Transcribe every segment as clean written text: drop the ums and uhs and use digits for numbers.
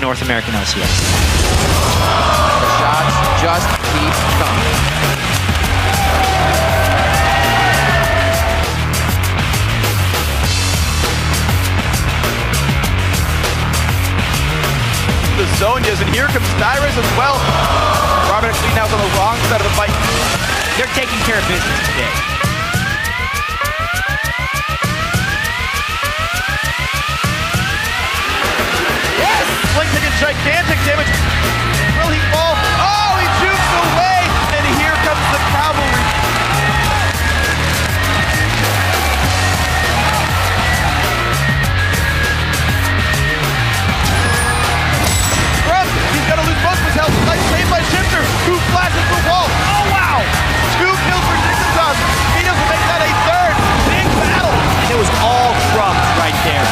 North American LCS. The shots just keep coming. The Zonias, and here comes Nyrus as well. Robert actually now on the wrong side of the fight. They're taking care of business today. Yes! Blink taking gigantic damage. Will he fall? Oh, he jukes away! And here comes the cavalry. Scrub! He's gonna lose most of his health. Nice save by Shifter, who flashes the wall. Oh, wow! 2 kills for Dignitas. He doesn't make that a third. Big battle. And it was all crumbs right there.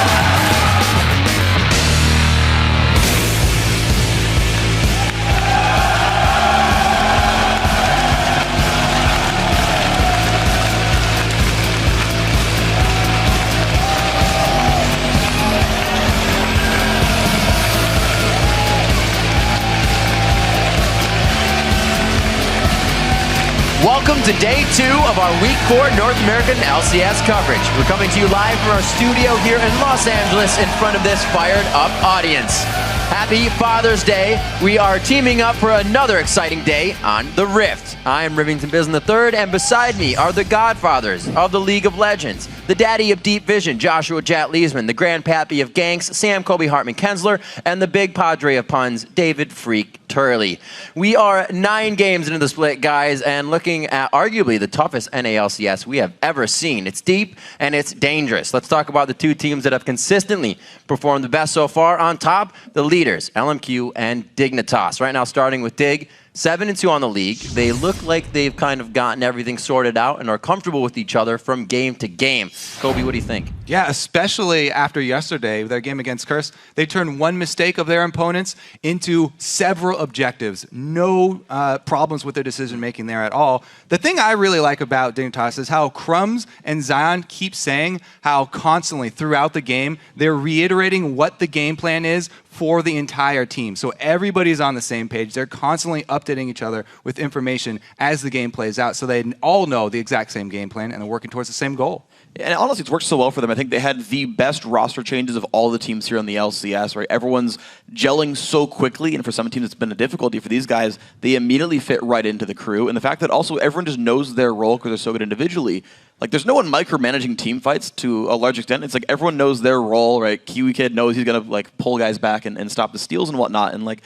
Welcome to day 2 of our Week 4 North American LCS coverage. We're coming to you live from our studio here in Los Angeles in front of this fired up audience. Happy Father's Day. We are teaming up for another exciting day on The Rift. I am Rivington Bisson III, and beside me are the godfathers of the League of Legends, the daddy of Deep Vision, Joshua Jat Leesman, the grandpappy of Ganks, Sam Kobe Hartman Kensler, and the big padre of puns, David Freak Turley. We are 9 games into the split, guys, and looking at arguably the toughest NALCS we have ever seen. It's deep and it's dangerous. Let's talk about the 2 teams that have consistently performed the best so far. On top, the leaders, LMQ and Dignitas. Right now, starting with Dig, 7-2 on the league. They look like they've kind of gotten everything sorted out and are comfortable with each other from game to game. Kobe, what do you think? Yeah, especially after yesterday, their game against Curse, they turned one mistake of their opponents into several objectives. No problems with their decision-making there at all. The thing I really like about Dignitas is how Crumbs and Zion keep saying how constantly throughout the game, they're reiterating what the game plan is for the entire team. So everybody's on the same page. They're constantly updating each other with information as the game plays out. So they all know the exact same game plan and they're working towards the same goal. And honestly, it's worked so well for them. I think they had the best roster changes of all the teams here on the LCS, right? Everyone's gelling so quickly, and for some teams it's been a difficulty. For these guys, they immediately fit right into the crew. And the fact that also everyone just knows their role because they're so good individually. Like, there's no one micromanaging team fights to a large extent. It's like everyone knows their role, right? Kiwi Kid knows he's going to like pull guys back and stop the steals and whatnot. And like,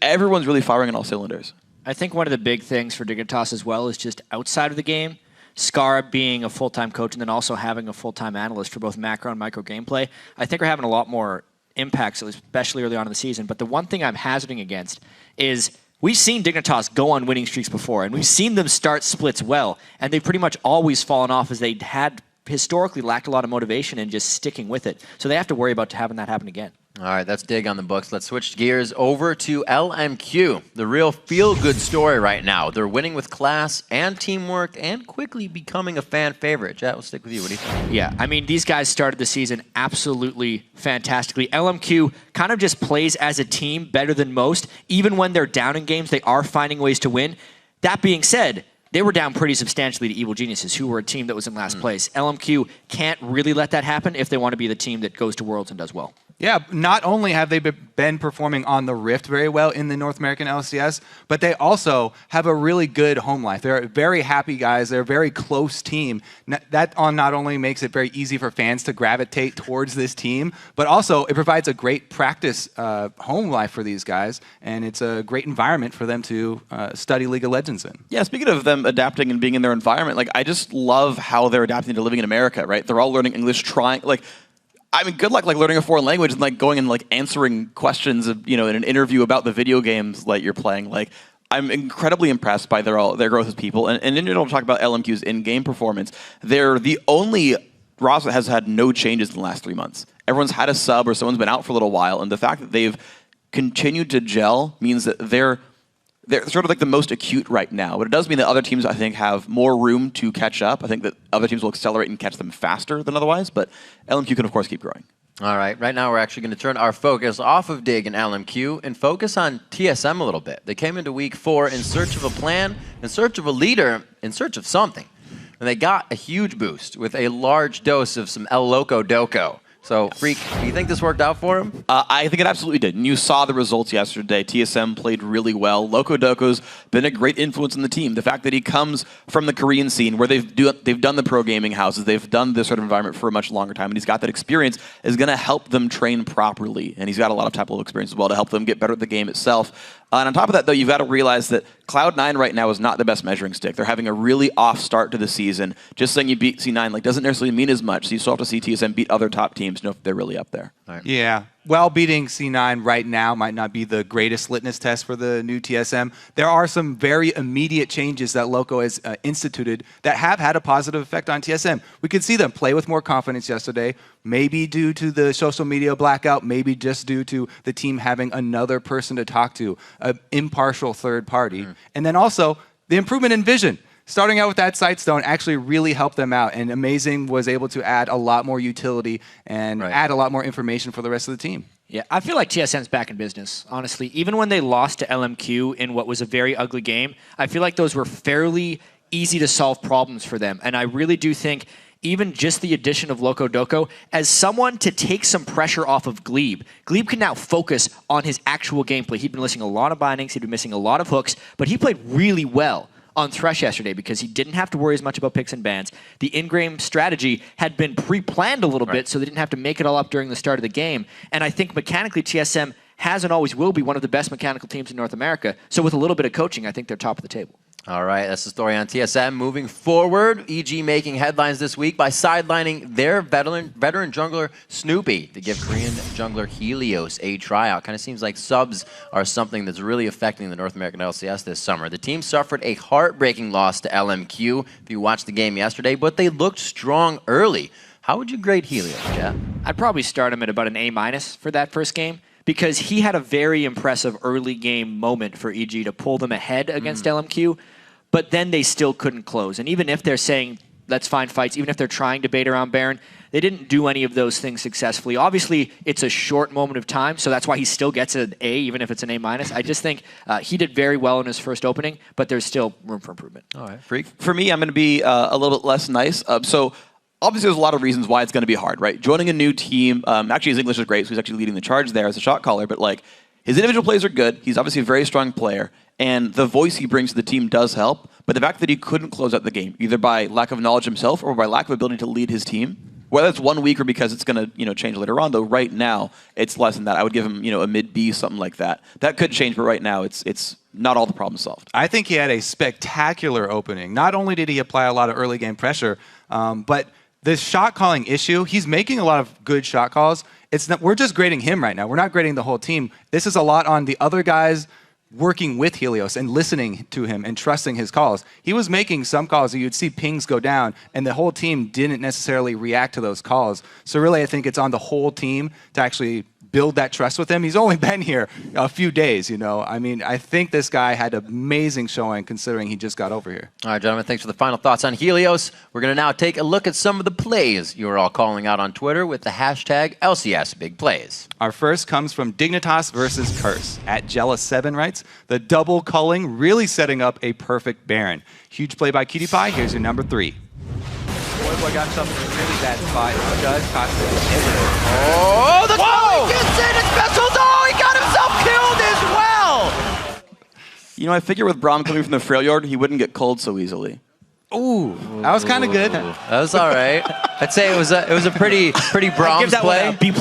everyone's really firing on all cylinders. I think one of the big things for Dignitas as well is just outside of the game, Scar being a full-time coach and then also having a full-time analyst for both macro and micro gameplay, I think are having a lot more impacts, especially early on in the season. But the one thing I'm hazarding against is we've seen Dignitas go on winning streaks before, and we've seen them start splits well, and they've pretty much always fallen off as they had historically lacked a lot of motivation and just sticking with it. So they have to worry about having that happen again. All right, that's Dig on the books. Let's switch gears over to LMQ, the real feel-good story right now. They're winning with class and teamwork and quickly becoming a fan favorite. Jet, we'll stick with you. What do you think? Yeah, I mean, these guys started the season absolutely fantastically. LMQ kind of just plays as a team better than most. Even when they're down in games, they are finding ways to win. That being said, they were down pretty substantially to Evil Geniuses, who were a team that was in last place. LMQ can't really let that happen if they want to be the team that goes to Worlds and does well. Yeah, not only have they been performing on the Rift very well in the North American LCS, but they also have a really good home life. They're very happy guys. They're a very close team. That not only makes it very easy for fans to gravitate towards this team, but also it provides a great practice home life for these guys, and it's a great environment for them to study League of Legends in. Yeah, speaking of them adapting and being in their environment, like I just love how they're adapting to living in America, right? They're all learning English, trying, like, I mean, good luck like learning a foreign language and like going and like answering questions of, in an interview about the video games like you're playing. Like, I'm incredibly impressed by their growth as people. And in general, talk about LMQ's in-game performance. They're the only roster that has had no changes in the last 3 months. Everyone's had a sub or someone's been out for a little while, and the fact that they've continued to gel means that they're sort of like the most acute right now. But it does mean that other teams, I think, have more room to catch up. I think that other teams will accelerate and catch them faster than otherwise. But LMQ can, of course, keep growing. All right now we're actually going to turn our focus off of Dig and LMQ and focus on TSM a little bit. They came into week 4 in search of a plan, in search of a leader, in search of something. And they got a huge boost with a large dose of some El Loco Doco. So, Freak, do you think this worked out for him? I think it absolutely did. And you saw the results yesterday. TSM played really well. Loco Doco's been a great influence in the team. The fact that he comes from the Korean scene where they've done the pro gaming houses, they've done this sort of environment for a much longer time, and he's got that experience is going to help them train properly. And he's got a lot of top-level experience as well to help them get better at the game itself. And on top of that, though, you've got to realize that Cloud9 right now is not the best measuring stick. They're having a really off start to the season. Just saying you beat C9 doesn't necessarily mean as much. So you still have to see TSM beat other top teams to know if they're really up there. Right. Yeah. Well, beating C9 right now might not be the greatest litmus test for the new TSM. There are some very immediate changes that Loco has instituted that have had a positive effect on TSM. We could see them play with more confidence yesterday, maybe due to the social media blackout, maybe just due to the team having another person to talk to, an impartial third party. And then also the improvement in vision. Starting out with that Sightstone actually really helped them out, and Amazing was able to add a lot more utility and add a lot more information for the rest of the team. Yeah, I feel like TSM's back in business, honestly. Even when they lost to LMQ in what was a very ugly game, I feel like those were fairly easy to solve problems for them. And I really do think even just the addition of Loco Doco as someone to take some pressure off of Glebe. Glebe can now focus on his actual gameplay. He'd been missing a lot of bindings, he'd been missing a lot of hooks, but he played really well on Thresh yesterday because he didn't have to worry as much about picks and bans. The in-game strategy had been pre-planned a little bit, so they didn't have to make it all up during the start of the game. And I think mechanically, TSM has and always will be one of the best mechanical teams in North America. So with a little bit of coaching, I think they're top of the table. All right, that's the story on TSM. Moving forward, EG making headlines this week by sidelining their veteran jungler Snoopy to give Korean jungler Helios a tryout. Kind of seems like subs are something that's really affecting the North American LCS this summer. The team suffered a heartbreaking loss to LMQ if you watched the game yesterday, but they looked strong early. How would you grade Helios, Jeff? I'd probably start him at about an A- for that first game, because he had a very impressive early game moment for EG to pull them ahead against LMQ. But then they still couldn't close. And even if they're saying, let's find fights, even if they're trying to bait around Baron, they didn't do any of those things successfully. Obviously, it's a short moment of time, so that's why he still gets an A, even if it's an A-. I just think he did very well in his first opening, but there's still room for improvement. All right, Freak. For me, I'm going to be a little bit less nice. So obviously, there's a lot of reasons why it's going to be hard, right? Joining a new team, actually his English is great, so he's actually leading the charge there as a shot caller, but his individual plays are good. He's obviously a very strong player, and the voice he brings to the team does help. But the fact that he couldn't close out the game, either by lack of knowledge himself or by lack of ability to lead his team, whether it's 1 week or because it's going to change later on, though right now it's less than that. I would give him a mid-B, something like that. That could change, but right now it's not all the problems solved. I think he had a spectacular opening. Not only did he apply a lot of early game pressure, but this shot calling issue, he's making a lot of good shot calls. We're just grading him right now. We're not grading the whole team. This is a lot on the other guys working with Helios and listening to him and trusting his calls. He was making some calls that you'd see pings go down, and the whole team didn't necessarily react to those calls. So really, I think it's on the whole team to actually build that trust with him. He's only been here a few days, I think this guy had an amazing showing considering he just got over here. All right, gentlemen, thanks for the final thoughts on Helios. We're going to now take a look at some of the plays you are all calling out on Twitter with the hashtag LCS Big Plays. Our first comes from Dignitas versus Curse. At Jealous7 writes, the double culling really setting up a perfect Baron. Huge play by Cutie Pie. Here's your number 3. Boy got something really bad spot. Does cost him inhibitor. Oh, the Whoa! Gets in and specials. Oh, he got himself killed as well. I figure with Braum coming from the Freljord, he wouldn't get cold so easily. Ooh, that was kind of good. That was all right. I'd say it was a pretty Braum's give that play. One a B+.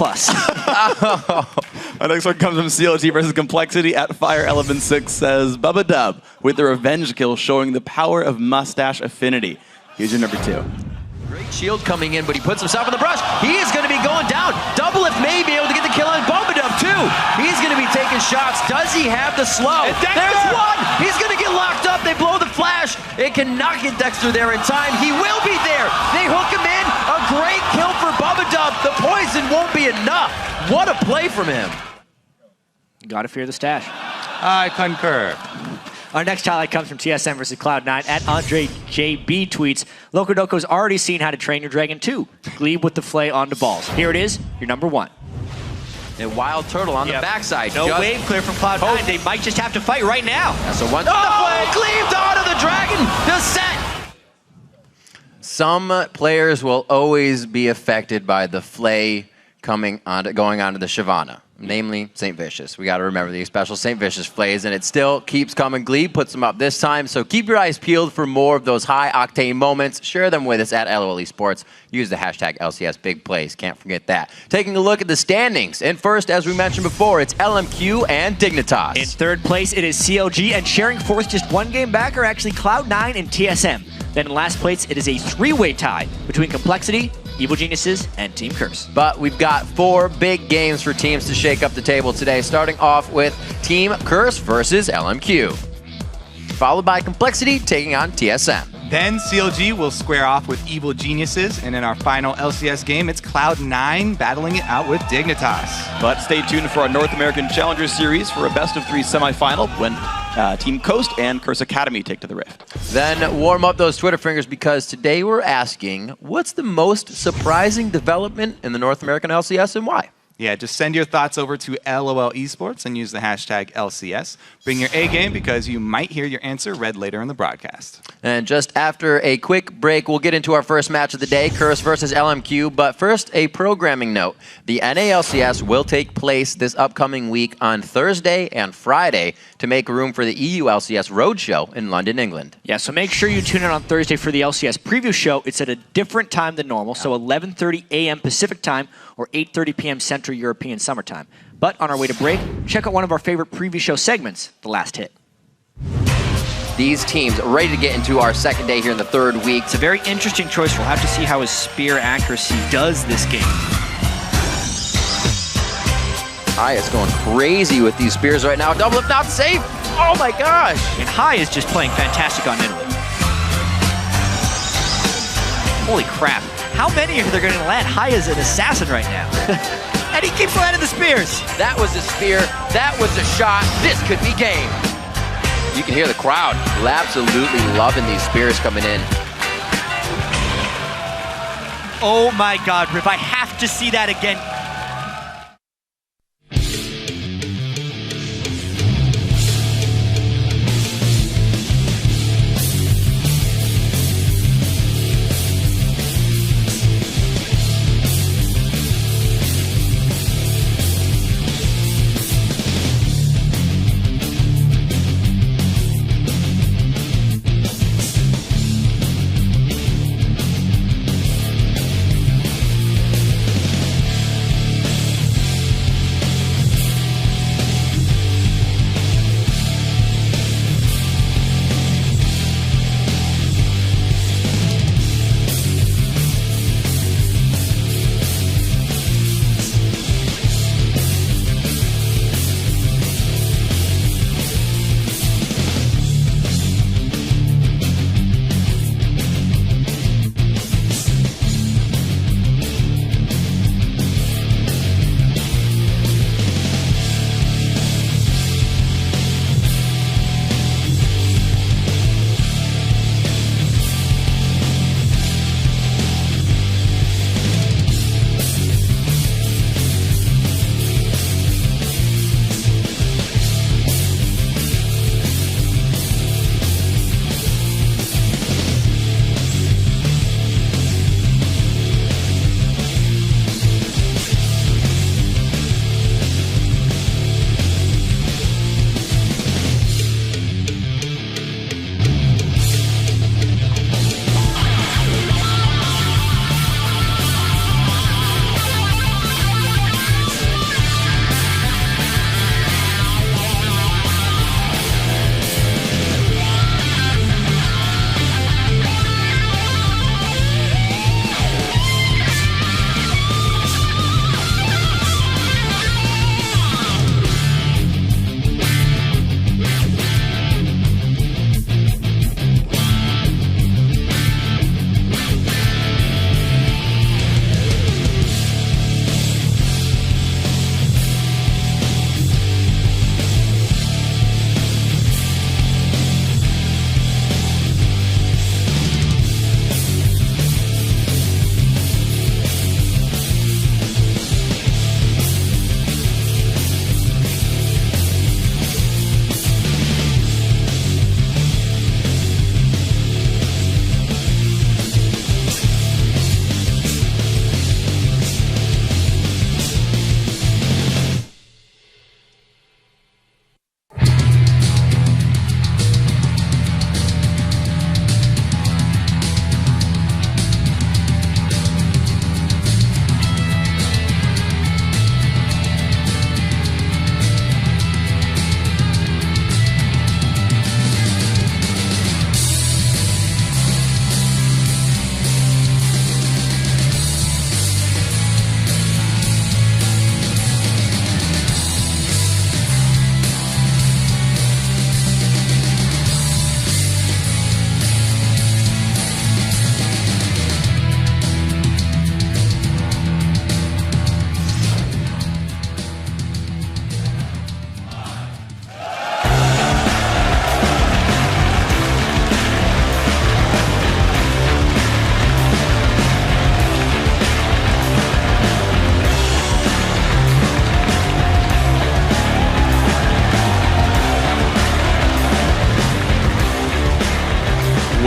Our next one comes from CLT versus Complexity at Fire Element 6 says, Bubba Dub with the revenge kill showing the power of mustache affinity. Here's your number 2. Great shield coming in, but he puts himself in the brush. He is going to be going down. Doublelift may be able to get the kill on Bobadub too. He's going to be taking shots. Does he have the slow? There's one. He's going to get locked up. They blow the flash. It cannot get Dexter there in time. He will be there. They hook him in. A great kill for Bobadub. The poison won't be enough. What a play from him. Gotta fear the stash. I concur. Our next highlight comes from TSM versus Cloud9. At Andre JB tweets, Locodoco's already seen how to train your dragon too. Glebe with the flay onto balls. Here it is, your number 1. A wild turtle on the backside. No wave clear from Cloud9. They might just have to fight right now. That's a one. Oh, Glebe onto the dragon. The set. Some players will always be affected by the flay going onto the Shyvana, namely St. Vicious. We got to remember these special St. Vicious flays, and it still keeps coming. Glebe puts them up this time, so keep your eyes peeled for more of those high-octane moments. Share them with us at LOL Esports. Use the hashtag LCS Big Plays. Can't forget that. Taking a look at the standings. And first, as we mentioned before, it's LMQ and Dignitas. In third place, it is CLG, and sharing fourth just one game back are actually Cloud9 and TSM. Then in last place, it is a 3-way tie between Complexity, Evil Geniuses, and Team Curse. But we've got 4 big games for teams to shake up the table today, starting off with Team Curse versus LMQ, followed by Complexity taking on TSM. Then CLG will square off with Evil Geniuses, and in our final LCS game, it's Cloud9 battling it out with Dignitas. But stay tuned for our North American Challenger Series for a best-of-3 semifinal when Team Coast and Curse Academy take to the Rift. Then warm up those Twitter fingers, because today we're asking, what's the most surprising development in the North American LCS and why? Yeah, just send your thoughts over to LOL Esports and use the hashtag LCS. Bring your A game because you might hear your answer read later in the broadcast. And just after a quick break, we'll get into our first match of the day, Curse versus LMQ. But first, a programming note. The NALCS will take place this upcoming week on Thursday and Friday to make room for the EU LCS Roadshow in London, England. Yeah, so make sure you tune in on Thursday for the LCS preview show. It's at a different time than normal, so 11:30 a.m. Pacific time or 8:30 p.m. Central European Summertime. But on our way to break, check out one of our favorite preview show segments, The Last Hit. These teams ready to get into our second day here in the third week. It's a very interesting choice. We'll have to see how his spear accuracy does this game. Hai is going crazy with these spears right now. Double if not safe. Oh my gosh. And Hai is just playing fantastic on Italy. Holy crap. How many are they going to land? Hai is an assassin right now. And he keeps landing the spears. That was a spear. That was a shot. This could be game. You can hear the crowd absolutely loving these spears coming in. Oh my God, Rip, I have to see that again.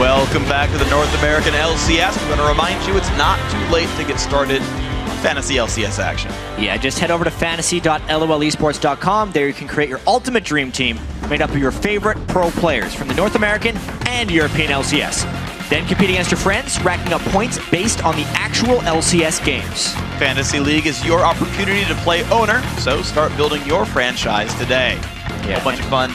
Welcome back to the North American LCS. We're going to remind you it's not too late to get started on fantasy LCS action. Yeah, just head over to fantasy.lolesports.com. There you can create your ultimate dream team made up of your favorite pro players from the North American and European LCS. Then compete against your friends, racking up points based on the actual LCS games. Fantasy League is your opportunity to play owner, so start building your franchise today. Yeah. A bunch of fun.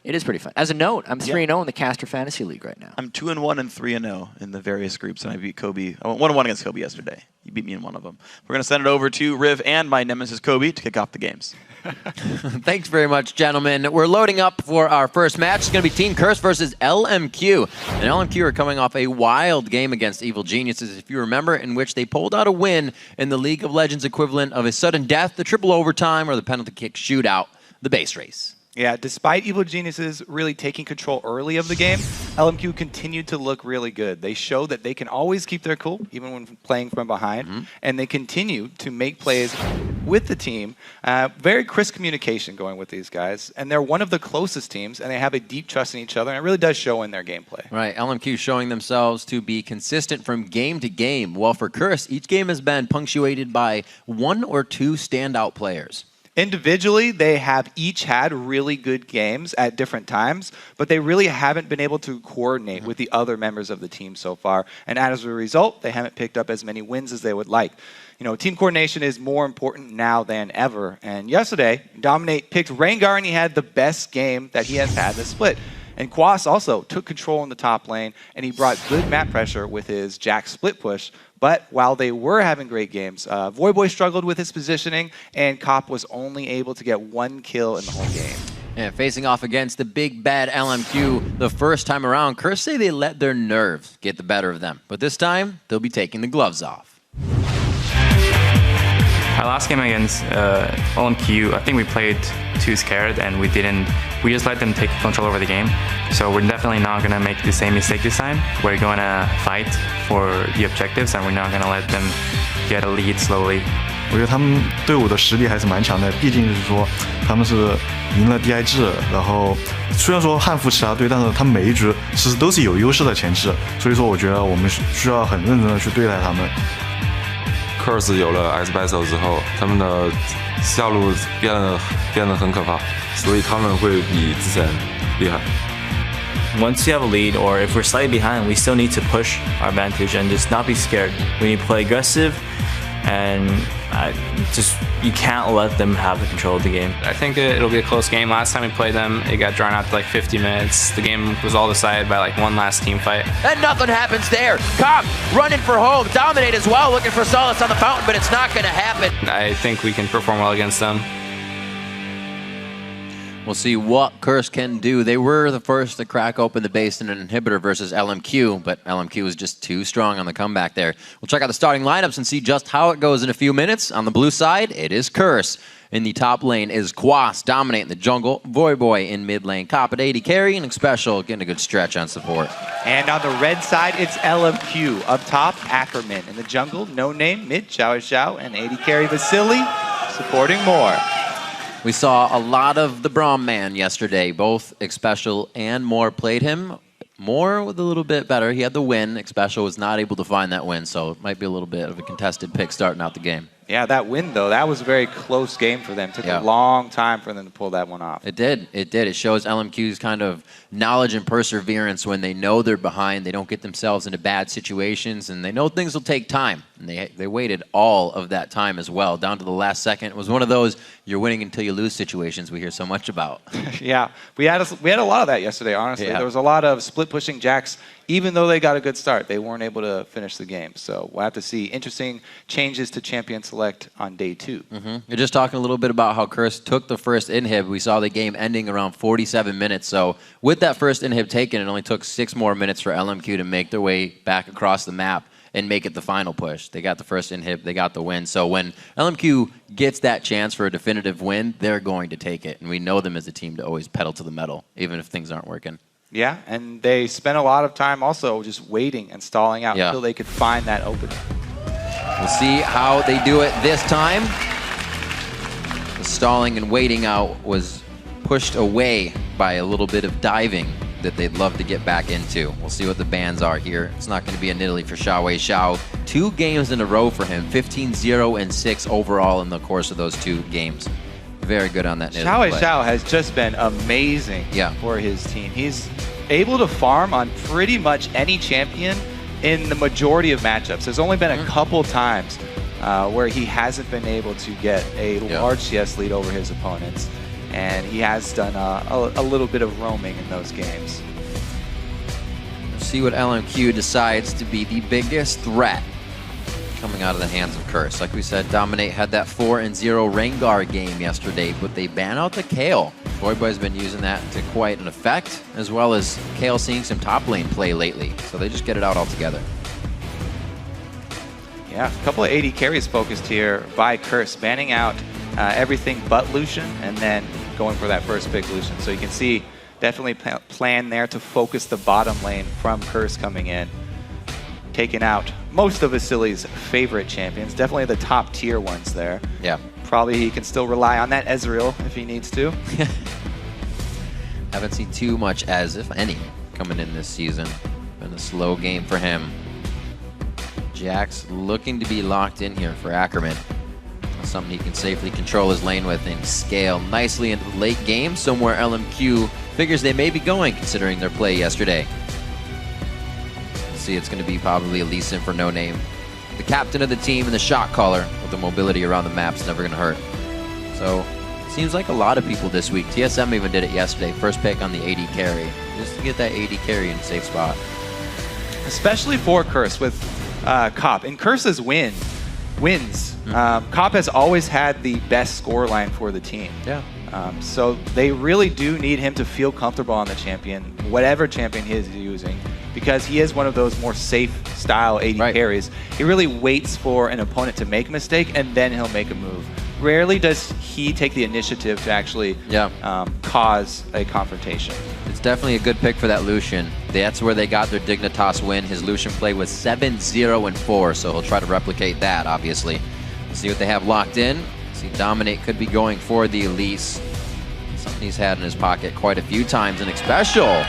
It is pretty fun. As a note, I'm 3-0 in the Caster Fantasy League right now. I'm 2-1 and 3-0 in the various groups, and I beat Kobe. I went 1-1 against Kobe yesterday. You beat me in one of them. We're going to send it over to Riv and my nemesis Kobe to kick off the games. Thanks very much, gentlemen. We're loading up for our first match. It's going to be Team Curse versus LMQ. And LMQ are coming off a wild game against Evil Geniuses, if you remember, in which they pulled out a win in the League of Legends equivalent of a sudden death, the triple overtime, or the penalty kick shootout, the base race. Yeah, despite Evil Geniuses really taking control early of the game, LMQ continued to look really good. They showed that they can always keep their cool, even when playing from behind, and they continue to make plays with the team. Very crisp communication going with these guys, and they're one of the closest teams, and they have a deep trust in each other, and it really does show in their gameplay. Right, LMQ showing themselves to be consistent from game to game. Well, for Curse, each game has been punctuated by 1 or 2 standout players. Individually, they have each had really good games at different times, but they really haven't been able to coordinate with the other members of the team so far. And as a result, they haven't picked up as many wins as they would like. You know, team coordination is more important now than ever. And yesterday, Dominate picked Rengar, and he had the best game that he has had this split. And Quas also took control in the top lane, and he brought good map pressure with his Jack split push. But while they were having great games, Voyboy struggled with his positioning, and Cop was only able to get 1 kill in the whole game. And facing off against the big bad LMQ the first time around, Curse say they let their nerves get the better of them. But this time, they'll be taking the gloves off. Our last game against LMQ, I think we played too scared and we just let them take control over the game. So we're definitely not going to make the same mistake this time. We're going to fight for the objectives and we're not going to let them get a lead slowly. 我觉得他们队伍的实力还是蛮强的，毕竟是说他们是赢了 DI 制，然后虽然说汉服其他队，但是他们每一局其实都是有优势的前置，所以说我觉得我们需要很认真的去对待他们。Curse 有了 X Battle 之后，他们的下路变得很可怕，所以他们会比之前厉害。Once you have a lead, or if we're slightly behind, we still need to push our advantage and just not be scared. We need to play aggressive, and you can't let them have the control of the game. I think it'll be a close game. Last time we played them, it got drawn out to like 50 minutes. The game was all decided by like one last team fight. And nothing happens there. Cop running for home. Dominate as well, looking for solace on the fountain, but it's not going to happen. I think we can perform well against them. We'll see what Curse can do. They were the first to crack open the base in an inhibitor versus LMQ, but LMQ was just too strong on the comeback there. We'll check out the starting lineups and see just how it goes in a few minutes. On the blue side, it is Curse. In the top lane is Quas, Dominate in the jungle, Voyboy in mid lane, Cop at AD carry, and Special getting a good stretch on support. And on the red side, it's LMQ. Up top, Ackerman. In the jungle, No Name, mid, Xiao, and AD carry Vasily, supporting more. We saw a lot of the Braum man yesterday. Both Xpecial and Moore played him. Moore with a little bit better. He had the win. Xpecial was not able to find that win, so it might be a little bit of a contested pick starting out the game. Yeah, that win, though, that was a very close game for them. It took a long time for them to pull that one off. It did. It did. It shows LMQ's kind of knowledge and perseverance when they know they're behind. They don't get themselves into bad situations, and they know things will take time. And they waited all of that time as well, down to the last second. It was one of those you're winning until you lose situations we hear so much about. Yeah, we had a lot of that yesterday, honestly. Yeah. There was a lot of split-pushing Jacks. Even though they got a good start, they weren't able to finish the game. So we'll have to see interesting changes to Champion Select on day 2. You're just talking a little bit about how Curse took the first inhib. We saw the game ending around 47 minutes. So with that first inhib taken, it only took 6 more minutes for LMQ to make their way back across the map and make it the final push. They got the first inhib, they got the win. So when LMQ gets that chance for a definitive win, they're going to take it. And we know them as a team to always pedal to the metal, even if things aren't working. Yeah, and they spent a lot of time also just waiting and stalling out until they could find that opening. We'll see how they do it this time. The stalling and waiting out was pushed away by a little bit of diving that they'd love to get back into. We'll see what the bans are here. It's not going to be in Italy for Xiaowei Xiao. 2 games in a row for him, 15-0 and 6 overall in the course of those 2 games. Very good on that. Xiaowei Xiao has just been amazing for his team. He's able to farm on pretty much any champion in the majority of matchups. There's only been a couple times where he hasn't been able to get a large CS lead over his opponents, and he has done a little bit of roaming in those games. See what LMQ decides to be the biggest threat coming out of the hands of Curse. Like we said, Dominate had that 4-0 Rengar game yesterday, but they ban out the Kale. Boyboy's been using that to quite an effect, as well as Kale seeing some top lane play lately. So they just get it out altogether. Yeah, a couple of AD carries focused here by Curse, banning out everything but Lucian, and then going for that first pick Lucian. So you can see definitely plan there to focus the bottom lane from Curse coming in. Taking out most of Vasili's favorite champions, definitely the top tier ones there. Yeah. Probably he can still rely on that Ezreal if he needs to. Haven't seen too much as, if any, coming in this season. Been a slow game for him. Jax looking to be locked in here for Ackerman. Something he can safely control his lane with and scale nicely into the late game, somewhere LMQ figures they may be going considering their play yesterday. See, it's going to be probably a Lee Sin for no name. The captain of the team and the shot caller with the mobility around the map's never going to hurt. So, seems like a lot of people this week. TSM even did it yesterday. First pick on the AD carry. Just to get that AD carry in a safe spot. Especially for Curse with Cop. In Curse's wins, Cop has always had the best scoreline for the team. Yeah. So they really do need him to feel comfortable on the champion, whatever champion he is using, because he is one of those more safe style AD carries. He really waits for an opponent to make a mistake and then he'll make a move. Rarely does he take the initiative to actually cause a confrontation. It's definitely a good pick for that Lucian. That's where they got their Dignitas win. His Lucian play was 7-0 and 4, so he'll try to replicate that, obviously. Let's see what they have locked in. See, Dominate could be going for the Elise. Something he's had in his pocket quite a few times, and Xpecial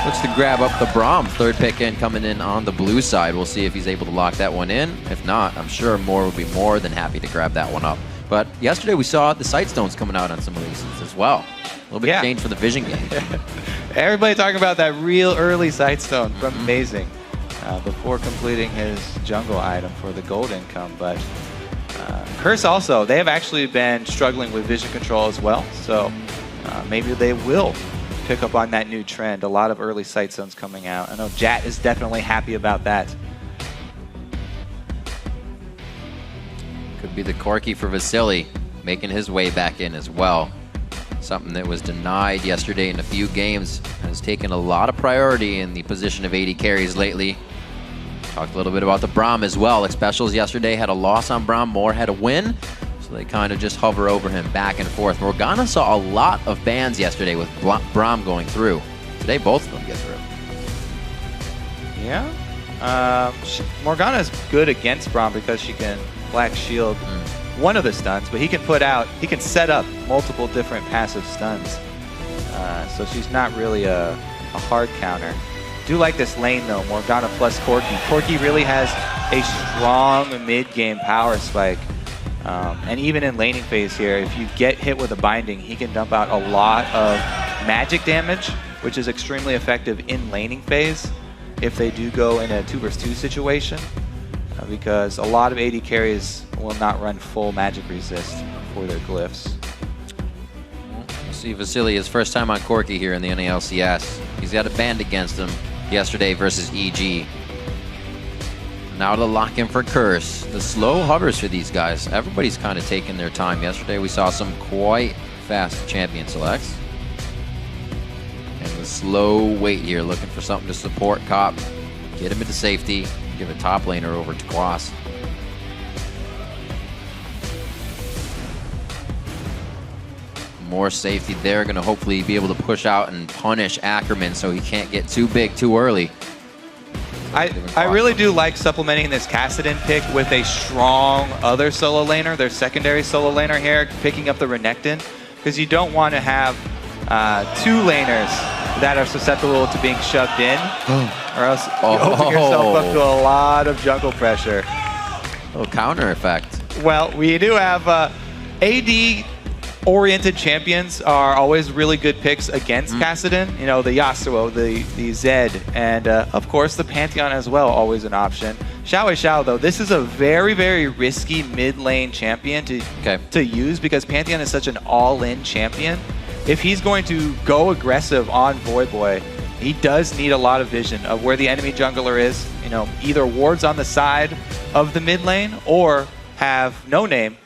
looks to grab up the Braum. Third pick in coming in on the blue side. We'll see if he's able to lock that one in. If not, I'm sure Moore would be more than happy to grab that one up. But yesterday we saw the sight stones coming out on some Elises as well. A little bit changed for the vision game. Everybody talking about that real early sight stone from Amazing before completing his jungle item for the gold income. But Curse also, they have actually been struggling with vision control as well. So maybe they will pick up on that new trend. A lot of early sight zones coming out. I know Jat is definitely happy about that. Could be the Corki for Vasily, making his way back in as well. Something that was denied yesterday in a few games, has taken a lot of priority in the position of AD carries lately. Talked a little bit about the Braum as well. Xpecials yesterday had a loss on Braum, Moore had a win. So they kind of just hover over him back and forth. Morgana saw a lot of bans yesterday with Braum going through. Today, both of them get through. Yeah. Morgana is good against Braum because she can Black Shield one of the stuns, but he can set up multiple different passive stuns. So she's not really a hard counter. Do like this lane though, Morgana plus Corki. Corki really has a strong mid-game power spike. And even in laning phase here, if you get hit with a binding, he can dump out a lot of magic damage, which is extremely effective in laning phase if they do go in a 2 vs 2 situation, because a lot of AD carries will not run full magic resist for their glyphs. We'll see Vasily, his first time on Corki here in the NALCS. He's got a band against him yesterday versus EG. Now to lock in for Curse. The slow hovers for these guys. Everybody's kind of taking their time. Yesterday we saw some quite fast champion selects. And the slow wait here, looking for something to support Cop. Get him into safety. Give a top laner over to Quas. More safety there. Going to hopefully be able to push out and punish Ackerman so he can't get too big too early. I really do like supplementing this Kassadin pick with a strong other solo laner, their secondary solo laner here, picking up the Renekton, because you don't want to have 2 laners that are susceptible to being shoved in, or else you open yourself up to a lot of jungle pressure. Oh, counter effect. Well, we do have AD-oriented champions are always really good picks against Kassadin. You know, the Yasuo, the Zed, and of course the Pantheon as well, always an option. Xiao, though, this is a very, very risky mid-lane champion to use because Pantheon is such an all-in champion. If he's going to go aggressive on Voyboy, he does need a lot of vision of where the enemy jungler is. You know, either wards on the side of the mid lane or have No Name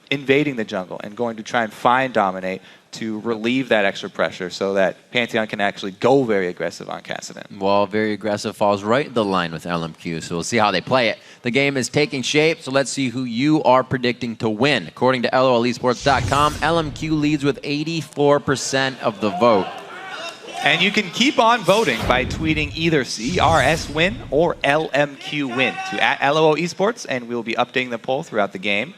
invading the jungle and going to try and find Dominate to relieve that extra pressure so that Pantheon can actually go very aggressive on Kassadin. Well, very aggressive falls right in the line with LMQ, so we'll see how they play it. The game is taking shape, so let's see who you are predicting to win. According to LOLesports.com, LMQ leads with 84% of the vote. And you can keep on voting by tweeting either CRS win or LMQ win to @LOL Esports, and we'll be updating the poll throughout the game.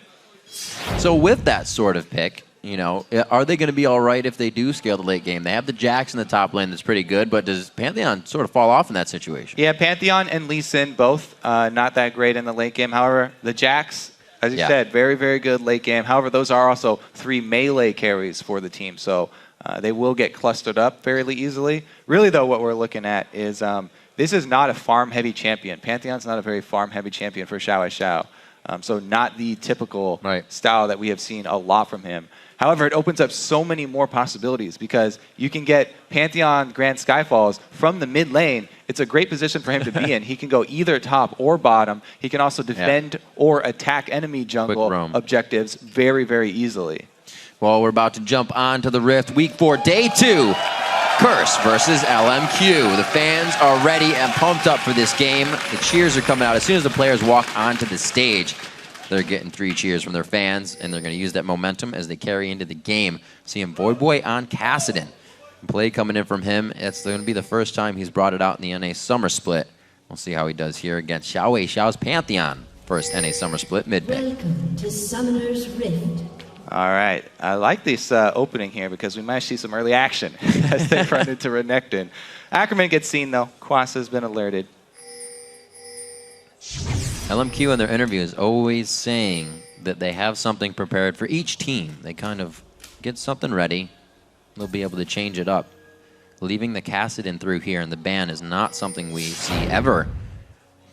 So with that sort of pick, you know, are they going to be all right if they do scale the late game? They have the Jax in the top lane that's pretty good, but does Pantheon sort of fall off in that situation? Yeah, Pantheon and Lee Sin both not that great in the late game. However, the Jax, as you said, very, very good late game. However, those are also 3 melee carries for the team, so they will get clustered up fairly easily. Really, though, what we're looking at is this is not a farm-heavy champion. Pantheon's not a very farm-heavy champion for Xiao. So not the typical style that we have seen a lot from him. However, it opens up so many more possibilities because you can get Pantheon Grand Skyfalls from the mid lane. It's a great position for him to be in. He can go either top or bottom. He can also defend or attack enemy jungle objectives very, very easily. Well, we're about to jump on to the Rift. Week 4, Day 2. Curse versus LMQ. The fans are ready and pumped up for this game. The cheers are coming out as soon as the players walk onto the stage. They're getting 3 cheers from their fans, and they're going to use that momentum as they carry into the game. Seeing Voyboy on Kassadin. Play coming in from him. It's going to be the first time he's brought it out in the NA Summer Split. We'll see how he does here against Xiao's Pantheon. First NA Summer Split mid-pick. Welcome to Summoner's Rift. All right. I like this opening here because we might see some early action as they run into Renekton. Ackerman gets seen, though. Quas has been alerted. LMQ in their interview is always saying that they have something prepared for each team. They kind of get something ready. They'll be able to change it up. Leaving the Kassadin through here and the ban is not something we see ever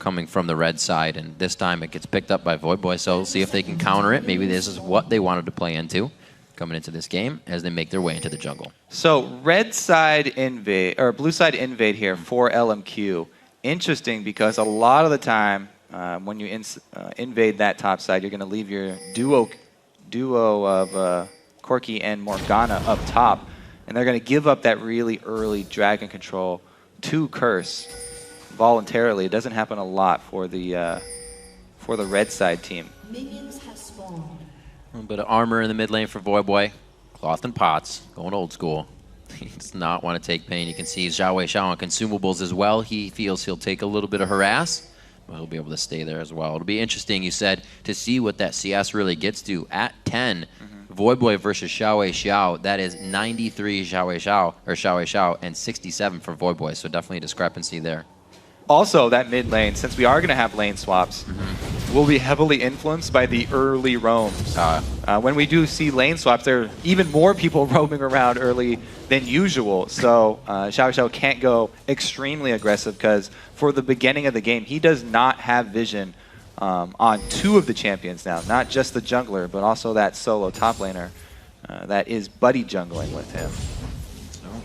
coming from the red side, and this time it gets picked up by Voyboy, so we'll see if they can counter it. Maybe this is what they wanted to play into coming into this game as they make their way into the jungle. So red side invade, or blue side invade here for LMQ. Interesting because a lot of the time when you invade that top side, you're going to leave your duo of Corki and Morgana up top, and they're going to give up that really early dragon control to Curse voluntarily. It doesn't happen a lot for the red side team. Minions have spawned. A little bit of armor in the mid lane for Voyboy. Cloth and pots, going old school. He does not want to take pain. You can see Xiao on consumables as well. He feels he'll take a little bit of harass, but he'll be able to stay there as well. It'll be interesting, you said, to see what that CS really gets to at 10. Voyboy versus Xiao. That is 93 Xiao and 67 for Voyboy. So definitely a discrepancy there. Also, that mid lane, since we are going to have lane swaps, will be heavily influenced by the early roams. When we do see lane swaps, there are even more people roaming around early than usual. So Xiao can't go extremely aggressive because for the beginning of the game, he does not have vision on 2 of the champions now. Not just the jungler, but also that solo top laner that is buddy jungling with him.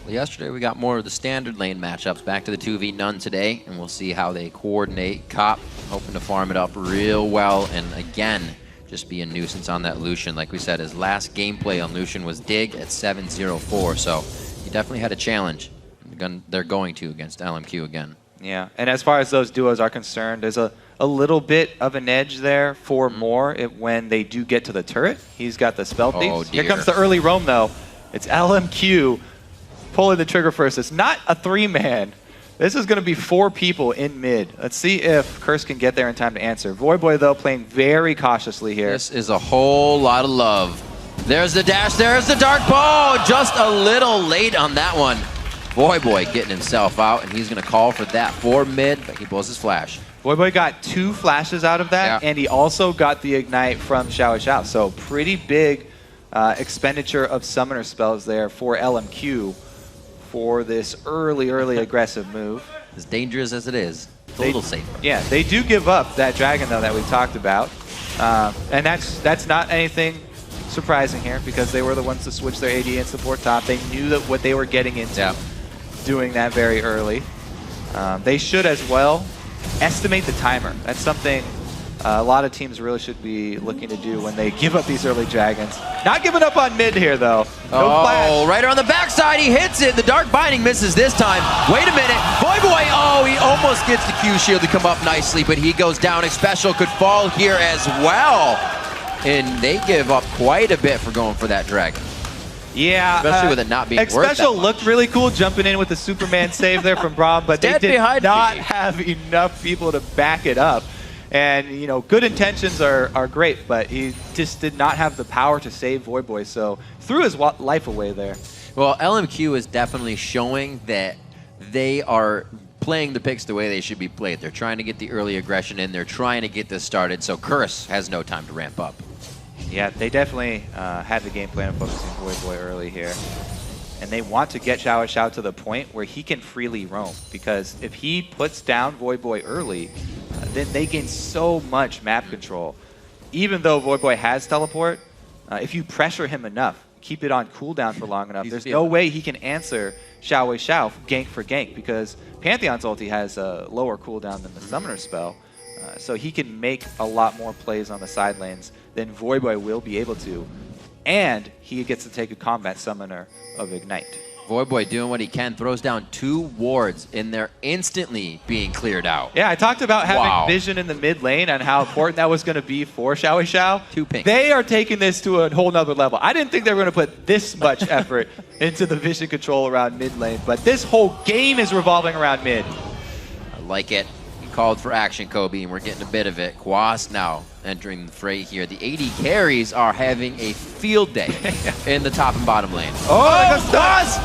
Yesterday we got more of the standard lane matchups. Back to the 2v none today, and we'll see how they coordinate. Cop hoping to farm it up real well, and again, just be a nuisance on that Lucian. Like we said, his last gameplay on Lucian was Dig at 7-0-4, so he definitely had a challenge. They're going to against LMQ again. Yeah, and as far as those duos are concerned, there's a little bit of an edge there for Moore when they do get to the turret. He's got the spell thieves. Here comes the early roam, though. It's LMQ pulling the trigger first. It's not a 3-man. This is going to be 4 people in mid. Let's see if Curse can get there in time to answer. Voyboy, though, playing very cautiously here. This is a whole lot of love. There's the dash. There's the dark ball. Just a little late on that one. Voyboy getting himself out, and he's going to call for that for mid, but he blows his flash. Voyboy got 2 flashes out of that, and he also got the Ignite from Xiao Xiao. So pretty big expenditure of summoner spells there for LMQ for this early aggressive move. As dangerous as it is, it's a little safer. Yeah, they do give up that dragon, though, that we talked about. And that's not anything surprising here, because they were the ones to switch their AD and support top. They knew that what they were getting into doing that very early. They should as well estimate the timer. That's something a lot of teams really should be looking to do when they give up these early dragons. Not giving up on mid here, though. No flash. Right on the backside, he hits it. The Dark Binding misses this time. Wait a minute. Voyboy, oh, he almost gets the Q shield to come up nicely, but he goes down. Xpecial could fall here as well. And they give up quite a bit for going for that dragon. Yeah. Especially with it not being worth that Xpecial much. looked really cool jumping in with the Superman save there from Braum, but they did not have enough people to back it up. And, you know, good intentions are great, but he just did not have the power to save Voyboy, so threw his life away there. Well, LMQ is definitely showing that they are playing the picks the way they should be played. They're trying to get the early aggression in. They're trying to get this started, so Curse has no time to ramp up. Yeah, they definitely had the game plan of focusing Voyboy early here. And they want to get Xiao Xiao to the point where he can freely roam, because if he puts down Voyboy early, then they gain so much map control. Even though Voyboy has teleport, if you pressure him enough, keep it on cooldown for long enough, there's no way he can answer Xiao Xiao gank for gank, because Pantheon's ulti has a lower cooldown than the Summoner spell. So he can make a lot more plays on the side lanes than Voyboy will be able to. And he gets to take a combat summoner of Ignite. Voyboy doing what he can, throws down 2 wards, and they're instantly being cleared out. Yeah, I talked about having vision in the mid lane and how important that was going to be for Xiao Xiao. 2 ping. They are taking this to a whole nother level. I didn't think they were going to put this much effort into the vision control around mid lane, but this whole game is revolving around mid. I like it. He called for action, Kobe, and we're getting a bit of it. Quas now entering the fray here. The AD carries are having a field day in the top and bottom lane. Oh, Quas!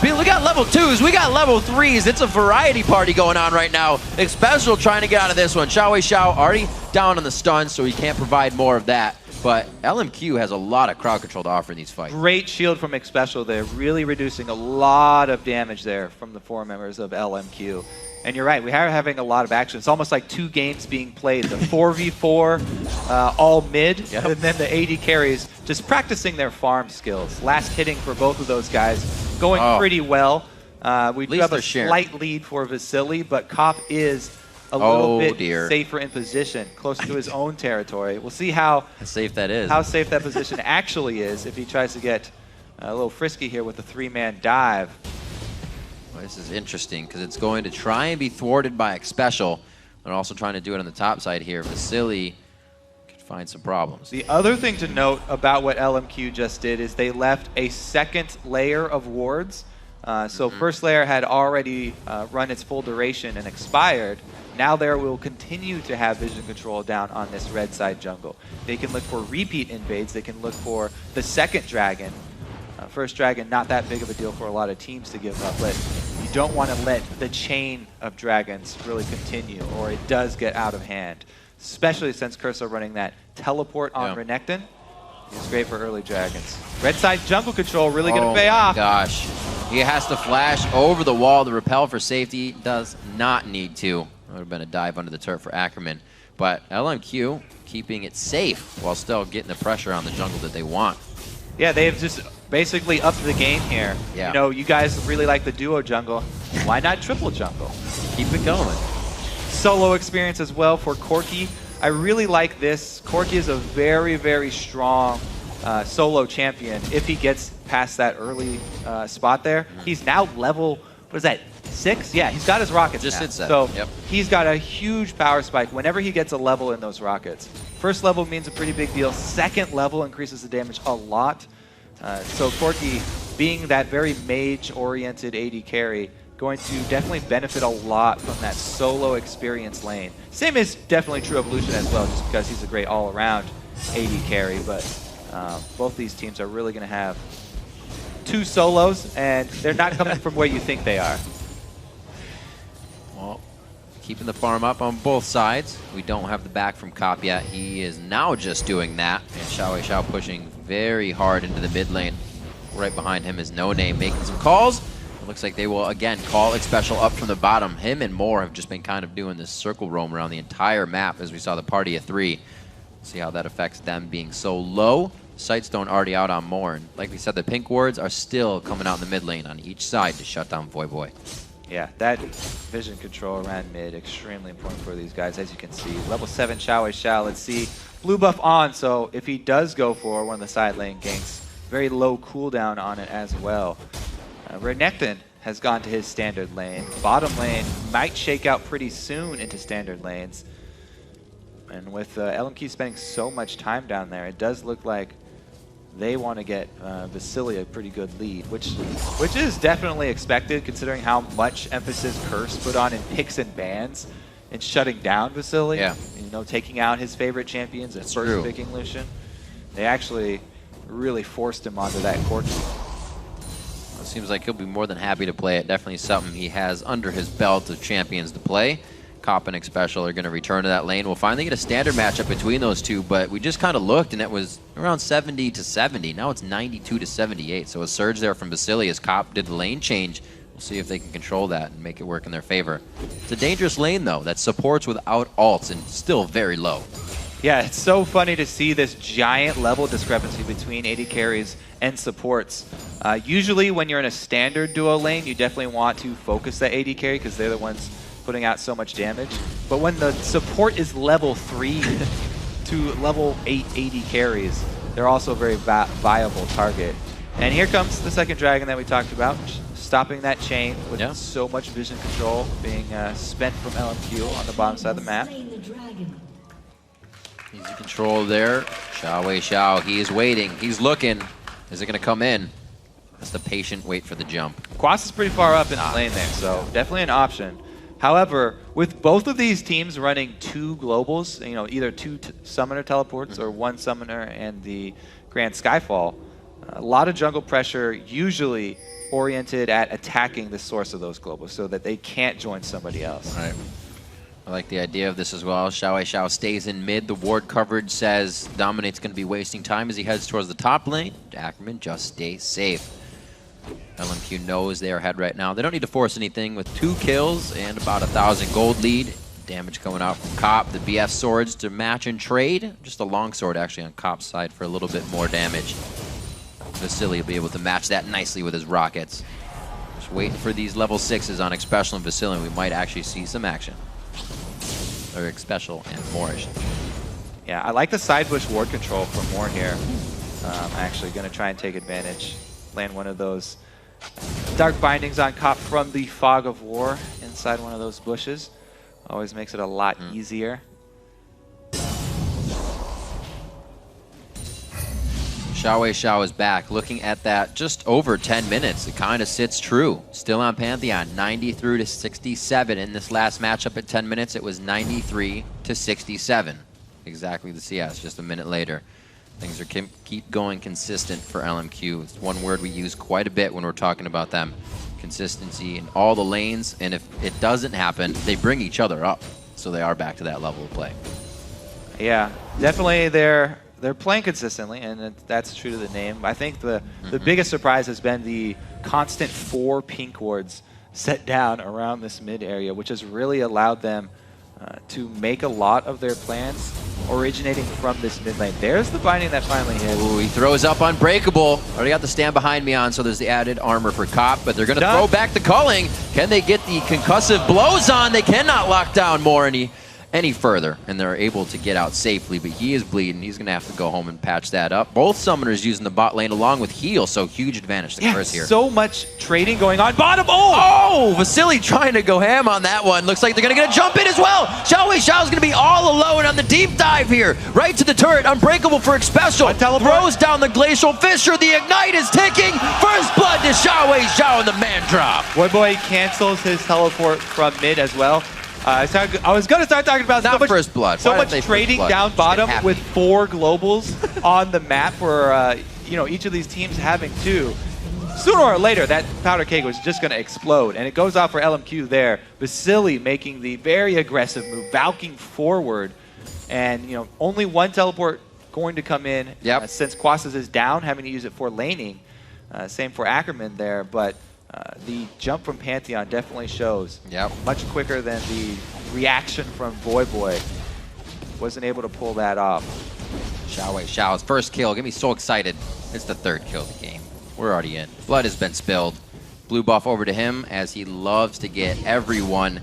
We got level 2s, we got level 3s. It's a variety party going on right now. Xpecial trying to get out of this one. Xiao Xiao already down on the stun, so he can't provide more of that. But LMQ has a lot of crowd control to offer in these fights. Great shield from Xpecial there, really reducing a lot of damage there from the 4 members of LMQ. And you're right, we are having a lot of action. It's almost like 2 games being played. The 4v4 all mid, and then the AD carries just practicing their farm skills. Last hitting for both of those guys going pretty well. We do have a slight lead for Vasily, but Kopp is a little bit safer in position, closer to his own territory. We'll see how safe that is. How safe that position actually is if he tries to get a little frisky here with the 3-man dive. Well, this is interesting because it's going to try and be thwarted by Xpecial, and also trying to do it on the top side here. Vasily could find some problems. The other thing to note about what LMQ just did is they left a second layer of wards. So first layer had already run its full duration and expired. Now there will continue to have vision control down on this red side jungle. They can look for repeat invades. They can look for the second dragon. First dragon, not that big of a deal for a lot of teams to give up, but you don't want to let the chain of dragons really continue, or it does get out of hand, especially since Curse are running that teleport on Renekton. It's great for early dragons. Red side jungle control really going to pay off. Gosh. He has to flash over the wall to repel for safety. Does not need to. That would have been a dive under the turret for Ackerman. But LMQ keeping it safe while still getting the pressure on the jungle that they want. Yeah, they've just basically upped the game here. Yeah. You know, you guys really like the duo jungle. Why not triple jungle? Keep it going. Solo experience as well for Corki. I really like this. Corki is a very, very strong solo champion if he gets past that early spot there. He's now level, what is that, 6? Yeah, he's got his rockets Just now. hit 7. So he's got a huge power spike whenever he gets a level in those rockets. First level means a pretty big deal. Second level increases the damage a lot. So Corki, being that very mage-oriented AD carry, going to definitely benefit a lot from that solo experience lane. Same is definitely true of Lucian as well, just because he's a great all-around AD carry, but both these teams are really going to have 2 solos, and they're not coming from where you think they are. Well, keeping the farm up on both sides. We don't have the back from Cop yet. He is now just doing that. And Xiao pushing very hard into the mid lane. Right behind him is No Name making some calls. It looks like they will again call Xpecial up from the bottom. Him and Moore have just been kind of doing this circle roam around the entire map as we saw the party of 3. See how that affects them being so low. Sightstone already out on Moore. And like we said, the pink wards are still coming out in the mid lane on each side to shut down Voyboy. Yeah, that vision control around mid, extremely important for these guys, as you can see. Level 7 Xiao. Let's see. Blue buff on, so if he does go for one of the side lane ganks, very low cooldown on it as well. Renekton has gone to his standard lane. Bottom lane might shake out pretty soon into standard lanes. And with LMQ spending so much time down there, it does look like they want to get Vasily a pretty good lead, which is definitely expected considering how much emphasis Curse put on in picks and bans and shutting down Vasily. Yeah. You know, taking out his favorite champions and first picking Lucian. They actually really forced him onto that court. It seems like he'll be more than happy to play it. Definitely something he has under his belt of champions to play. Cop and Xpecial are going to return to that lane. We'll finally get a standard matchup between those two, but we just kind of looked and it was around 70 to 70. Now it's 92 to 78. So a surge there from Vasily as Cop did the lane change. We'll see if they can control that and make it work in their favor. It's a dangerous lane though that supports without ults and still very low. Yeah, it's so funny to see this giant level discrepancy between AD carries and supports. Usually when you're in a standard duo lane, you definitely want to focus that AD carry because they're the ones putting out so much damage. But when the support is level 3 to level 8 AD carries, they're also a very viable target. And here comes the second dragon that we talked about, stopping that chain with so much vision control being spent from LMQ on the bottom side of the map. Easy control there. Xiao, he is waiting. He's looking. Is it going to come in? That's the patient wait for the jump. Quas is pretty far up in the lane there, so definitely an option. However, with both of these teams running 2 globals, you know, either 2 summoner teleports or 1 summoner and the Grand Skyfall, a lot of jungle pressure usually oriented at attacking the source of those globals so that they can't join somebody else. Right. I like the idea of this as well. Xiao stays in mid. The ward coverage says Dominate's going to be wasting time as he heads towards the top lane. Ackerman just stays safe. LMQ knows they are ahead right now. They don't need to force anything with 2 kills and about 1,000 gold lead. Damage coming out from Cop. The BF swords to match and trade. Just a longsword actually on Cop's side for a little bit more damage. Vasily will be able to match that nicely with his rockets. Just waiting for these level 6s on Xpecial and Vasily. We might actually see some action. Or Xpecial and Moorish. Yeah, I like the side bush ward control for Moore here. Actually going to try and take advantage. Land one of those dark bindings on Cop from the Fog of War inside one of those bushes. Always makes it a lot easier. Xiao is back. Looking at that just over 10 minutes, it kind of sits true. Still on Pantheon, 93 to 67. In this last matchup at 10 minutes, it was 93 to 67. Exactly the CS, just a minute later. Things are keep going consistent for LMQ. It's one word we use quite a bit when we're talking about them. Consistency in all the lanes, and if it doesn't happen, they bring each other up. So they are back to that level of play. Yeah, definitely they're playing consistently, and that's true to the name. I think the biggest surprise has been the constant 4 pink wards set down around this mid area, which has really allowed them to make a lot of their plans originating from this mid lane. There's the binding that finally hit. Ooh, he throws up Unbreakable. Already got the stand behind me on, so there's the added armor for Cop, but they're going to throw back the culling. Can they get the concussive blows on? They cannot lock down Moore any further, and they're able to get out safely, but he is bleeding. He's going to have to go home and patch that up. Both summoners using the bot lane along with heal, so huge advantage to Chris here. So much trading going on. Bottom, Vasily trying to go ham on that one. Looks like they're going to get a jump in as well. Xiao's going to be all alone on the deep dive here. Right to the turret, Unbreakable for Xpecial. Throws down the Glacial Fissure. The Ignite is ticking. First blood to Xiao and the man drop. Voyboy cancels his teleport from mid as well. I was going to start talking about Not first blood. So much trading down bottom with 4 globals on the map for you know, each of these teams having 2. sooner or later, that powder keg was just going to explode, and it goes off for LMQ there. Vasily making the very aggressive move, valking forward, and only one teleport going to come in. Yep. Since Quasas is down, having to use it for laning. Same for Ackerman there, but the jump from Pantheon definitely shows. Yep. Much quicker than the reaction from Voyboy. Wasn't able to pull that off. Xiao's first kill. Get me so excited. It's the 3rd kill of the game. We're already in. Blood has been spilled. Blue buff over to him as he loves to get everyone.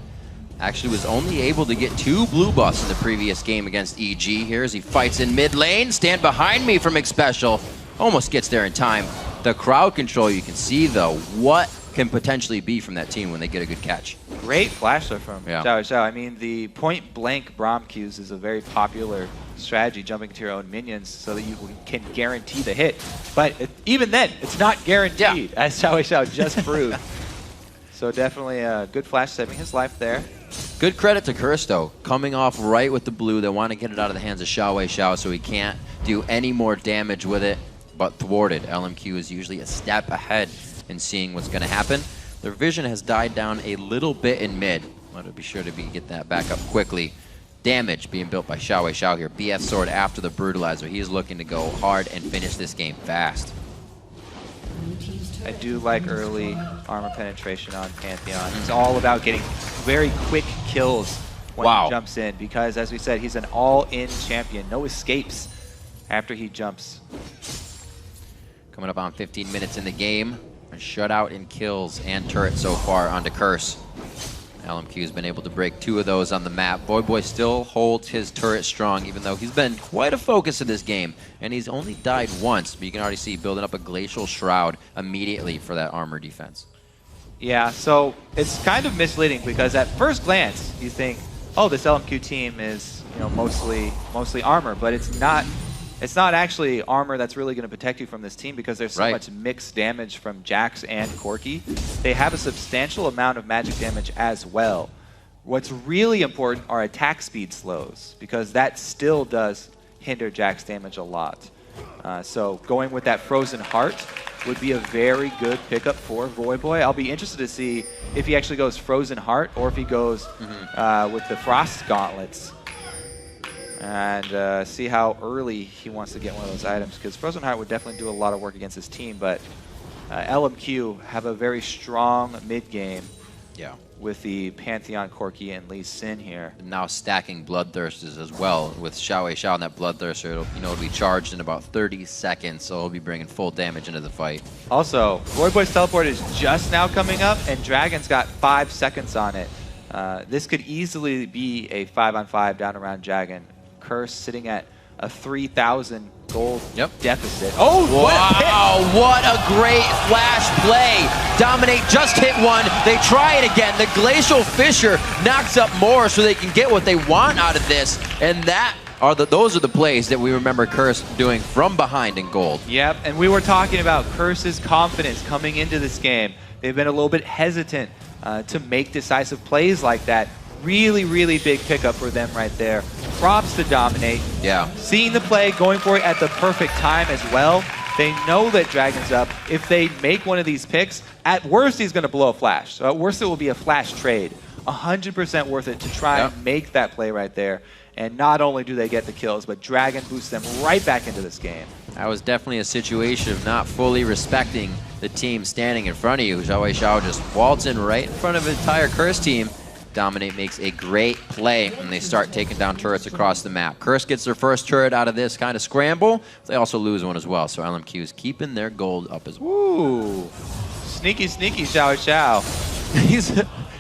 Actually was only able to get 2 blue buffs in the previous game against EG here as he fights in mid lane. Stand behind me from McSpecial. Almost gets there in time. The crowd control you can see though, what can potentially be from that team when they get a good catch. Great flash though from Yeah. Xiao. I mean, the point blank Braum Qs is a very popular strategy, jumping to your own minions so that you can guarantee the hit. But even then, it's not guaranteed, as Xiao just proved. So definitely a good flash saving his life there. Good credit to Curse though, coming off right with the blue. They want to get it out of the hands of Xiao so he can't do any more damage with it, but thwarted. LMQ is usually a step ahead in seeing what's going to happen. Their vision has died down a little bit in mid. Want to be sure to get that back up quickly. Damage being built by Xiao here. BF Sword after the Brutalizer. He is looking to go hard and finish this game fast. I do like early armor penetration on Pantheon. It's all about getting very quick kills when he jumps in, because as we said, he's an all-in champion. No escapes after he jumps. Coming up on 15 minutes in the game. A shutout in kills and turrets so far onto Curse. LMQ has been able to break 2 of those on the map. Voyboy still holds his turret strong, even though he's been quite a focus in this game. And he's only died once, but you can already see building up a Glacial Shroud immediately for that armor defense. Yeah, so it's kind of misleading because at first glance, you think, oh, this LMQ team is mostly armor, but it's not. It's not actually armor that's really going to protect you from this team because there's so much mixed damage from Jax and Corki. They have a substantial amount of magic damage as well. What's really important are attack speed slows, because that still does hinder Jax damage a lot. So going with that Frozen Heart would be a very good pickup for Voyboy. I'll be interested to see if he actually goes Frozen Heart or if he goes with the Frost Gauntlets. And see how early he wants to get one of those items, because Frozen Heart would definitely do a lot of work against his team, but LMQ have a very strong mid-game with the Pantheon, Corki, and Lee Sin here. And now stacking Bloodthirsters as well. With Xiao and that Bloodthirster, it'll be charged in about 30 seconds, so he'll be bringing full damage into the fight. Also, Voyboy's teleport is just now coming up, and Dragon's got 5 seconds on it. This could easily be a 5-on-5 down around Dragon. Curse sitting at a 3,000 gold deficit. Oh, wow, what a great flash play. Dominate just hit one. They try it again. The Glacial Fissure knocks up more so they can get what they want out of this. And those are the plays that we remember Curse doing from behind in gold. Yep, and we were talking about Curse's confidence coming into this game. They've been a little bit hesitant to make decisive plays like that. Really, really big pickup for them right there. Props to Dominate. Yeah. Seeing the play, going for it at the perfect time as well. They know that Dragon's up. If they make one of these picks, at worst he's going to blow a flash. So at worst it will be a flash trade. 100% worth it to try and make that play right there. And not only do they get the kills, but Dragon boosts them right back into this game. That was definitely a situation of not fully respecting the team standing in front of you. Xiao just waltzing right in front of the entire Curse team. Dominate makes a great play when they start taking down turrets across the map. Curse gets their first turret out of this kind of scramble. They also lose one as well, so LMQ is keeping their gold up as well. Ooh, sneaky Xiao.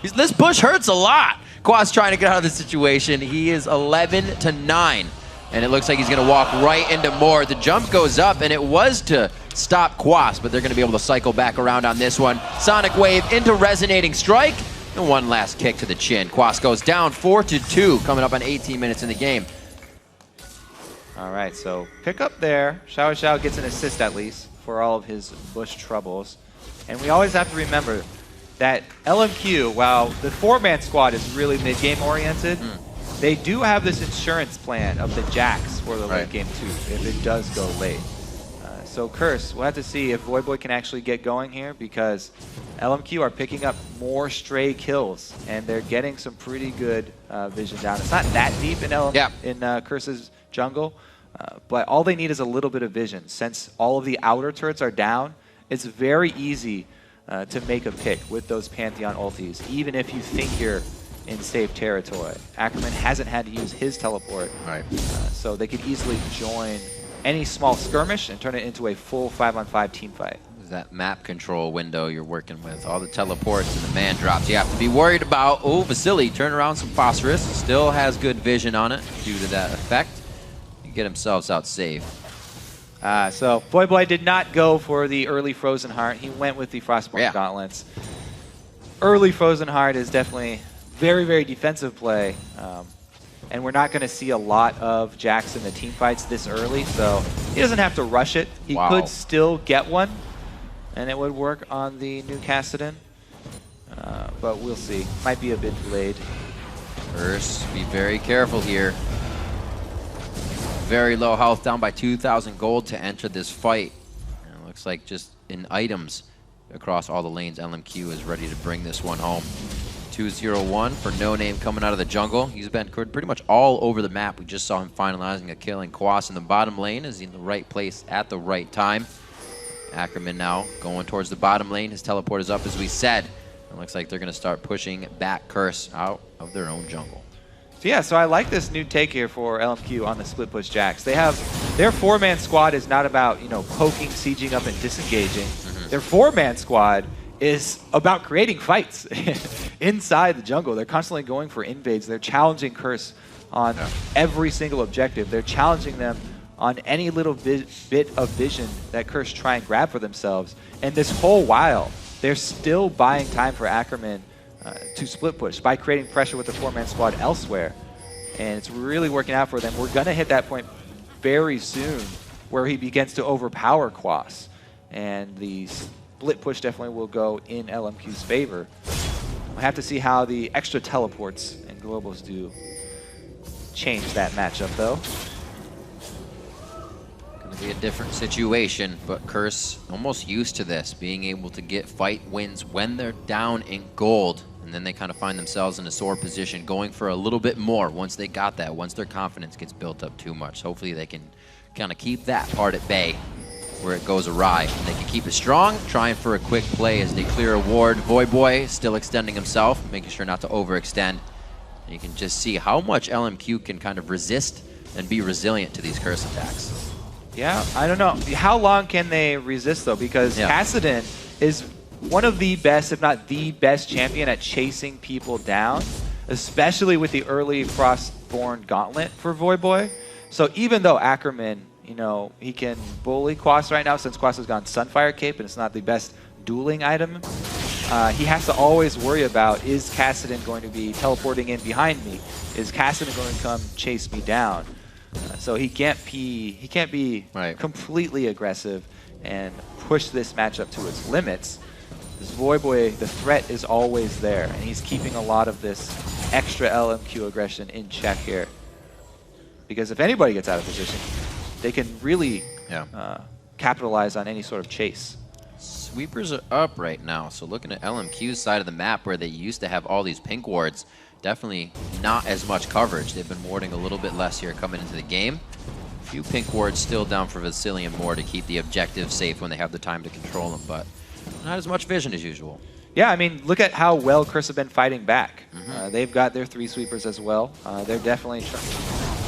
This push hurts a lot. Quas trying to get out of the situation. He is 11-9, and it looks like he's going to walk right into more. The jump goes up, and it was to stop Quas, but they're going to be able to cycle back around on this one. Sonic Wave into Resonating Strike. And one last kick to the chin. Quas goes down 4-2, coming up on 18 minutes in the game. All right, so pick up there. Xiao gets an assist at least for all of his Bush troubles. And we always have to remember that LMQ, while the 4-man squad is really mid-game oriented, they do have this insurance plan of the Jax for the late game too, if it does go late. So Curse, we'll have to see if Voyboy can actually get going here, because LMQ are picking up more stray kills, and they're getting some pretty good vision down. It's not that deep in Curse's jungle, but all they need is a little bit of vision. Since all of the outer turrets are down, it's very easy to make a pick with those Pantheon ultis, even if you think you're in safe territory. Ackerman hasn't had to use his teleport, so they could easily join any small skirmish and turn it into a full 5-on-5 team fight. That map control window you're working with, all the teleports and the man drops you have to be worried about. Oh, Vasily turn around some phosphorus, still has good vision on it due to that effect. You get themselves out safe. So Voyboy did not go for the early Frozen Heart. He went with the Frostborn Gauntlets. Early Frozen Heart is definitely very, very defensive play. And we're not going to see a lot of Jax in the team fights this early, so he doesn't have to rush it. He could still get one, and it would work on the new Kassadin. But we'll see. Might be a bit delayed. Curse, be very careful here. Very low health, down by 2,000 gold to enter this fight. And it looks like just in items across all the lanes, LMQ is ready to bring this one home. 2-0-1 for No Name coming out of the jungle. He's been pretty much all over the map. We just saw him finalizing a kill in Quas in the bottom lane. Is he in the right place at the right time? Ackerman now going towards the bottom lane. His teleport is up, as we said. It looks like they're going to start pushing back Curse out of their own jungle. So yeah, so I like this new take here for LMQ on the split push Jax. They have their 4-man squad is not about, you know, poking, sieging up, and disengaging. Their 4-man squad is about creating fights inside the jungle. They're constantly going for invades. They're challenging Curse on every single objective. They're challenging them on any little bit of vision that Curse try and grab for themselves. And this whole while, they're still buying time for Ackerman to split push by creating pressure with the 4-man squad elsewhere. And it's really working out for them. We're going to hit that point very soon where he begins to overpower Quas. And the split push definitely will go in LMQ's favor. We'll have to see how the extra teleports and globals do change that matchup, though. Going to be a different situation, but Curse almost used to this, being able to get fight wins when they're down in gold. And then they kind of find themselves in a sore position, going for a little bit more once they got that, once their confidence gets built up too much. Hopefully they can kind of keep that part at bay where it goes awry. And they can keep it strong, trying for a quick play as they clear a ward. Voyboy still extending himself, making sure not to overextend. And you can just see how much LMQ can kind of resist and be resilient to these Curse attacks. Yeah, I don't know. How long can they resist, though? Because Kassadin is one of the best, if not the best champion at chasing people down, especially with the early Frostborn Gauntlet for Voyboy. So even though Ackerman, you know, he can bully Quas right now since Quas has gone Sunfire Cape and it's not the best dueling item, he has to always worry about, is Kassadin going to be teleporting in behind me? Is Kassadin going to come chase me down? So he can't be completely aggressive and push this matchup to its limits. This Voyboy, the threat is always there, and he's keeping a lot of this extra LMQ aggression in check here. Because if anybody gets out of position, they can really capitalize on any sort of chase. Sweepers are up right now, so looking at LMQ's side of the map where they used to have all these pink wards, definitely not as much coverage. They've been warding a little bit less here coming into the game. A few pink wards still down for Vasily and more to keep the objective safe when they have the time to control them, but not as much vision as usual. Yeah, I mean, look at how well Curse have been fighting back. They've got their 3 sweepers as well. They're definitely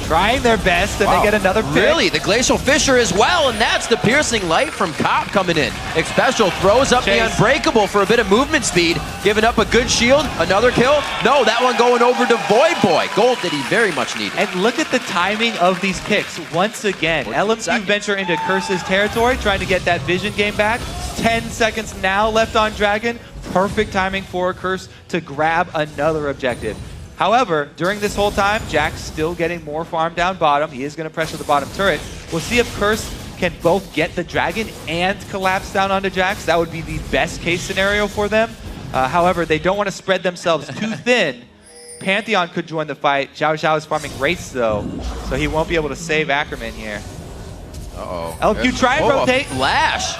trying their best, and they get another pick. Really? The Glacial Fissure as well, and that's the Piercing Light from Cop coming in. Xpecial throws up the Unbreakable for a bit of movement speed, giving up a good shield, another kill. No, that one going over to Voyboy. Gold that he very much needed. And look at the timing of these picks. Once again, LMQ venture into Curse's territory, trying to get that vision game back. 10 seconds now left on Dragon. Perfect timing for Curse to grab another objective. However, during this whole time, Jack's still getting more farm down bottom. He is going to pressure the bottom turret. We'll see if Curse can both get the Dragon and collapse down onto Jax. That would be the best case scenario for them. However, they don't want to spread themselves too thin. Pantheon could join the fight. Xiao Xiao is farming Wraiths, though, so he won't be able to save Ackerman here. Uh-oh. LQ try and rotate. Flash.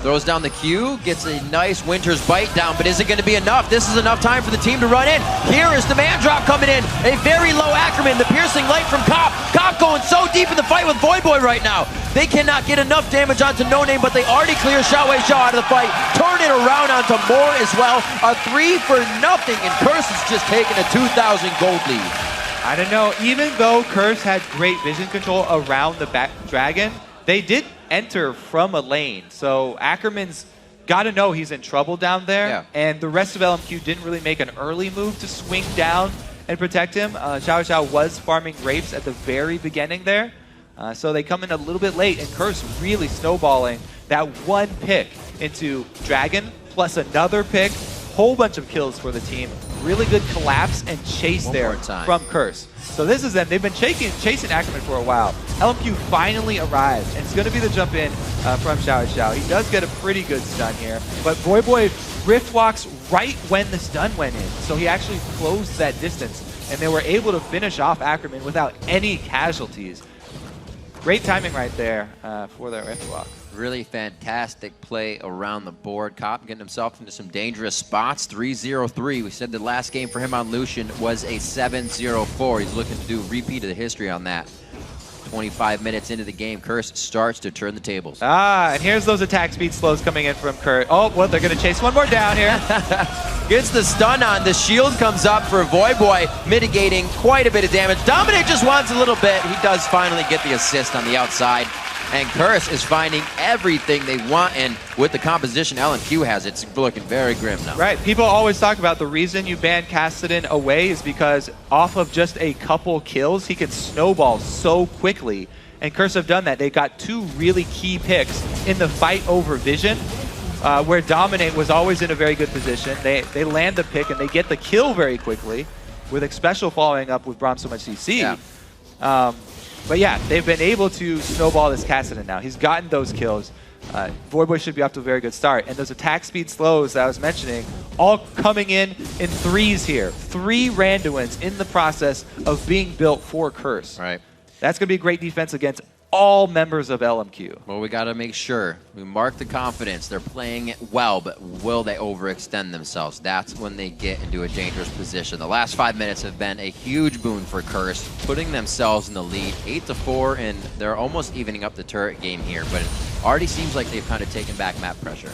Throws down the Q, gets a nice Winter's Bite down, but is it going to be enough? This is enough time for the team to run in. Here is the man drop coming in. A very low Ackerman, the piercing light from Cop. Cop going so deep in the fight with Void Boy right now. They cannot get enough damage onto No Name, but they already clear Xiaowei Xiao out of the fight. Turn it around onto Moore as well. A 3 for nothing, and Curse is just taking a 2,000 gold lead. I don't know, even though Curse had great vision control around the back dragon, they did enter from a lane. So Ackerman's got to know he's in trouble down there. Yeah. And the rest of LMQ didn't really make an early move to swing down and protect him. Xiao Xiao was farming grapes at the very beginning there. So they come in a little bit late, and Curse really snowballing that one pick into Dragon, plus another pick. Whole bunch of kills for the team. Really good collapse and chase there from Curse. So this is them. They've been chasing Ackerman for a while. LMQ finally arrives, and it's going to be the jump in from Xiao Xiao. He does get a pretty good stun here, but Void Boy Rift walks right when the stun went in. So he actually closed that distance, and they were able to finish off Ackerman without any casualties. Great timing right there for that Rift walk. Really fantastic play around the board. Cop getting himself into some dangerous spots. 3-0-3. We said the last game for him on Lucian was a 7-0-4. He's looking to do a repeat of the history on that. 25 minutes into the game, Curse starts to turn the tables. And here's those attack speed slows coming in from Curse. Oh, well, they're going to chase one more down here. Gets the stun on. The shield comes up for Void Boy, mitigating quite a bit of damage. Dominate just wants a little bit. He does finally get the assist on the outside. And Curse is finding everything they want, and with the composition LMQ has, it's looking very grim now. Right. People always talk about the reason you ban Kassadin away is because off of just a couple kills, he can snowball so quickly. And Curse have done that. They got 2 really key picks in the fight over Vision, where Dominate was always in a very good position. They land the pick, and they get the kill very quickly, with Xpecial following up with Braum so much CC. Yeah. But yeah, they've been able to snowball this Kassadin now. He's gotten those kills. Void Boy should be off to a very good start. And those attack speed slows that I was mentioning, all coming in 3s here. 3 Randuins in the process of being built for Curse. Right. That's going to be great defense against all members of LMQ. Well, we got to make sure we mark the confidence. They're playing it well, but will they overextend themselves? That's when they get into a dangerous position. The last 5 minutes have been a huge boon for Curse, putting themselves in the lead 8-4, and they're almost evening up the turret game here, but it already seems like they've kind of taken back map pressure.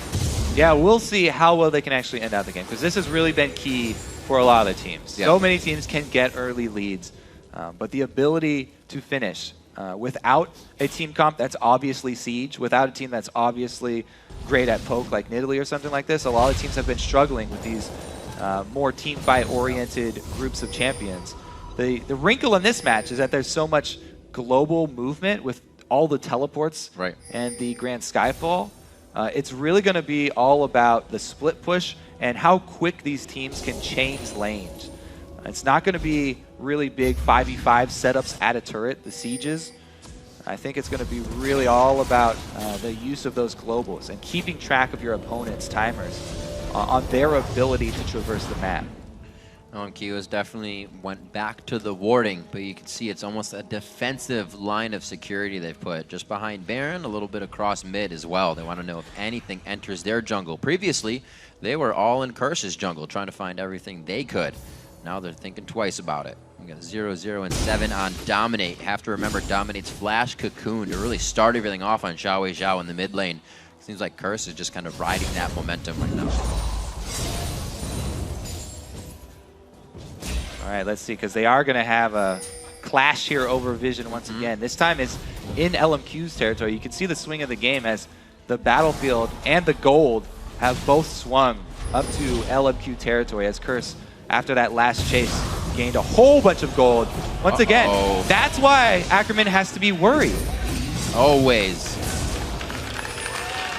Yeah, we'll see how well they can actually end out the game, because this has really been key for a lot of the teams. Yep. So many teams can get early leads, but the ability to finish without a team comp that's obviously Siege, without a team that's obviously great at poke like Nidalee or something like this, a lot of teams have been struggling with these more team fight oriented groups of champions. The wrinkle in this match is that there's so much global movement with all the teleports and the Grand Skyfall. It's really going to be all about the split push and how quick these teams can change lanes. It's not going to be really big 5v5 setups at a turret, the sieges. I think it's going to be really all about the use of those globals and keeping track of your opponent's timers on their ability to traverse the map. LMQ has definitely went back to the warding, but you can see it's almost a defensive line of security they've put just behind Baron, a little bit across mid as well. They want to know if anything enters their jungle. Previously, they were all in Curse's jungle, trying to find everything they could. Now they're thinking twice about it. We got 0-0 and 7 on Dominate. Have to remember Dominate's flash cocoon to really start everything off on Xiaowei Xiao in the mid lane. Seems like Curse is just kind of riding that momentum right now. All right, let's see, because they are going to have a clash here over Vision once again. This time it's in LMQ's territory. You can see the swing of the game as the battlefield and the gold have both swung up to LMQ territory as Curse, after that last chase, gained a whole bunch of gold. Once again, that's why Ackerman has to be worried. Always.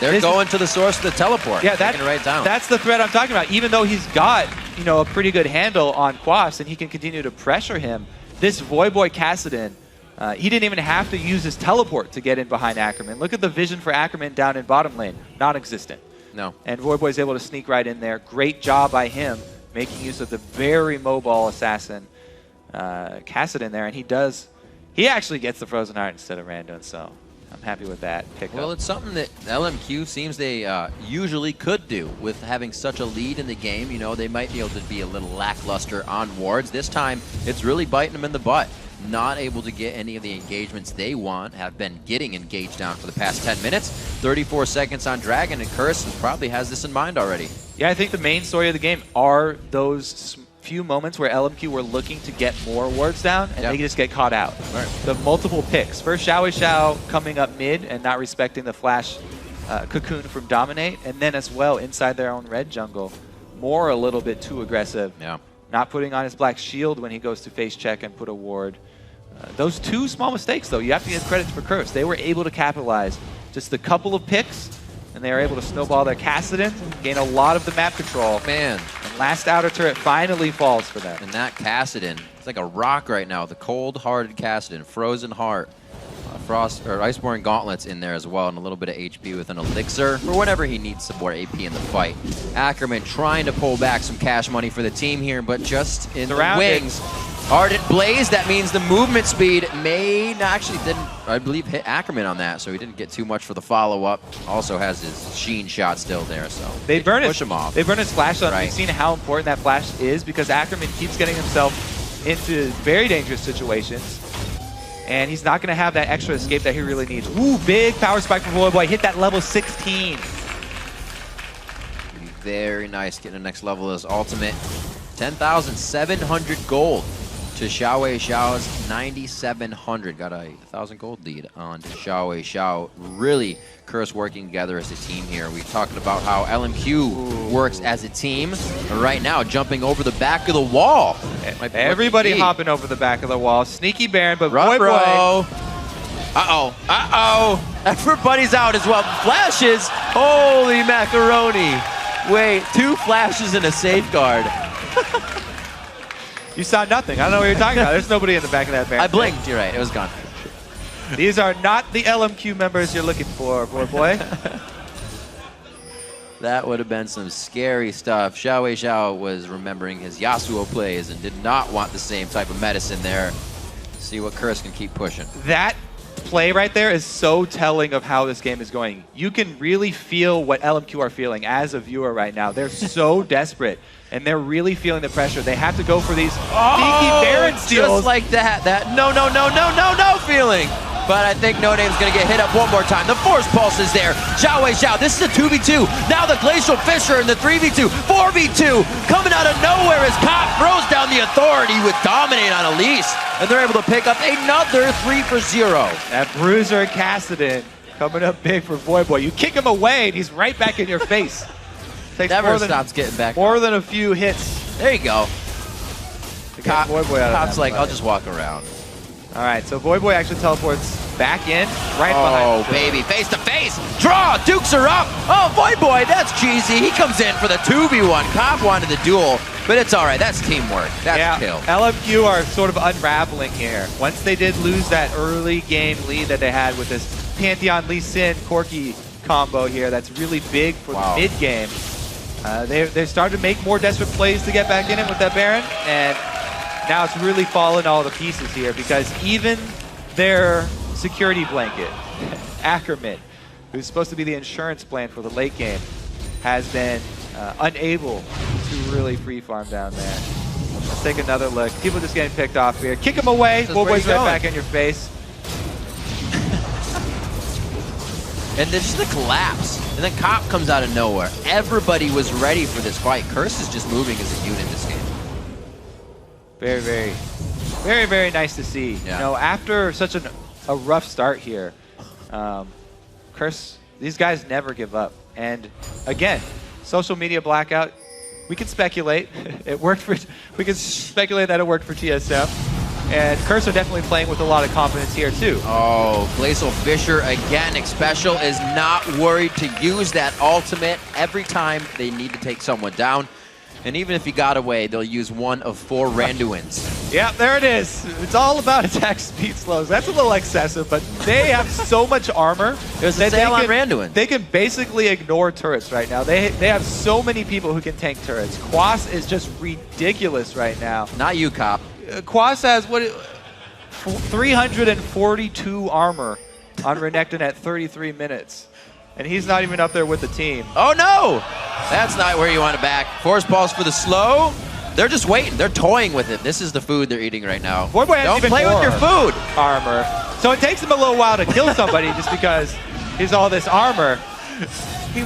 They're going to the source of the teleport. Yeah, that's the threat I'm talking about. Even though he's got, you know, a pretty good handle on Quas and he can continue to pressure him, this Void Boy Kassadin, he didn't even have to use his teleport to get in behind Ackerman. Look at the vision for Ackerman down in bottom lane. Non-existent. No. And Void Boy's able to sneak right in there. Great job by him, making use of the very mobile assassin Kassadin there, and he actually gets the Frozen Heart instead of Randuin, so I'm happy with that pickup. Well, it's something that LMQ seems they usually could do with having such a lead in the game. You know, they might be able to be a little lackluster on wards. This time, it's really biting them in the butt. Not able to get any of the engagements they want, have been getting engaged down for the past 10 minutes. 34 seconds on Dragon, and Curse probably has this in mind already. Yeah, I think the main story of the game are those few moments where LMQ were looking to get more wards down, and they just get caught out. Right. The multiple picks. First, Xiao coming up mid and not respecting the flash cocoon from Dominate, and then as well inside their own red jungle. More a little bit too aggressive. Yeah. Not putting on his black shield when he goes to face check and put a ward. Those two small mistakes, though, you have to give credit for Curse. They were able to capitalize. Just a couple of picks, and they were able to snowball their Kassadin, gain a lot of the map control. Man. And last outer turret finally falls for them. And that Kassadin, it's like a rock right now. The cold-hearted Kassadin, Frozen Heart, Frost or Iceborne Gauntlets in there as well, and a little bit of HP with an Elixir for whenever he needs some more AP in the fight. Ackerman trying to pull back some cash money for the team here, but just in the wings. Ardent Blaze, that means the movement speed may not actually didn't, I believe, hit Ackerman on that, so he didn't get too much for the follow-up. Also has his Sheen shot still there, so they push him off. They burn his flash on. Right. We've seen how important that flash is because Ackerman keeps getting himself into very dangerous situations. And he's not going to have that extra escape that he really needs. Ooh, big power spike for Voyboy. Hit that level 16. Very nice getting the next level of his ultimate. 10,700 gold to Xiao's 9,700. Got a 1,000 gold lead on Xiao. Really Curse working together as a team here. We've talked about how LMQ works as a team. Right now, jumping over the back of the wall. Everybody hopping over the back of the wall. Sneaky Baron, but Ro4. Uh-oh. Everybody's out as well. Flashes. Holy macaroni. Wait, 2 flashes and a safeguard. You saw nothing. I don't know what you're talking about. There's nobody in the back of that Baron. I blinked. You're right. It was gone. These are not the LMQ members you're looking for, boy. That would have been some scary stuff. Xiao was remembering his Yasuo plays and did not want the same type of medicine there. See what Curse can keep pushing. That play right there is so telling of how this game is going. You can really feel what LMQ are feeling as a viewer right now. They're so desperate, and they're really feeling the pressure. They have to go for these sneaky Baron steals. Just like that. That no feeling. But I think No Name's going to get hit up one more time. The Force Pulse is there. Xiao. This is a 2v2. Now the Glacial Fisher in the 3v2. 4v2. Coming out of nowhere as Cop throws down the Authority with Dominate on Elise. And they're able to pick up another 3 for 0. That Bruiser Kassadin coming up big for Voyboy. You kick him away, and he's right back in your face. Takes Never stops getting back. More than a few hits. There you go. Cop's like, I'll just walk around. All right, so Voyboy actually teleports back in, right behind. Oh, baby, face to face. Draw, dukes are up. Oh, Voyboy, that's cheesy. He comes in for the 2v1. Cop wanted the duel, but it's all right. That's teamwork. That's a kill. LMQ are sort of unraveling here. Once they did lose that early game lead that they had with this Pantheon Lee Sin Corki combo here, that's really big for the mid game. They started to make more desperate plays to get back in it with that Baron, and now it's really fallen all the pieces here because even their security blanket, Ackerman, who's supposed to be the insurance plan for the late game, has been unable to really free farm down there. Let's take another look. People just getting picked off here. Kick him away. Voyboy's right back in your face. And there's just a collapse. And then Cop comes out of nowhere. Everybody was ready for this fight. Curse is just moving as a unit this game. Very nice to see. Yeah. You know, after such a rough start here, Curse, these guys never give up. And again, social media blackout, we can speculate. We can speculate that it worked for TSM. And Curse are definitely playing with a lot of confidence here too. Oh, Glacial Fisher again. Xpecial is not worried to use that ultimate every time they need to take someone down. And even if he got away, they'll use one of 4 Randuins. Yeah, there it is. It's all about attack speed slows. That's a little excessive, but they have so much armor. There's a sale on Randuin. They can basically ignore turrets right now. They have so many people who can tank turrets. Quas is just ridiculous right now. Not you, Cop. Quas has 342 armor on Renekton at 33 minutes. And he's not even up there with the team. Oh no! That's not where you want to back. Force balls for the slow. They're just waiting. They're toying with it. This is the food they're eating right now. Voidboy has Don't even play with more your food. Armor. So it takes him a little while to kill somebody just because he's all this armor.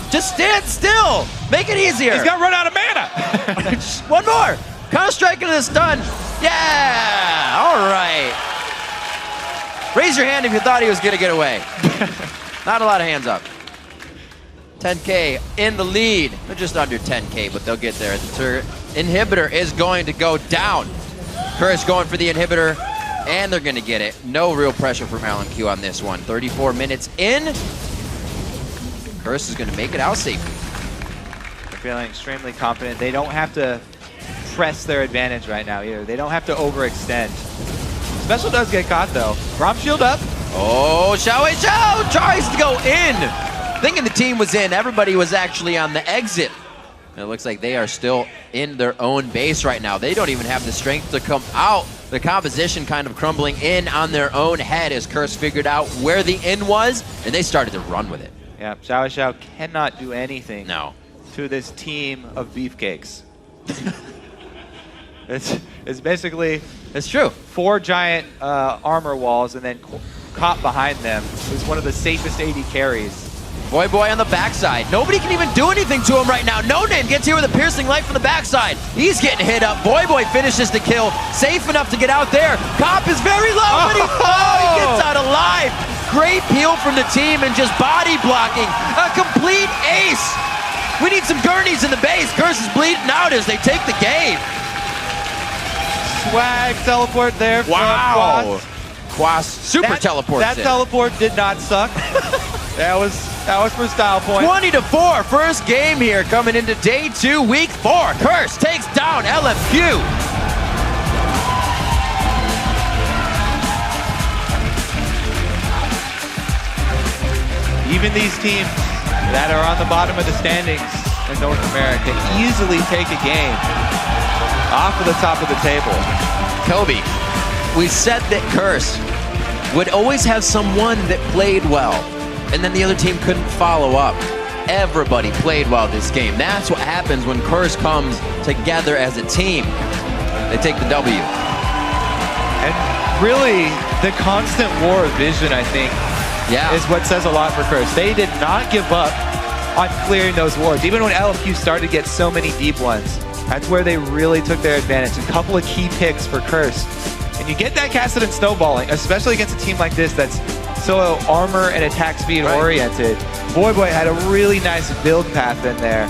Just stand still. Make it easier. He's got to run out of mana. Just one more. Counter-strike into the stun. Yeah! All right. Raise your hand if you thought he was going to get away. Not a lot of hands up. 10K in the lead. They're just under 10K, but they'll get there. The turret inhibitor is going to go down. Curse going for the inhibitor, and they're going to get it. No real pressure from LMQ on this one. 34 minutes in. Curse is going to make it out safely. They're feeling extremely confident. They don't have to press their advantage right now either. They don't have to overextend. Special does get caught though. Rom shield up. Oh, Xiao tries to go in. Thinking the team was in, everybody was actually on the exit. And it looks like they are still in their own base right now. They don't even have the strength to come out. The composition kind of crumbling in on their own head as Curse figured out where the in was, and they started to run with it. Yeah, Xiao cannot do anything to this team of beefcakes. It's basically... It's true. 4 giant armor walls and then caught behind them. It was one of the safest AD carries. Voidboy on the backside. Nobody can even do anything to him right now. No Name gets here with a piercing light from the backside. He's getting hit up. Voidboy finishes the kill. Safe enough to get out there. Cop is very low, but he gets out alive. Great peel from the team and just body blocking. A complete ace. We need some gurneys in the base. Curse is bleeding out as they take the game. Swag teleport there from Wow. Quas super teleports That in. teleport did not suck. That was for style point. 20-4, first game here coming into day 2, week 4. Curse takes down LMQ. Even these teams that are on the bottom of the standings in North America easily take a game off of the top of the table. Kobe, we said that Curse would always have someone that played well, and then the other team couldn't follow up. Everybody played well this game. That's what happens when Curse comes together as a team. They take the W. And really, the constant war of vision, I think, is what says a lot for Curse. They did not give up on clearing those wards. Even when LFQ started to get so many deep ones, that's where they really took their advantage. A couple of key picks for Curse. And you get that casted and snowballing, especially against a team like this that's so armor and attack speed oriented. Voidboy had a really nice build path in there,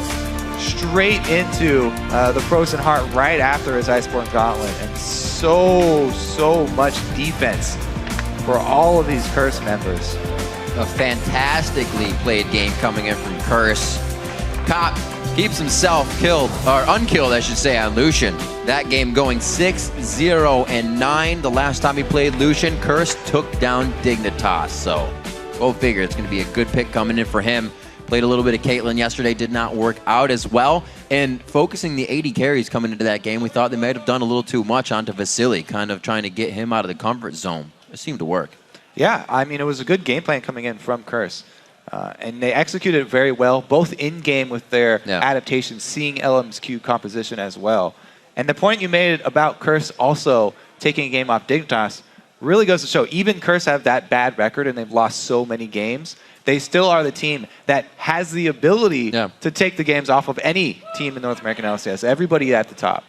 straight into the Frozen Heart right after his Iceborne Gauntlet. And so much defense for all of these Curse members. A fantastically played game coming in from Curse. Cop keeps himself killed, or unkilled, I should say, on Lucian. That game going 6-0-9. The last time he played Lucian, Curse took down Dignitas. So, go figure. It's going to be a good pick coming in for him. Played a little bit of Caitlyn yesterday. Did not work out as well. And focusing the 80 carries coming into that game, we thought they might have done a little too much onto Vasily, kind of trying to get him out of the comfort zone. It seemed to work. Yeah, I mean, it was a good game plan coming in from Curse. And they executed it very well, both in-game with their adaptations, seeing LMQ composition as well. And the point you made about Curse also taking a game off Dignitas really goes to show, even Curse have that bad record and they've lost so many games, they still are the team that has the ability to take the games off of any team in North American LCS, everybody at the top.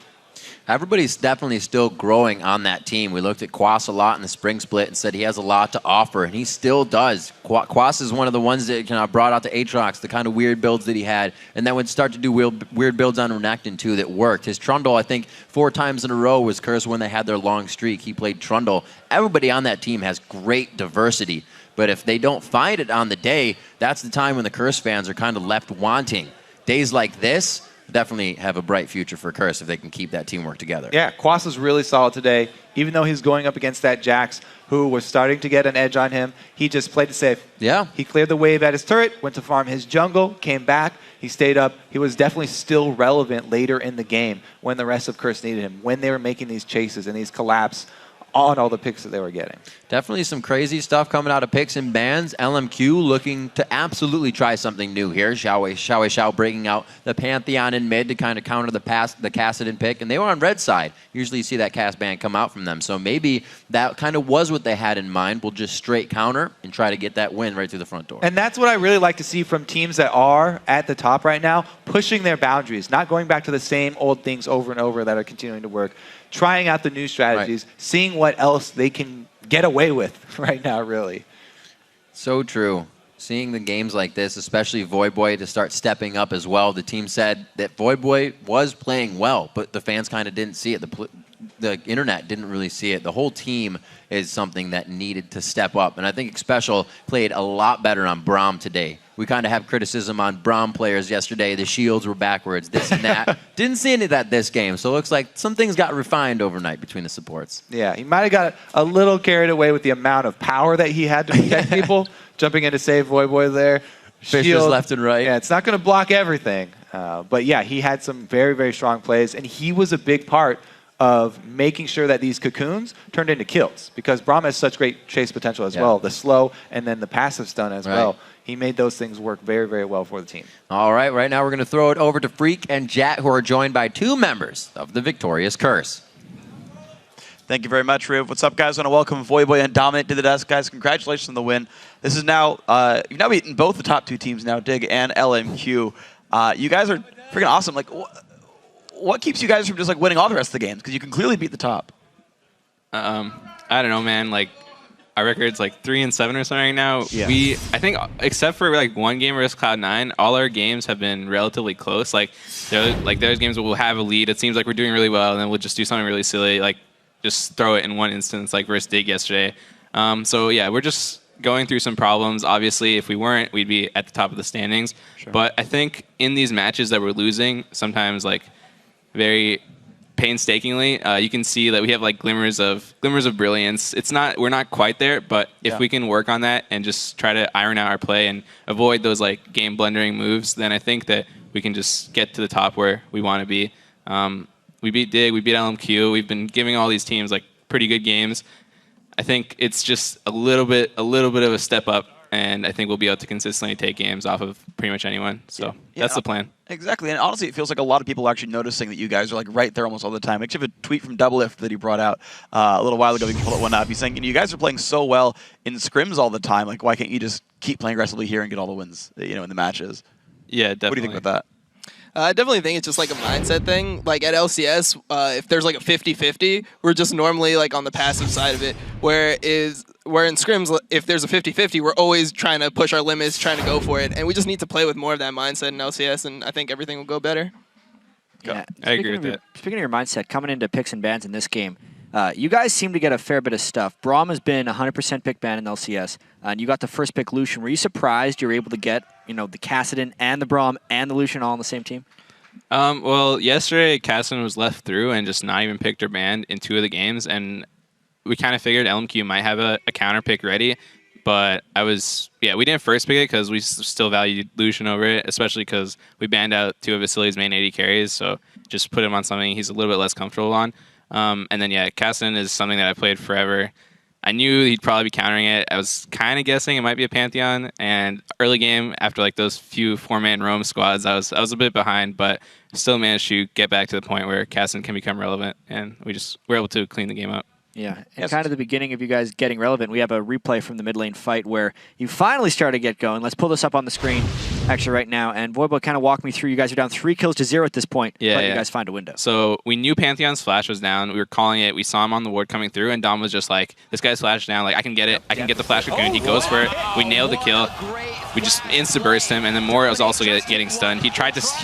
Everybody's definitely still growing on that team. We looked at Quas a lot in the spring split and said he has a lot to offer, and he still does. Quas is one of the ones that kind of brought out the Aatrox, the kind of weird builds that he had, and then would start to do weird builds on Renekton too that worked. His Trundle, I think, 4 times in a row was Curse when they had their long streak. He played Trundle. Everybody on that team has great diversity, but if they don't find it on the day, that's the time when the Curse fans are kind of left wanting. Days like this definitely have a bright future for Curse if they can keep that teamwork together. Yeah, Quas is really solid today. Even though he's going up against that Jax, who was starting to get an edge on him, he just played it safe. Yeah. He cleared the wave at his turret, went to farm his jungle, came back, he stayed up. He was definitely still relevant later in the game when the rest of Curse needed him, when they were making these chases and these collapse on all the picks that they were getting. Definitely some crazy stuff coming out of picks and bans. LMQ looking to absolutely try something new here. Xiao breaking out the Pantheon in mid to kind of counter the Kassadin pick. And they were on red side. Usually you see that cast ban come out from them. So maybe that kind of was what they had in mind. We'll just straight counter and try to get that win right through the front door. And that's what I really like to see from teams that are at the top right now, pushing their boundaries, not going back to the same old things over and over that are continuing to work, trying out the new strategies, seeing what else they can get away with right now, really. So true. Seeing the games like this, especially Voyboy to start stepping up as well. The team said that Voyboy was playing well, but the fans kind of didn't see it. The internet didn't really see it. The whole team is something that needed to step up. And I think Special played a lot better on Braum today. We kind of have criticism on Braum players yesterday. The shields were backwards, this and that. Didn't see any of that this game. So it looks like some things got refined overnight between the supports. Yeah, he might have got a little carried away with the amount of power that he had to protect people. Jumping in to save Voyboy there. Fishers left and right. Yeah, it's not going to block everything. But yeah, he had some very, very strong plays. And he was a big part of making sure that these cocoons turned into kills. Because Braum has such great chase potential as well. The slow and then the passive stun as well. He made those things work very, very well for the team. All right, right now we're going to throw it over to Freak and Jat, who are joined by 2 members of the Victorious Curse. Thank you very much, Riv. What's up, guys? I want to welcome Voyboy and Dominant to the desk. Guys, congratulations on the win. This is now, you've now beaten both the top 2 teams now, Dig and LMQ. You guys are freaking awesome. Like, what keeps you guys from just like winning all the rest of the games? Because you can clearly beat the top. I don't know, man. Like, our record's like 3-7 or something right now. Yeah. I think, except for like one game versus Cloud9, all our games have been relatively close. Like there's games where we'll have a lead. It seems like we're doing really well, and then we'll just do something really silly, like just throw it in one instance, like versus Dig yesterday. So yeah, we're just going through some problems. Obviously, if we weren't, we'd be at the top of the standings. Sure. But I think in these matches that we're losing, sometimes like very painstakingly, you can see that we have like glimmers of brilliance. We're not quite there, but if we can work on that and just try to iron out our play and avoid those like game blundering moves, then I think that we can just get to the top where we want to be. We beat Dig, we beat LMQ. We've been giving all these teams like pretty good games. I think it's just a little bit of a step up, and I think we'll be able to consistently take games off of pretty much anyone. So that's the plan. Exactly, and honestly, it feels like a lot of people are actually noticing that you guys are like right there almost all the time. I actually have a tweet from Double Lift that he brought out a little while ago. We can pull it one up. He's saying, you guys are playing so well in scrims all the time. Like, why can't you just keep playing aggressively here and get all the wins, in the matches? Yeah, definitely. What do you think about that? I definitely think it's just like a mindset thing. Like at LCS, if there's like a 50-50, we're just normally like on the passive side of it. Where in scrims, if there's a 50-50, we're always trying to push our limits, trying to go for it. And we just need to play with more of that mindset in LCS, and I think everything will go better. Yeah, I agree with that. Speaking of your mindset, coming into picks and bans in this game, you guys seem to get a fair bit of stuff. Braum has been 100% pick ban in LCS, and you got the first pick Lucian. Were you surprised you were able to get the Kassadin and the Braum and the Lucian all on the same team? Well, yesterday Kassadin was left through and just not even picked or banned in 2 of the games, and we kind of figured LMQ might have a counter pick ready, but we didn't first pick it because we still valued Lucian over it, especially because we banned out 2 of Vasily's main AD carries, so just put him on something he's a little bit less comfortable on. And then, Kassadin is something that I played forever. I knew he'd probably be countering it. I was kind of guessing it might be a Pantheon. And early game, after like those few 4-man roam squads, I was a bit behind, but still managed to get back to the point where Kassadin can become relevant, and we're able to clean the game up. Yeah, and kind of the beginning of you guys getting relevant, we have a replay from the mid lane fight where you finally started to get going. Let's pull this up on the screen actually right now, and Voyboy kind of walk me through. You guys are down 3-0 at this point, but you guys find a window. So we knew Pantheon's flash was down. We were calling it. We saw him on the ward coming through, and Dom was just like, this guy's flash down. Like, I can get it. I can get the flash cocoon. He goes for it. We nailed the kill. We just insta-burst him, and then Moore was also getting stunned. He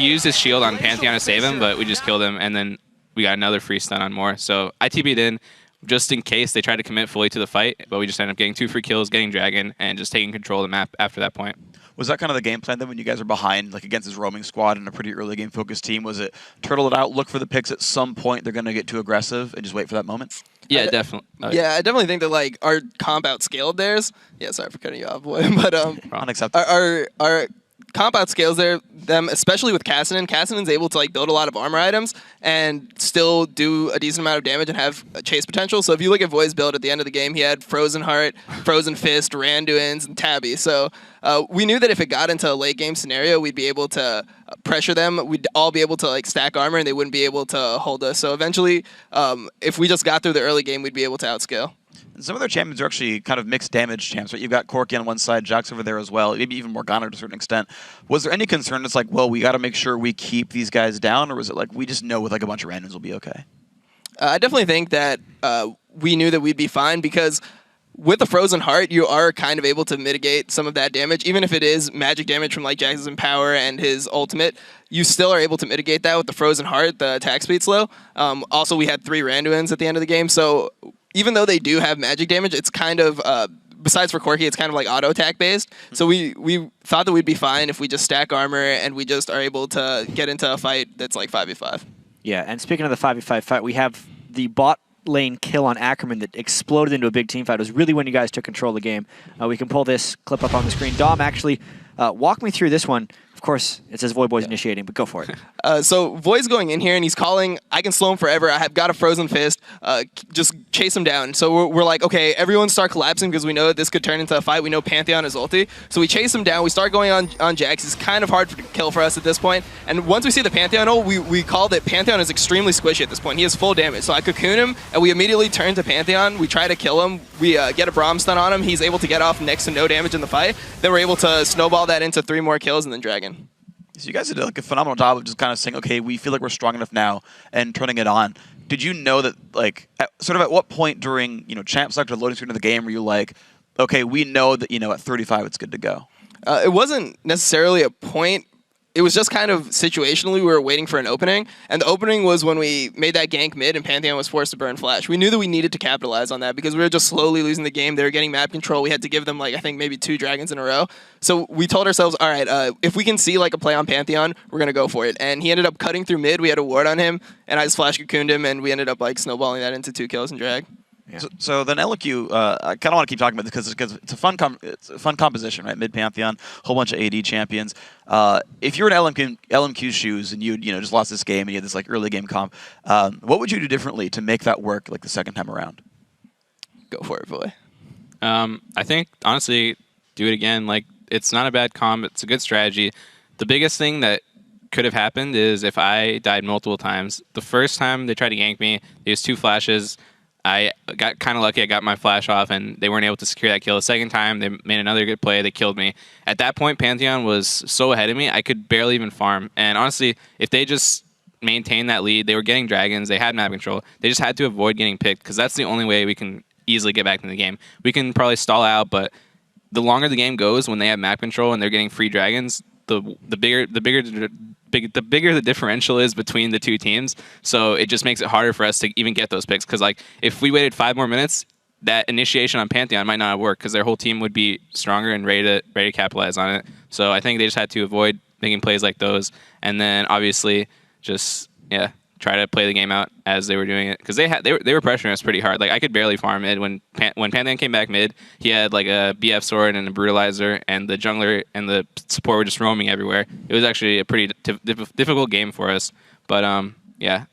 used his shield on Pantheon to save him, but we just killed him, and then we got another free stun on Moore. So I TP'd in just in case they tried to commit fully to the fight, but we just ended up getting 2 free kills, getting Dragon, and just taking control of the map after that point. Was that kind of the game plan then when you guys are behind, like against this roaming squad and a pretty early game focused team? Was it turtle it out, look for the picks at some point, they're going to get too aggressive, and just wait for that moment? Yeah, definitely. Yeah, I definitely think that like our comp outscaled theirs. Yeah, sorry for cutting you off, boy, but unacceptable. comp outscales them, especially with Cassinan. Cassinan's able to like build a lot of armor items and still do a decent amount of damage and have a chase potential. So if you look at Voi's build at the end of the game, he had Frozen Heart, Frozen Fist, Randuins, and Tabby. So we knew that if it got into a late game scenario, we'd be able to pressure them. We'd all be able to like stack armor, and they wouldn't be able to hold us. So eventually, if we just got through the early game, we'd be able to outscale. And some of their champions are actually kind of mixed damage champs, right? You've got Corki on one side, Jax over there as well, maybe even Morgana to a certain extent. Was there any concern it's like, well, we got to make sure we keep these guys down, or was it like we just know with like a bunch of randoms we'll be okay? I definitely think that we knew that we'd be fine because with the Frozen Heart, you are kind of able to mitigate some of that damage, even if it is magic damage from like Jax's Empower and his ultimate. You still are able to mitigate that with the Frozen Heart, the attack speed slow. Also, we had 3 Randuins at the end of the game, so even though they do have magic damage, it's kind of besides for Corki, it's kind of like auto attack based. So we thought that we'd be fine if we just stack armor and we just are able to get into a fight that's like 5v5. Yeah, and speaking of the 5v5 fight, we have the bot lane kill on Ackerman that exploded into a big team fight. It was really when you guys took control of the game. We can pull this clip up on the screen. Dom, actually, walk me through this one. Of course, it says Voiboy's initiating, but go for it. So Voi's going in here, and he's calling, I can slow him forever. I have got a Frozen Fist. Just chase him down. So we're like, okay, everyone start collapsing because we know that this could turn into a fight. We know Pantheon is ulti. So we chase him down. We start going on Jax. It's kind of hard to kill for us at this point. And once we see the Pantheon ult, we call that Pantheon is extremely squishy at this point. He has full damage. So I cocoon him, and we immediately turn to Pantheon. We try to kill him. We get a Braum stun on him. He's able to get off next to no damage in the fight. Then we're able to snowball that into 3 more kills and then Dragon. So you guys did like a phenomenal job of just kind of saying, okay, we feel like we're strong enough now and turning it on. Did you know that, like, at what point during, champ select or loading screen of the game were you like, okay, we know that, at 35 it's good to go? It wasn't necessarily a point. It was just kind of situationally we were waiting for an opening, and the opening was when we made that gank mid and Pantheon was forced to burn Flash. We knew that we needed to capitalize on that because we were just slowly losing the game. They were getting map control. We had to give them, like, I think maybe 2 dragons in a row. So we told ourselves, all right, if we can see like a play on Pantheon, we're going to go for it. And he ended up cutting through mid. We had a ward on him, and I just flash cocooned him, and we ended up like snowballing that into 2 kills and drag. Yeah. So then LQ, I kind of want to keep talking about this because it's a fun composition, right? Mid Pantheon, whole bunch of AD champions. If you're in LMQ's shoes and you just lost this game and you had this like early game comp, what would you do differently to make that work like the second time around? Go for it, boy. I think honestly, do it again. Like, it's not a bad comp. It's a good strategy. The biggest thing that could have happened is if I died multiple times. The first time they tried to gank me, they used 2 flashes. I got kind of lucky. I got my flash off, and they weren't able to secure that kill. The second time, they made another good play. They killed me. At that point, Pantheon was so ahead of me, I could barely even farm. And honestly, if they just maintained that lead, they were getting dragons. They had map control. They just had to avoid getting picked because that's the only way we can easily get back into the game. We can probably stall out, but the longer the game goes, when they have map control and they're getting free dragons, the bigger the differential is between the 2 teams. So it just makes it harder for us to even get those picks. Because like if we waited 5 more minutes, that initiation on Pantheon might not have worked because their whole team would be stronger and ready to capitalize on it. So I think they just had to avoid making plays like those, and then obviously just try to play the game out as they were doing it because they were pressuring us pretty hard. Like I could barely farm mid when Pantheon came back mid. He had like a BF sword and a brutalizer, and the jungler and the support were just roaming everywhere. It was actually a pretty difficult game for us. But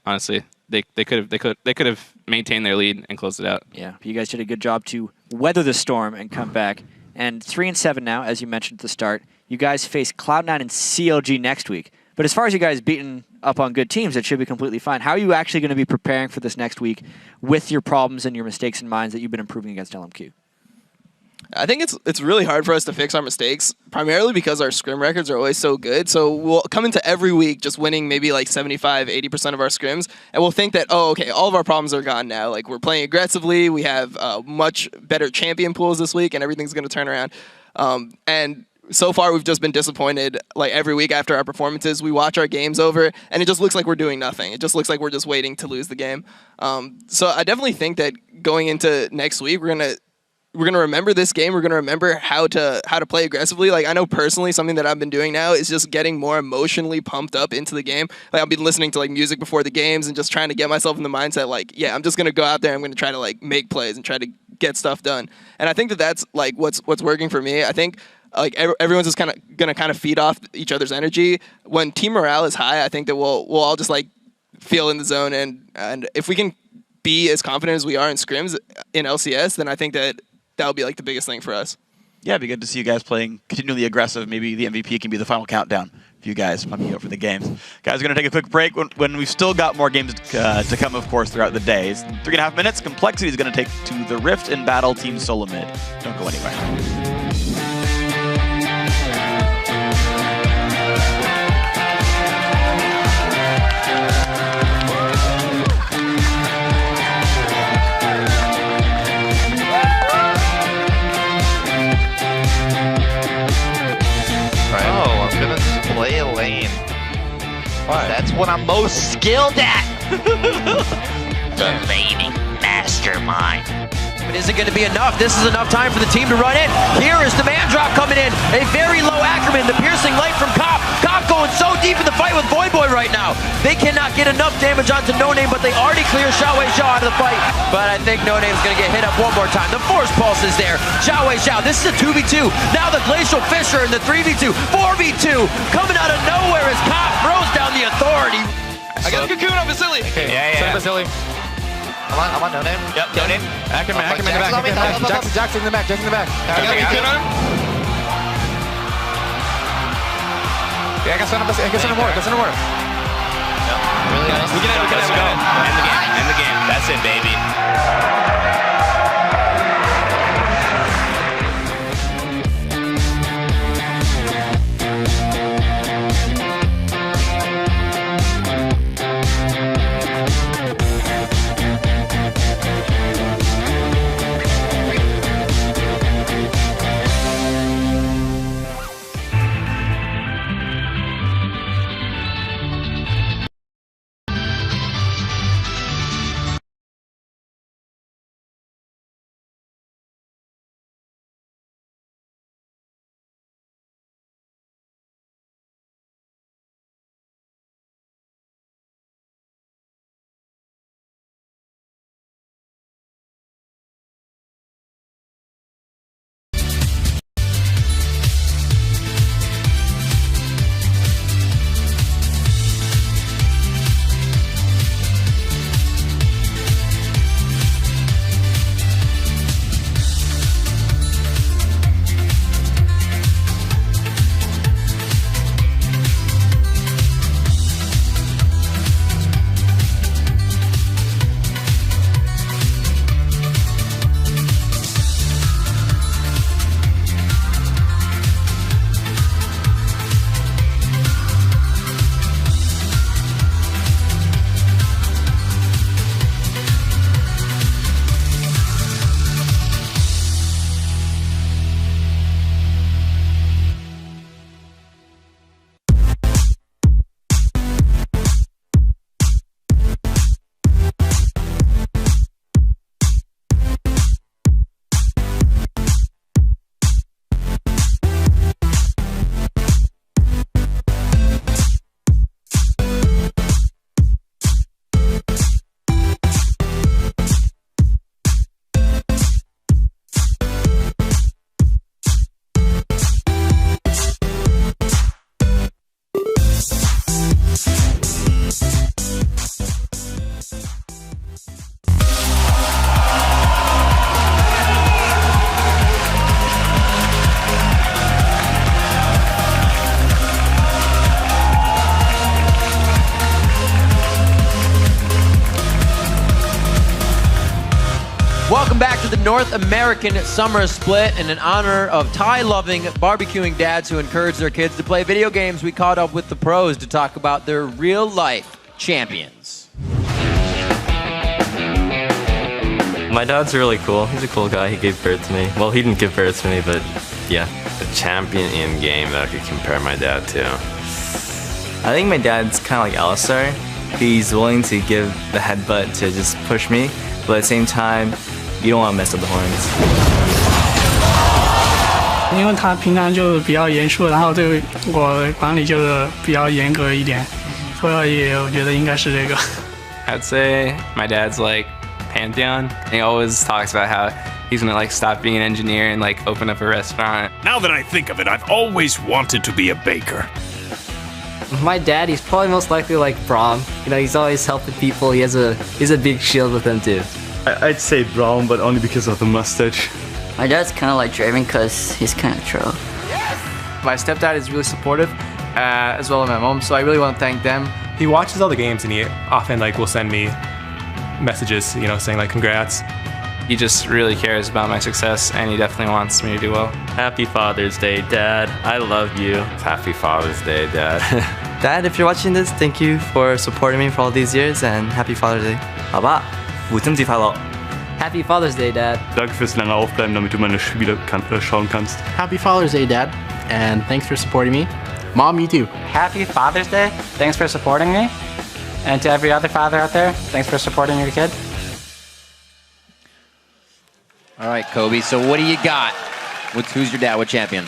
honestly, they could have maintained their lead and closed it out. Yeah, you guys did a good job to weather the storm and come back. And 3-7 now, as you mentioned at the start. You guys face Cloud9 and CLG next week. But as far as you guys beating up on good teams, it should be completely fine. How are you actually going to be preparing for this next week with your problems and your mistakes in mind that you've been improving against LMQ? I think it's really hard for us to fix our mistakes, primarily because our scrim records are always so good. So we'll come into every week just winning maybe like 75, 80% of our scrims, and we'll think that, oh, okay, all of our problems are gone now. Like, we're playing aggressively, we have much better champion pools this week, and everything's going to turn around. And so far, we've just been disappointed. Like, every week after our performances, we watch our games over, and it just looks like we're doing nothing. It just looks like we're just waiting to lose the game. So I definitely think that going into next week, we're gonna remember this game. We're gonna remember how to play aggressively. Like, I know personally, something that I've been doing now is just getting more emotionally pumped up into the game. Like, I'll be listening to like music before the games and just trying to get myself in the mindset. Like, yeah, I'm just gonna go out there. I'm gonna try to like make plays and try to get stuff done. And I think that that's like what's working for me. I think like everyone's just gonna kind of feed off each other's energy. When team morale is high, I think that we'll all just like feel in the zone, and if we can be as confident as we are in scrims in LCS, then I think that'll be like the biggest thing for us. Yeah, it'd be good to see you guys playing continually aggressive. Maybe the MVP can be the final countdown for you guys pumping up for the games. Guys, we're going to take a quick break when we've still got more games to come, of course, throughout the day. It's 3.5 minutes. Complexity is going to take to the Rift and battle Team Solo Mid. Don't go anywhere. Play a lane. That's what I'm most skilled at. The laning mastermind. But is it going to be enough? This is enough time for the team to run in. Here is the man drop coming in. A very low Ackerman. The piercing light from Cop. Cop going so deep in the fight with Void Boy right now. They cannot get enough damage onto No Name, but they already clear Xiaowei Xiao out of the fight. But I think No Name's going to get hit up one more time. The Force Pulse is there. Xiaowei Xiao. This is a 2v2. Now the Glacial Fisher in the 3v2. 4v2. Coming out of nowhere as Cop throws down the authority. I got the cocoon on Vasily. Okay, yeah. Vasily. I'm on No Name. Yep, No Name. Ackerman in the back. Jackson in the back. Jackson in the back. I got the cocoon on him. Yeah, I can send him more. Really nice. We can end the game. That's it, baby. Welcome back to the North American Summer Split. And in honor of Thai-loving, barbecuing dads who encourage their kids to play video games, we caught up with the pros to talk about their real-life champions. My dad's really cool. He's a cool guy. He gave birth to me. Well, he didn't give birth to me, but yeah. A champion in game that I could compare my dad to. I think my dad's kind of like Alistar. He's willing to give the headbutt to just push me, but at the same time, you don't want to mess up the horns. 因为他平常就比较严肃，然后对我管理就是比较严格一点，所以我觉得应该是这个。I'd say my dad's like Pantheon. He always talks about how he's gonna like stop being an engineer and like open up a restaurant. Now that I think of it, I've always wanted to be a baker. My dad, he's probably most likely like Braum. You know, he's always helping people. He's a big shield with him too. I'd say Brown, but only because of the mustache. My dad's kind of like Draven because he's kind of troll. My stepdad is really supportive, as well as my mom, so I really want to thank them. He watches all the games and he often like will send me messages, you know, saying like congrats. He just really cares about my success, and he definitely wants me to do well. Happy Father's Day, Dad. I love you. Happy Father's Day, Dad. Dad, if you're watching this, thank you for supporting me for all these years, and happy Father's Day. 爸爸，父亲节快乐。 Happy Father's Day, Dad. Danke fürs lange Aufbleiben, damit du meine Spiele schauen kannst. Happy Father's Day, Dad, and thanks for supporting me. Mom, you too. Happy Father's Day. Thanks for supporting me. And to every other father out there, thanks for supporting your kid. All right, Kobe, so what do you got? Who's your dad? What champion?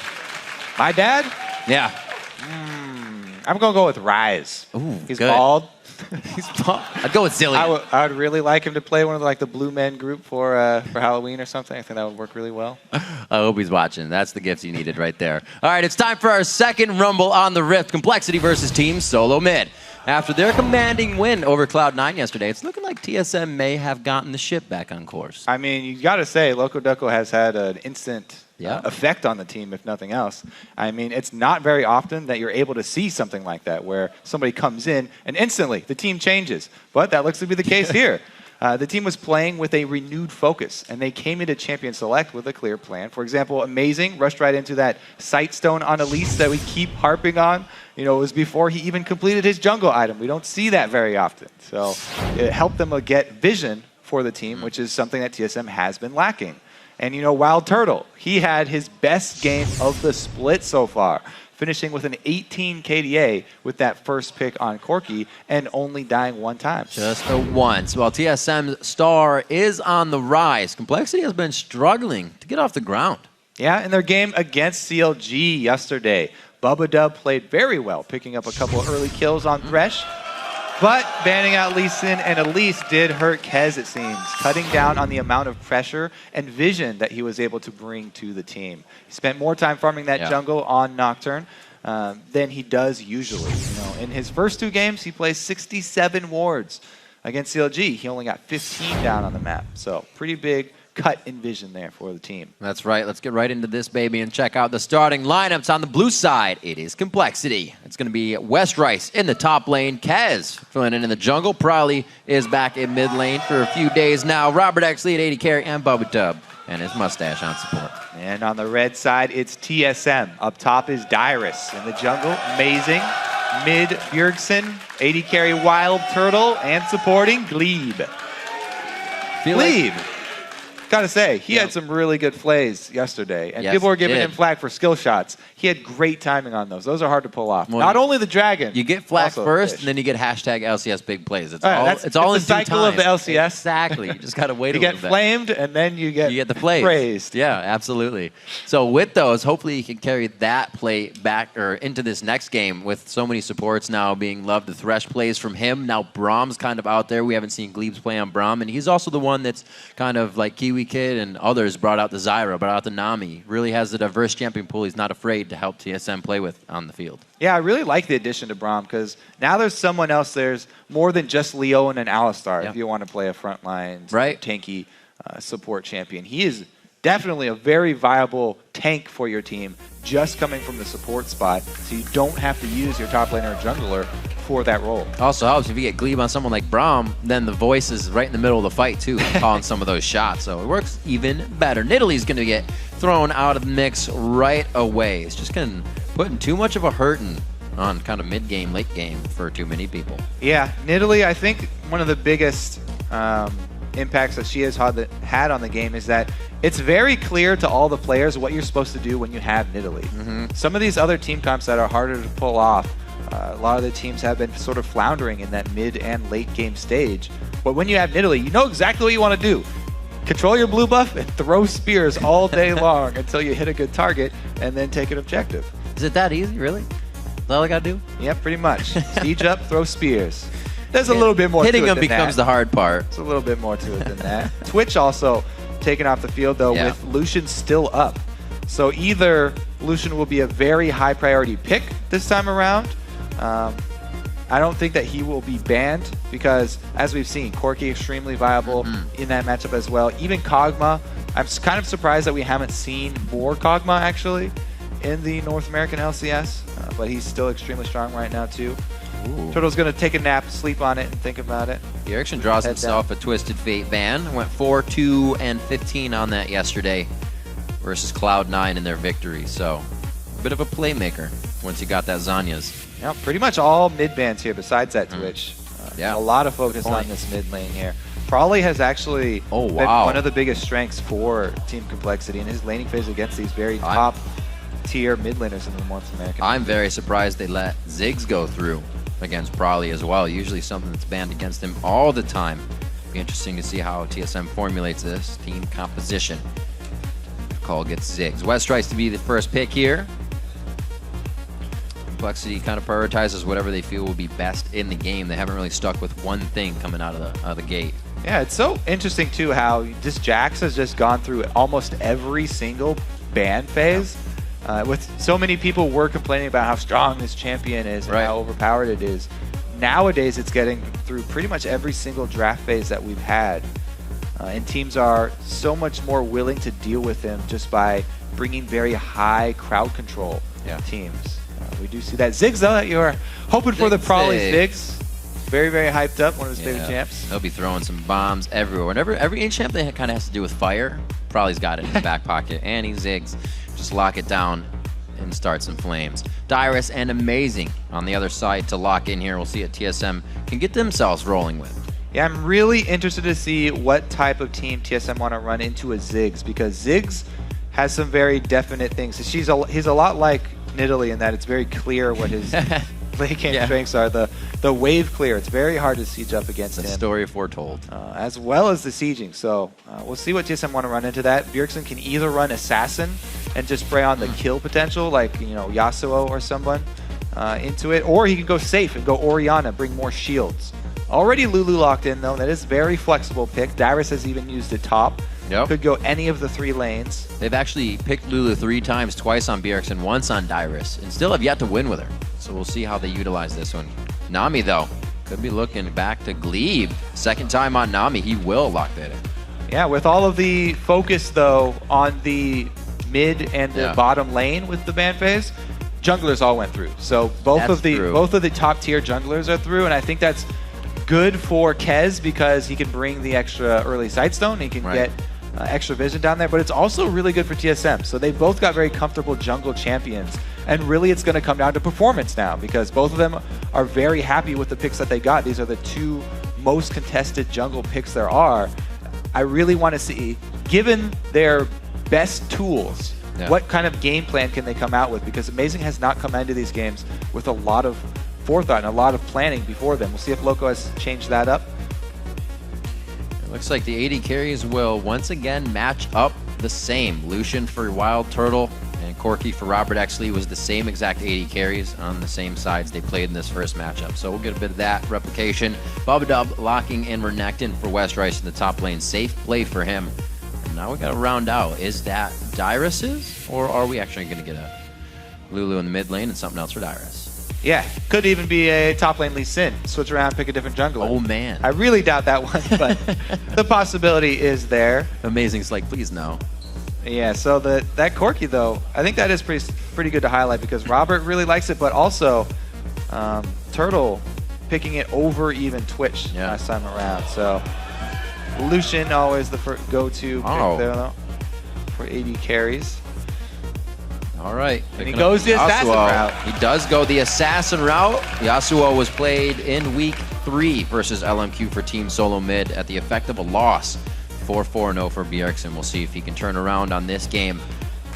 My dad? Yeah. I'm going to go with Rise. Ooh, He's good. bald. He's bald. I'd go with Zillion. I would really like him to play one of the Blue Men group for Halloween or something. I think that would work really well. I hope he's watching. That's the gift you needed right there. All right, it's time for our second Rumble on the Rift. Complexity versus Team Solo Mid. After their commanding win over Cloud9 yesterday, it's looking like TSM may have gotten the ship back on course. I mean, you got to say, Loco Doco has had an instant effect on the team, if nothing else. I mean, it's not very often that you're able to see something like that, where somebody comes in and instantly the team changes. But that looks to be the case here. The team was playing with a renewed focus, and they came into Champion Select with a clear plan. For example, Amazing rushed right into that Sightstone on Elise that we keep harping on. You know, it was before he even completed his jungle item. We don't see that very often. So it helped them get vision for the team, which is something that TSM has been lacking. And, you know, Wild Turtle, he had his best game of the split so far, finishing with an 18 KDA with that first pick on Corki and only dying one time. Just the once. While TSM's star is on the rise, Complexity has been struggling to get off the ground. Yeah, in their game against CLG yesterday, Bubba Dub played very well, picking up a couple of early kills on Thresh. But banning out Lee Sin and Elise did hurt Kez, it seems, cutting down on the amount of pressure and vision that he was able to bring to the team. He spent more time farming that jungle on Nocturne than he does usually. You know, in his first 2 games, he plays 67 wards. Against CLG, he only got 15 down on the map. So pretty big cut in vision there for the team. That's right. Let's get right into this, baby, and check out the starting lineups on the blue side. It is Complexity. It's going to be West Rice in the top lane. Kez filling in the jungle. Probably is back in mid lane for a few days now. Robert X lead 80 carry and Bubba Dub and his mustache on support. And on the red side, it's TSM. Up top is Dyrus. In the jungle, Amazing. Mid, Bjergsen. 80 carry Wild Turtle. And supporting, Glebe. Glebe. Gotta say, he had some really good plays yesterday, and people were giving him flack for skill shots. He had great timing on those. Those are hard to pull off. Well, not only the dragon. You get flack first, and then you get hashtag LCS big plays. It's all it's in the due cycle time. of the LCS. Exactly. You just gotta wait a little little bit. You get flamed, and then you get the plays. praised. Yeah, absolutely. So with those, hopefully you can carry that play back or into this next game with so many supports now being loved. The Thresh plays from him. Now Brahm's kind of out there. We haven't seen Glebe's play on Brahm, and he's also the one that's kind of like Kiwi Kid and others brought out the Zyra, brought out the Nami. Really has a diverse champion pool he's not afraid to help TSM play with on the field. Yeah, I really like the addition to Braum because now there's someone else. There's more than just Leon and Alistar if you want to play a frontline tanky support champion. He is definitely a very viable tank for your team just coming from the support spot, so you don't have to use your top laner or jungler for that role. Also helps if you get Glebe on someone like Braum, then the voice is right in the middle of the fight too, calling some of those shots. So it works even better. Nidalee's going to get thrown out of the mix right away. It's just kind of putting too much of a hurting on kind of mid-game, late game for too many people. Yeah, Nidalee, I think one of the biggest impacts that she has had on the game is that it's very clear to all the players what you're supposed to do when you have Nidalee. Some of these other team comps that are harder to pull off, a lot of the teams have been sort of floundering in that mid and late game stage. But when you have Nidalee, you know exactly what you want to do. Control your blue buff and throw spears all day long until you hit a good target and then take an objective. Is it that easy, really? Is that all I got to do? Yeah, pretty much. Siege up, throw spears. There's a little bit more to it than that. Hitting them becomes the hard part. It's a little bit more to it than that. Twitch also taken off the field, though, with Lucian still up. So either Lucian will be a very high priority pick this time around. I don't think that he will be banned because, as we've seen, Corki extremely viable in that matchup as well. Even Kog'Maw, I'm kind of surprised that we haven't seen more Kog'Maw actually in the North American LCS, but he's still extremely strong right now too. Ooh. Turtle's going to take a nap, sleep on it, and think about it. Bjergsen draws himself a Twisted Fate ban. Went 4-2 and 15 on that yesterday versus Cloud9 in their victory. So, a bit of a playmaker once he got that Zanya's. Yeah, pretty much all mid bans here besides that Twitch. A lot of focus on this mid lane here. Probably has actually been one of the biggest strengths for Team Complexity in his laning phase against these very top tier mid laners in the North American. I'm very surprised they let Ziggs go through against Probably as well. Usually something that's banned against him all the time. Be interesting to see how TSM formulates this team composition. Call gets Ziggs. West tries to be the first pick here. Complexity kind of prioritizes whatever they feel will be best in the game. They haven't really stuck with one thing coming out of the gate. Yeah, it's so interesting too how this Jax has just gone through almost every single ban phase. With so many people were complaining about how strong this champion is and how overpowered it is. Nowadays, it's getting through pretty much every single draft phase that we've had. And teams are so much more willing to deal with him just by bringing very high crowd control teams. We do see that. Ziggs, though, that you're hoping for the Probably Ziggs. Very, very hyped up, one of his favorite champs. He'll be throwing some bombs everywhere. Whenever every champ that kind of has to do with fire, Probably's got it in his back pocket. And he Ziggs. Just lock it down and start some flames. Dyrus and Amazing on the other side to lock in here. We'll see what TSM can get themselves rolling with. Yeah, I'm really interested to see what type of team TSM want to run into a Ziggs, because Ziggs has some very definite things. He's a lot like Nidalee in that it's very clear what his late game strengths are. The wave clear, it's very hard to siege up against him. The story foretold. As well as the sieging. So we'll see what TSM want to run into that. Bjergsen can either run Assassin and just spray on the kill potential, like Yasuo or someone into it, or he can go safe and go Orianna, bring more shields. Already Lulu locked in though. That is very flexible pick. Dyrus has even used it top. Could go any of the 3 lanes. They've actually picked Lulu 3 times, twice on Bjergsen, once on Dyrus, and still have yet to win with her. So we'll see how they utilize this one. Nami, though, could be looking back to Glebe. Second time on Nami, he will lock that in. Yeah, with all of the focus, though, on the mid and the bottom lane with the ban phase, junglers all went through. So both of the top tier junglers are through, and I think that's good for Kez because he can bring the extra early Sightstone. He can get extra vision down there, but it's also really good for TSM. So they both got very comfortable jungle champions, and really it's going to come down to performance now because both of them are very happy with the picks that they got. These are the 2 most contested jungle picks there are. I really want to see, given their best tools, what kind of game plan can they come out with, because Amazing has not come into these games with a lot of forethought and a lot of planning before them. We'll see if Loco has changed that up. Looks like the AD carries will once again match up the same. Lucian for Wild Turtle and Corki for Robert Exley was the same exact AD carries on the same sides they played in this first matchup. So we'll get a bit of that replication. Bubba locking in Renekton for West Rice in the top lane. Safe play for him. And now we got to round out. Is that Dyrus's, or are we actually going to get a Lulu in the mid lane and something else for Dyrus? Yeah, could even be a top lane Lee Sin. Switch around, pick a different jungler. Oh, man. I really doubt that one, but the possibility is there. Amazing's like, please no. Yeah, so that Corki, though, I think that is pretty good to highlight because Robert really likes it, but also Turtle picking it over even Twitch last time around. So Lucian always the go-to pick there, though, for AD carries. All right. And he goes the assassin route. He does go the assassin route. Yasuo was played in week 3 versus LMQ for Team Solo Mid at the effect of a loss. 4-4-0 for Bjergsen. We'll see if he can turn around on this game.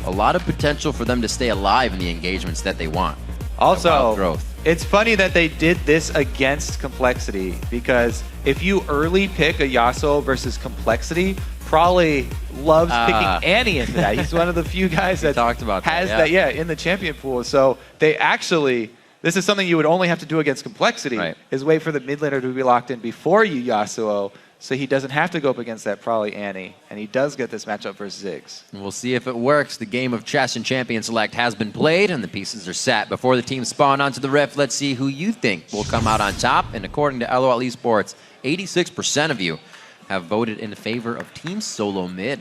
A lot of potential for them to stay alive in the engagements that they want. Also, it's funny that they did this against Complexity because if you early pick a Yasuo versus Complexity, probably loves picking Annie into that. He's one of the few guys that talked about has that in the champion pool. So they actually, this is something you would only have to do against Complexity, is wait for the mid laner to be locked in before you Yasuo so he doesn't have to go up against that probably Annie, and he does get this matchup versus Ziggs. And we'll see if it works. The game of chess and champion select has been played, and the pieces are set. Before the teams spawn onto the Rift, let's see who you think will come out on top. And according to LOL Esports, 86% of you have voted in favor of Team Solo Mid.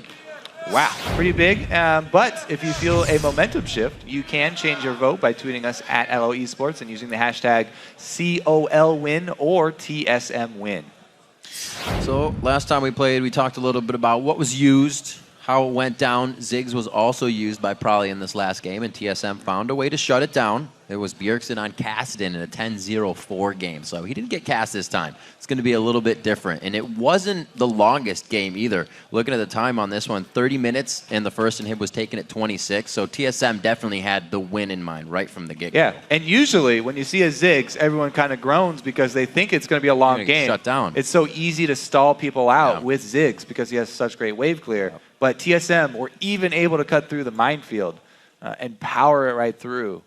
Wow, pretty big. But if you feel a momentum shift, you can change your vote by tweeting us at LO Esports and using the hashtag COLWin or TSMWin. So last time we played, we talked a little bit about what was used, how it went down. Ziggs was also used by Prolly in this last game, and TSM found a way to shut it down. It was Bjergsen on Kassadin in a 10-0-4 game, so he didn't get cast this time. It's going to be a little bit different, and it wasn't the longest game either. Looking at the time on this one, 30 minutes, and the first inhib was taken at 26, so TSM definitely had the win in mind right from the get-go. Yeah, and usually when you see a Ziggs, everyone kind of groans because they think it's going to be a long game. Shut down. It's so easy to stall people out with Ziggs because he has such great wave clear. But TSM were even able to cut through the minefield and power it right through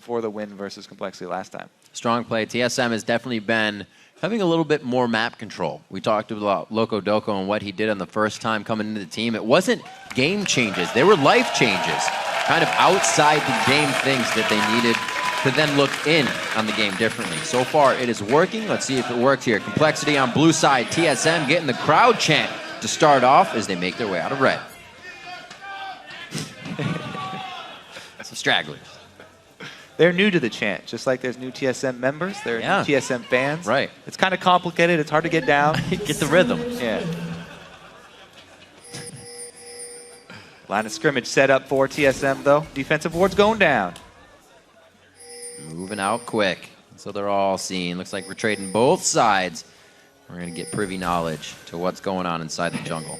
for the win versus Complexity last time. Strong play. TSM has definitely been having a little bit more map control. We talked about Loco Doco and what he did on the first time coming into the team. It wasn't game changes. They were life changes, kind of outside the game things that they needed to then look in on the game differently. So far, it is working. Let's see if it works here. Complexity on blue side. TSM getting the crowd chant to start off as they make their way out of red. Some stragglers. They're new to the chant, just like there's new TSM members. There are new TSM fans. Right. It's kind of complicated. It's hard to get down. Get the rhythm. Yeah. Line of scrimmage set up for TSM, though. Defensive ward's going down. Moving out quick. So they're all seen. Looks like we're trading both sides. We're going to get privy knowledge to what's going on inside the jungle.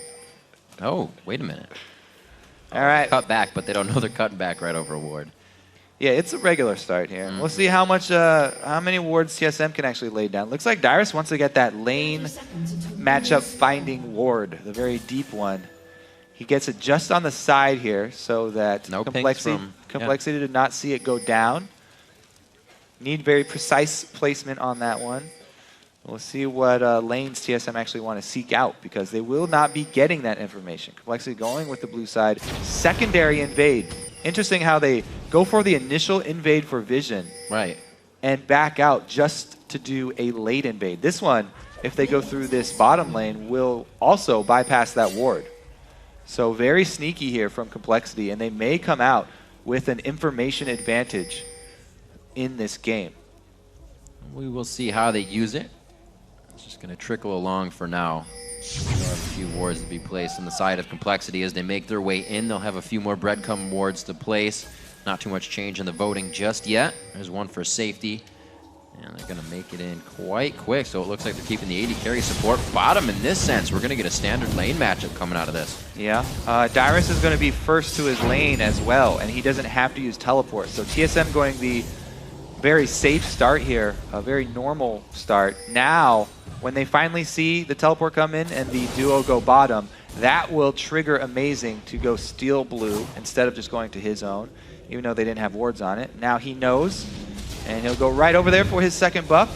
Oh, wait a minute. All right. Cut back, but they don't know they're cutting back right over a ward. Yeah, it's a regular start here. We'll see how many wards TSM can actually lay down. Looks like Dyrus wants to get that lane matchup finding ward, the very deep one. He gets it just on the side here so that Complexity did not see it go down. Need very precise placement on that one. We'll see what lanes TSM actually want to seek out because they will not be getting that information. Complexity going with the blue side. Secondary invade. Interesting how they go for the initial invade for vision. Right. And back out just to do a late invade. This one, if they go through this bottom lane, will also bypass that ward. So very sneaky here from Complexity, and they may come out with an information advantage in this game. We will see how they use it. It's just going to trickle along for now. They'll have a few wards to be placed on the side of Complexity as they make their way in. They'll have a few more breadcrumb wards to place. Not too much change in the voting just yet. There's one for safety. And they're going to make it in quite quick. So it looks like they're keeping the AD carry support bottom in this sense. We're going to get a standard lane matchup coming out of this. Yeah. Dyrus is going to be first to his lane as well, and he doesn't have to use teleport. So TSM going the very safe start here, a very normal start. Now, when they finally see the teleport come in and the duo go bottom, that will trigger Amazing to go steal blue instead of just going to his own, even though they didn't have wards on it. Now he knows, and he'll go right over there for his second buff.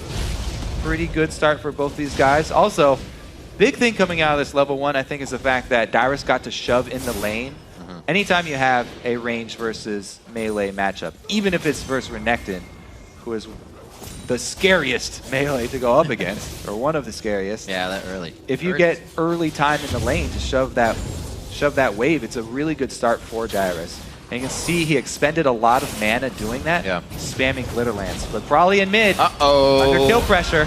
Pretty good start for both these guys. Also, big thing coming out of this level 1, I think, is the fact that Dyrus got to shove in the lane. Anytime you have a range versus melee matchup, even if it's versus Renekton, who is the scariest melee to go up against, or one of the scariest. Yeah, that early. If you get early time in the lane to shove that wave, it's a really good start for Dyrus. And you can see he expended a lot of mana doing that, spamming Glitter Lance. But Prolly in mid, under kill pressure.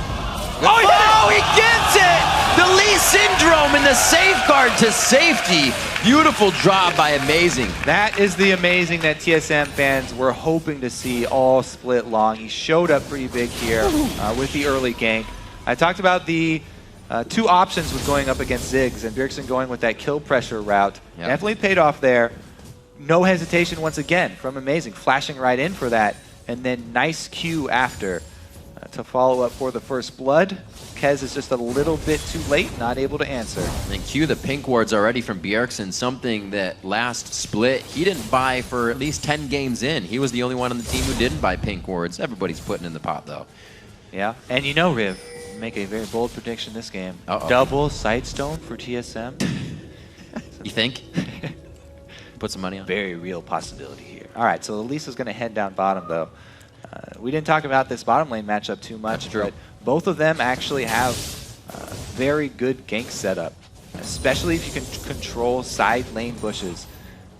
Oh, he gets it! The Lee Syndrome and the safeguard to safety. Beautiful job by Amazing. That is the Amazing that TSM fans were hoping to see all split long. He showed up pretty big here with the early gank. I talked about the two options with going up against Ziggs, and Bjergsen going with that kill pressure route. Definitely paid off there. No hesitation once again from Amazing, flashing right in for that, and then nice Q after to follow up for the first blood. Kez is just a little bit too late, not able to answer. And Q, the pink wards already from Bjergsen, something that last split he didn't buy for at least 10 games in. He was the only one on the team who didn't buy pink wards. Everybody's putting in the pot though. Yeah, and you know, Riv, make a very bold prediction this game. Uh-oh. Double Sightstone for TSM. You think? Put some money on. Very real possibility here. All right, so Elisa's going to head down bottom, though. We didn't talk about this bottom lane matchup too much, but both of them actually have very good gank setup, especially if you can control side lane bushes.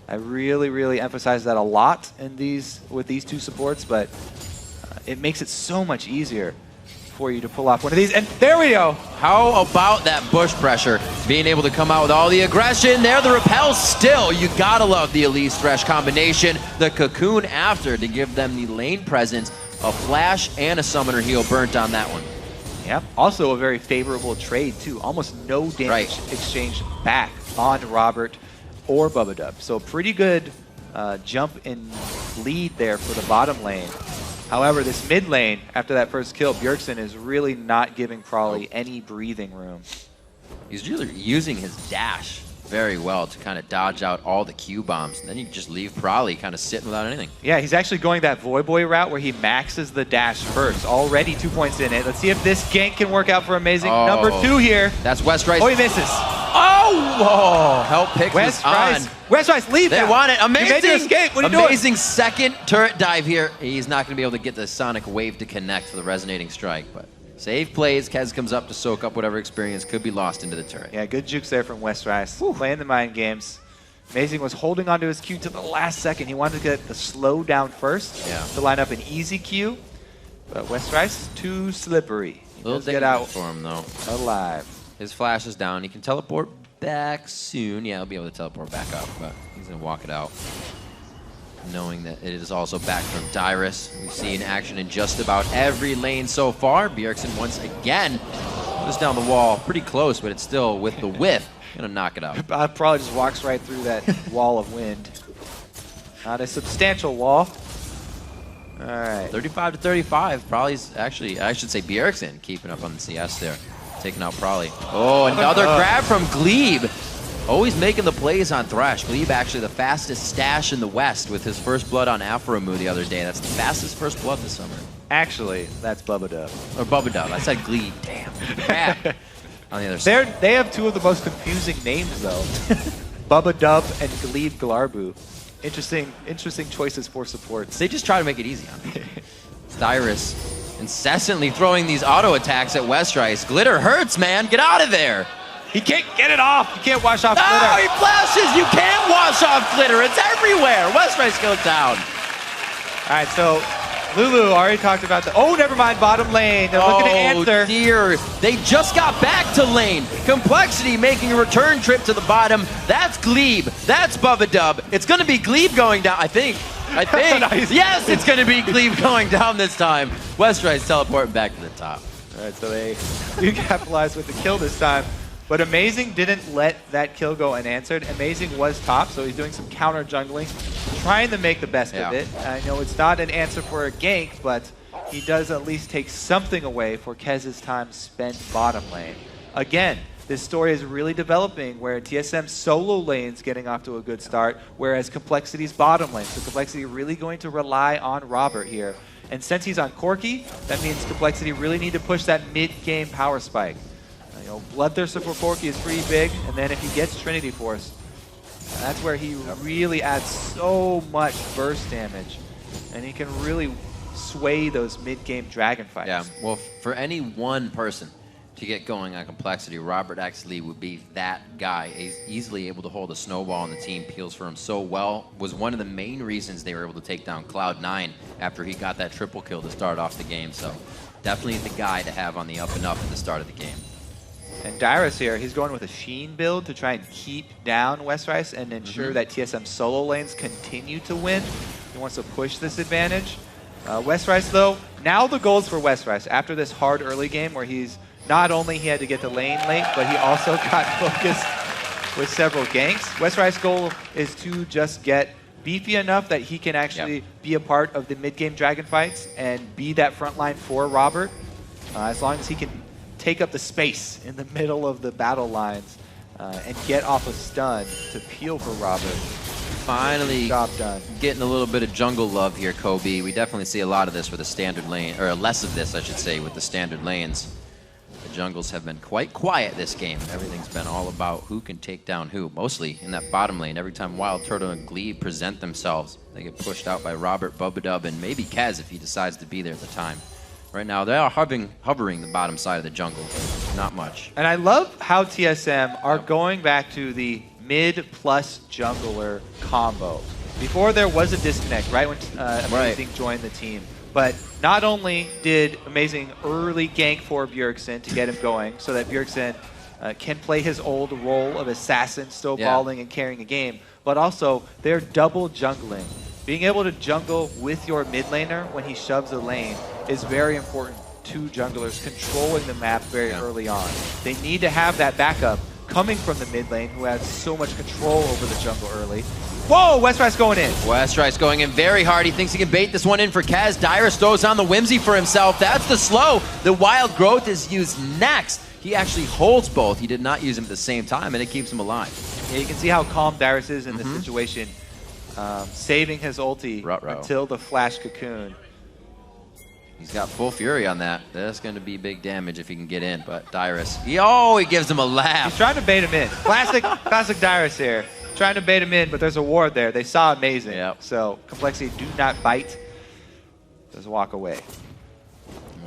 I really, really emphasize that a lot in with these two supports, but it makes it so much easier for you to pull off one of these. And there we go. How about that bush pressure? Being able to come out with all the aggression there. The repel still. You gotta love the Elise Thresh combination. The cocoon after to give them the lane presence. A flash and a summoner heal burnt on that one. Yep. Also a very favorable trade, too. Almost no damage exchanged back on Robert or Bubba. So pretty good jump in lead there for the bottom lane. However, this mid lane, after that first kill, Bjergsen is really not giving Prawley any breathing room. He's really using his dash very well to kind of dodge out all the Q bombs. And then you just leave Prawley kind of sitting without anything. Yeah, he's actually going that Void Boy route where he maxes the dash first. Already 2 points in it. Let's see if this gank can work out for Amazing. Number 2 here. That's Westrice. Oh, he misses. Oh, help pick was on. Westrice, leave They that. want it. Amazing. You made your escape. What are you doing? Amazing second turret dive here. He's not going to be able to get the Sonic Wave to connect for the resonating strike, but save plays. Kez comes up to soak up whatever experience could be lost into the turret. Yeah, good jukes there from Westrice. Playing the mind games. Amazing was holding onto his Q to the last second. He wanted to get the slow down first to line up an easy Q, but Westrice too slippery. He Little does get out for him though. Alive. His flash is down. He can teleport back soon. Yeah, he'll be able to teleport back up, but he's going to walk it out. Knowing that it is also back from Dyrus. We've seen action in just about every lane so far. Bjergsen once again just down the wall. Pretty close, but it's still with the whiff. Gonna knock it out. Probably just walks right through that wall of wind. Not a substantial wall. All right. 35 to 35. Probably's actually, I should say Bjergsen keeping up on the CS there. Taking out Prawley. Oh, another grab from Glebe. Always making the plays on Thresh. Glebe actually the fastest stash in the West with his first blood on Afromu the other day. That's the fastest first blood this summer. Actually, that's Bubba Dub. Or Bubba Dub. I said Glebe. Damn. Bad. On the other side. They have two of the most confusing names, though. Bubba Dub and Glebe Glarbu. Interesting choices for supports. They just try to make it easy on him. Dyrus incessantly throwing these auto attacks at Westrice. Glitter hurts, man. Get out of there. He can't get it off. You can't wash off Glitter. Glitter. He flashes. You can't wash off Glitter. It's everywhere. Westrice goes down. All right, so Lulu already talked about the... Oh, never mind. Bottom lane. They're looking to answer. Oh, dear. They just got back to lane. Complexity making a return trip to the bottom. That's Glebe. That's Bubba Dub. It's going to be Glebe going down, I think. Nice. Yes, it's going to be Glebe going down this time. Westrice teleporting back to the top. All right, so they do capitalize with the kill this time. But Amazing didn't let that kill go unanswered. Amazing was top, so he's doing some counter jungling, trying to make the best of it. I know it's not an answer for a gank, but he does at least take something away for Kez's time spent bottom lane. Again, this story is really developing where TSM's solo lane's getting off to a good start, whereas Complexity's bottom lane. So Complexity really going to rely on Robert here. And since he's on Corki, that means Complexity really need to push that mid-game power spike. You know, Bloodthirster for Corki is pretty big, and then if he gets Trinity Force, that's where he really adds so much burst damage, and he can really sway those mid-game dragon fights. Yeah, well, for any one person to get going on Complexity, Robert actually would be that guy. He's easily able to hold a snowball, and the team peels for him so well. Was one of the main reasons they were able to take down Cloud9 after he got that triple kill to start off the game. So definitely the guy to have on the up and up at the start of the game. And Dyrus here, he's going with a Sheen build to try and keep down Westrice and ensure that TSM solo lanes continue to win. He wants to push this advantage. Westrice, though, now the goals for Westrice after this hard early game where he's not only he had to get the lane late, but he also got focused with several ganks. Westrice's goal is to just get beefy enough that he can actually be a part of the mid-game dragon fights and be that front line for Robert. As long as he can take up the space in the middle of the battle lines and get off a stun to peel for Robert. Finally job done. Getting a little bit of jungle love here, Kobe. We definitely see a lot of this with the standard lane, or less of this, I should say, with the standard lanes. The jungles have been quite quiet this game. Everything's been all about who can take down who, mostly in that bottom lane. Every time Wild Turtle and Glebe present themselves, they get pushed out by Robert, Bubadub, and maybe Kez if he decides to be there at the time. Right now, they are hovering the bottom side of the jungle. Not much. And I love how TSM are going back to the mid plus jungler combo. Before there was a disconnect, right when Amazing joined the team. But not only did Amazing early gank for Bjergsen to get him going so that Bjergsen can play his old role of assassin, snowballing and carrying a game, but also they're double jungling. Being able to jungle with your mid laner when he shoves a lane is very important to junglers controlling the map very early on. They need to have that backup coming from the mid lane who has so much control over the jungle early. Whoa, Westrice going in. Westrice going in very hard. He thinks he can bait this one in for Kaz. Dyrus throws on the Whimsy for himself. That's the slow. The Wild Growth has used NACS. He actually holds both. He did not use them at the same time, and it keeps him alive. Yeah, you can see how calm Dyrus is in this situation. Saving his ulti until the flash cocoon. He's got full fury on that. That's going to be big damage if he can get in, but Dyrus, he gives him a laugh. He's trying to bait him in. Classic Dyrus here. Trying to bait him in, but there's a ward there. They saw Amazing. So Complexity do not bite. Just walk away.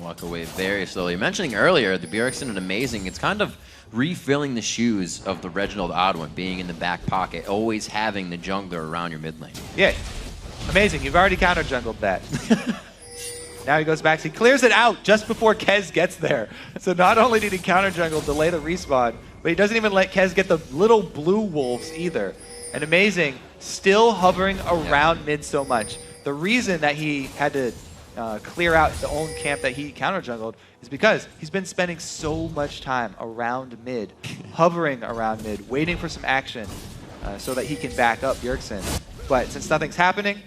Walk away very slowly. Mentioning earlier, the Bjergsen and Amazing, it's kind of refilling the shoes of the Reginald Oddwin, being in the back pocket, always having the jungler around your mid lane. Yeah, Amazing. You've already counter jungled that. Now he goes back. He clears it out just before Kez gets there. So not only did he counter jungle, delay the respawn, but he doesn't even let Kez get the little blue wolves either. And Amazing still hovering around mid so much. The reason that he had to clear out the own camp that he counter jungled is because he's been spending so much time around mid, hovering around mid, waiting for some action so that he can back up Bjergsen. But since nothing's happening,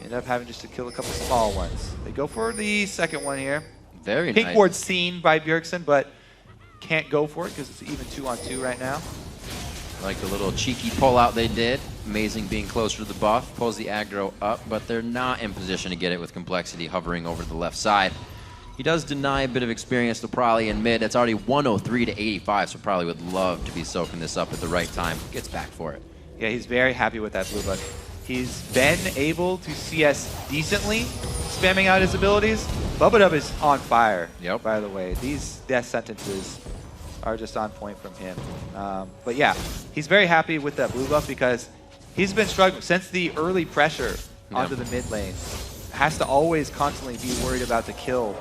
end up having just to kill a couple small ones. They go for the second one here. Very Pink nice. ward seen by Bjergsen, but can't go for it because it's even 2-on-2 right now. Like the little cheeky pull-out they did. Amazing being closer to the buff. Pulls the aggro up, but they're not in position to get it with Complexity hovering over the left side. He does deny a bit of experience to Probably in mid. It's already 103 to 85, so Probably would love to be soaking this up at the right time. Gets back for it. Yeah, he's very happy with that blue buff. He's been able to CS decently, spamming out his abilities. Bubadub is on fire, by the way. These death sentences are just on point from him. But yeah, he's very happy with that blue buff because he's been struggling since the early pressure onto the mid lane. Has to always constantly be worried about the kill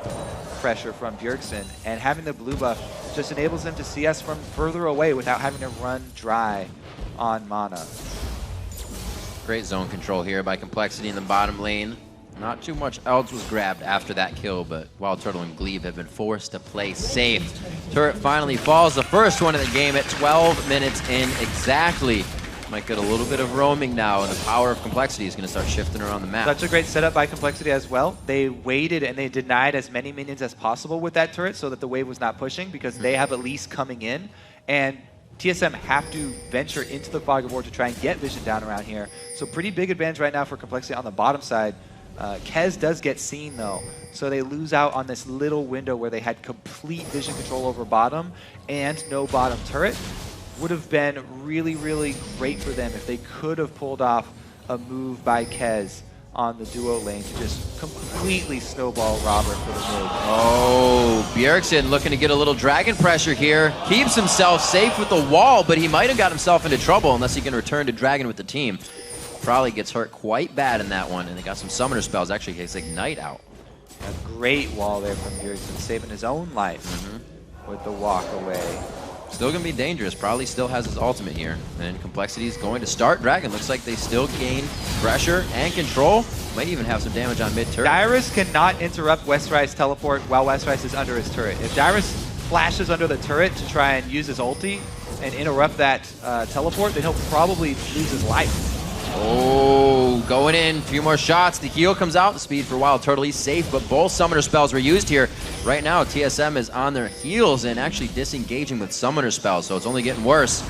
pressure from Bjergsen, and having the blue buff just enables him to CS from further away without having to run dry on mana. Great zone control here by Complexity in the bottom lane. Not too much else was grabbed after that kill, but Wild Turtle and Glebe have been forced to play safe. Turret finally falls, the first one of the game at 12 minutes in exactly. Might get a little bit of roaming now, and the power of Complexity is going to start shifting around the map. Such a great setup by Complexity as well. They waited and they denied as many minions as possible with that turret so that the wave was not pushing because they have Elise coming in. And TSM have to venture into the Fog of War to try and get vision down around here. So pretty big advantage right now for Complexity on the bottom side. Kez does get seen though, so they lose out on this little window where they had complete vision control over bottom and no bottom turret. Would have been really, really great for them if they could have pulled off a move by Kez on the duo lane to just completely snowball Robert for the mid. Oh, Bjergsen looking to get a little dragon pressure here. Keeps himself safe with the wall, but he might have got himself into trouble unless he can return to dragon with the team. Probably gets hurt quite bad in that one, and they got some summoner spells. Actually, his Ignite out. A great wall there from Bjergsen, saving his own life with the walk away. Still going to be dangerous. Probably still has his ultimate here. And Complexity is going to start Dragon. Looks like they still gain pressure and control. Might even have some damage on mid-turret. Dyrus cannot interrupt Westrice teleport while Westrice is under his turret. If Dyrus flashes under the turret to try and use his ulti and interrupt that teleport, then he'll probably lose his life. Oh, going in. A few more shots. The heal comes out. The speed for Wild Turtle. He's safe, but both summoner spells were used here. Right now, TSM is on their heels and actually disengaging with summoner spells, so it's only getting worse.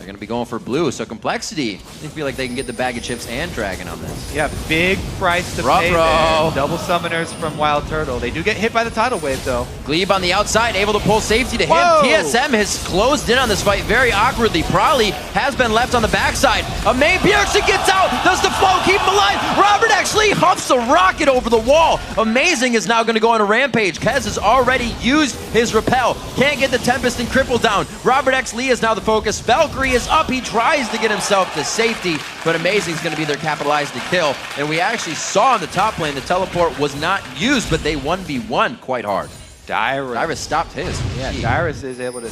They're going to be going for blue, so Complexity, they feel like they can get the bag of chips and Dragon on this. Yeah, big price to pay there. Double summoners from Wild Turtle. They do get hit by the tidal wave, though. Glebe on the outside, able to pull safety to him. TSM has closed in on this fight very awkwardly. Prolly has been left on the backside. May Bjergsen gets out. Does the flow keep him alive? Robert actually huffs a rocket over the wall. Amazing is now going to go on a rampage. Kez has already used his repel. Can't get the Tempest and Cripple down. Robert X. Lee is now the focus. Valkyrie is up. He tries to get himself to safety, but Amazing is going to be there capitalized to kill. And we actually saw in the top lane the teleport was not used, but they 1v1 quite hard. Dyrus stopped his. Yeah, Dyrus is able to...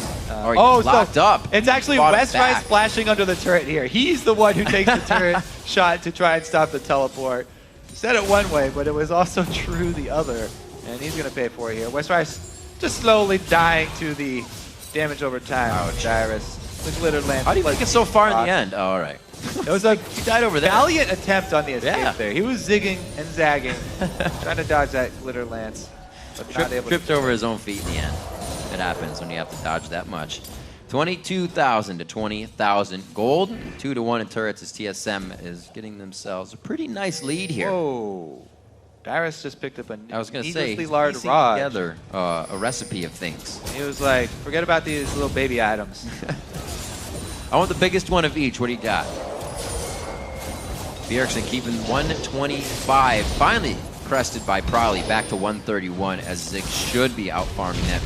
locked up. It's actually Westrice flashing under the turret here. He's the one who takes the turret shot to try and stop the teleport. Said it one way, but it was also true the other. And he's going to pay for it here. Westrice just slowly dying to the damage over time. Ouch. Dyrus. The glitter lamp. How do you make it so far in the end? Oh, all right. It was a he died over there. Valiant attempt on the escape there. He was zigging and zagging, trying to dodge that glitter lance. But not able tripped over his own feet in the end. It happens when you have to dodge that much. 22,000 to 20,000 gold. 2-1 in turrets as TSM is getting themselves a pretty nice lead here. Whoa. Dyrus just picked up a I was going to say, large piecing rod. together a recipe of things. He was like, forget about these little baby items. I want the biggest one of each. What do you got? Bjergsen keeping 125. Finally crested by Prolly, back to 131 as Zig should be out farming that.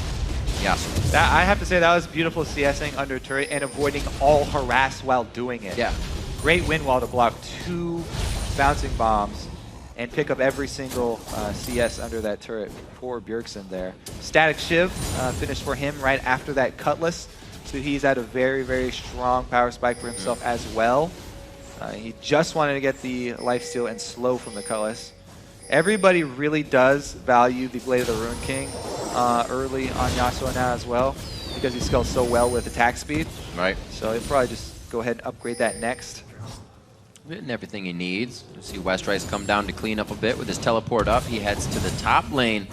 Yes. I have to say that was beautiful CSing under turret and avoiding all harass while doing it. Yeah. Great wind wall to block 2 bouncing bombs and pick up every single CS under that turret for Bjergsen there. Static Shiv finished for him right after that Cutlass, so he's at a very, very strong power spike for himself as well. He just wanted to get the lifesteal and slow from the Cutlass. Everybody really does value the Blade of the Ruin King early on Yasuo now as well, because he scales so well with attack speed. Right. So he'll probably just go ahead and upgrade that next. Getting everything he needs. You see Westrice come down to clean up a bit with his teleport up. He heads to the top lane.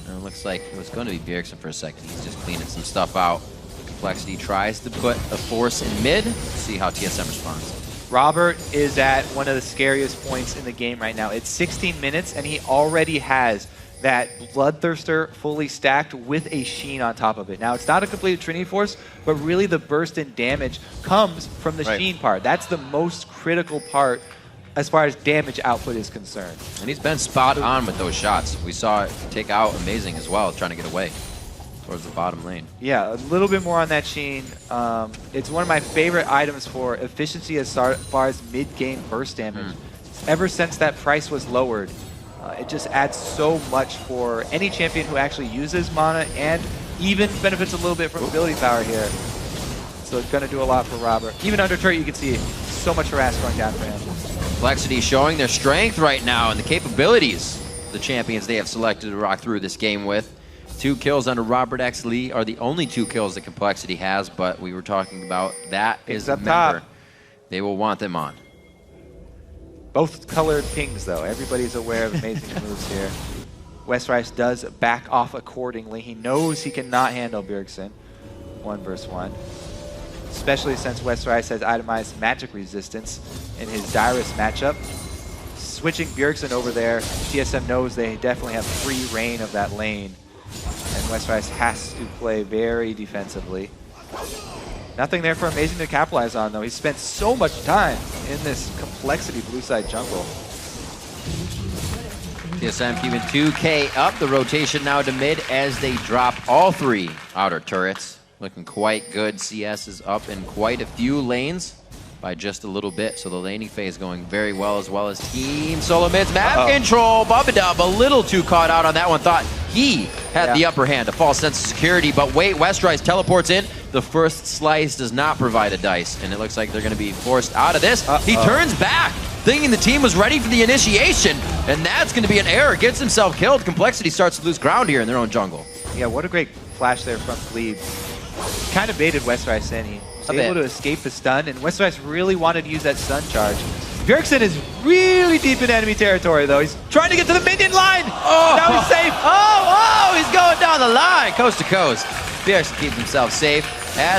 And it looks like it was going to be Bjergsen for a second. He's just cleaning some stuff out. Complexity tries to put a force in mid. See how TSM responds. Robert is at one of the scariest points in the game right now. It's 16 minutes, and he already has that Bloodthirster fully stacked with a Sheen on top of it. Now, it's not a complete Trinity Force, but really the burst in damage comes from the Sheen part. That's the most critical part as far as damage output is concerned. And he's been spot on with those shots. We saw it take out Amazing as well, trying to get away towards the bottom lane. Yeah, a little bit more on that Sheen. It's one of my favorite items for efficiency as far as mid-game burst damage. Ever since that price was lowered, it just adds so much for any champion who actually uses mana and even benefits a little bit from ability power here. So it's going to do a lot for Robert. Even under turret, you can see so much harass going down for him. Complexity showing their strength right now and the capabilities the champions they have selected to rock through this game with. 2 kills under Robert X. Lee are the only 2 kills that Complexity has, but we were talking about that is a member. They will want them on. Both colored pings, though. Everybody's aware of Amazing moves here. Westrice does back off accordingly. He knows he cannot handle Bjergsen 1 versus 1. Especially since Westrice has itemized magic resistance in his Dyrus matchup. Switching Bjergsen over there, TSM knows they definitely have free reign of that lane. And Westrice has to play very defensively. Nothing there for Amazing to capitalize on, though. He spent so much time in this Complexity blue side jungle. TSM keeping 2K up. The rotation now to mid as they drop all 3 outer turrets. Looking quite good. CS is up in quite a few lanes by just a little bit. So the laning phase going very well, as well as Team Solo Mid's map control. Bubba a little too caught out on that one. Thought he had the upper hand, a false sense of security. But wait, Westrice teleports in. The first slice does not provide a dice, and it looks like they're going to be forced out of this. He turns back, thinking the team was ready for the initiation, and that's going to be an error. Gets himself killed. Complexity starts to lose ground here in their own jungle. Yeah, what a great flash there from Glebe. Kind of baited Westrice in. He was able to escape the stun, and Westrice really wanted to use that stun charge. Bjergsen is really deep in enemy territory, though. He's trying to get to the minion line. Now he's safe. He's going down the line, coast to coast. Bjergsen keeps himself safe.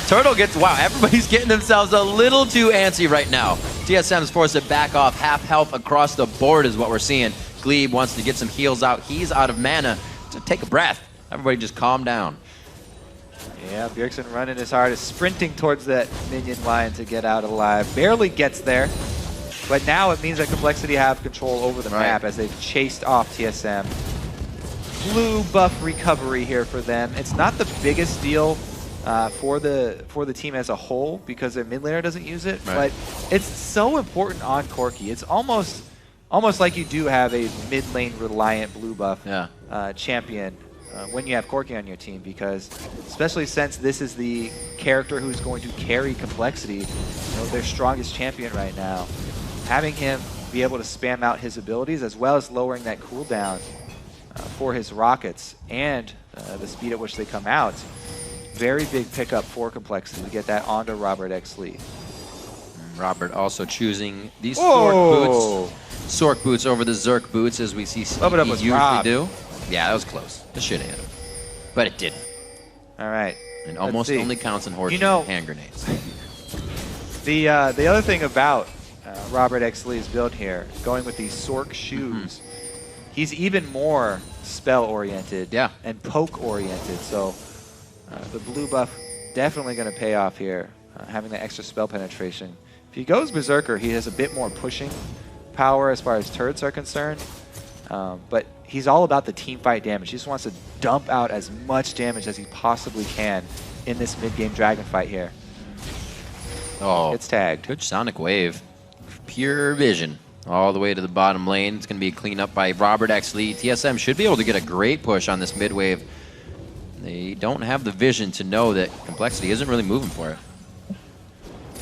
Turtle gets, wow, everybody's getting themselves a little too antsy right now. TSM's forced to back off. Half health across the board is what we're seeing. Glebe wants to get some heals out. He's out of mana. To take a breath. Everybody just calm down. Yeah, Bjergsen running his hardest, sprinting towards that minion line to get out alive. Barely gets there, but now it means that Complexity have control over the map as they've chased off TSM. Blue buff recovery here for them. It's not the biggest deal for the team as a whole because their mid laner doesn't use it, but it's so important on Corki. It's almost like you do have a mid lane reliant blue buff champion when you have Corki on your team, because especially since this is the character who's going to carry Complexity, you know, their strongest champion right now, having him be able to spam out his abilities as well as lowering that cooldown for his rockets and the speed at which they come out, very big pickup for Complexity to get that onto Robert X. Lee. Robert also choosing these Sork boots. Sork boots over the Zerk boots, as we see usually do. Yeah, that was close. This should have hit him. But it didn't. All right. And almost only counts in horseshoe hand grenades. The other thing about Robert X. Lee's build here, going with these Sork shoes, he's even more spell-oriented and poke-oriented. So the blue buff definitely going to pay off here, having that extra spell penetration. If he goes Berserker, he has a bit more pushing power as far as turrets are concerned. But he's all about the team fight damage. He just wants to dump out as much damage as he possibly can in this mid-game dragon fight here. Oh, it's tagged. Good Sonic Wave. Pure vision. All the way to the bottom lane. It's going to be cleaned up by Robert X. Lee. TSM should be able to get a great push on this mid wave. They don't have the vision to know that Complexity isn't really moving for it.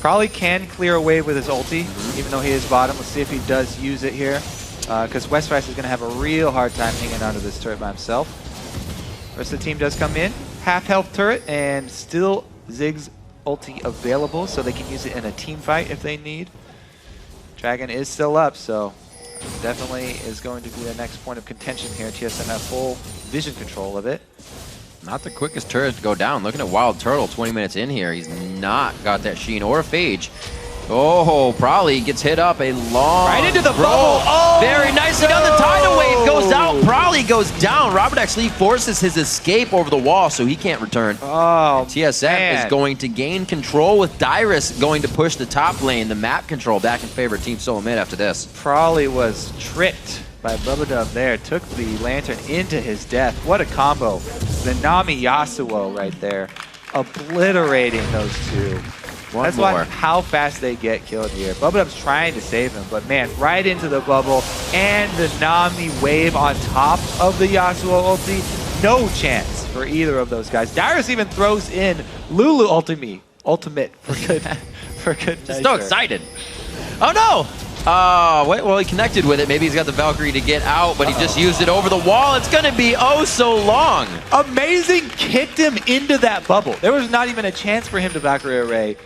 Probably can clear a wave with his ulti, even though he is bottom. Let's see if he does use it here. Because Westprice is going to have a real hard time hanging onto this turret by himself. Rest of the team does come in. Half health turret and still Ziggs ulti available, so they can use it in a team fight if they need. Dragon is still up, so definitely is going to be the next point of contention here. TSM have full vision control of it. Not the quickest turret to go down. Looking at Wild Turtle 20 minutes in here. He's not got that Sheen or Phage. Oh, Prolly gets hit up a long right into the bubble. Oh, very nicely done. The tidal wave goes out. Prolly goes down. Robert X. Lee forces his escape over the wall, so he can't return. Oh, TSM is going to gain control with Dyrus going to push the top lane. The map control back in favor of Team Solo Mid after this. Prolly was tricked by Bubba there. Took the Lantern into his death. What a combo. The Nami Yasuo right there. Obliterating those two. That's why how fast they get killed here. Bubba trying to save him, but man, right into the bubble and the Nami wave on top of the Yasuo ulti. No chance for either of those guys. Dyrus even throws in Lulu ultimate for good. Just so excited. Oh no! Well, he connected with it. Maybe he's got the Valkyrie to get out, but he just used it over the wall. It's going to be oh so long. Amazing kicked him into that bubble. There was not even a chance for him to Valkyrie array.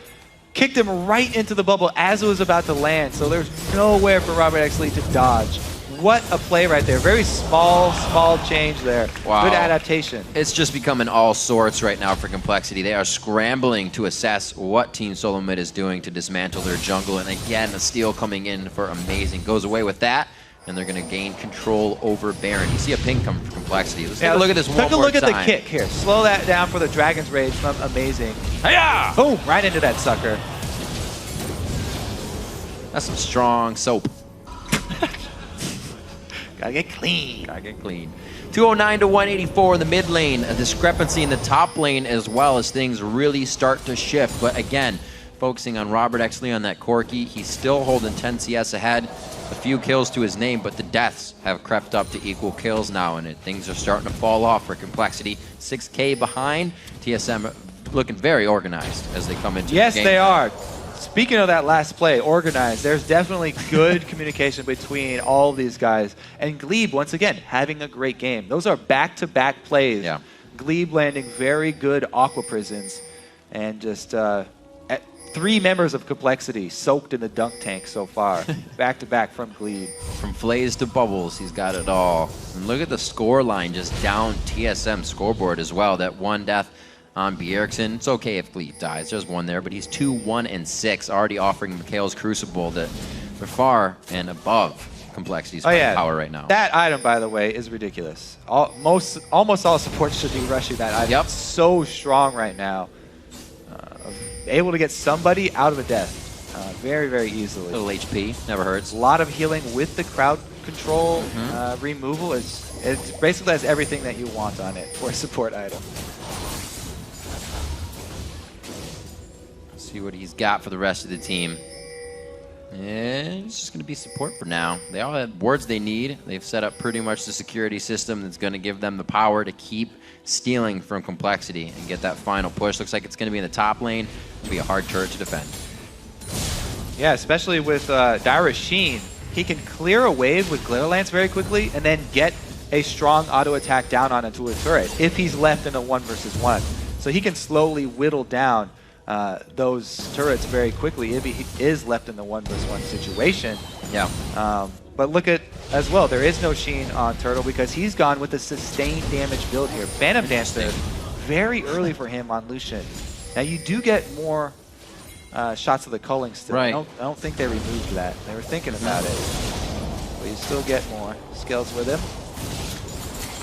Kicked him right into the bubble as it was about to land, so there's nowhere for Robert X. Lee to dodge. What a play right there. Very small change there. Wow. Good adaptation. It's just becoming all sorts right now for Complexity. They are scrambling to assess what Team Solo Mid is doing to dismantle their jungle. And again, the steal coming in for Amazing. Goes away with that, and they're going to gain control over Baron. You see a ping come from Complexity. Let's take a look at this one more time. Take a look at the kick here. Slow that down for the Dragon's Rage from Amazing. Hi-ya! Boom! Right into that sucker. That's some strong soap. Gotta get clean. Gotta get clean. 209 to 184 in the mid lane. A discrepancy in the top lane as well as things really start to shift. But again, focusing on Robert X. Lee on that Corki. He's still holding 10 CS ahead. A few kills to his name, but the deaths have crept up to equal kills now, and things are starting to fall off for Complexity. 6K behind. TSM looking very organized as they come into the game. Yes, they are. Speaking of that last play, organized, there's definitely good communication between all of these guys. And Glebe, once again, having a great game. Those are back-to-back plays. Yeah. Glebe landing very good Aqua Prisons. And just 3 members of Complexity soaked in the dunk tank so far. Back-to-back from Glebe. From Flays to Bubbles, he's got it all. And look at the score line just down TSM scoreboard as well. That one death on Bjergsen. It's okay if Glebe dies. There's one there, but he's 2, 1, and 6, already offering Mikhail's Crucible that they're far and above Complexity's power right now. That item, by the way, is ridiculous. Almost all supports should be rushing that item. It's so strong right now. Able to get somebody out of a death very, very easily. Little HP, never hurts. A lot of healing with the crowd control removal. It basically has everything that you want on it for a support item. Let's see what he's got for the rest of the team. And it's just going to be support for now. They all have wards they need. They've set up pretty much the security system that's going to give them the power to keep stealing from Complexity and get that final push. Looks like it's going to be in the top lane. It'll be a hard turret to defend. Yeah, especially with Dyrus Sheen. He can clear a wave with Glitter Lance very quickly and then get a strong auto attack down onto a turret if he's left in a 1 versus 1. So he can slowly whittle down those turrets very quickly if he is left in the 1 versus 1 situation. Yeah. But look at, as well, there is no Sheen on Turtle because he's gone with a sustained damage build here. Phantom Dancer, very early for him on Lucian. Now you do get more shots of the culling still. Right. I don't think they removed that. They were thinking about it. But you still get more skills with him.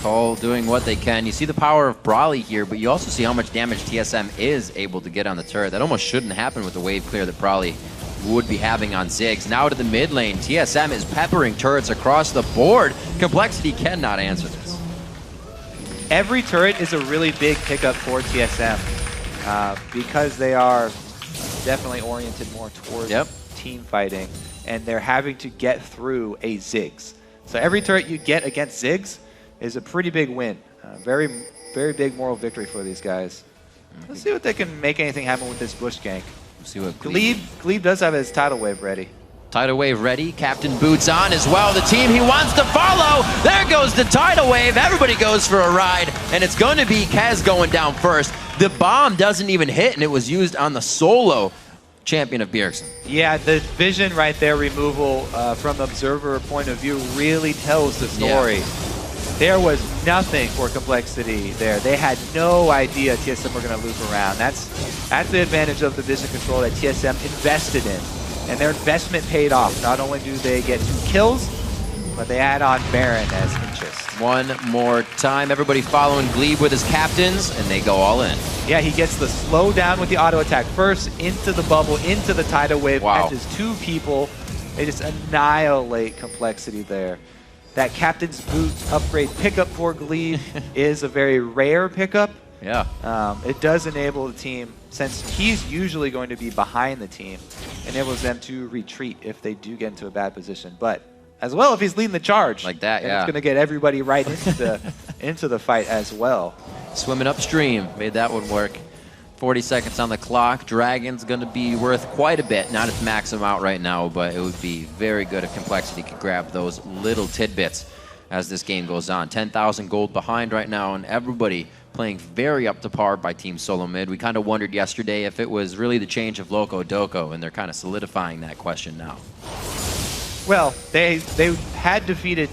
Cole doing what they can. You see the power of Brawly here, but you also see how much damage TSM is able to get on the turret. That almost shouldn't happen with the wave clear that Brawly would be having on Ziggs. Now to the mid lane. TSM is peppering turrets across the board. Complexity cannot answer this. Every turret is a really big pickup for TSM because they are definitely oriented more towards team fighting, and they're having to get through a Ziggs. So every turret you get against Ziggs is a pretty big win. Very, very big moral victory for these guys. Let's see what they can make anything happen with this Bush gank. Let's see what Glebe does have his tidal wave ready. Tidal wave ready. Captain Boots on as well. The team he wants to follow. There goes the tidal wave. Everybody goes for a ride, and it's going to be Kaz going down first. The bomb doesn't even hit, and it was used on the solo champion of Bjergsen. Yeah, the vision right there, removal from observer point of view, really tells the story. Yeah. There was nothing for Complexity there. They had no idea TSM were going to loop around. That's the advantage of the vision control that TSM invested in. And their investment paid off. Not only do they get 2 kills, but they add on Baron as interest. One more time. Everybody following Glebe with his captains, and they go all in. Yeah, he gets the slow down with the auto attack first, into the bubble, into the tidal wave, catches 2 people. They just annihilate Complexity there. That Captain's Boot upgrade pickup for Glebe is a very rare pickup. Yeah. It does enable the team, since he's usually going to be behind the team, enables them to retreat if they do get into a bad position. But as well, if he's leading the charge. Like that, It's going to get everybody right into the fight as well. Swimming upstream, made that one work. 40 seconds on the clock. Dragon's going to be worth quite a bit. Not its max amount right now, but it would be very good if Complexity could grab those little tidbits as this game goes on. 10,000 gold behind right now, and everybody playing very up to par by Team Solo Mid. We kind of wondered yesterday if it was really the change of Loco Doko, and they're kind of solidifying that question now. Well, they had defeated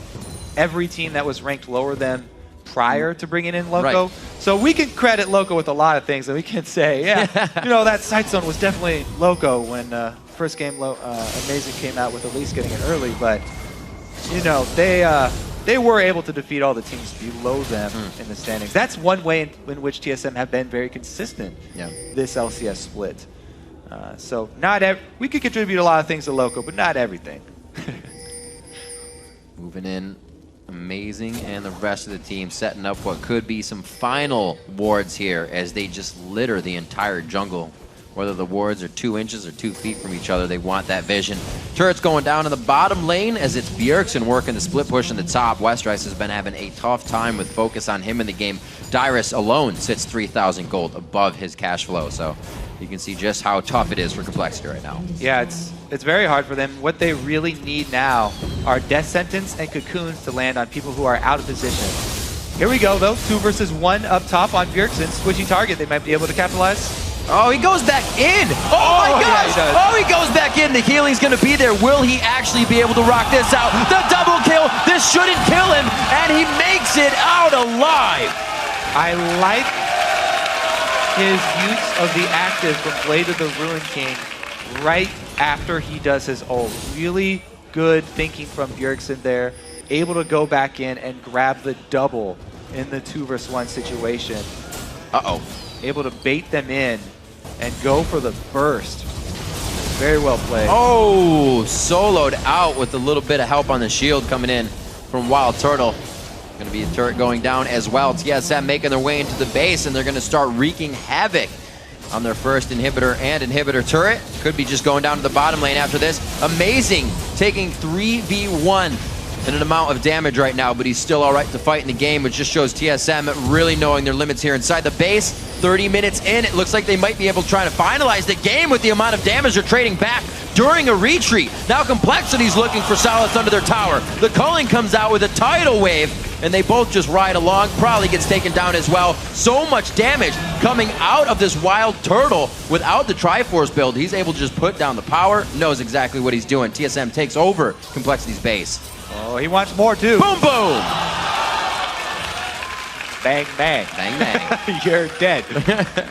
every team that was ranked lower than prior to bringing in Loco. Right. So we can credit Loco with a lot of things, and we can say, yeah, that Sight Zone was definitely Loco when first game Amazing came out with Elise getting it early, but they were able to defeat all the teams below them in the standings. That's one way in which TSM have been very consistent this LCS split. So we could contribute a lot of things to Loco, but not everything. Moving in. Amazing, and the rest of the team setting up what could be some final wards here as they just litter the entire jungle. Whether the wards are 2 inches or 2 feet from each other, they want that vision. Turrets going down in the bottom lane as it's Bjergsen working the split push in the top. Westrice has been having a tough time with focus on him in the game. Dyrus alone sits 3,000 gold above his cash flow, so you can see just how tough it is for Complexity right now. Yeah, it's very hard for them. What they really need now are Death Sentence and Cocoons to land on people who are out of position. Here we go, though. 2 versus 1 up top on Bjergsen. Switchy target. They might be able to capitalize. Oh, he goes back in. Oh, my gosh. Yeah, he goes back in. The healing's going to be there. Will he actually be able to rock this out? The double kill. This shouldn't kill him, and he makes it out alive. I like his use of the active from Blade of the Ruin King right after he does his ult. Really good thinking from Bjergsen there. Able to go back in and grab the double in the 2 versus 1 situation. Uh-oh. Able to bait them in and go for the burst. Very well played. Oh, soloed out with a little bit of help on the shield coming in from Wild Turtle. Gonna be a turret going down as well. TSM making their way into the base, and they're gonna start wreaking havoc on their first inhibitor and inhibitor turret. Could be just going down to the bottom lane after this. Amazing, taking 3v1 in an amount of damage right now, but he's still all right to fight in the game, which just shows TSM really knowing their limits here inside the base. 30 minutes in, it looks like they might be able to try to finalize the game with the amount of damage they're trading back during a retreat. Now Complexity's looking for solace under their tower. The culling comes out with a tidal wave, and they both just ride along. Probably gets taken down as well. So much damage coming out of this Wild Turtle without the Triforce build. He's able to just put down the power, knows exactly what he's doing. TSM takes over Complexity's base. Oh, he wants more too. Boom, boom. Bang, bang. Bang, bang. You're dead.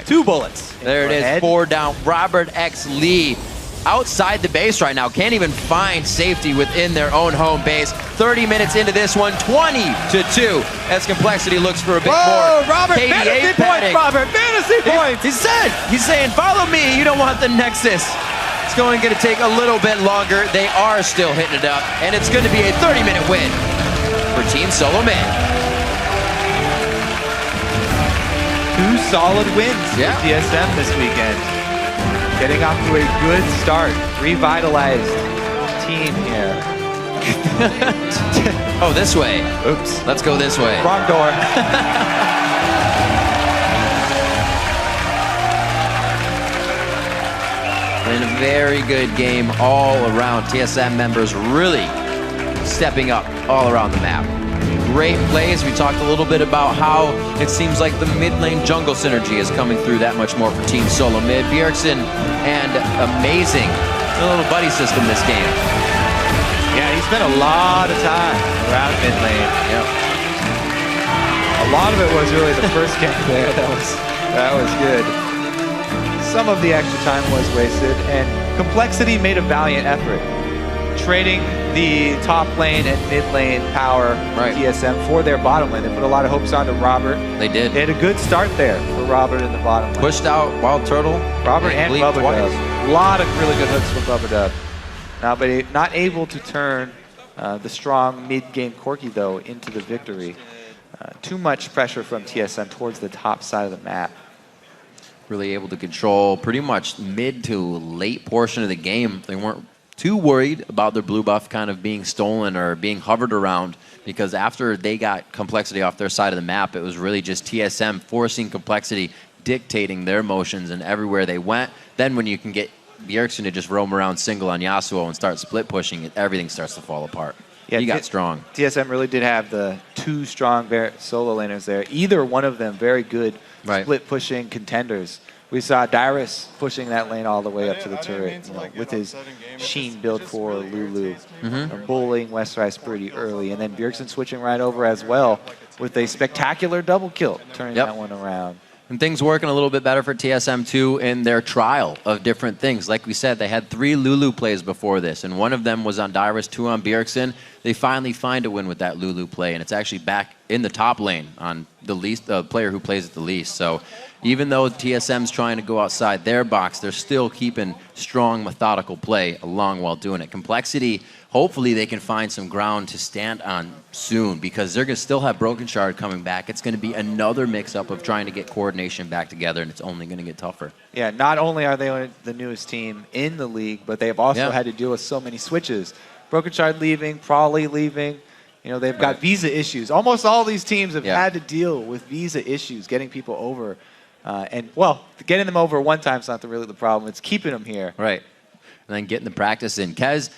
2 bullets. There it is, Head. 4 down. Robert X. Lee outside the base right now. Can't even find safety within their own home base. 30 minutes into this one, 20-2, as Complexity looks for a bit more. Robert, KDA fantasy panic. points, Robert, fantasy points. He's saying, follow me, you don't want the Nexus. It's going to take a little bit longer. They are still hitting it up, and it's going to be a 30-minute win for Team Solo Mid. 2 solid wins for TSM this weekend. Getting off to a good start. Revitalized team here. Oh, this way. Oops. Let's go this way. Wrong door. In a very good game all around. TSM members really stepping up all around the map. Great plays. We talked a little bit about how it seems like the mid lane jungle synergy is coming through that much more for Team Solo Mid. Bjergsen and amazing little buddy system this game. Yeah, he spent a lot of time around mid lane. Yep. A lot of it was really the first game there. That was good. Some of the extra time was wasted, and Complexity made a valiant effort, trading the top lane and mid lane power TSM for their bottom lane. They put a lot of hopes onto Robert. They did. They had a good start there for Robert in the bottom lane. Pushed out Wild Turtle. Robert and Bubba Dub. A lot of really good hooks from Bubba Dub. Now, but not able to turn the strong mid-game Corki, though, into the victory. Too much pressure from TSM towards the top side of the map. Really able to control pretty much mid to late portion of the game. They weren't too worried about their blue buff kind of being stolen or being hovered around, because after they got Complexity off their side of the map, it was really just TSM forcing Complexity, dictating their motions, and everywhere they went. Then when you can get Bjergsen to just roam around single on Yasuo and start split pushing, everything starts to fall apart. Yeah, he got strong. TSM really did have the 2 strong solo laners there. Either one of them very good split pushing contenders. We saw Dyrus pushing that lane all the way up to the turret, with his Sheen build for Lulu, bullying Westrice pretty early, and then Bjergsen switching right over as well with a spectacular double kill, turning that one around. And things working a little bit better for TSM too in their trial of different things. Like we said, they had 3 Lulu plays before this, and one of them was on Dyrus, 2 on Bjergsen. They finally find a win with that Lulu play, and it's actually back in the top lane on the player who plays it the least. So even though TSM's trying to go outside their box, they're still keeping strong, methodical play along while doing it. Complexity, hopefully they can find some ground to stand on soon, because they're going to still have Broken Shard coming back. It's going to be another mix-up of trying to get coordination back together, and it's only going to get tougher. Yeah, not only are they the newest team in the league, but they have also had to deal with so many switches. Broken Shard leaving, Prawley leaving. They've got visa issues. Almost all these teams have had to deal with visa issues, getting people over. Getting them over one time is not really the problem. It's keeping them here. Right. And then getting the practice in. Kez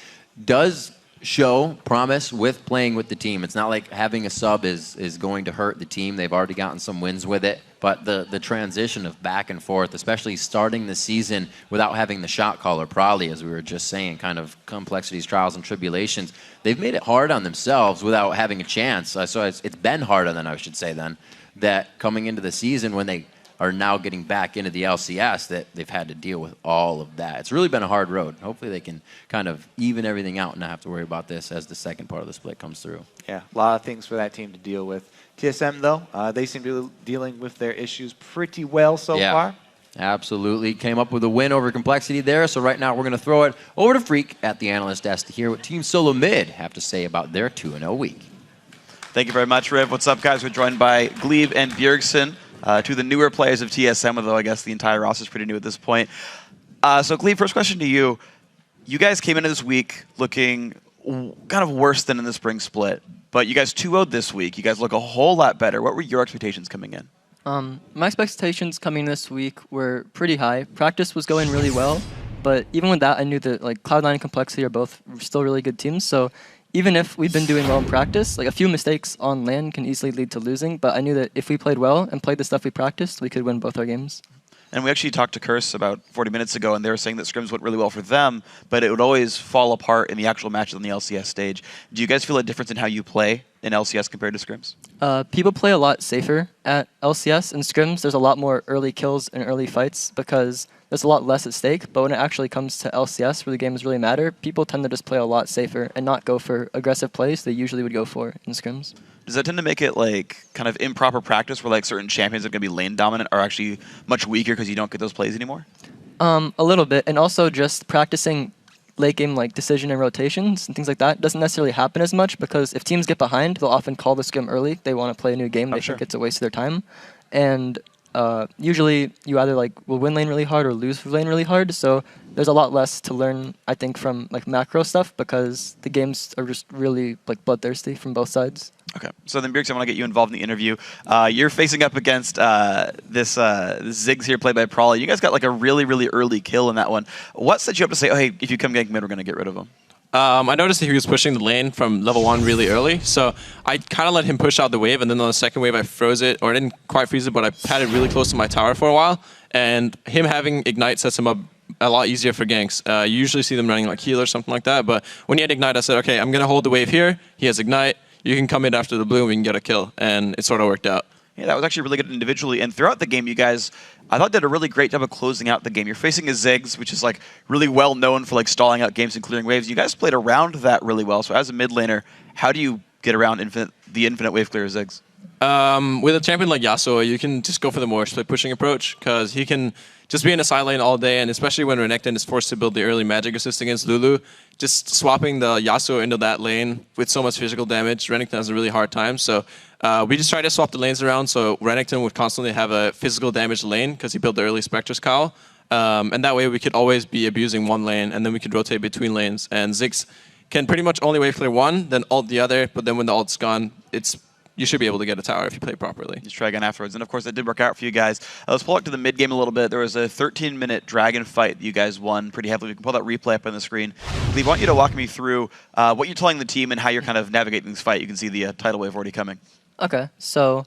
does show promise with playing with the team. It's not like having a sub is going to hurt the team. They've already gotten some wins with it. But the transition of back and forth, especially starting the season without having the shot caller, probably, as we were just saying, kind of Complexity's trials and tribulations, they've made it hard on themselves without having a chance. So it's been hard on them, I should say, then, that coming into the season when they are now getting back into the LCS, that they've had to deal with all of that. It's really been a hard road. Hopefully they can kind of even everything out and not have to worry about this as the second part of the split comes through. Yeah, a lot of things for that team to deal with. TSM, though, they seem to be dealing with their issues pretty well so far. Absolutely. Came up with a win over Complexity there. So right now we're going to throw it over to Freak at the analyst desk to hear what Team Solo Mid have to say about their 2-0 week. Thank you very much, Riv. What's up, guys? We're joined by Glebe and Bjergsen, two of the newer players of TSM, although I guess the entire roster is pretty new at this point. So, Glebe, first question to you. You guys came into this week looking kind of worse than in the spring split, but you guys 2-0'd this week. You guys look a whole lot better. What were your expectations coming in? My expectations coming this week were pretty high. Practice was going really well, but even with that, I knew that like Cloud9 and Complexity are both still really good teams. So even if we've been doing well in practice, like a few mistakes on LAN can easily lead to losing. But I knew that if we played well and played the stuff we practiced, we could win both our games. And we actually talked to Curse about 40 minutes ago, and they were saying that scrims went really well for them, but it would always fall apart in the actual matches on the LCS stage. Do you guys feel a difference in how you play in LCS compared to scrims? People play a lot safer at LCS. In scrims, there's a lot more early kills and early fights because there's a lot less at stake. But when it actually comes to LCS, where the games really matter, people tend to just play a lot safer and not go for aggressive plays they usually would go for in scrims. Does that tend to make it like kind of improper practice where like certain champions that are going to be lane dominant are actually much weaker because you don't get those plays anymore? A little bit, and also just practicing late game like decision and rotations and things like that doesn't necessarily happen as much because if teams get behind, they'll often call the scrim early. They want to play a new game. They think it's a waste of their time, and usually you either like will win lane really hard or lose lane really hard. So there's a lot less to learn, I think, from like macro stuff because the games are just really like bloodthirsty from both sides. Okay, so then Bjergsen, I want to get you involved in the interview. You're facing up against this Ziggs here played by Prawley. You guys got like a really, really early kill in that one. What set you up to say, oh, hey, if you come gank mid, we're going to get rid of him? I noticed that he was pushing the lane from level 1 really early, so I kind of let him push out the wave, and then on the second wave I froze it, or I didn't quite freeze it, but I had it really close to my tower for a while, and him having Ignite sets him up a lot easier for ganks. You usually see them running like heal or something like that, but when he had Ignite, I said, okay, I'm going to hold the wave here, he has Ignite, you can come in after the blue and we can get a kill, and it sort of worked out. Yeah, that was actually really good individually, and throughout the game, you guys, I thought, did a really great job of closing out the game. You're facing a Ziggs, which is like really well known for like stalling out games and clearing waves. You guys played around that really well. So as a mid laner, how do you get around the infinite wave clear Ziggs? With a champion like Yasuo, you can just go for the more split pushing approach because he can just be in a side lane all day, and especially when Renekton is forced to build the early magic assist against Lulu, just swapping the Yasuo into that lane with so much physical damage, Renekton has a really hard time. So we just try to swap the lanes around so Renekton would constantly have a physical damage lane because he built the early Spectre's Cowl. And that way we could always be abusing one lane, and then we could rotate between lanes. And Ziggs can pretty much only wave clear one, then ult the other, but then when the ult's gone, you should be able to get a tower if you play properly. Just try again afterwards. And of course, that did work out for you guys. Let's pull up to the mid game a little bit. There was a 13-minute dragon fight that you guys won pretty heavily. We can pull that replay up on the screen. Glebe, I want you to walk me through what you're telling the team and how you're kind of navigating this fight. You can see the tidal wave already coming. Okay, so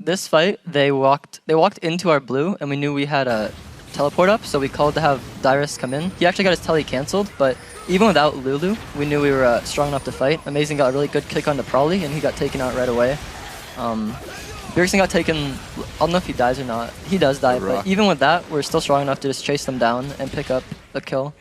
this fight, they walked into our blue, and we knew we had a teleport up, so we called to have Dyrus come in. He actually got his tele cancelled, but even without Lulu, we knew we were strong enough to fight. Amazing got a really good kick onto Prawley, and he got taken out right away. Bjergsen got taken, I don't know if he dies or not. He does die, but even with that, we're still strong enough to just chase them down and pick up a kill.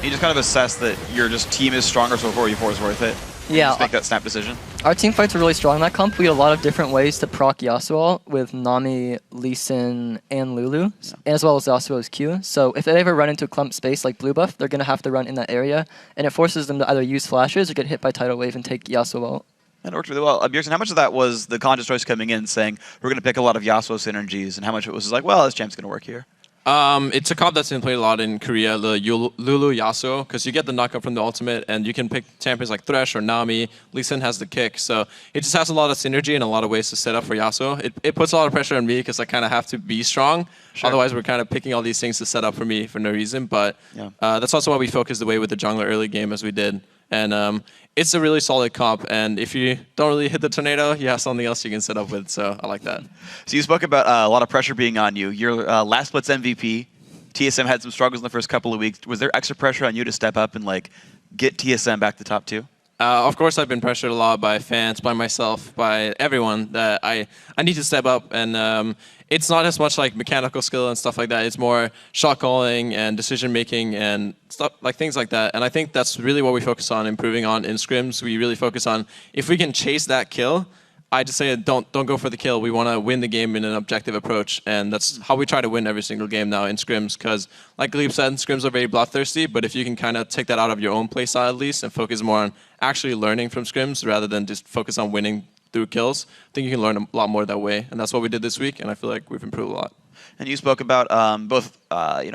You just kind of assess that your team is stronger, so 4v4 is worth it. Yeah. Just make that snap decision. Our team fights were really strong in that comp. We had a lot of different ways to proc Yasuo with Nami, Lee Sin, and Lulu, as well as Yasuo's Q. So if they ever run into a clump space like blue buff, they're going to have to run in that area, and it forces them to either use flashes or get hit by tidal wave and take Yasuo out. That worked really well. Bjergsen, how much of that was the conscious choice coming in saying, we're going to pick a lot of Yasuo synergies, and how much of it was like, well, this champ's going to work here? It's a comp that's been played a lot in Korea, the Lulu Yasuo, because you get the knockup from the ultimate, and you can pick champions like Thresh or Nami. Lee Sin has the kick, so it just has a lot of synergy and a lot of ways to set up for Yasuo. It puts a lot of pressure on me because I kind of have to be strong. Sure. Otherwise, we're kind of picking all these things to set up for me for no reason. But that's also why we focused the way with the jungler early game as we did. And it's a really solid comp, and if you don't really hit the tornado, you have something else you can set up with, so I like that. So you spoke about a lot of pressure being on you. Your last split's MVP. TSM had some struggles in the first couple of weeks. Was there extra pressure on you to step up and like get TSM back to top 2? Of course, I've been pressured a lot by fans, by myself, by everyone that I need to step up. And it's not as much like mechanical skill and stuff like that. It's more shot calling and decision making and stuff like things like that. And I think that's really what we focus on improving on in scrims. We really focus on if we can chase that kill. I just say don't go for the kill. We want to win the game in an objective approach, and that's how we try to win every single game now in scrims. Because, like Glebe said, scrims are very bloodthirsty. But if you can kind of take that out of your own playstyle at least and focus more on actually learning from scrims rather than just focus on winning through kills, I think you can learn a lot more that way. And that's what we did this week, and I feel like we've improved a lot. And you spoke about both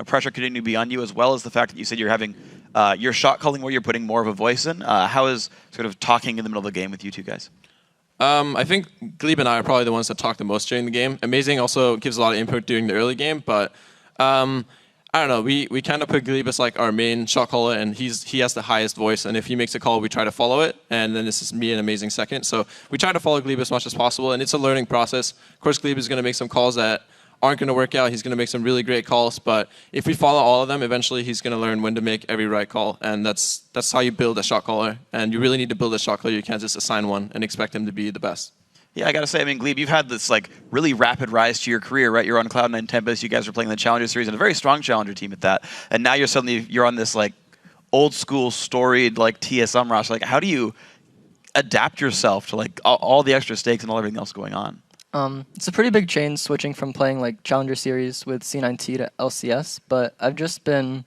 pressure continuing to be on you, as well as the fact that you said you're having your shot calling where you're putting more of a voice in. How is sort of talking in the middle of the game with you two guys? I think Glebe and I are probably the ones that talk the most during the game. Amazing also gives a lot of input during the early game, but I don't know. We kind of put Glebe as like our main shot caller, and he has the highest voice. And if he makes a call, we try to follow it. And then this is me and Amazing second. So we try to follow Glebe as much as possible, and it's a learning process. Of course, Glebe is going to make some calls that aren't going to work out. He's going to make some really great calls, but if we follow all of them, eventually he's going to learn when to make every right call, and that's how you build a shot caller. And you really need to build a shot caller. You can't just assign one and expect him to be the best. Yeah, I got to say, I mean, Glebe, you've had this like really rapid rise to your career, right? You're on Cloud9 Tempest. You guys are playing the Challenger Series and a very strong Challenger team at that. And now you're on this like old school storied like TSM roster. Like, how do you adapt yourself to like all the extra stakes and all everything else going on? It's a pretty big change switching from playing like Challenger Series with C9T to LCS, but I've just been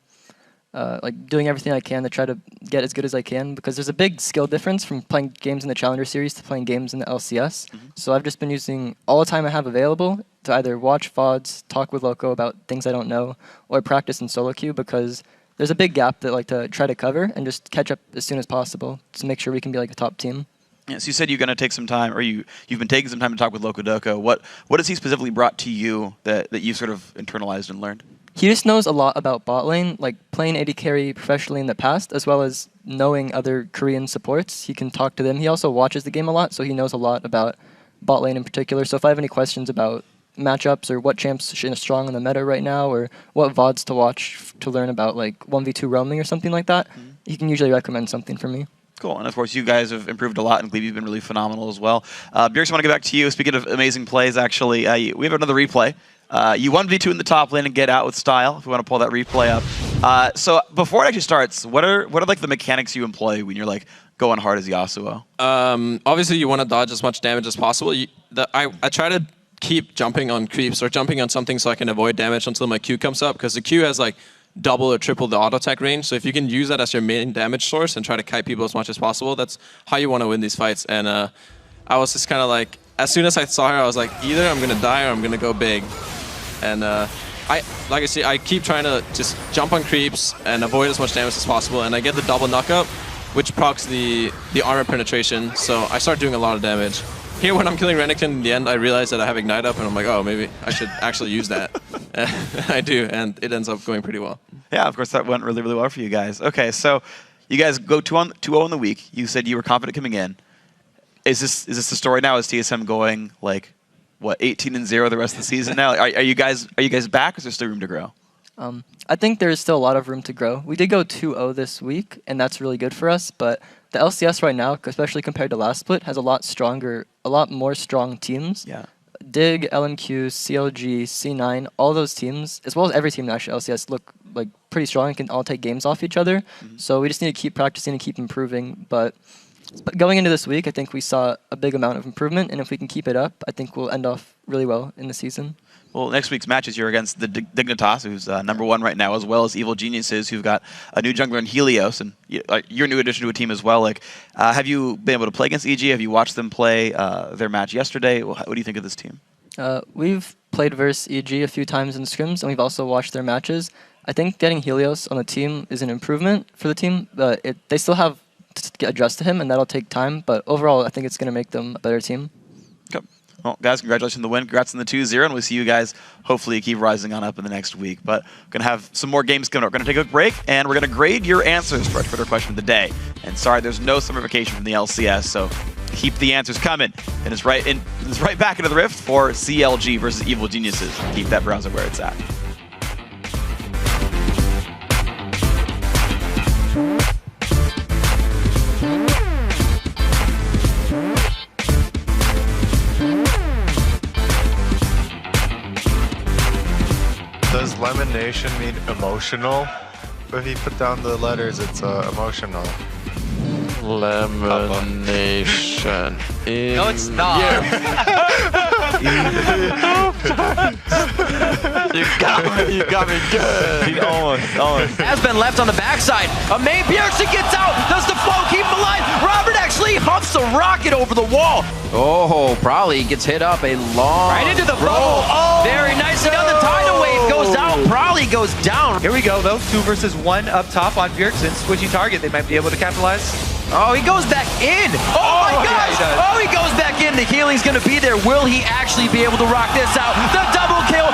like doing everything I can to try to get as good as I can, because there's a big skill difference from playing games in the Challenger Series to playing games in the LCS. So I've just been using all the time I have available to either watch VODs, talk with Loco about things I don't know, or practice in solo queue, because there's a big gap that I like to try to cover and just catch up as soon as possible to make sure we can be like a top team. Yeah, so you said you're going to take some time, or you've been taking some time to talk with Loco Doco. What has he specifically brought to you that you've sort of internalized and learned? He just knows a lot about bot lane, like playing AD carry professionally in the past, as well as knowing other Korean supports. He can talk to them. He also watches the game a lot, so he knows a lot about bot lane in particular. So if I have any questions about matchups or what champs are strong in the meta right now, or what VODs to watch to learn about like 1v2 roaming or something like that, he can usually recommend something for me. Cool, and of course you guys have improved a lot, and Glebe, you've been really phenomenal as well. Bjergs, I want to get back to you. Speaking of amazing plays, actually, we have another replay. You 1v2 in the top lane and get out with style, if we want to pull that replay up. So before it actually starts, what are like the mechanics you employ when you're like going hard as Yasuo? Obviously, you want to dodge as much damage as possible. I try to keep jumping on creeps or jumping on something so I can avoid damage until my Q comes up, because the Q has like double or triple the auto attack range. So if you can use that as your main damage source and try to kite people as much as possible, that's how you want to win these fights. And I was just kind of like, as soon as I saw her, I was like, either I'm going to die or I'm going to go big. And I keep trying to just jump on creeps and avoid as much damage as possible. And I get the double knockup, which procs the armor penetration. So I start doing a lot of damage. Here, when I'm killing Renekton in the end, I realize that I have Ignite up, and I'm like, oh, maybe I should actually use that. I do, and it ends up going pretty well. Yeah, of course, that went really, really well for you guys. Okay, so you guys go 2-0 in the week. You said you were confident coming in. Is this the story now? Is TSM going like what 18-0 the rest of the season now? Are you guys back? Or is there still room to grow? I think there is still a lot of room to grow. We did go 2-0 this week, and that's really good for us. But the LCS right now, especially compared to last split, has a lot more strong teams. Yeah. Dig, LMQ, CLG, C9, all those teams, as well as every team in actually LCS, look like pretty strong and can all take games off each other. So we just need to keep practicing and keep improving. But going into this week, I think we saw a big amount of improvement, and if we can keep it up, I think we'll end off really well in the season. Well, next week's matches, you're against the Dignitas, who's #1 right now, as well as Evil Geniuses, who've got a new jungler in Helios, and you're a new addition to a team as well. Like, have you been able to play against EG? Have you watched them play their match yesterday? What do you think of this team? We've played versus EG a few times in scrims, and we've also watched their matches. I think getting Helios on the team is an improvement for the team, but they still have to adjust to him, and that'll take time. But overall, I think it's going to make them a better team. Okay. Well, guys, congratulations on the win. Congrats on the 2-0, and we'll see you guys hopefully keep rising on up in the next week. But we're going to have some more games coming up. We're going to take a quick break, and we're going to grade your answers for our Twitter question of the day. And sorry, there's no summer vacation from the LCS, so keep the answers coming. And it's right back into the Rift for CLG versus Evil Geniuses. Keep that browser where it's at. Lemonation mean emotional? But if you put down the letters, it's emotional. Lemonation. No, it's not. You got me good. Almost. Has been left on the backside. May Bjergsen gets out. Does the flow keep him alive? Robert actually huffs a rocket over the wall. Oh, probably gets hit up a long Right into the roll. bubble. Oh, very nicely done. The tidal wave goes out. Probably goes down. Here we go, though. 2 versus 1 up top on Bjergsen. Switching target. They might be able to capitalize. Oh, he goes back in. Oh my gosh. Yeah, he goes back in. The healing's going to be there. Will he actually be able to rock this out? The double kill.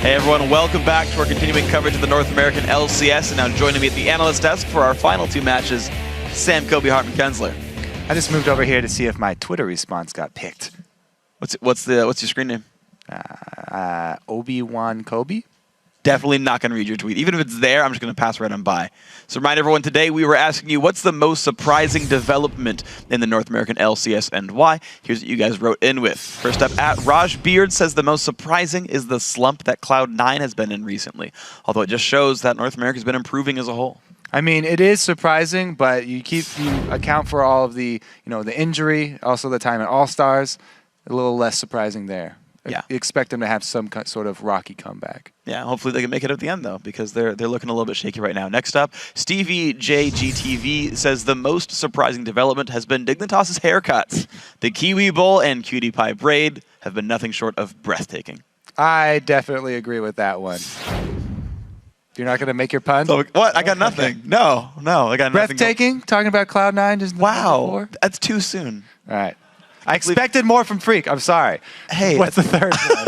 Hey everyone, welcome back to our continuing coverage of the North American LCS, and now joining me at the analyst desk for our final 2 matches, Sam Kobe Hartman Kensler. I just moved over here to see if my Twitter response got picked. What's your screen name? Obi-Wan Kobe. Definitely not going to read your tweet. Even if it's there, I'm just going to pass right on by. So remind everyone, today we were asking you, what's the most surprising development in the North American LCS and why? Here's what you guys wrote in with. First up, at Raj Beard says the most surprising is the slump that Cloud9 has been in recently. Although it just shows that North America has been improving as a whole. I mean, it is surprising, but you account for all of the, the injury, also the time at All-Stars. a little less surprising there. Yeah. You expect them to have some sort of rocky comeback. Yeah, hopefully they can make it at the end, though, because they're looking a little bit shaky right now. Next up, Stevie JGTV says the most surprising development has been Dignitas's haircuts. The Kiwi Bowl and Cutie Pie Braid have been nothing short of breathtaking. I definitely agree with that one. You're not going to make your pun? So, what? I got nothing. No, I got nothing. Breathtaking? Talking about Cloud9 just wow, that's too soon. All right. I expected more from Freak. I'm sorry. Hey, what's the third one?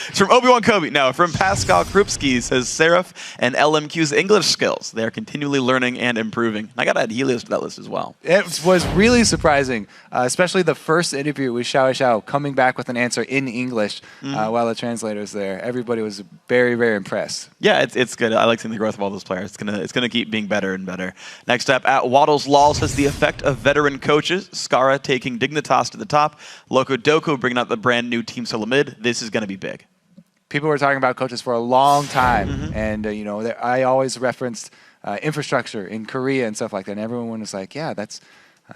It's from Obi-Wan Kobe. No, from Pascal Krupski, says Seraph and LMQ's English skills. They are continually learning and improving. I got to add Helios to that list as well. It was really surprising, especially the first interview with Xiao Xiao coming back with an answer in English while the translator was there. Everybody was very, very impressed. Yeah, it's good. I like seeing the growth of all those players. It's gonna keep being better and better. Next up, at Waddles Law says the effect of veteran coaches. Skara taking Dignitas to the top. Loco Doco bringing out the brand new Team Solamid. This is gonna be big. People were talking about coaches for a long time, and I always referenced infrastructure in Korea and stuff like that. And everyone was like, "Yeah, that's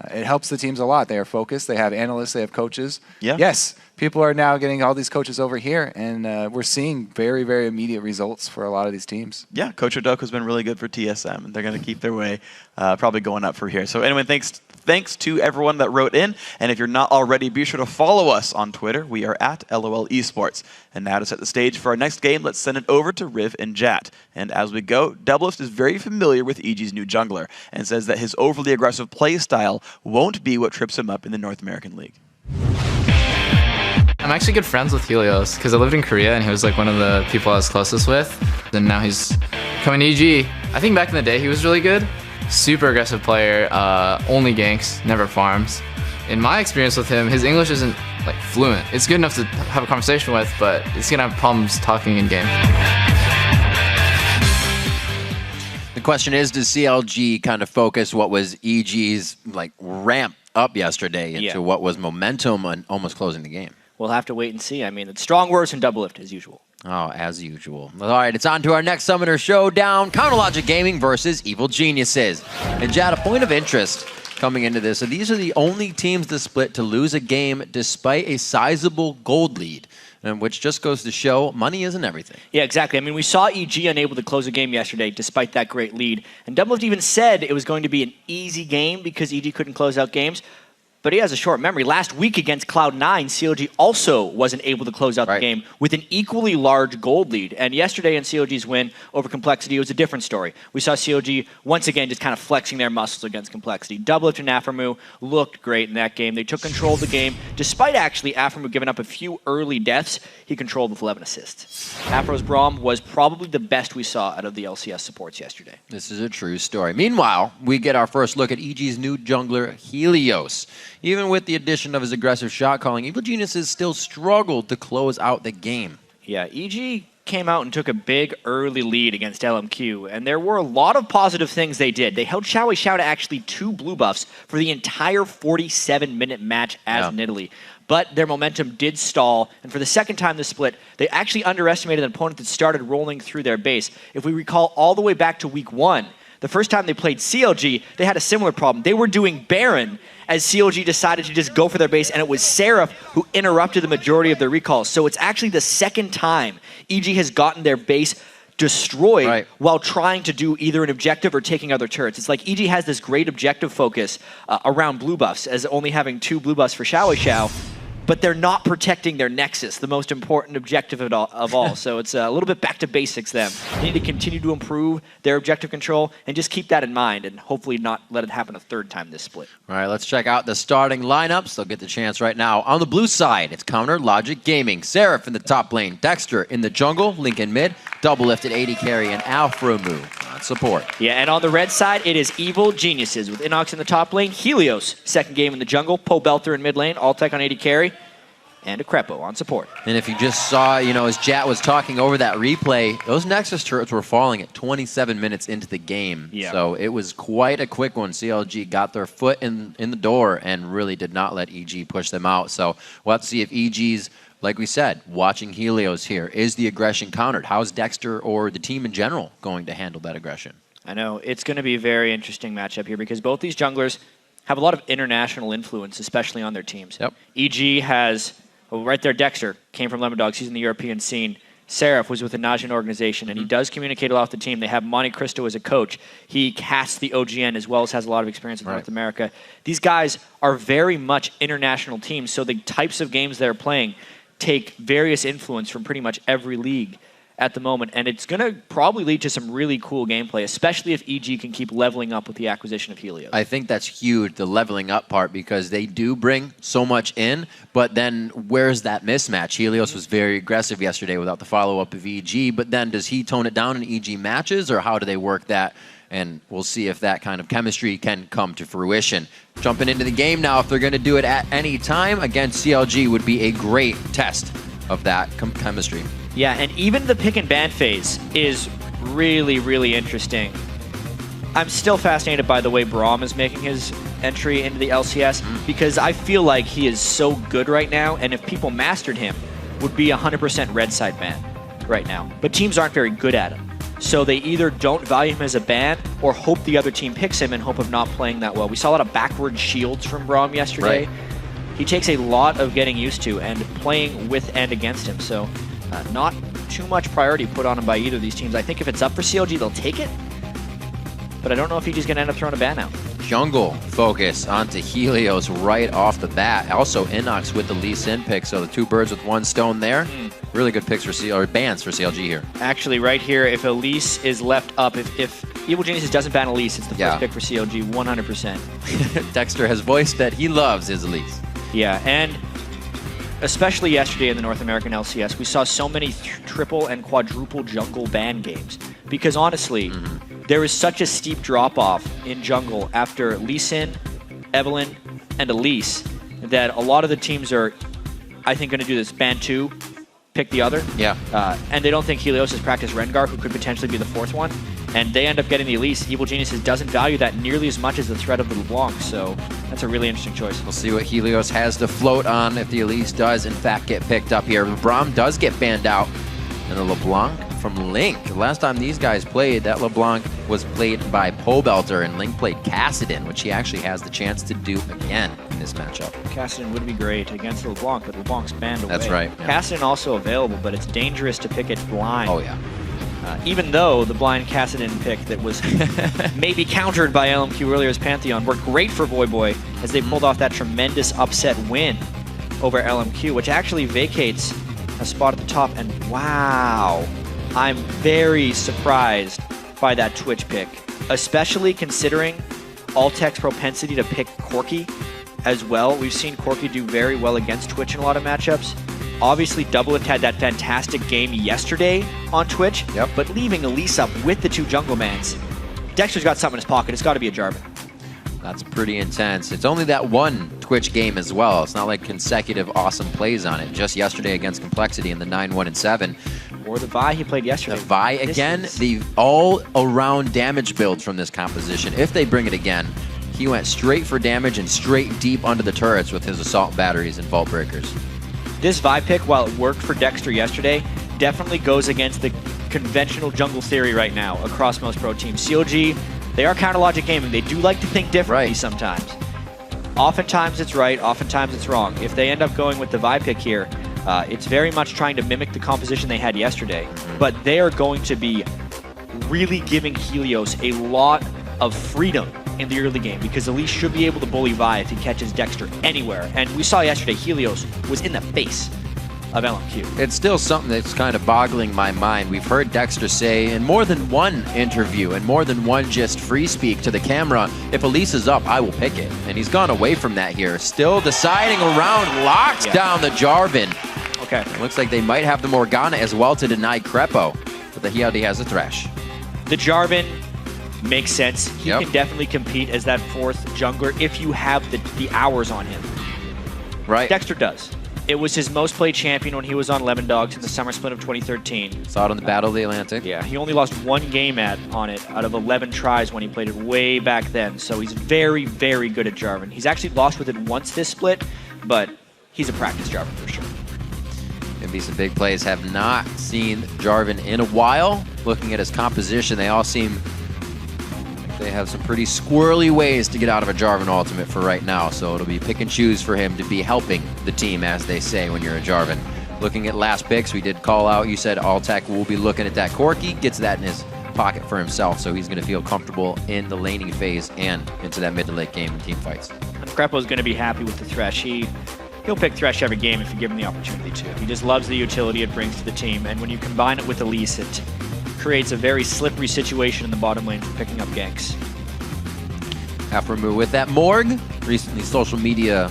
it helps the teams a lot. They are focused. They have analysts. They have coaches." Yeah. Yes, people are now getting all these coaches over here, and we're seeing very, very immediate results for a lot of these teams. Yeah, Coach Odoku has been really good for TSM, and they're going to keep their way probably going up for here. So anyway, thanks to everyone that wrote in. And if you're not already, be sure to follow us on Twitter. We are at LOL Esports. And now to set the stage for our next game, let's send it over to Riv and Jat. And as we go, Doublelift is very familiar with EG's new jungler and says that his overly aggressive play style won't be what trips him up in the North American League. I'm actually good friends with Helios because I lived in Korea and he was like one of the people I was closest with. And now he's coming to EG. I think back in the day he was really good. Super aggressive player, only ganks, never farms. In my experience with him, his English isn't like fluent. It's good enough to have a conversation with, but it's gonna have problems talking in game. The question is, does CLG kind of focus what was EG's like ramp up yesterday into what was momentum and almost closing the game? We'll have to wait and see. I mean, it's strong words from Doublelift as usual. Oh, as usual. All right, it's on to our next Summoner Showdown, Counterlogic Gaming versus Evil Geniuses. And Jad, a point of interest coming into this. So these are the only teams to split to lose a game despite a sizable gold lead, which just goes to show money isn't everything. Yeah, exactly. I mean, we saw EG unable to close a game yesterday despite that great lead. And Doublelift even said it was going to be an easy game because EG couldn't close out games. But he has a short memory. Last week against Cloud9, CLG also wasn't able to close out the game with an equally large gold lead. And yesterday in CLG's win over Complexity, it was a different story. We saw CLG once again just kind of flexing their muscles against Complexity. Doublelift and Aframu looked great in that game. They took control of the game. Despite actually Aframu giving up a few early deaths, he controlled with 11 assists. Afro's Braum was probably the best we saw out of the LCS supports yesterday. This is a true story. Meanwhile, we get our first look at EG's new jungler, Helios. Even with the addition of his aggressive shot calling, Evil Geniuses still struggled to close out the game. Yeah, EG came out and took a big early lead against LMQ, and there were a lot of positive things they did. They held Xiao Xiao to actually 2 blue buffs for the entire 47-minute match as Nidalee. But their momentum did stall, and for the second time this split, they actually underestimated an opponent that started rolling through their base. If we recall all the way back to week 1, the first time they played CLG, they had a similar problem. They were doing Baron as CLG decided to just go for their base, and it was Seraph who interrupted the majority of their recalls. So it's actually the second time EG has gotten their base destroyed while trying to do either an objective or taking other turrets. It's like EG has this great objective focus around blue buffs, as only having 2 blue buffs for Xiao Xiao, but they're not protecting their Nexus, the most important objective of all. So it's a little bit back to basics them. They need to continue to improve their objective control and just keep that in mind and hopefully not let it happen a third time this split. All right, let's check out the starting lineups. They'll get the chance right now. On the blue side, it's Counter Logic Gaming. Seraph in the top lane, Dexter in the jungle, Link in mid, Doublelift at AD carry, and Aframu on support. Yeah, and on the red side, it is Evil Geniuses with Inox in the top lane, Helios, second game in the jungle, Poe Belter in mid lane, Altec on AD carry, and a Crepo on support. And if you just saw, as Jat was talking over that replay, those Nexus turrets were falling at 27 minutes into the game. Yeah. So it was quite a quick one. CLG got their foot in the door and really did not let EG push them out. So we'll have to see if EG's, like we said, watching Helios here, is the aggression countered? How's Dexter or the team in general going to handle that aggression? I know, it's going to be a very interesting matchup here because both these junglers have a lot of international influence, especially on their teams. Yep. EG has, right there, Dexter came from Lemon Dogs. He's in the European scene. Seraph was with the Najin organization, and he does communicate a lot with the team. They have Monte Cristo as a coach. He casts the OGN as well as has a lot of experience with North America. These guys are very much international teams, so the types of games they're playing take various influence from pretty much every league at the moment, and it's going to probably lead to some really cool gameplay, especially if EG can keep leveling up with the acquisition of Helios. I think that's huge, the leveling up part, because they do bring so much in, but then where's that mismatch? Helios was very aggressive yesterday without the follow-up of EG, but then does he tone it down in EG matches, or how do they work that? And we'll see if that kind of chemistry can come to fruition. Jumping into the game now, if they're going to do it at any time, against CLG would be a great test of that chemistry. Yeah, and even the pick and ban phase is really, really interesting. I'm still fascinated by the way Braum is making his entry into the LCS because I feel like he is so good right now, and if people mastered him, would be 100% red side ban right now. But teams aren't very good at him. So they either don't value him as a ban or hope the other team picks him in hope of not playing that well. We saw a lot of backward shields from Braum yesterday. He takes a lot of getting used to and playing with and against him. So not too much priority put on him by either of these teams. I think if it's up for CLG, they'll take it. But I don't know if EG's going to end up throwing a ban out. Jungle focus onto Helios right off the bat. Also, Inox with the Lee Sin pick, so the two birds with one stone there. Really good picks for bans for CLG here. Actually, right here, if Elise is left up, if Evil Geniuses doesn't ban Elise, it's the first pick for CLG, 100%. Dexter has voiced that he loves his Elise. Yeah, and especially yesterday in the North American LCS, we saw so many triple and quadruple jungle ban games. Because honestly, there is such a steep drop-off in jungle after Lee Sin, Evelynn, and Elise that a lot of the teams are, I think, going to do this ban 2, pick the other. Yeah. And they don't think Helios has practiced Rengar, who could potentially be the fourth one. And they end up getting the Elise. Evil Geniuses doesn't value that nearly as much as the threat of the LeBlanc, so that's a really interesting choice. We'll see what Helios has to float on if the Elise does, in fact, get picked up here. Braum does get banned out, and the LeBlanc from Link. The last time these guys played, that LeBlanc was played by Pobelter, and Link played Kassadin, which he actually has the chance to do again in this matchup. Kassadin would be great against LeBlanc, but LeBlanc's banned away. That's right. Yeah. Kassadin also available, but it's dangerous to pick it blind. Oh, yeah. Even though the blind Kassadin pick that was maybe countered by LMQ earlier's Pantheon worked great for Voyboy as they pulled off that tremendous upset win over LMQ, which actually vacates a spot at the top. And wow, I'm very surprised by that Twitch pick, especially considering Altec's propensity to pick Corki as well. We've seen Corki do very well against Twitch in a lot of matchups. Obviously, Doublet had that fantastic game yesterday on Twitch, but leaving Elise up with the two jungle mans, Dexter's got something in his pocket. It's got to be a Jarvan. That's pretty intense. It's only that one Twitch game as well. It's not like consecutive awesome plays on it. Just yesterday against Complexity in the 9-1 and 7. Or the Vi he played yesterday. The Vi again, the all-around damage build from this composition. If they bring it again, he went straight for damage and straight deep under the turrets with his assault batteries and vault breakers. This Vi pick, while it worked for Dexter yesterday, definitely goes against the conventional jungle theory right now across most pro teams. CLG, they are counter logic gaming. They do like to think differently sometimes. Oftentimes it's right, oftentimes it's wrong. If they end up going with the Vi pick here, it's very much trying to mimic the composition they had yesterday, but they are going to be really giving Helios a lot of freedom in the early game because Elise should be able to bully Vi if he catches Dexter anywhere. And we saw yesterday Helios was in the face of LMQ. It's still something that's kind of boggling my mind. We've heard Dexter say in more than one interview and more than one just free speak to the camera, if Elise is up, I will pick it. And he's gone away from that here. Still deciding around, locks down the Jarvan. Okay. It looks like they might have the Morgana as well to deny Crepo, but he already has a Thresh. The Jarvan makes sense. He can definitely compete as that fourth jungler if you have the hours on him. Right. Dexter does. It was his most played champion when he was on Lemon Dogs in the summer split of 2013. Saw it on the Battle of the Atlantic. Yeah, he only lost one game on it out of 11 tries when he played it way back then. So he's very, very good at Jarvan. He's actually lost with it once this split, but he's a practice Jarvan for sure. Gonna be some big plays. Have not seen Jarvan in a while. Looking at his composition, they all seem They have some pretty squirrely ways to get out of a Jarvan ultimate for right now, so it'll be pick and choose for him to be helping the team, as they say when you're a Jarvan. Looking at last picks, we did call out, you said Altec will be looking at that Corki, gets that in his pocket for himself, so he's going to feel comfortable in the laning phase and into that mid to late game in team fights. Krepo's going to be happy with the Thresh. He'll pick Thresh every game if you give him the opportunity to. He just loves the utility it brings to the team, and when you combine it with Elise, it creates a very slippery situation in the bottom lane for picking up ganks. Afro with that Morg. Recently, social media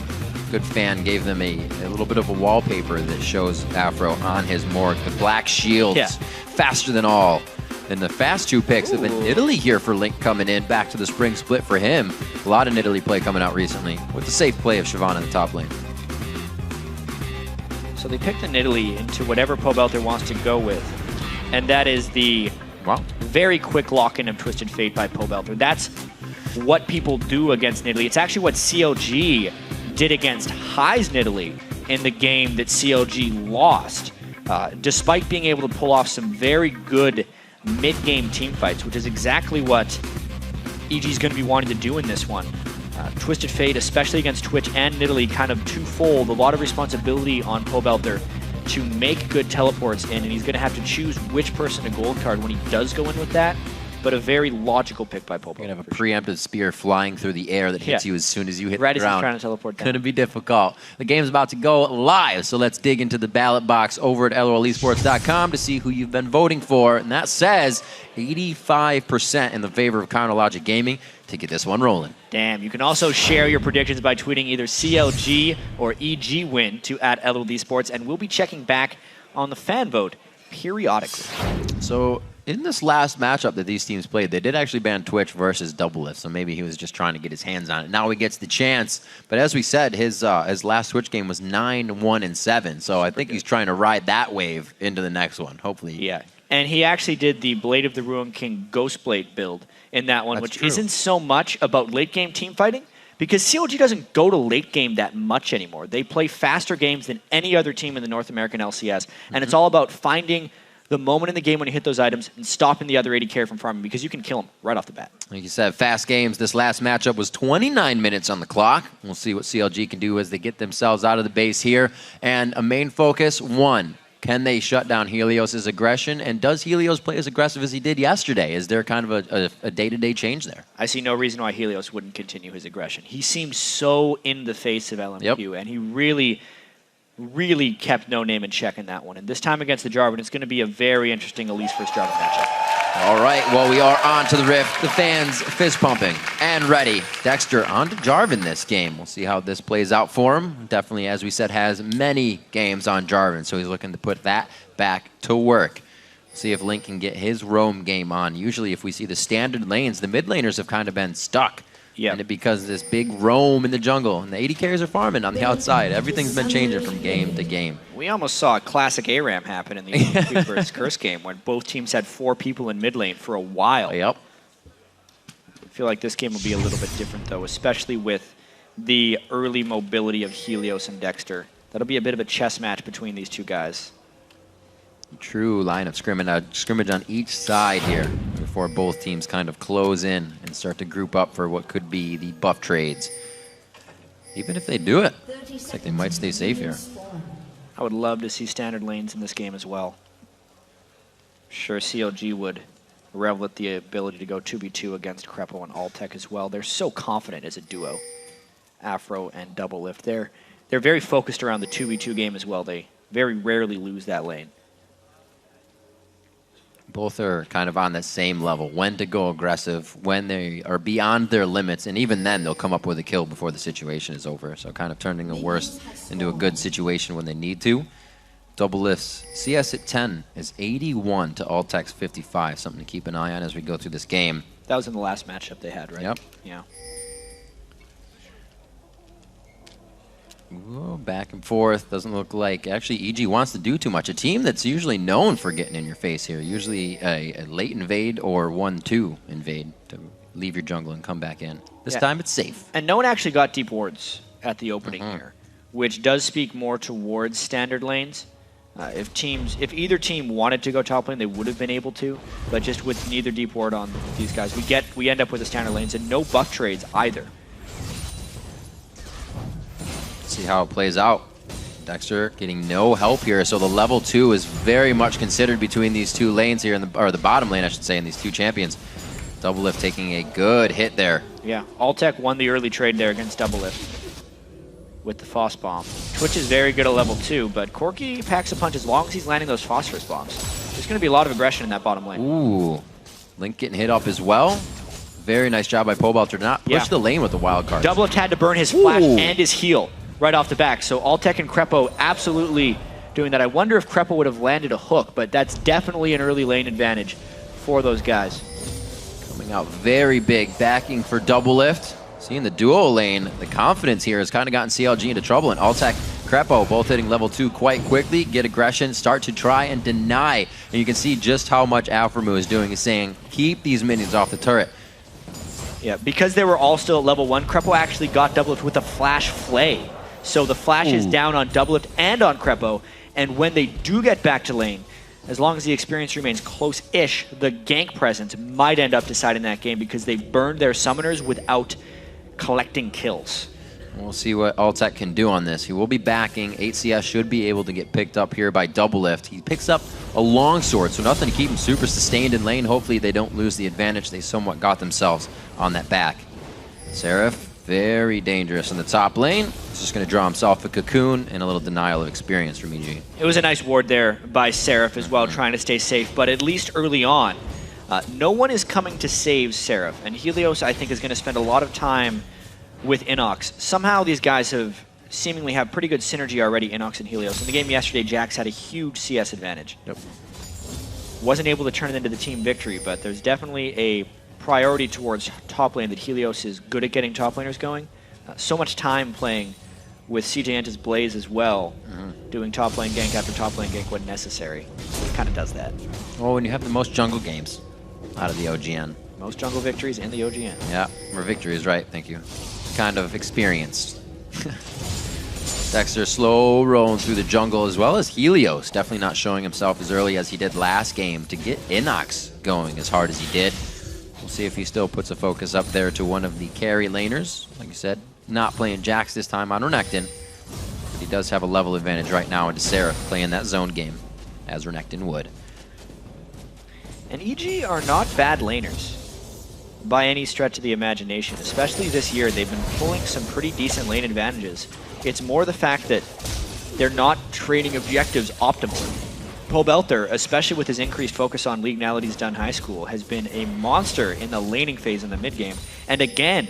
good fan gave them a little bit of a wallpaper that shows Afro on his Morg. The black shields, faster than all. And the fast 2 picks have been Italy here for Link coming in. Back to the spring split for him. A lot of Italy play coming out recently with the safe play of Siobhan in the top lane. So they picked an Italy into whatever Pobelter wants to go with. And that is the very quick lock-in of Twisted Fate by Pobelter. That's what people do against Nidalee. It's actually what CLG did against High's Nidalee in the game that CLG lost. Despite being able to pull off some very good mid-game team fights, which is exactly what EG is going to be wanting to do in this one. Twisted Fate, especially against Twitch and Nidalee, kind of twofold. A lot of responsibility on Pobelter to make good teleports in, and he's going to have to choose which person to gold card when he does go in with that. But a very logical pick by Pobelter. You're going to have a preemptive spear flying through the air that hits you as soon as you hit the ground. Trying to teleport down. Going to be difficult. The game's about to go live, so let's dig into the ballot box over at LOLesports.com to see who you've been voting for. And that says 85% in the favor of Counterlogic Gaming to get this one rolling. Damn, you can also share your predictions by tweeting either CLG or EG win to @LOLesports, and we'll be checking back on the fan vote periodically. So in this last matchup that these teams played, they did actually ban Twitch versus Doublelift, so maybe he was just trying to get his hands on it. Now he gets the chance, but as we said, his last Twitch game was 9-1-7, so I think he's trying to ride that wave into the next one, hopefully. Yeah, and he actually did the Blade of the Ruined King Ghostblade build in that one, which isn't so much about late-game team fighting, because CLG doesn't go to late game that much anymore. They play faster games than any other team in the North American LCS, and it's all about finding the moment in the game when you hit those items and stopping the other AD carry from farming, because you can kill them right off the bat. Like you said, fast games. This last matchup was 29 minutes on the clock. We'll see what CLG can do as they get themselves out of the base here. And a main focus, one, can they shut down Helios' aggression? And does Helios play as aggressive as he did yesterday? Is there kind of a day-to-day change there? I see no reason why Helios wouldn't continue his aggression. He seemed so in the face of LMQ, and he really kept No Name in check in that one. And this time against the Jarvan, it's going to be a very interesting Elise versus Jarvan matchup. All right, well, we are on to the Rift. The fans fist pumping and ready. Dexter on to Jarvan this game. We'll see how this plays out for him. Definitely, as we said, has many games on Jarvan, so he's looking to put that back to work. See if Link can get his roam game on. Usually, if we see the standard lanes, the mid laners have kind of been stuck. Yeah. And because of this big roam in the jungle, and the AD carries are farming on the outside. Everything's been changing from game to game. We almost saw a classic ARAM happen in the Q versus Curse game when both teams had 4 people in mid lane for a while. Yep. I feel like this game will be a little bit different, though, especially with the early mobility of Helios and Dexter. That'll be a bit of a chess match between these two guys. True line of scrimmage on each side here before both teams kind of close in and start to group up for what could be the buff trades. Even if they do it, looks like they might stay safe here. I would love to see standard lanes in this game as well. Sure, CLG would revel at the ability to go 2v2 against Krepo and Altec as well. They're so confident as a duo, Afro and Doublelift. They're very focused around the 2v2 game as well. They very rarely lose that lane. Both are kind of on the same level. When to go aggressive, when they are beyond their limits, and even then they'll come up with a kill before the situation is over. So kind of turning the worst into a good situation when they need to. Doublelift's CS at 10 is 81 to Altec's 55. Something to keep an eye on as we go through this game. That was in the last matchup they had, right? Yep. Yeah. Ooh, back and forth. Doesn't look like actually EG wants to do too much. A team that's usually known for getting in your face here. Usually a late invade or 1-2 invade to leave your jungle and come back in. This time it's safe. And no one actually got deep wards at the opening here, which does speak more towards standard lanes. If either team wanted to go top lane, they would have been able to. But just with neither deep ward on these guys, we end up with the standard lanes and no buff trades either. See how it plays out. Dexter getting no help here, so the level 2 is very much considered between these two lanes here, or the bottom lane, I should say, in these two champions. Doublelift taking a good hit there. Yeah, Altec won the early trade there against Doublelift with the Phos bomb. Twitch is very good at level 2, but Corki packs a punch as long as he's landing those phosphorus bombs. There's going to be a lot of aggression in that bottom lane. Ooh, Link getting hit up as well. Very nice job by Pobelter to not push the lane with the wild card. Doublelift had to burn his flash and his heal right off the back, so Altec and Crepo absolutely doing that. I wonder if Crepo would have landed a hook, but that's definitely an early lane advantage for those guys. Coming out very big, backing for Doublelift. Seeing the duo lane, the confidence here has kind of gotten CLG into trouble, and Altec, Crepo both hitting level 2 quite quickly, get aggression, start to try and deny. And you can see just how much Alphamu is doing, is saying, keep these minions off the turret. Yeah, because they were all still at level 1, Crepo actually got Doublelift with a flash flay. So the flash is down on Doublelift and on Crepo, and when they do get back to lane, as long as the experience remains close-ish, the gank presence might end up deciding that game because they burned their summoners without collecting kills. We'll see what Altec can do on this. He will be backing. 8CS should be able to get picked up here by Doublelift. He picks up a longsword, so nothing to keep him super sustained in lane. Hopefully they don't lose the advantage they somewhat got themselves on that back. Seraph, very dangerous in the top lane. He's just going to draw himself a cocoon and a little denial of experience from EG. It was a nice ward there by Seraph as well, trying to stay safe, but at least early on, no one is coming to save Seraph, and Helios, I think, is going to spend a lot of time with Inox. Somehow these guys seemingly have pretty good synergy already, Inox and Helios. In the game yesterday, Jax had a huge CS advantage. Yep. Wasn't able to turn it into the team victory, but there's definitely a priority towards top lane that Helios is good at getting top laners going. So much time playing with CJ Anta's Blaze as well, doing top lane gank after top lane gank when necessary. It kind of does that. Well, when you have the most jungle games out of the OGN. Most jungle victories in the OGN. Yeah, or victories, right, thank you. Kind of experienced. Dexter slow rolling through the jungle, as well as Helios. Definitely not showing himself as early as he did last game to get Inox going as hard as he did. We'll see if he still puts a focus up there to one of the carry laners. Like you said, not playing Jax this time on Renekton. But he does have a level advantage right now into Seraph playing that zone game, as Renekton would. And EG are not bad laners by any stretch of the imagination. Especially this year, they've been pulling some pretty decent lane advantages. It's more the fact that they're not trading objectives optimally. Pobelter, especially with his increased focus on league now that he's done high school, has been a monster in the laning phase in the mid game. And again,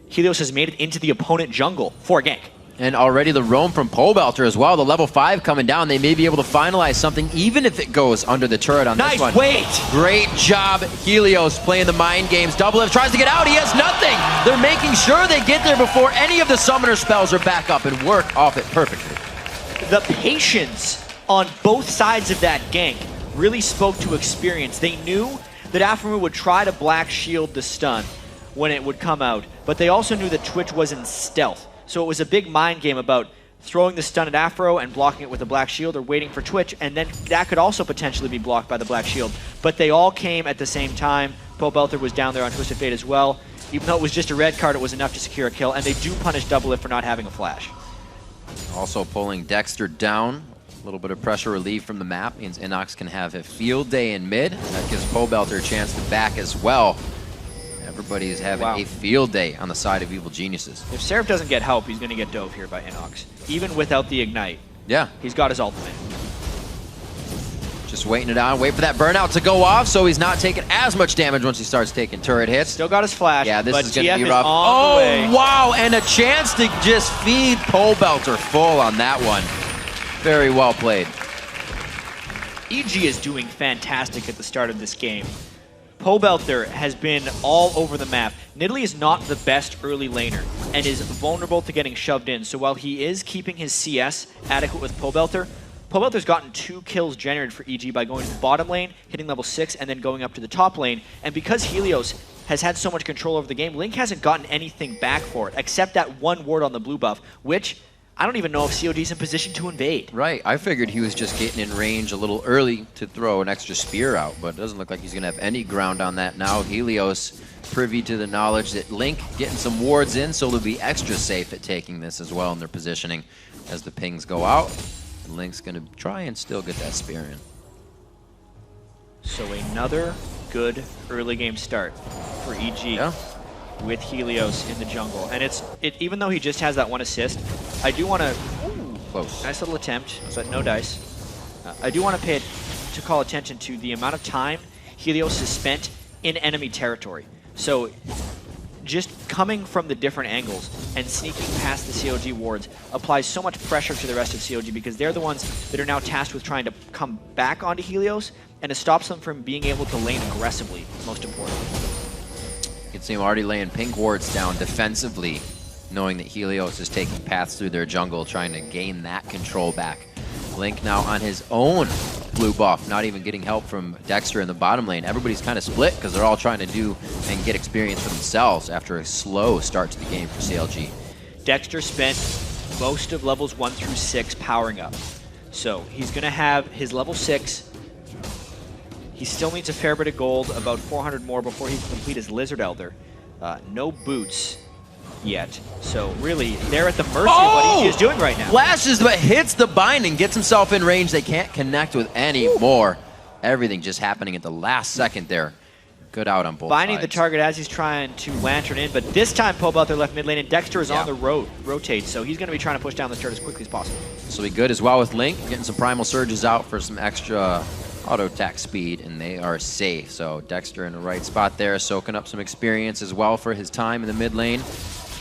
Helios has made it into the opponent jungle for a gank. And already the roam from Pobelter as well. The level 5 coming down. They may be able to finalize something, even if it goes under the turret on this one. Nice wait! Great job, Helios, playing the mind games. Doublelift tries to get out. He has nothing. They're making sure they get there before any of the summoner spells are back up and work off it perfectly. The patience on both sides of that gank really spoke to experience. They knew that Aphromu would try to black shield the stun when it would come out, but they also knew that Twitch was in stealth. So it was a big mind game about throwing the stun at Afro and blocking it with a black shield, or waiting for Twitch, and then that could also potentially be blocked by the black shield. But they all came at the same time. Pobelter was down there on Twisted Fate as well. Even though it was just a red card, it was enough to secure a kill, and they do punish Doublelift for not having a flash. Also pulling Dexter down. A little bit of pressure relief from the map means Inox can have a field day in mid. That gives Pobelter a chance to back as well. Everybody's having a field day on the side of Evil Geniuses. If Seraph doesn't get help, he's going to get dove here by Inox. Even without the Ignite. Yeah. He's got his ultimate. Just waiting it out, wait for that burnout to go off, so he's not taking as much damage once he starts taking turret hits. Still got his flash. Yeah, this is going to be TF rough. On the way. Wow, and a chance to just feed Pobelter full on that one. Very well played. EG is doing fantastic at the start of this game. Pobelter has been all over the map. Nidalee is not the best early laner and is vulnerable to getting shoved in. So while he is keeping his CS adequate with Pobelter, Pobelter's gotten 2 kills generated for EG by going to the bottom lane, hitting level 6, and then going up to the top lane. And because Helios has had so much control over the game, Link hasn't gotten anything back for it, except that one ward on the blue buff, which I don't even know if COD's in position to invade. Right. I figured he was just getting in range a little early to throw an extra spear out, but it doesn't look like he's going to have any ground on that now. Helios privy to the knowledge that Link getting some wards in, so they'll be extra safe at taking this as well in their positioning as the pings go out. And Link's going to try and still get that spear in. So another good early game start for EG. Yeah. With Helios in the jungle. And even though he just has that 1 assist, I do want to... Close. Nice little attempt, but no dice. I do want to call attention to the amount of time Helios has spent in enemy territory. So just coming from the different angles and sneaking past the COG wards applies so much pressure to the rest of COG because they're the ones that are now tasked with trying to come back onto Helios, and it stops them from being able to lane aggressively, most importantly. You can see him already laying pink wards down defensively, knowing that Helios is taking paths through their jungle, trying to gain that control back. Link now on his own blue buff, not even getting help from Dexter in the bottom lane. Everybody's kind of split because they're all trying to do and get experience for themselves after a slow start to the game for CLG. Dexter spent most of levels 1 through 6 powering up. So he's going to have his level 6. He still needs a fair bit of gold, about 400 more before he can complete his Lizard Elder. No boots yet. So really, they're at the mercy of what EG is doing right now. Flashes, but hits the binding, gets himself in range. They can't connect with any more. Everything just happening at the last second there. Good out on both Binding sides. the target as he's trying to lantern in, but this time Pope out there left mid lane, and Dexter is on the rotate, so he's going to be trying to push down this turret as quickly as possible. This will be good as well with Link, getting some Primal Surges out for some extra auto attack speed, and they are safe. So Dexter in the right spot there, soaking up some experience as well for his time in the mid lane.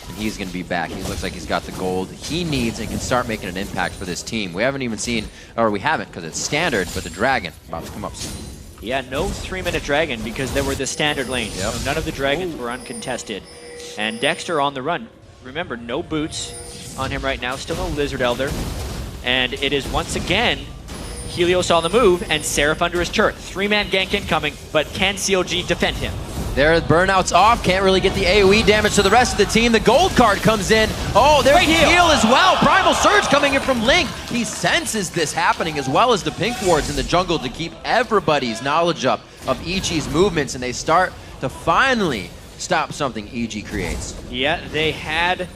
And he's going to be back. He looks like he's got the gold he needs and can start making an impact for this team. We haven't even seen, or we haven't because it's standard, but the Dragon about to come up soon. Yeah, no 3-minute Dragon because there were the standard lanes. Yep. So none of the Dragons were uncontested. And Dexter on the run. Remember, no boots on him right now. Still no Lizard Elder. And it is once again Helios on the move and Seraph under his turret. 3-man gank incoming, but can COG defend him? There, burnout's off. Can't really get the AoE damage to the rest of the team. The gold card comes in. Oh, there's the heal as well. Primal Surge coming in from Link. He senses this happening as well as the pink wards in the jungle to keep everybody's knowledge up of EG's movements, and they start to finally stop something EG creates. Yeah, they had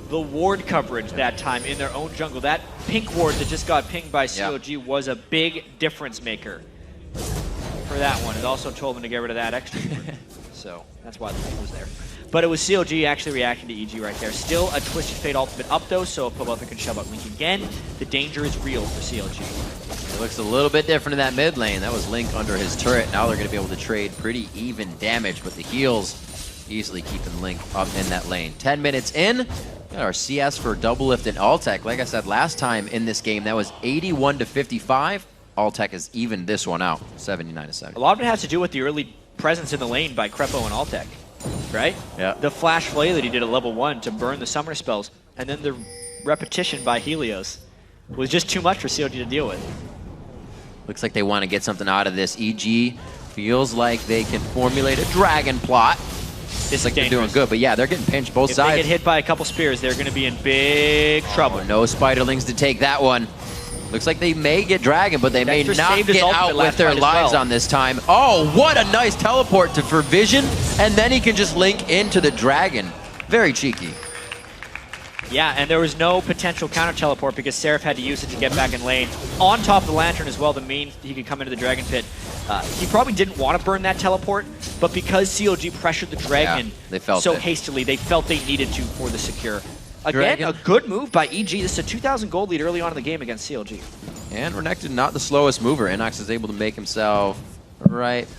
the ward coverage that time in their own jungle. That pink ward that just got pinged by COG was a big difference maker for that one. It also told them to get rid of that extra ward. So that's why the ping was there. But it was COG actually reacting to EG right there. Still a Twisted Fate ultimate up though, so if Pobother can shove out Link again, the danger is real for COG. It looks a little bit different in that mid lane. That was Link under his turret. Now they're going to be able to trade pretty even damage, but the heals easily keeping Link up in that lane. 10 minutes in, got our CS for Doublelift and Altec. Like I said last time in this game, that was 81-55. Altec has evened this one out, 79-70. A lot of it has to do with the early presence in the lane by Crepo and Altec, right? Yeah. The flash flay that he did at level 1 to burn the summoner spells, and then the repetition by Helios was just too much for COG to deal with. Looks like they want to get something out of this. EG feels like they can formulate a dragon plot. It's like they're doing good, but yeah, they're getting pinched both sides. If they get hit by a couple spears, they're going to be in big trouble. Oh, no Spiderlings to take that one. Looks like they may get Dragon, but they may not get out with their lives on this time. Oh, what a nice teleport for Vision, and then he can just link into the Dragon. Very cheeky. Yeah, and there was no potential counter teleport because Seraph had to use it to get back in lane. On top of the Lantern as well, the mean he could come into the Dragon Pit. He probably didn't want to burn that teleport, but because COG pressured the Dragon hastily, they felt they needed to for the secure. Again, a good move by EG. This is a 2,000 gold lead early on in the game against CLG. And Renekton not the slowest mover. Inox is able to make himself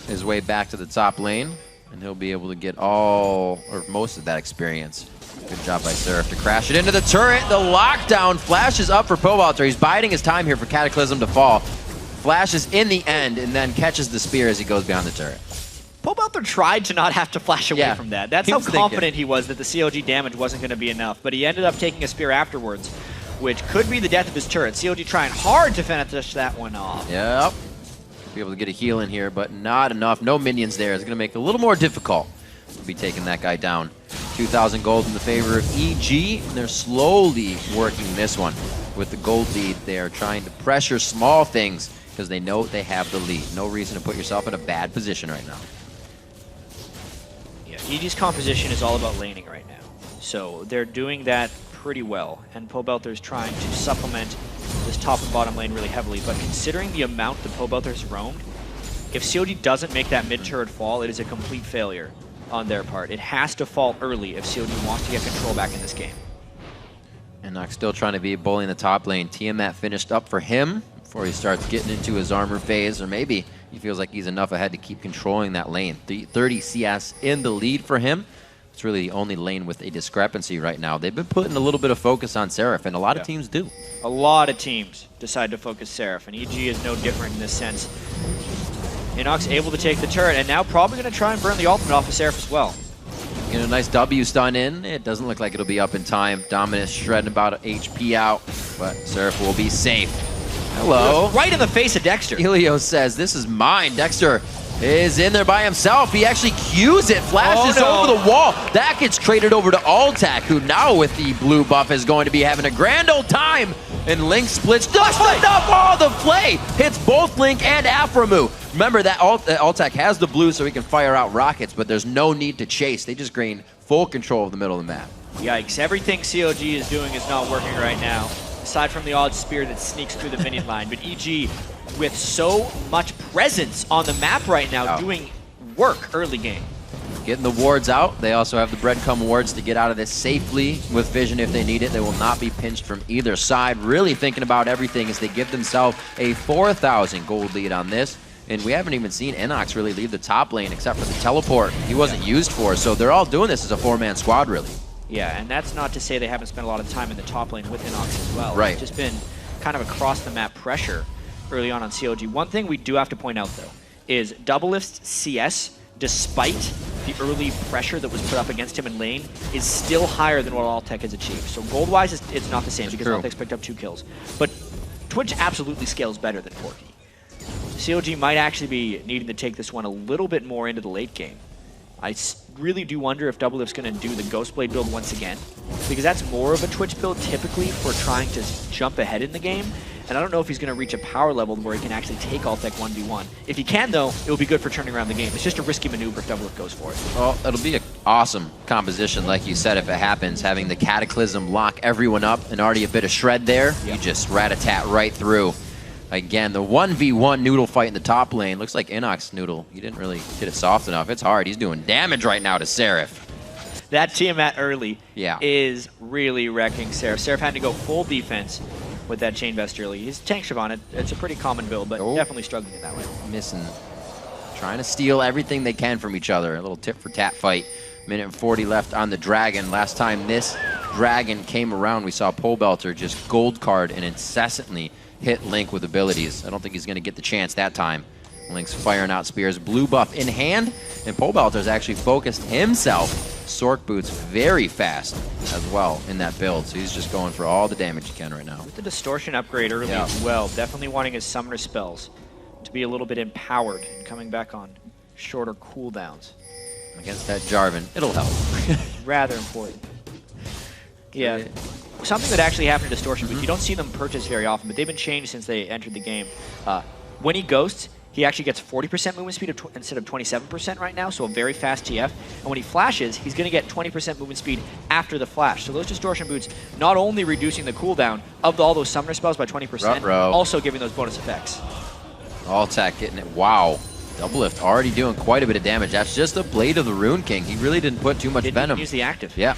his way back to the top lane, and he'll be able to get all or most of that experience. Good job by Seraph to crash it into the turret. The lockdown flashes up for Pobother. He's biding his time here for Cataclysm to fall. Flashes in the end and then catches the spear as he goes behind the turret. Pobother tried to not have to flash away from that. That's how confident he was that the COG damage wasn't going to be enough. But he ended up taking a spear afterwards, which could be the death of his turret. COG trying hard to finish that one off. Yep. Be able to get a heal in here, but not enough. No minions there. It's going to make it a little more difficult to be taking that guy down. 2,000 gold in the favor of EG, and they're slowly working this one. With the gold lead, they are trying to pressure small things because they know they have the lead. No reason to put yourself in a bad position right now. Yeah, EG's composition is all about laning right now. So they're doing that pretty well, and Pobelter's trying to supplement this top and bottom lane really heavily. But considering the amount that Pobelter's roamed, if COG doesn't make that mid turret fall, it is a complete failure on their part. It has to fall early if COG wants to get control back in this game. And NACS still trying to be bullying the top lane. Tiamat finished up for him before he starts getting into his armor phase, or maybe he feels like he's enough ahead to keep controlling that lane. 30 CS in the lead for him. It's really the only lane with a discrepancy right now. They've been putting a little bit of focus on Seraph, and a lot of teams do. A lot of teams decide to focus Seraph, and EG is no different in this sense. NACS able to take the turret, and now probably going to try and burn the ultimate off of Seraph as well. Get a nice W stun in. It doesn't look like it'll be up in time. Dominus shredding about HP out, but Seraph will be safe. Hello. Right in the face of Dexter. Elio says, this is mine. Dexter is in there by himself. He actually cues it, flashes over the wall. That gets traded over to Altac, who now with the blue buff is going to be having a grand old time. And Link splits just enough. Oh, the play hits both Link and Aframu. Remember that Altac has the blue so he can fire out rockets, but there's no need to chase. They just gain full control of the middle of the map. Yikes, everything COG is doing is not working right now, aside from the odd spear that sneaks through the minion line. But EG, with so much presence on the map right now, doing work early game. Getting the wards out. They also have the breadcrumb wards to get out of this safely with vision if they need it. They will not be pinched from either side. Really thinking about everything as they give themselves a 4,000 gold lead on this. And we haven't even seen NACS really leave the top lane except for the teleport he wasn't used for. So they're all doing this as a four-man squad, really. Yeah, and that's not to say they haven't spent a lot of time in the top lane with NACS as well. Right. It's just been kind of across-the-map pressure early on COG. One thing we do have to point out, though, is Doublelift's CS, despite the early pressure that was put up against him in lane, is still higher than what Altac has achieved. So gold-wise, it's not the same because Altac's picked up 2 kills. But Twitch absolutely scales better than Porky. COG might actually be needing to take this one a little bit more into the late game. I really do wonder if Doublelift's going to do the Ghostblade build once again, because that's more of a Twitch build typically for trying to jump ahead in the game. And I don't know if he's going to reach a power level where he can actually take Altac 1v1. If he can, though, it will be good for turning around the game. It's just a risky maneuver if Doublelift goes for it. Well, it'll be an awesome composition, like you said, if it happens. Having the Cataclysm lock everyone up and already a bit of shred there, you just rat-a-tat right through. Again, the 1v1 Noodle fight in the top lane. Looks like NACS Noodle. He didn't really hit it soft enough. It's hard. He's doing damage right now to Seraph. That Tiamat early is really wrecking Seraph. Seraph had to go full defense with that Chain Vest early. He's Tank Siobhan. It's a pretty common build, but definitely struggling in that way. Missing. Trying to steal everything they can from each other. A little tit-for-tat fight. Minute and 40 left on the Dragon. Last time this Dragon came around, we saw Pobelter just gold card and incessantly hit Link with abilities. I don't think he's going to get the chance that time. Link's firing out spears, blue buff in hand, and Pobelter's actually focused himself. Sork boots very fast as well in that build, so he's just going for all the damage he can right now. With the distortion upgrade early as well, definitely wanting his summoner spells to be a little bit empowered and coming back on shorter cooldowns. Against that Jarvan, it'll help. Rather important. Yeah. Something that actually happened to Distortion Boots, you don't see them purchase very often, but they've been changed since they entered the game. When he ghosts, he actually gets 40% movement speed instead of 27% right now, so a very fast TF. And when he flashes, he's going to get 20% movement speed after the flash. So those Distortion Boots not only reducing the cooldown of all those summoner spells by 20%, also giving those bonus effects. Altac getting it. Wow. Doublelift already doing quite a bit of damage. That's just a Blade of the Rune King. He really didn't put too much venom. Use the active. Yeah.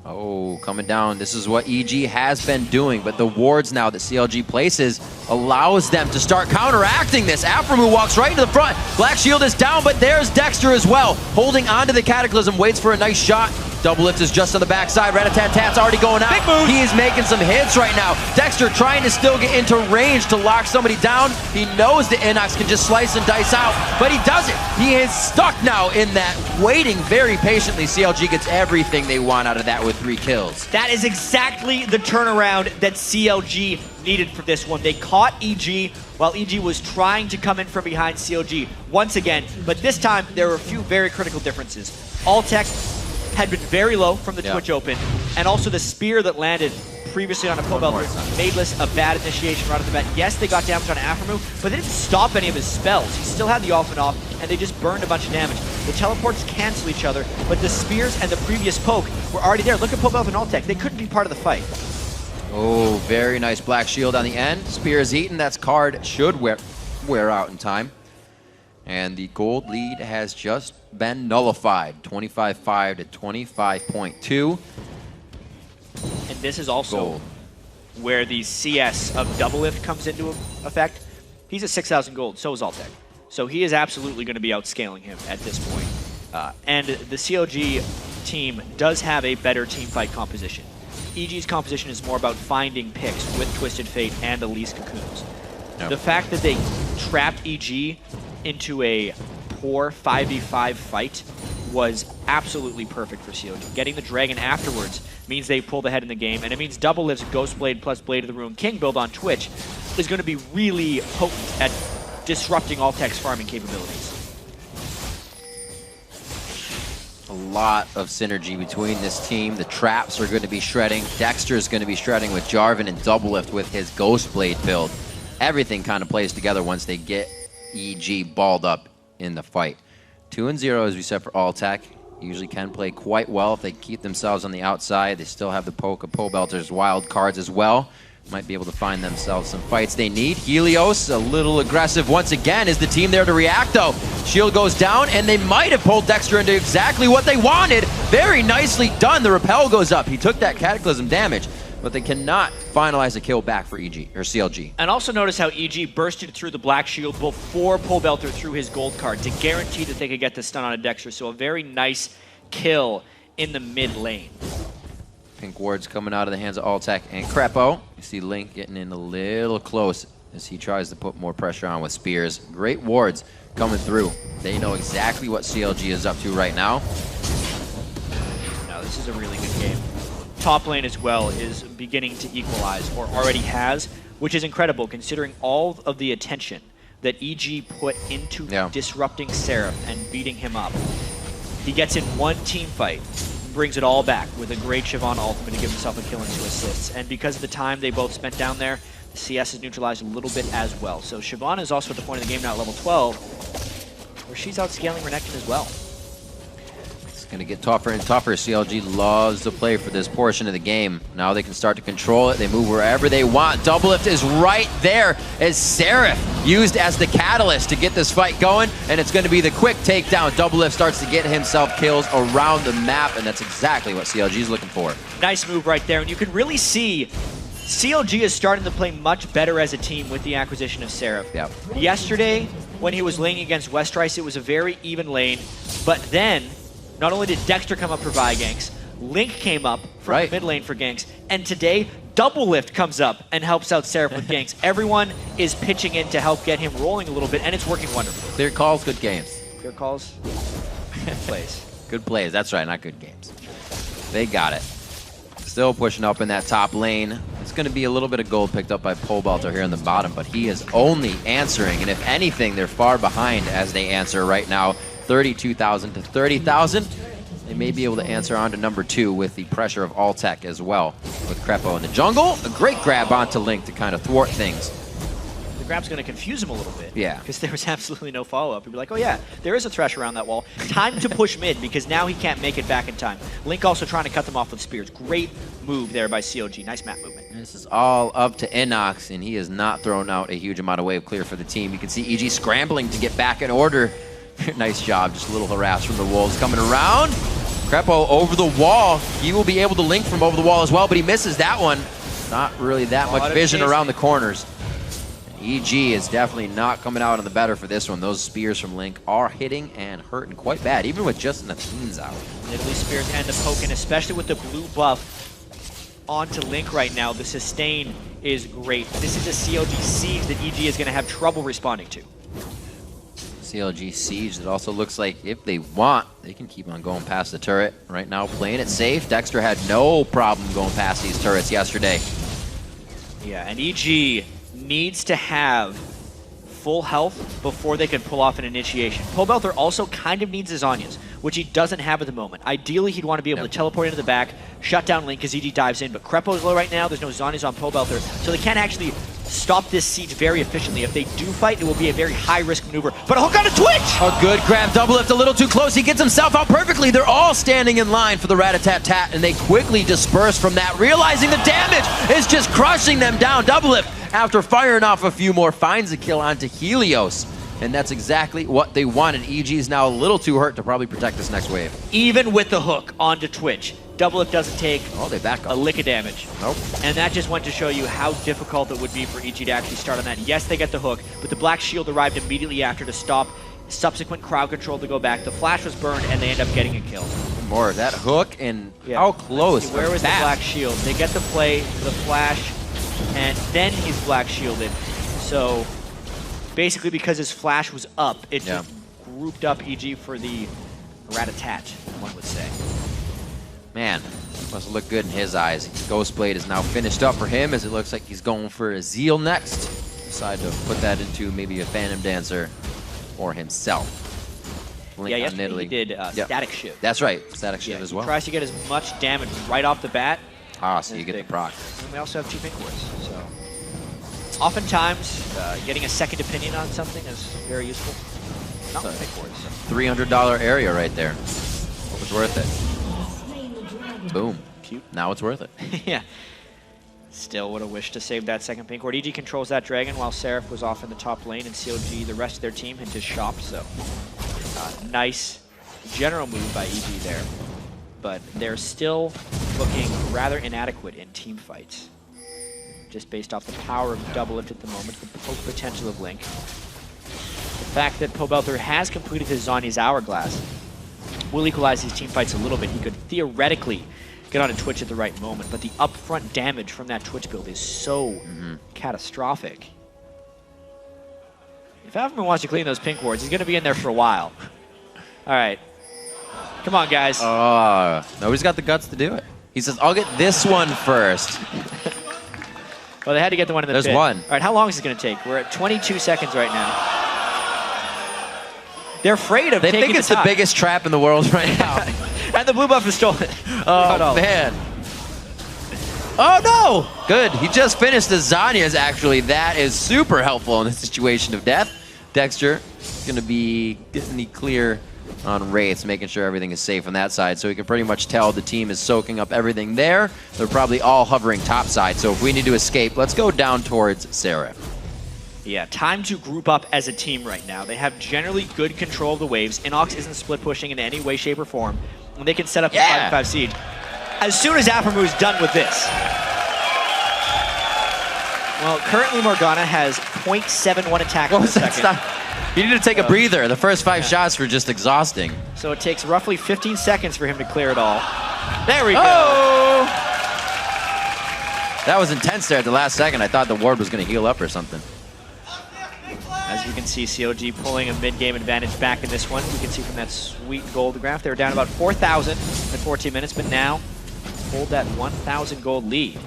Oh, coming down. This is what EG has been doing, but the wards now that CLG places allows them to start counteracting this. Aframu walks right into the front. Black Shield is down, but there's Dexter as well. Holding onto the Cataclysm, waits for a nice shot. Doublelift is just on the backside. Rat-a-tat-tat's already going out. Big move. He is making some hits right now. Dexter trying to still get into range to lock somebody down. He knows that NACS can just slice and dice out, but he doesn't. He is stuck now in that, waiting very patiently. CLG gets everything they want out of that with 3 kills. That is exactly the turnaround that CLG needed for this one. They caught EG while EG was trying to come in from behind CLG once again, but this time there were a few very critical differences. Altac had been very low from the Twitch Open, and also the spear that landed previously on a pole belter made this a bad initiation right off the bat. Yes, they got damage on Aftermove, but they didn't stop any of his spells. He still had the off and off, and they just burned a bunch of damage. The teleports cancel each other, but the spears and the previous poke were already there. Look at pole belter and Altec. They couldn't be part of the fight. Oh, very nice black shield on the end. Spear is eaten. That's card should wear out in time. And the gold lead has just been nullified. 25-5 to 25.2. And this is also where the CS of Doublelift comes into effect. He's at 6,000 gold, so is Altec. So he is absolutely going to be outscaling him at this point. And the CLG team does have a better team fight composition. EG's composition is more about finding picks with Twisted Fate and Elise Cocoons. The fact that they trapped EG into a poor 5v5 fight was absolutely perfect for CLG. Getting the Dragon afterwards means they pulled ahead in the game, and it means Doublelift's Ghostblade plus Blade of the Ruin King build on Twitch is going to be really potent at disrupting Altec's farming capabilities. A lot of synergy between this team. The traps are going to be shredding. Dexter is going to be shredding with Jarvan, and Doublelift with his Ghostblade build. Everything kind of plays together once they get EG balled up in the fight. 2-0, as we said, for Altec. Usually can play quite well if they keep themselves on the outside. They still have the poke of pole belters wild cards as well. Might be able to find themselves some fights they need. Helios, a little aggressive once again. Is the team there to react, though? Shield goes down, and they might have pulled Dexter into exactly what they wanted. Very nicely done. The repel goes up. He took that Cataclysm damage, but they cannot finalize a kill back for EG, or CLG. And also notice how EG bursted through the Black Shield before Pole Belter threw his gold card to guarantee that they could get the stun on a Dexter. So a very nice kill in the mid lane. Pink wards coming out of the hands of Altec and Crepo. You see Link getting in a little close as he tries to put more pressure on with spears. Great wards coming through. They know exactly what CLG is up to right now. Now this is a really good game. Top lane as well is beginning to equalize, or already has, which is incredible considering all of the attention that EG put into disrupting Seraph and beating him up. He gets in one team fight, brings it all back with a great Siobhan ultimate to give himself a kill and 2 assists. And because of the time they both spent down there, the CS is neutralized a little bit as well. So Siobhan is also at the point of the game now at level 12, where she's outscaling Renekton as well. It's going to get tougher and tougher. CLG loves to play for this portion of the game. Now they can start to control it. They move wherever they want. Doublelift is right there as Seraph used as the catalyst to get this fight going, and it's going to be the quick takedown. Doublelift starts to get himself kills around the map, and that's exactly what CLG is looking for. Nice move right there, and you can really see CLG is starting to play much better as a team with the acquisition of Seraph. Yep. Yesterday, when he was laning against Westrice, it was a very even lane, but then not only did Dexter come up for Vi ganks, Link came up from the mid lane for ganks, and today, Doublelift comes up and helps out Seraph with ganks. Everyone is pitching in to help get him rolling a little bit, and it's working wonderfully. Clear calls, good games. Clear calls, good plays. Good plays, that's right, not good games. They got it. Still pushing up in that top lane. It's going to be a little bit of gold picked up by Pole Belter here in the bottom, but he is only answering, and if anything, they're far behind as they answer right now. 32,000 to 30,000. They may be able to answer on to number 2 with the pressure of Altec as well. With Crepo in the jungle, a great grab onto Link to kind of thwart things. The grab's going to confuse him a little bit. Yeah. Because there was absolutely no follow-up. He'd be like, oh yeah, there is a Thresh around that wall. Time to push mid, because now he can't make it back in time. Link also trying to cut them off with spears. Great move there by CLG. Nice map movement. This is all up to NACS, and he has not thrown out a huge amount of wave clear for the team. You can see EG scrambling to get back in order. Nice job, just a little harass from the Wolves coming around. Crepo over the wall. He will be able to link from over the wall as well, but he misses that one. Not really that much vision around the corners. EG is definitely not coming out on the better for this one. Those spears from Link are hitting and hurting quite bad, even with just Nathan's out. Italy spears and the poke, especially with the blue buff onto Link right now. The sustain is great. This is a CLG siege that EG is going to have trouble responding to. CLG siege, it also looks like if they want, they can keep on going past the turret. Right now, playing it safe. Dexter had no problem going past these turrets yesterday. Yeah, and EG needs to have full health before they could pull off an initiation. Pobelter also kind of needs his Zhonya's, which he doesn't have at the moment. Ideally, he'd want to be able to teleport into the back, shut down Link as EG dives in, but Crepo's low right now. There's no Zhonya's on Pobelter, so they can't actually stop this siege very efficiently. If they do fight, it will be a very high-risk maneuver. But a hook on a Twitch! A good grab, double lift a little too close. He gets himself out perfectly. They're all standing in line for the rat-a-tat-tat, and they quickly disperse from that, realizing the damage is just crushing them down. Double lift, after firing off a few more, finds a kill onto Helios. And that's exactly what they wanted. EG is now a little too hurt to probably protect this next wave. Even with the hook onto Twitch, double lift doesn't take they back up. a lick of damage. Nope. And that just went to show you how difficult it would be for EG to actually start on that. Yes, they get the hook, but the Black Shield arrived immediately after to stop subsequent crowd control to go back. The flash was burned, and they end up getting a kill. More that hook, and how close. Where was the Black Shield? They get the play, the flash, and then he's Black Shielded. So basically, because his flash was up, it just grouped up EG for the rat-a-tat, one would say. Man, must look good in his eyes. Ghostblade is now finished up for him, as it looks like he's going for a Zeal next. Decide to put that into maybe a Phantom Dancer or himself. Link on yesterday he did Static Shift. That's right, Static Shift as well. He tries to get as much damage right off the bat. Ah, so you get the proc. And we also have 2 pink wards, so oftentimes getting a second opinion on something is very useful. Not with pink wards. $300 area right there. It was worth it. Boom. Cute. Now it's worth it. Yeah. Still would have wished to save that second pink ward. EG controls that dragon while Seraph was off in the top lane, and COG, the rest of their team, had just shopped, so nice general move by EG there. But they're still looking rather inadequate in team fights, just based off the power of double lift at the moment, the potential of Link. The fact that Pobelter has completed his Zhonya's Hourglass will equalize these team fights a little bit. He could theoretically get on a Twitch at the right moment, but the upfront damage from that Twitch build is so catastrophic. If Alphaman wants to clean those pink wards, he's going to be in there for a while. All right. Come on, guys. Nobody's got the guts to do it. He says, I'll get this one first. Well, they had to get the one in the There's pit. one. All right, how long is it going to take? We're at 22 seconds right now. They're afraid of taking They think it's the biggest trap in the world right now. And the blue buff is stolen. Oh, man. Oh, no! Good. He just finished the Zhonya's, actually. That is super helpful in the situation of death. Dexter is going to be getting the clear on Wraiths, making sure everything is safe on that side. So we can pretty much tell the team is soaking up everything there. They're probably all hovering top side. So if we need to escape, let's go down towards Seraph. Yeah, time to group up as a team right now. They have generally good control of the waves. Inox isn't split pushing in any way, shape, or form. And they can set up a 5-5 siege. As soon as Aphromu's done with this. Well, currently Morgana has 0.71 attack per second. You need to take a breather. The first 5 shots were just exhausting. So it takes roughly 15 seconds for him to clear it all. There we go. That was intense there at the last second. I thought the ward was going to heal up or something. As you can see, COG pulling a mid-game advantage back in this one. You can see from that sweet gold graph, they were down about 4,000 in 14 minutes, but now hold that 1,000 gold lead.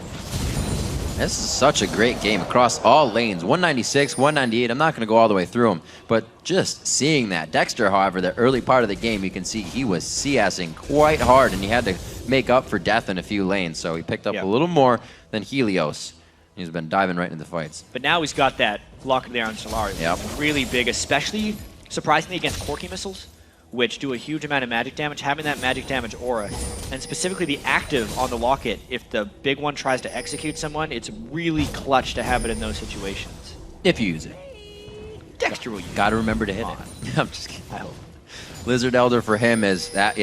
This is such a great game across all lanes. 196, 198. I'm not going to go all the way through them, but just seeing that. Dexter, however, the early part of the game, you can see he was CSing quite hard, and he had to make up for death in a few lanes, so he picked up a little more than Helios. He's been diving right into the fights. But now he's got that block there on Solari. Yep. Really big, especially, surprisingly, against Corki missiles, which do a huge amount of magic damage. Having that magic damage aura, and specifically the active on the locket, if the big one tries to execute someone, it's really clutch to have it in those situations. If you use it. Dexter will use it. Gotta remember to hit it. I'm just kidding. I hope. Lizard Elder for him is that,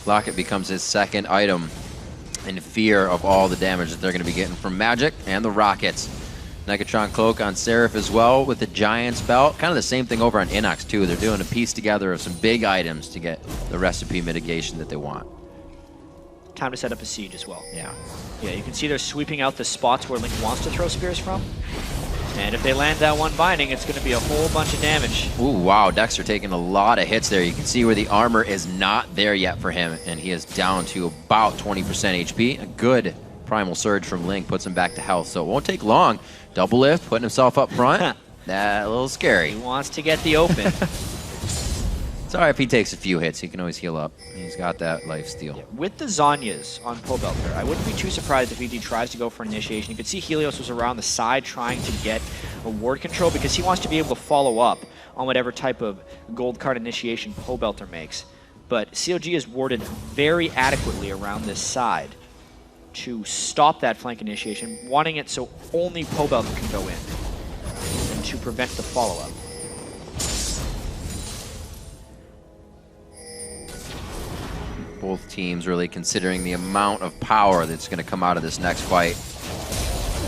locket becomes his second item in fear of all the damage that they're going to be getting from magic and the rockets. Negatron Cloak on Seraph as well with the Giant's Belt. Kind of the same thing over on Inox too. They're doing a piece together of some big items to get the recipe mitigation that they want. Time to set up a siege as well. Yeah. Yeah, you can see they're sweeping out the spots where Link wants to throw spears from. And if they land that one binding, it's going to be a whole bunch of damage. Ooh, wow. Dexter taking a lot of hits there. You can see where the armor is not there yet for him, and he is down to about 20% HP. A good Primal Surge from Link puts him back to health, so it won't take long. Double lift, putting himself up front. a little scary. He wants to get the open. It's all right if he takes a few hits. He can always heal up. He's got that life steal. With the Zanyas on Pobelter, I wouldn't be too surprised if EG tries to go for initiation. You could see Helios was around the side trying to get a ward control because he wants to be able to follow up on whatever type of gold card initiation Pobelter makes. But COG is warded very adequately around this side to stop that flank initiation, wanting it so only Pobelter can go in and to prevent the follow-up. Both teams really considering the amount of power that's going to come out of this next fight.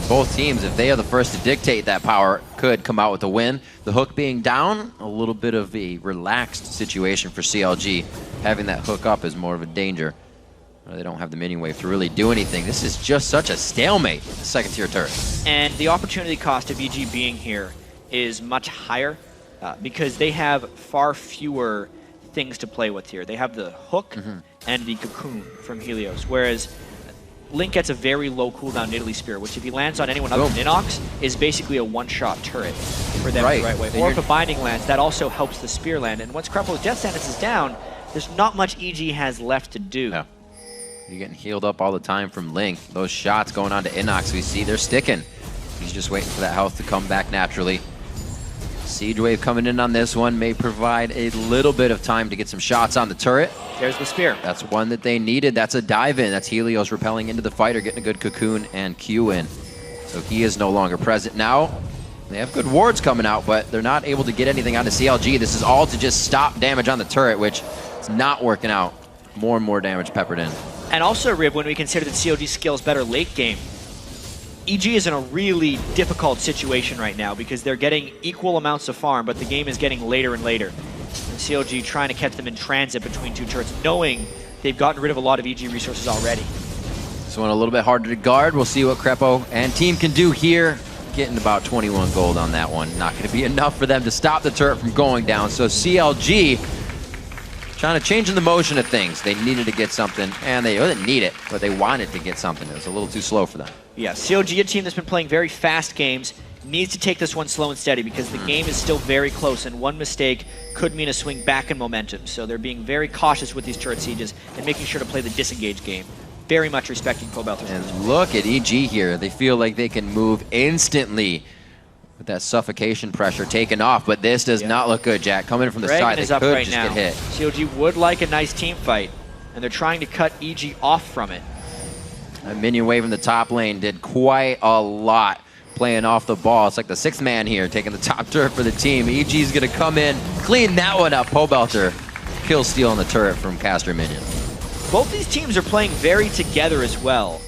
Both teams, if they are the first to dictate that power, could come out with a win. The hook being down, a little bit of a relaxed situation for CLG. Having that hook up is more of a danger. They don't have the minion wave to really do anything. This is just such a stalemate, the second tier turret. And the opportunity cost of EG being here is much higher because they have far fewer things to play with here. They have the hook and the cocoon from Helios, whereas Link gets a very low cooldown Nidalee Spear, which if he lands on anyone other than Inox, is basically a one-shot turret for them the right way. Or if a binding lands, that also helps the spear land. And once Krepo's death sentence is down, there's not much EG has left to do. Yeah. You're getting healed up all the time from Link. Those shots going on to Inox, we see they're sticking. He's just waiting for that health to come back naturally. Siege Wave coming in on this one may provide a little bit of time to get some shots on the turret. There's the spear. That's one that they needed. That's a dive in. That's Helios repelling into the fighter, getting a good cocoon and Q in. So he is no longer present now. They have good wards coming out, but they're not able to get anything onto CLG. This is all to just stop damage on the turret, which is not working out. More and more damage peppered in. And also, Rib, when we consider that COG scales better late game, EG is in a really difficult situation right now because they're getting equal amounts of farm, but the game is getting later and later. And COG trying to catch them in transit between two turrets, knowing they've gotten rid of a lot of EG resources already. This one a little bit harder to guard. We'll see what Krepo and team can do here. Getting about 21 gold on that one. Not going to be enough for them to stop the turret from going down. So CLG trying to change in the motion of things. They needed to get something, and they didn't need it, but they wanted to get something. It was a little too slow for them. Yeah, COG, a team that's been playing very fast games, needs to take this one slow and steady because the game is still very close, and one mistake could mean a swing back in momentum. So they're being very cautious with these turret sieges and making sure to play the disengage game. Very much respecting Pobelter's position. And look at EG here. They feel like they can move instantly with that suffocation pressure taken off, but this does not look good, Jack. Coming from the side, they could just get hit. COG would like a nice team fight, and they're trying to cut EG off from it. A minion wave in the top lane did quite a lot playing off the ball. It's like the sixth man here taking the top turret for the team. EG's going to come in, clean that one up. Pobelter kill steal on the turret from caster minion. Both these teams are playing very together as well.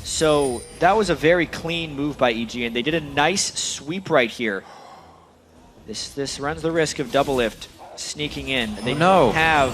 So that was a very clean move by EG, and they did a nice sweep right here. This runs the risk of double lift sneaking in. They have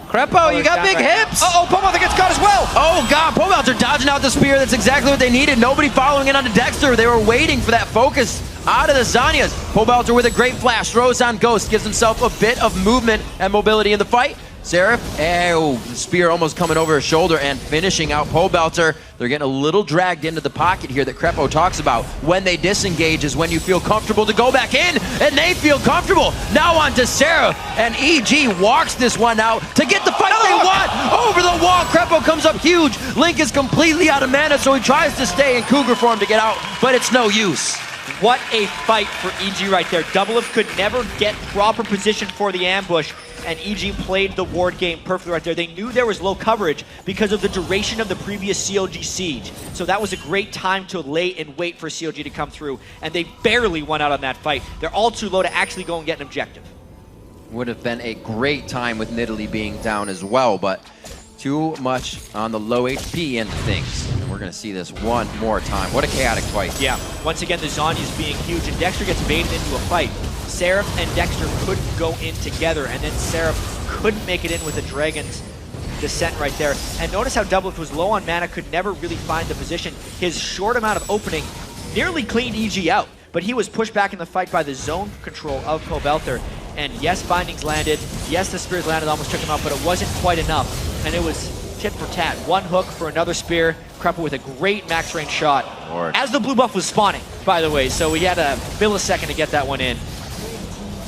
Krepo, you got big hips! Uh-oh, Pobelter gets caught as well! Oh god, Pobelter dodging out the spear. That's exactly what they needed. Nobody following in onto Dexter. They were waiting for that focus out of the Zanyas. Pobelter with a great flash, throws on Ghost, gives himself a bit of movement and mobility in the fight. Seraph, the spear almost coming over his shoulder and finishing out Pobelter. They're getting a little dragged into the pocket here that Krepo talks about. When they disengage is when you feel comfortable to go back in, and they feel comfortable. Now on to Seraph, and EG walks this one out to get the fight they want. Over the wall, Krepo comes up huge. Link is completely out of mana, so he tries to stay in Cougar form to get out, but it's no use. What a fight for EG right there. Doublelift could never get proper position for the ambush, and EG played the ward game perfectly right there. They knew there was low coverage because of the duration of the previous COG siege. So that was a great time to lay and wait for COG to come through, and they barely won out on that fight. They're all too low to actually go and get an objective. Would have been a great time with Nidalee being down as well, but too much on the low HP end of things. And we're going to see this one more time. What a chaotic fight. Yeah, once again, the Zanyas being huge, and Dexter gets baited into a fight. Seraph and Dexter couldn't go in together, and then Seraph couldn't make it in with the Dragon's Descent right there. And notice how Doublelift was low on mana, could never really find the position. His short amount of opening nearly cleaned EG out, but he was pushed back in the fight by the zone control of Pobelter. And yes, bindings landed. Yes, the spears landed, almost took him out, but it wasn't quite enough. And it was tit for tat. One hook for another spear. Krepa with a great max range shot. As the blue buff was spawning, by the way, so we had a millisecond to get that one in.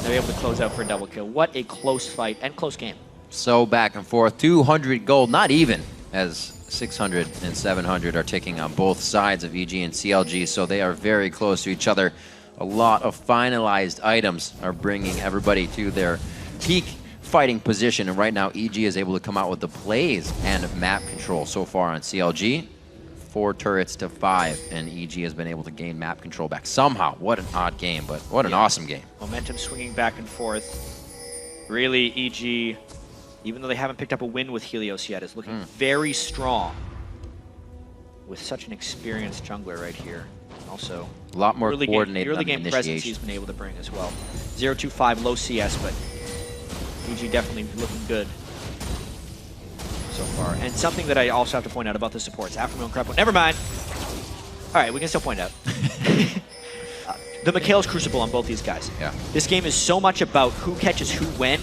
They were able to close out for a double kill. What a close fight and close game. So back and forth, 200 gold, not even, as 600 and 700 are ticking on both sides of EG and CLG, so they are very close to each other. A lot of finalized items are bringing everybody to their peak fighting position, and right now EG is able to come out with the plays and map control so far on CLG. 4 turrets to 5, and EG has been able to gain map control back somehow. What an odd game, but what an awesome game. Momentum swinging back and forth. Really, EG, even though they haven't picked up a win with Helios yet, is looking very strong with such an experienced jungler right here. Also, a lot more coordinated early game presence he's been able to bring as well. 0-2-5, low CS, but EG definitely looking good so far. And something that I also have to point out about the supports, Aftermill and Krepa. Never mind. All right, we can still point out. The Mikhail's Crucible on both these guys. Yeah. This game is so much about who catches who when,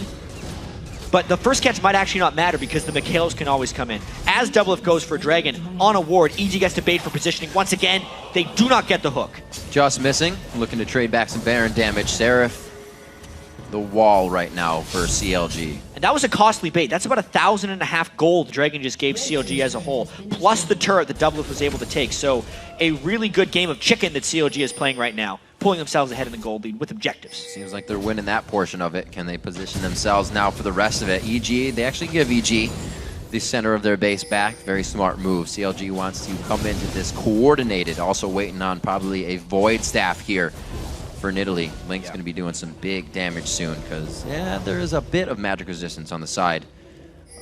but the first catch might actually not matter because the Mikhails can always come in. As W4D2 goes for Dragon on a ward, EG gets to bait for positioning. Once again, they do not get the hook. Just missing, looking to trade back some Baron damage. Seraph, the wall right now for CLG. And that was a costly bait. That's about 1,500 gold Dragon just gave CLG as a whole, plus the turret that W4D2 was able to take. So a really good game of chicken that CLG is playing right now, pulling themselves ahead in the gold lead with objectives. Seems like they're winning that portion of it. Can they position themselves now for the rest of it? EG, they actually give EG the center of their base back. Very smart move. CLG wants to come into this coordinated, also waiting on probably a Void Staff here for Nidalee. Link's going to be doing some big damage soon because, yeah, there is a bit of magic resistance on the side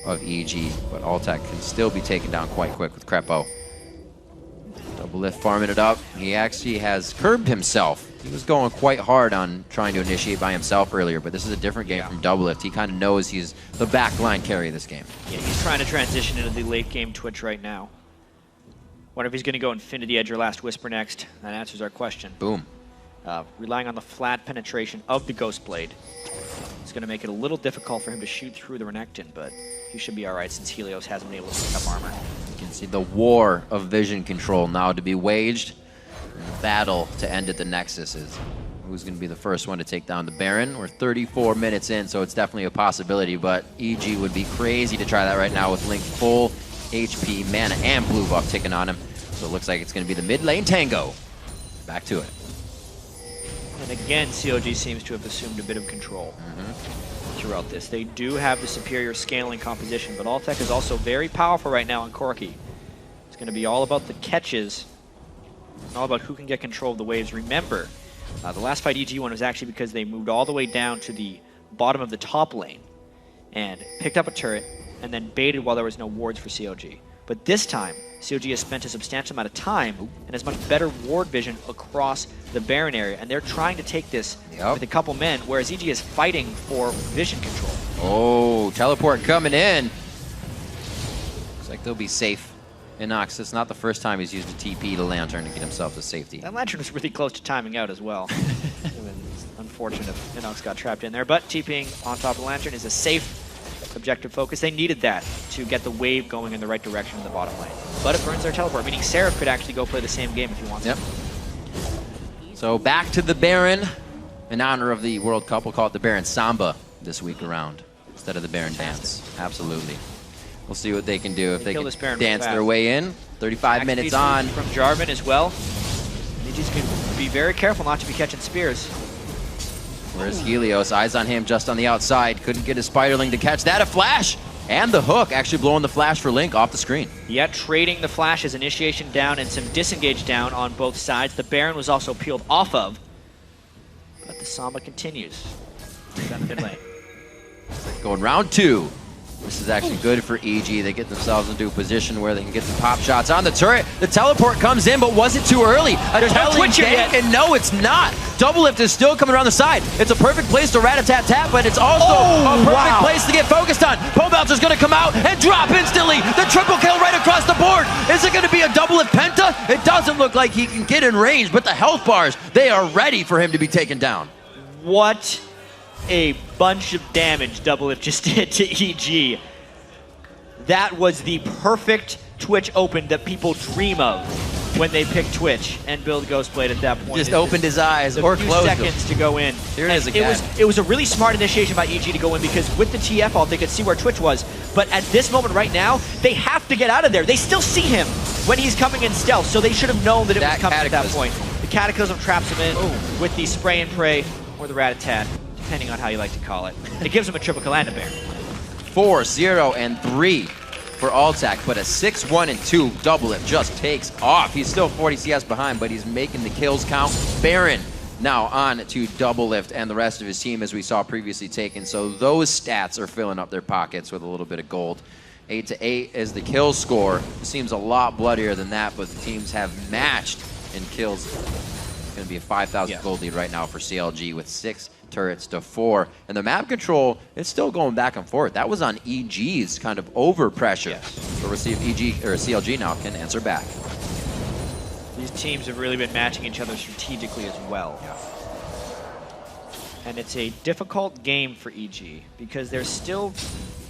of EG, but Altec can still be taken down quite quick with Krepo. W4D2 farming it up. He actually has curbed himself. He was going quite hard on trying to initiate by himself earlier, but this is a different game from W4D2. He kind of knows he's the backline carry of this game. Yeah, he's trying to transition into the late game Twitch right now. Wonder if he's going to go Infinity Edge or Last Whisper next. That answers our question. Boom. Relying on the flat penetration of the Ghost Blade. It's going to make it a little difficult for him to shoot through the Renekton, but he should be all right since Helios hasn't been able to pick up armor. You can see the war of vision control now to be waged. The battle to end at the Nexus is who's going to be the first one to take down the Baron. We're 34 minutes in, so it's definitely a possibility, but EG would be crazy to try that right now with Link full HP, mana, and blue buff ticking on him. So it looks like it's going to be the mid lane tango. Back to it. And again, CLG seems to have assumed a bit of control throughout this. They do have the superior scaling composition, but Altec is also very powerful right now on Corki. It's going to be all about the catches, and all about who can get control of the waves. Remember, the last fight EG won was actually because they moved all the way down to the bottom of the top lane and picked up a turret and then baited while there was no wards for CLG. But this time, CLG has spent a substantial amount of time and has much better ward vision across the Baron area, and they're trying to take this with a couple men, whereas EG is fighting for vision control. Oh, teleport coming in. Looks like they'll be safe. Inox, it's not the first time he's used a TP to Lantern to get himself to safety. That Lantern was really close to timing out as well. It's unfortunate if Inox got trapped in there, but TPing on top of the Lantern is a safe objective focus. They needed that to get the wave going in the right direction in the bottom lane. But it burns their teleport, meaning Seraph could actually go play the same game if he wants to. So back to the Baron. In honor of the World Cup, we'll call it the Baron Samba this week around instead of the Baron Dance. Absolutely. We'll see what they can do if they can dance their way in. 35 minutes on. From Jarvan as well. EG's going to be very careful not to be catching spears. Where's Helios? Eyes on him just on the outside. Couldn't get his Spiderling to catch that. A flash! And the hook actually blowing the flash for Link off the screen. Yeah, trading the flashes, initiation down and some disengage down on both sides. The Baron was also peeled off of. But the Samba continues. Down the mid lane. Going round 2. This is actually good for EG. They get themselves into a position where they can get some pop shots on the turret. The teleport comes in, but was it too early? There's no Twitch yet. And no, it's not. W4D2 is still coming around the side. It's a perfect place to rat-a-tat-tat, but it's also a perfect place to get focused on. Pobelcher's going to come out and drop instantly. The triple kill right across the board. Is it going to be a W4D2 penta? It doesn't look like he can get in range, but the health bars, they are ready for him to be taken down. What a bunch of damage W4D2 just did to EG. That was the perfect Twitch open that people dream of when they pick Twitch and build Ghostblade at that point. Just opened his eyes or closed them. Seconds to go in. Here it is again. It was a really smart initiation by EG to go in because with the TF ult, they could see where Twitch was. But at this moment right now, they have to get out of there. They still see him when he's coming in stealth, so they should have known that it was coming at that point. The Cataclysm traps him in with the spray and pray or the rat-a-tat, depending on how you like to call it. It gives him a triple kill and a bear. 4, 0, and 3 for Altac, but a 6, 1, and 2 double it just takes off. He's still 40 CS behind, but he's making the kills count. Baron now on to double lift and the rest of his team, as we saw previously taken. So those stats are filling up their pockets with a little bit of gold. 8 to 8 is the kill score. Seems a lot bloodier than that, but the teams have matched in kills. It's going to be a 5,000 gold lead right now for CLG with 6 turrets to 4. And the map control, it's still going back and forth. That was on EG's kind of over pressure. So we'll see if EG or CLG now can answer back. These teams have really been matching each other strategically as well. And it's a difficult game for EG because they're still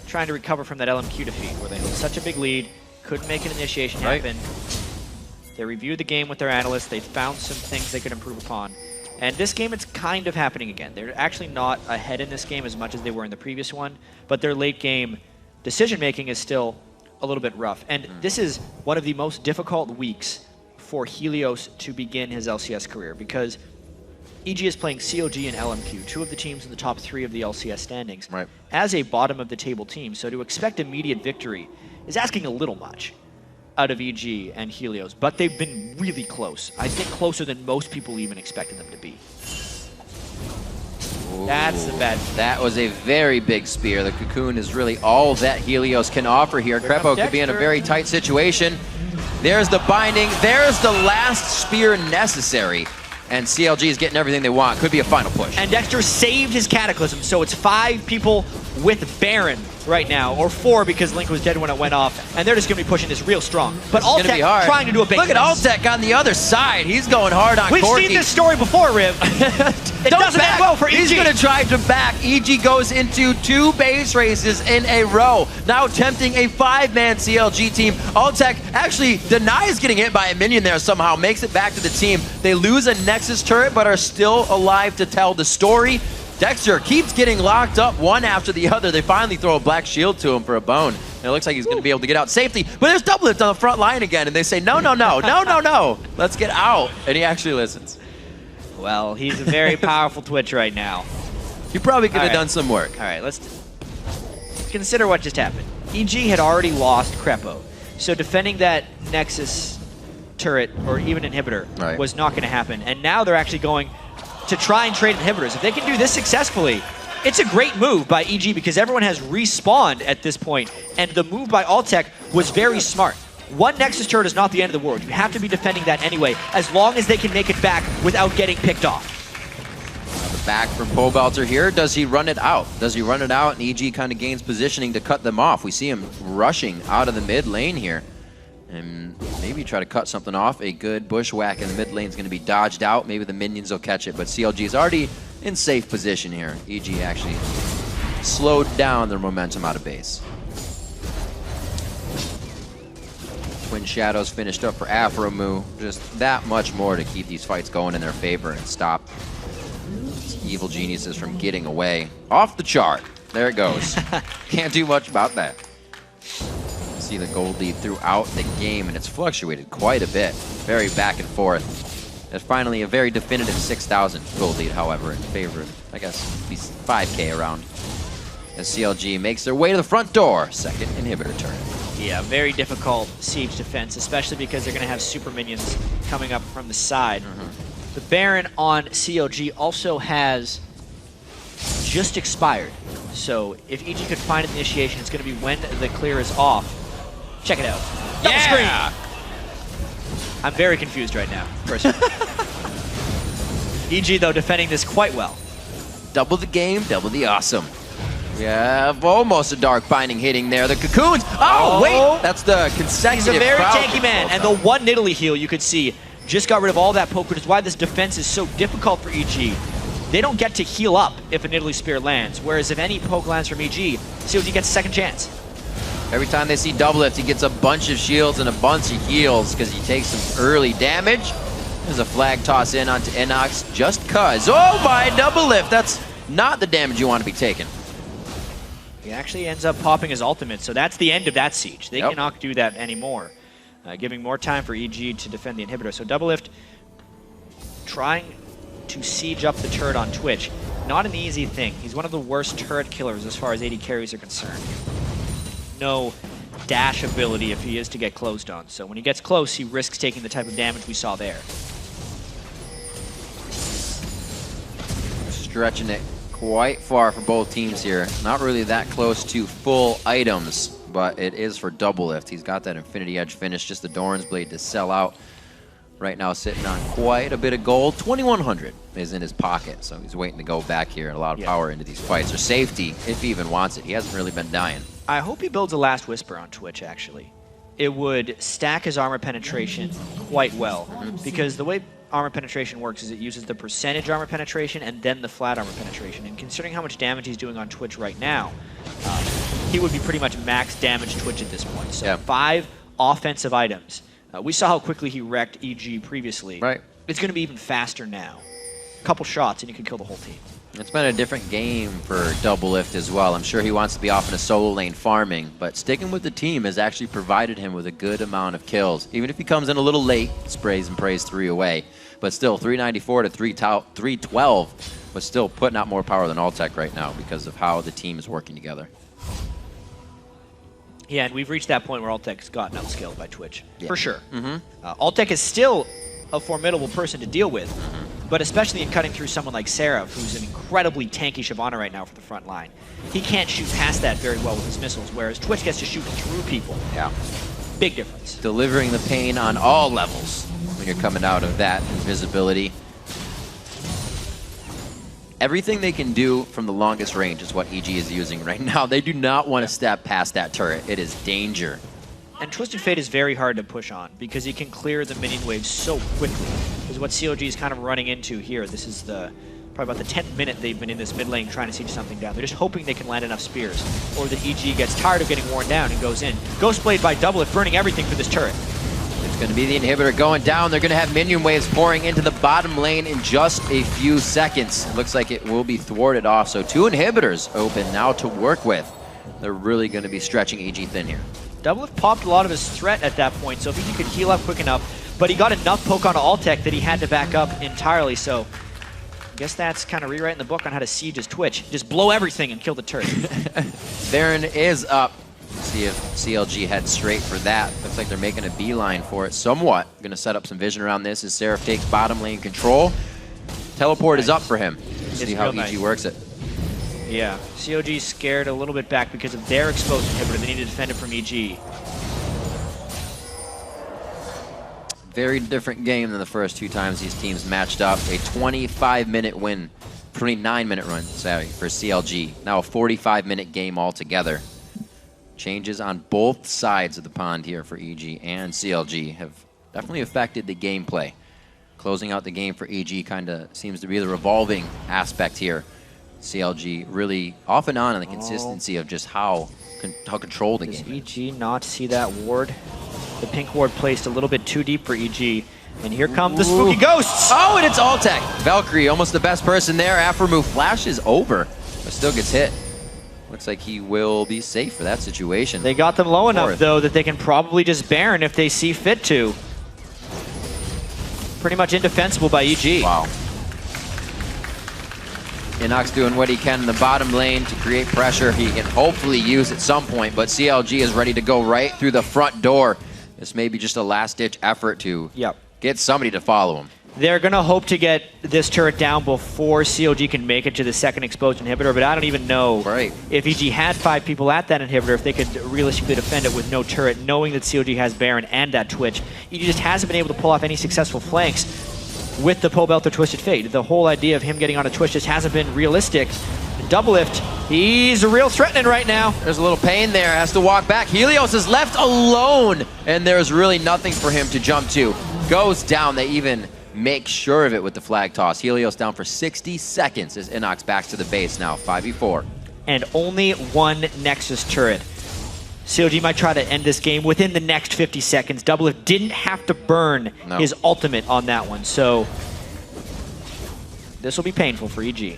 trying to recover from that LMQ defeat where they had such a big lead, couldn't make an initiation happen. They reviewed the game with their analysts. They found some things they could improve upon. And this game, it's kind of happening again. They're actually not ahead in this game as much as they were in the previous one, but their late game decision-making is still a little bit rough. And this is one of the most difficult weeks for Helios to begin his LCS career because EG is playing COG and LMQ, two of the teams in the top 3 of the LCS standings, as a bottom-of-the-table team. So to expect immediate victory is asking a little much out of EG and Helios, but they've been really close. I think closer than most people even expected them to be. That's the bad thing. That was a very big spear. The Cocoon is really all that Helios can offer here. Crepo could be in a very tight situation. There's the binding. There's the last spear necessary. And CLG is getting everything they want. Could be a final push. And Dexter saved his Cataclysm, so it's 5 people with Baron right now, or 4 because Link was dead when it went off, and they're just going to be pushing this real strong. But Altec trying to do a big Look at Altec on the other side. He's going hard on We've Corky. seen this story before, Riv. It doesn't end well for EG. He's going to try to back. EG goes into 2 base races in a row, now tempting a 5-man CLG team. Altec actually denies getting hit by a minion there somehow, makes it back to the team. They lose a Nexus turret, but are still alive to tell the story. Dexter keeps getting locked up one after the other. They finally throw a black shield to him for a bone. And it looks like he's going to be able to get out safely. But there's double lift on the front line again. And they say, no, no, no, no, no, no. Let's get out. And he actually listens. Well, he's a very powerful Twitch right now. He probably could have done some work. All right, let's consider what just happened. EG had already lost Crepo. So defending that Nexus turret or even inhibitor was not going to happen. And now they're actually going to try and trade inhibitors. If they can do this successfully, it's a great move by EG because everyone has respawned at this point, and the move by Altec was very smart. One Nexus turret is not the end of the world. You have to be defending that anyway, as long as they can make it back without getting picked off. The back from Pogalter here. Does he run it out? Does he run it out, and EG kind of gains positioning to cut them off? We see him rushing out of the mid lane here. And maybe try to cut something off. A good bushwhack in the mid lane is going to be dodged out. Maybe the minions will catch it, but CLG is already in safe position here. EG actually slowed down their momentum out of base. Twin Shadows finished up for Afromu. Just that much more to keep these fights going in their favor and stop evil geniuses from getting away. Off the chart. There it goes. Can't do much about that. See the gold lead throughout the game, and it's fluctuated quite a bit. Very back and forth. There's finally a very definitive 6,000 gold lead, however, in favor of, I guess, 5K around. As CLG makes their way to the front door. Second inhibitor turn. Yeah, very difficult siege defense, especially because they're going to have super minions coming up from the side. The Baron on CLG also has just expired. So if EG could find an initiation, it's going to be when the clear is off. Check it out. Double screen! I'm very confused right now, personally. EG, though, defending this quite well. Double the game, double the awesome. We have almost a dark binding hitting there. The Cocoons. Oh, wait! That's the consecutive. He's a very crowd tanky man, and the one Nidalee heal you could see just got rid of all that poke, which is why this defense is so difficult for EG. They don't get to heal up if a Nidalee Spear lands, whereas if any poke lands from EG, COG gets a second chance. Every time they see Doublelift, he gets a bunch of shields and a bunch of heals because he takes some early damage. There's a flag toss in onto NACS just cuz. Oh my, Doublelift! That's not the damage you want to be taking. He actually ends up popping his ultimate, so that's the end of that siege. They cannot do that anymore, giving more time for EG to defend the inhibitor. So Doublelift trying to siege up the turret on Twitch. Not an easy thing. He's one of the worst turret killers as far as AD carries are concerned. No dash ability if he is to get closed on. So when he gets close, he risks taking the type of damage we saw there. Stretching it quite far for both teams here. Not really that close to full items, but it is for Doublelift. He's got that Infinity Edge finish, just the Doran's Blade to sell out. Right now sitting on quite a bit of gold. 2,100 is in his pocket, so he's waiting to go back here and a lot of power into these fights, or safety if he even wants it. He hasn't really been dying. I hope he builds a Last Whisper on Twitch, actually. It would stack his armor penetration quite well, because the way armor penetration works is it uses the percentage armor penetration and then the flat armor penetration. And considering how much damage he's doing on Twitch right now, he would be pretty much max damage Twitch at this point. So 5 offensive items. We saw how quickly he wrecked EG previously. Right. It's going to be even faster now. A couple shots and you can kill the whole team. It's been a different game for Doublelift as well. I'm sure he wants to be off in a solo lane farming, but sticking with the team has actually provided him with a good amount of kills. Even if he comes in a little late, sprays and prays 3 away. But still, 394 to 312, but still putting out more power than Altec right now because of how the team is working together. Yeah, and we've reached that point where Altec's gotten upskilled by Twitch, for sure. Mm-hmm. Altec is still a formidable person to deal with, but especially in cutting through someone like Seraph, who's an incredibly tanky Shyvana right now for the front line. He can't shoot past that very well with his missiles, whereas Twitch gets to shoot through people. Yeah. Big difference. Delivering the pain on all levels when you're coming out of that invisibility. Everything they can do from the longest range is what EG is using right now. They do not want to step past that turret. It is danger. And Twisted Fate is very hard to push on because he can clear the minion waves so quickly. This is what COG is kind of running into here. This is probably about the 10th minute they've been in this mid lane trying to siege something down. They're just hoping they can land enough spears, or that EG gets tired of getting worn down and goes in. Ghostblade by Doublelift burning everything for this turret. It's going to be the inhibitor going down. They're going to have minion waves pouring into the bottom lane in just a few seconds. It looks like it will be thwarted off. So 2 inhibitors open now to work with. They're really going to be stretching EG thin here. Doublelift popped a lot of his threat at that point, so if he could heal up quick enough, but he got enough poke on Altec that he had to back up entirely, so I guess that's kind of rewriting the book on how to siege his Twitch. Just blow everything and kill the turret. Baron is up. See if CLG heads straight for that. Looks like they're making a beeline for it somewhat. Going to set up some vision around this as Seraph takes bottom lane control. Teleport is up for him. See how EG works it. Yeah, COG scared a little bit back because of their exposed inhibitor. They need to defend it from EG. Very different game than the first 2 times these teams matched up. A 25-minute win, 29-minute run, sorry, for CLG. Now a 45-minute game altogether. Changes on both sides of the pond here for EG and CLG have definitely affected the gameplay. Closing out the game for EG kind of seems to be the revolving aspect here. CLG really off and on in the consistency of just how controlled the game is. EG not see that ward? The pink ward placed a little bit too deep for EG. And here come the spooky ghosts! Oh, and it's Altec. Valkyrie, almost the best person there. After move flashes over, but still gets hit. Looks like he will be safe for that situation. They got them low enough, though, that they can probably just Baron if they see fit to. Pretty much indefensible by EG. Wow. NACS doing what he can in the bottom lane to create pressure he can hopefully use at some point, but CLG is ready to go right through the front door. This may be just a last-ditch effort to get somebody to follow him. They're going to hope to get this turret down before CLG can make it to the second exposed inhibitor, but I don't even know if EG had 5 people at that inhibitor, if they could realistically defend it with no turret, knowing that CLG has Baron and that Twitch. EG just hasn't been able to pull off any successful flanks with the pole belt or Twisted Fate. The whole idea of him getting on a Twitch just hasn't been realistic. Doublelift, he's real threatening right now. There's a little pain there, has to walk back. Helios is left alone, and there's really nothing for him to jump to. Goes down, they even make sure of it with the flag toss. Helios down for 60 seconds as NACS backs to the base now, 5v4. And only 1 Nexus turret. COG might try to end this game within the next 50 seconds. Doublelift didn't have to burn his ultimate on that one, so this will be painful for EG.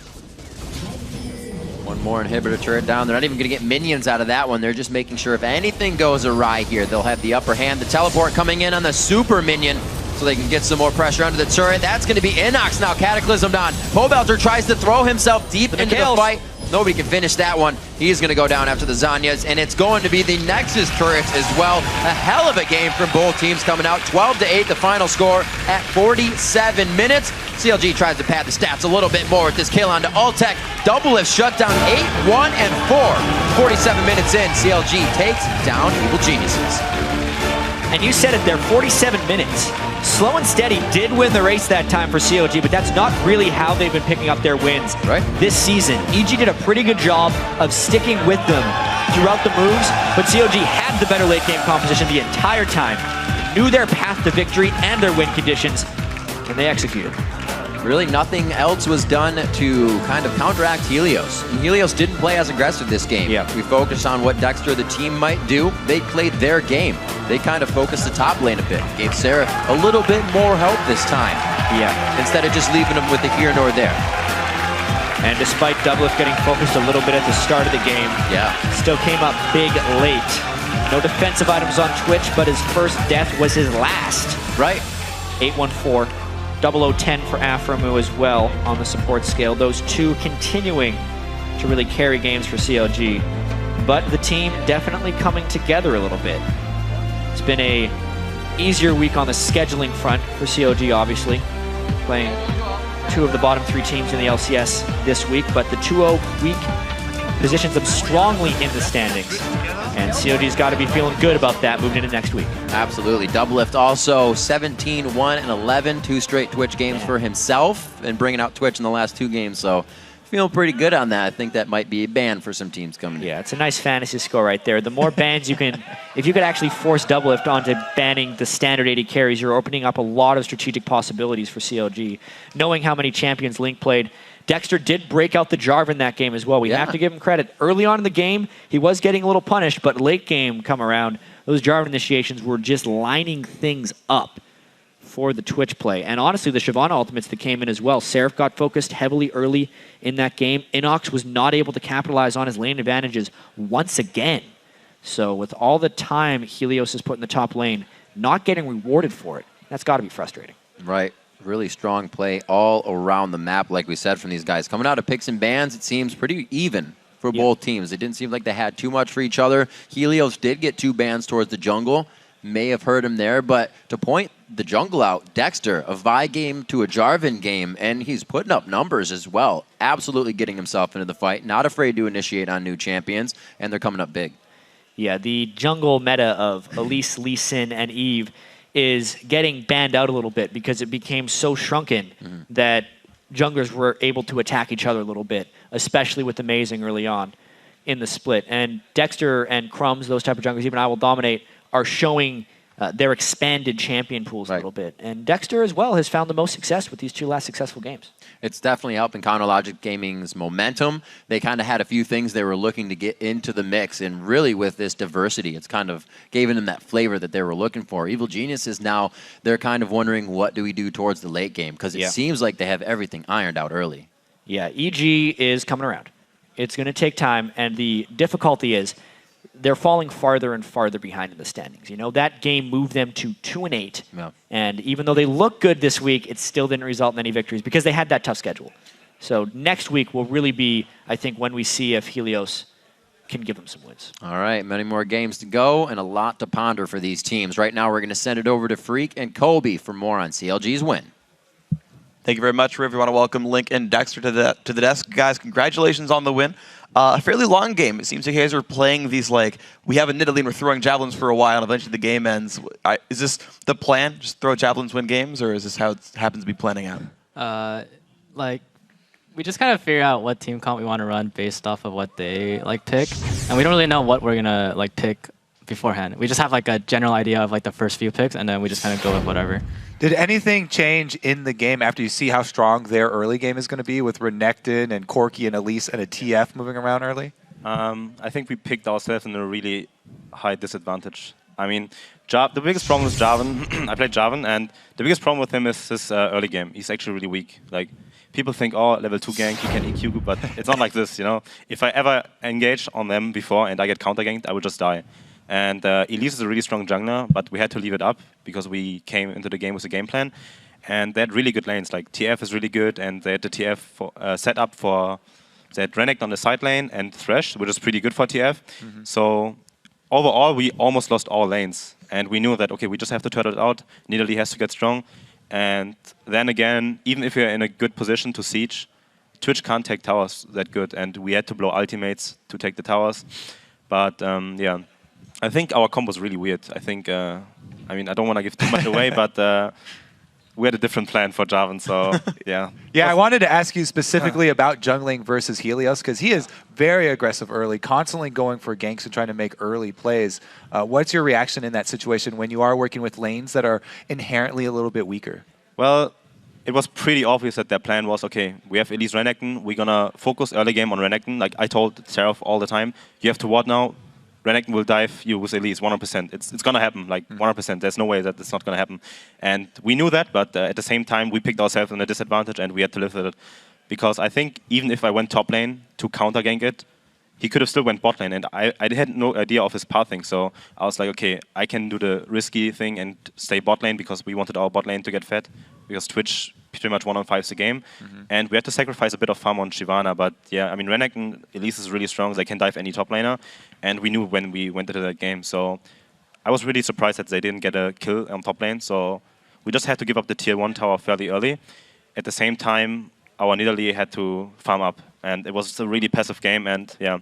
One more inhibitor turret down. They're not even going to get minions out of that one. They're just making sure if anything goes awry here, they'll have the upper hand. The teleport coming in on the super minion so they can get some more pressure under the turret. That's going to be NACS now, cataclysmed on. Pobelter tries to throw himself deep into the fight. Nobody can finish that one. He's going to go down after the Zanyas, and it's going to be the Nexus turrets as well. A hell of a game from both teams coming out. 12-8, the final score at 47 minutes. CLG tries to pad the stats a little bit more with this kill onto Ultec. Doublelift shut down 8, 1, and 4. 47 minutes in, CLG takes down Evil Geniuses. And you said it there, 47 minutes. Slow and Steady did win the race that time for CLG, but that's not really how they've been picking up their wins this season. EG did a pretty good job of sticking with them throughout the moves, but CLG had the better late game composition the entire time, knew their path to victory and their win conditions, and they executed. Really nothing else was done to kind of counteract Helios. And Helios didn't play as aggressive this game. We focused on what Dexter, the team, might do. They played their game. They kind of focused the top lane a bit. Gave Seraph a little bit more help this time. Instead of just leaving them with the here nor there. And despite Doublelift getting focused a little bit at the start of the game, still came up big late. No defensive items on Twitch, but his first death was his last. 8-1-4. 0010 for Aframu as well on the support scale. Those two continuing to really carry games for CLG. But the team definitely coming together a little bit. It's been a easier week on the scheduling front for CLG, obviously. Playing two of the bottom 3 teams in the LCS this week, but the 2-0 week positions them strongly in the standings. And CLG's got to be feeling good about that moving into next week. Absolutely. Doublelift also 17, 1, and 11. 2 straight Twitch games for himself and bringing out Twitch in the last 2 games. So feeling pretty good on that. I think that might be a ban for some teams coming in. Yeah, it's a nice fantasy score right there. The more bans you can, if you could actually force Doublelift onto banning the standard 80 carries, you're opening up a lot of strategic possibilities for CLG. Knowing how many champions Link played, Dexter did break out the Jarvan that game as well. We have to give him credit. Early on in the game, he was getting a little punished, but late game come around, those Jarvan initiations were just lining things up for the Twitch play. And honestly, the Shyvana ultimates that came in as well. Seraph got focused heavily early in that game. Inox was not able to capitalize on his lane advantages once again. So with all the time Helios has put in the top lane, not getting rewarded for it, that's got to be frustrating. Right. Really strong play all around the map, like we said, from these guys. Coming out of picks and bans, it seems pretty even for both teams. It didn't seem like they had too much for each other. Helios did get 2 bans towards the jungle. May have hurt him there, but to point the jungle out, Dexter, a Vi game to a Jarvan game, and he's putting up numbers as well. Absolutely getting himself into the fight. Not afraid to initiate on new champions, and they're coming up big. Yeah, the jungle meta of Elise, Lee Sin, and Eve is getting banned out a little bit because it became so shrunken that junglers were able to attack each other a little bit, especially with Amazing early on in the split. And Dexter and Crumbs, those type of junglers, even I Will Dominate, are showing their expanded champion pools a little bit. And Dexter as well has found the most success with these 2 last successful games. It's definitely helping Counterlogic Gaming's momentum. They kind of had a few things they were looking to get into the mix, and really with this diversity, it's kind of giving them that flavor that they were looking for. Evil Geniuses now, they're kind of wondering what do we do towards the late game, because it seems like they have everything ironed out early. Yeah, EG is coming around. It's going to take time, and the difficulty is they're falling farther and farther behind in the standings. You know, that game moved them to 2-8. And even though they look good this week, it still didn't result in any victories because they had that tough schedule. So next week will really be, I think, when we see if Helios can give them some wins. All right, many more games to go and a lot to ponder for these teams. Right now, we're going to send it over to Freak and Kobe for more on CLG's win. Thank you very much, Riv. We want to welcome Link and Dexter to the desk. Guys, congratulations on the win. A fairly long game. It seems like you guys are playing these, like, we have a Nidalee and we're throwing javelins for a while, and eventually the game ends. Is this the plan? Just throw javelins, win games, or is this how it happens to be planning out? Like, we just kind of figure out what team comp we want to run based off of what they, like, pick. And we don't really know what we're going to, like, pick beforehand. We just have, like, a general idea of, like, the first few picks, and then we just kind of go with whatever. Did anything change in the game after you see how strong their early game is going to be with Renekton and Corki and Elise and a TF moving around early? I think we picked ourselves in a really high disadvantage. I mean, the biggest problem is Jarvan. I played Jarvan, and the biggest problem with him is his early game. He's actually really weak. Like, people think, oh, level 2 gank, he can EQ, but it's not like this, you know? If I ever engage on them before and I get counter-ganked, I would just die. And Elise is a really strong jungler, but we had to leave it up because we came into the game with a game plan. And they had really good lanes. Like, TF is really good, and they had the TF set up for... They had Renekton on the side lane and Thresh, which is pretty good for TF. So overall, we almost lost all lanes. And we knew that, okay, we just have to turtle it out. Nidalee has to get strong. And then again, even if you're in a good position to siege, Twitch can't take towers that good. And we had to blow ultimates to take the towers. But yeah, I think our combo is really weird. I think, I mean, I don't want to give too much away, but we had a different plan for Jarvan, so yeah. Yeah, I wanted to ask you specifically about jungling versus Helios, because he is very aggressive early, constantly going for ganks and trying to make early plays. What's your reaction in that situation when you are working with lanes that are inherently a little bit weaker? Well, it was pretty obvious that their plan was, okay, we have Elise Renekton, we're going to focus early game on Renekton. Like I told Seraph all the time, you have to ward now. Renekton will dive you with Elise 100%. It's going to happen, like 100%. There's no way that it's not going to happen. And we knew that, but at the same time, we picked ourselves in a disadvantage and we had to live with it. Because I think even if I went top lane to counter gank it, he could have still went bot lane. And I had no idea of his pathing. So I was like, okay, I can do the risky thing and stay bot lane because we wanted our bot lane to get fed. Because Twitch pretty much 1-on-5 the game. And we had to sacrifice a bit of farm on Shyvana. But yeah, I mean, Renekton, Elise is really strong. They can dive any top laner. And we knew when we went into that game. So I was really surprised that they didn't get a kill on top lane. So we just had to give up the tier 1 tower fairly early. At the same time, our Nidalee had to farm up. And it was a really passive game. And yeah,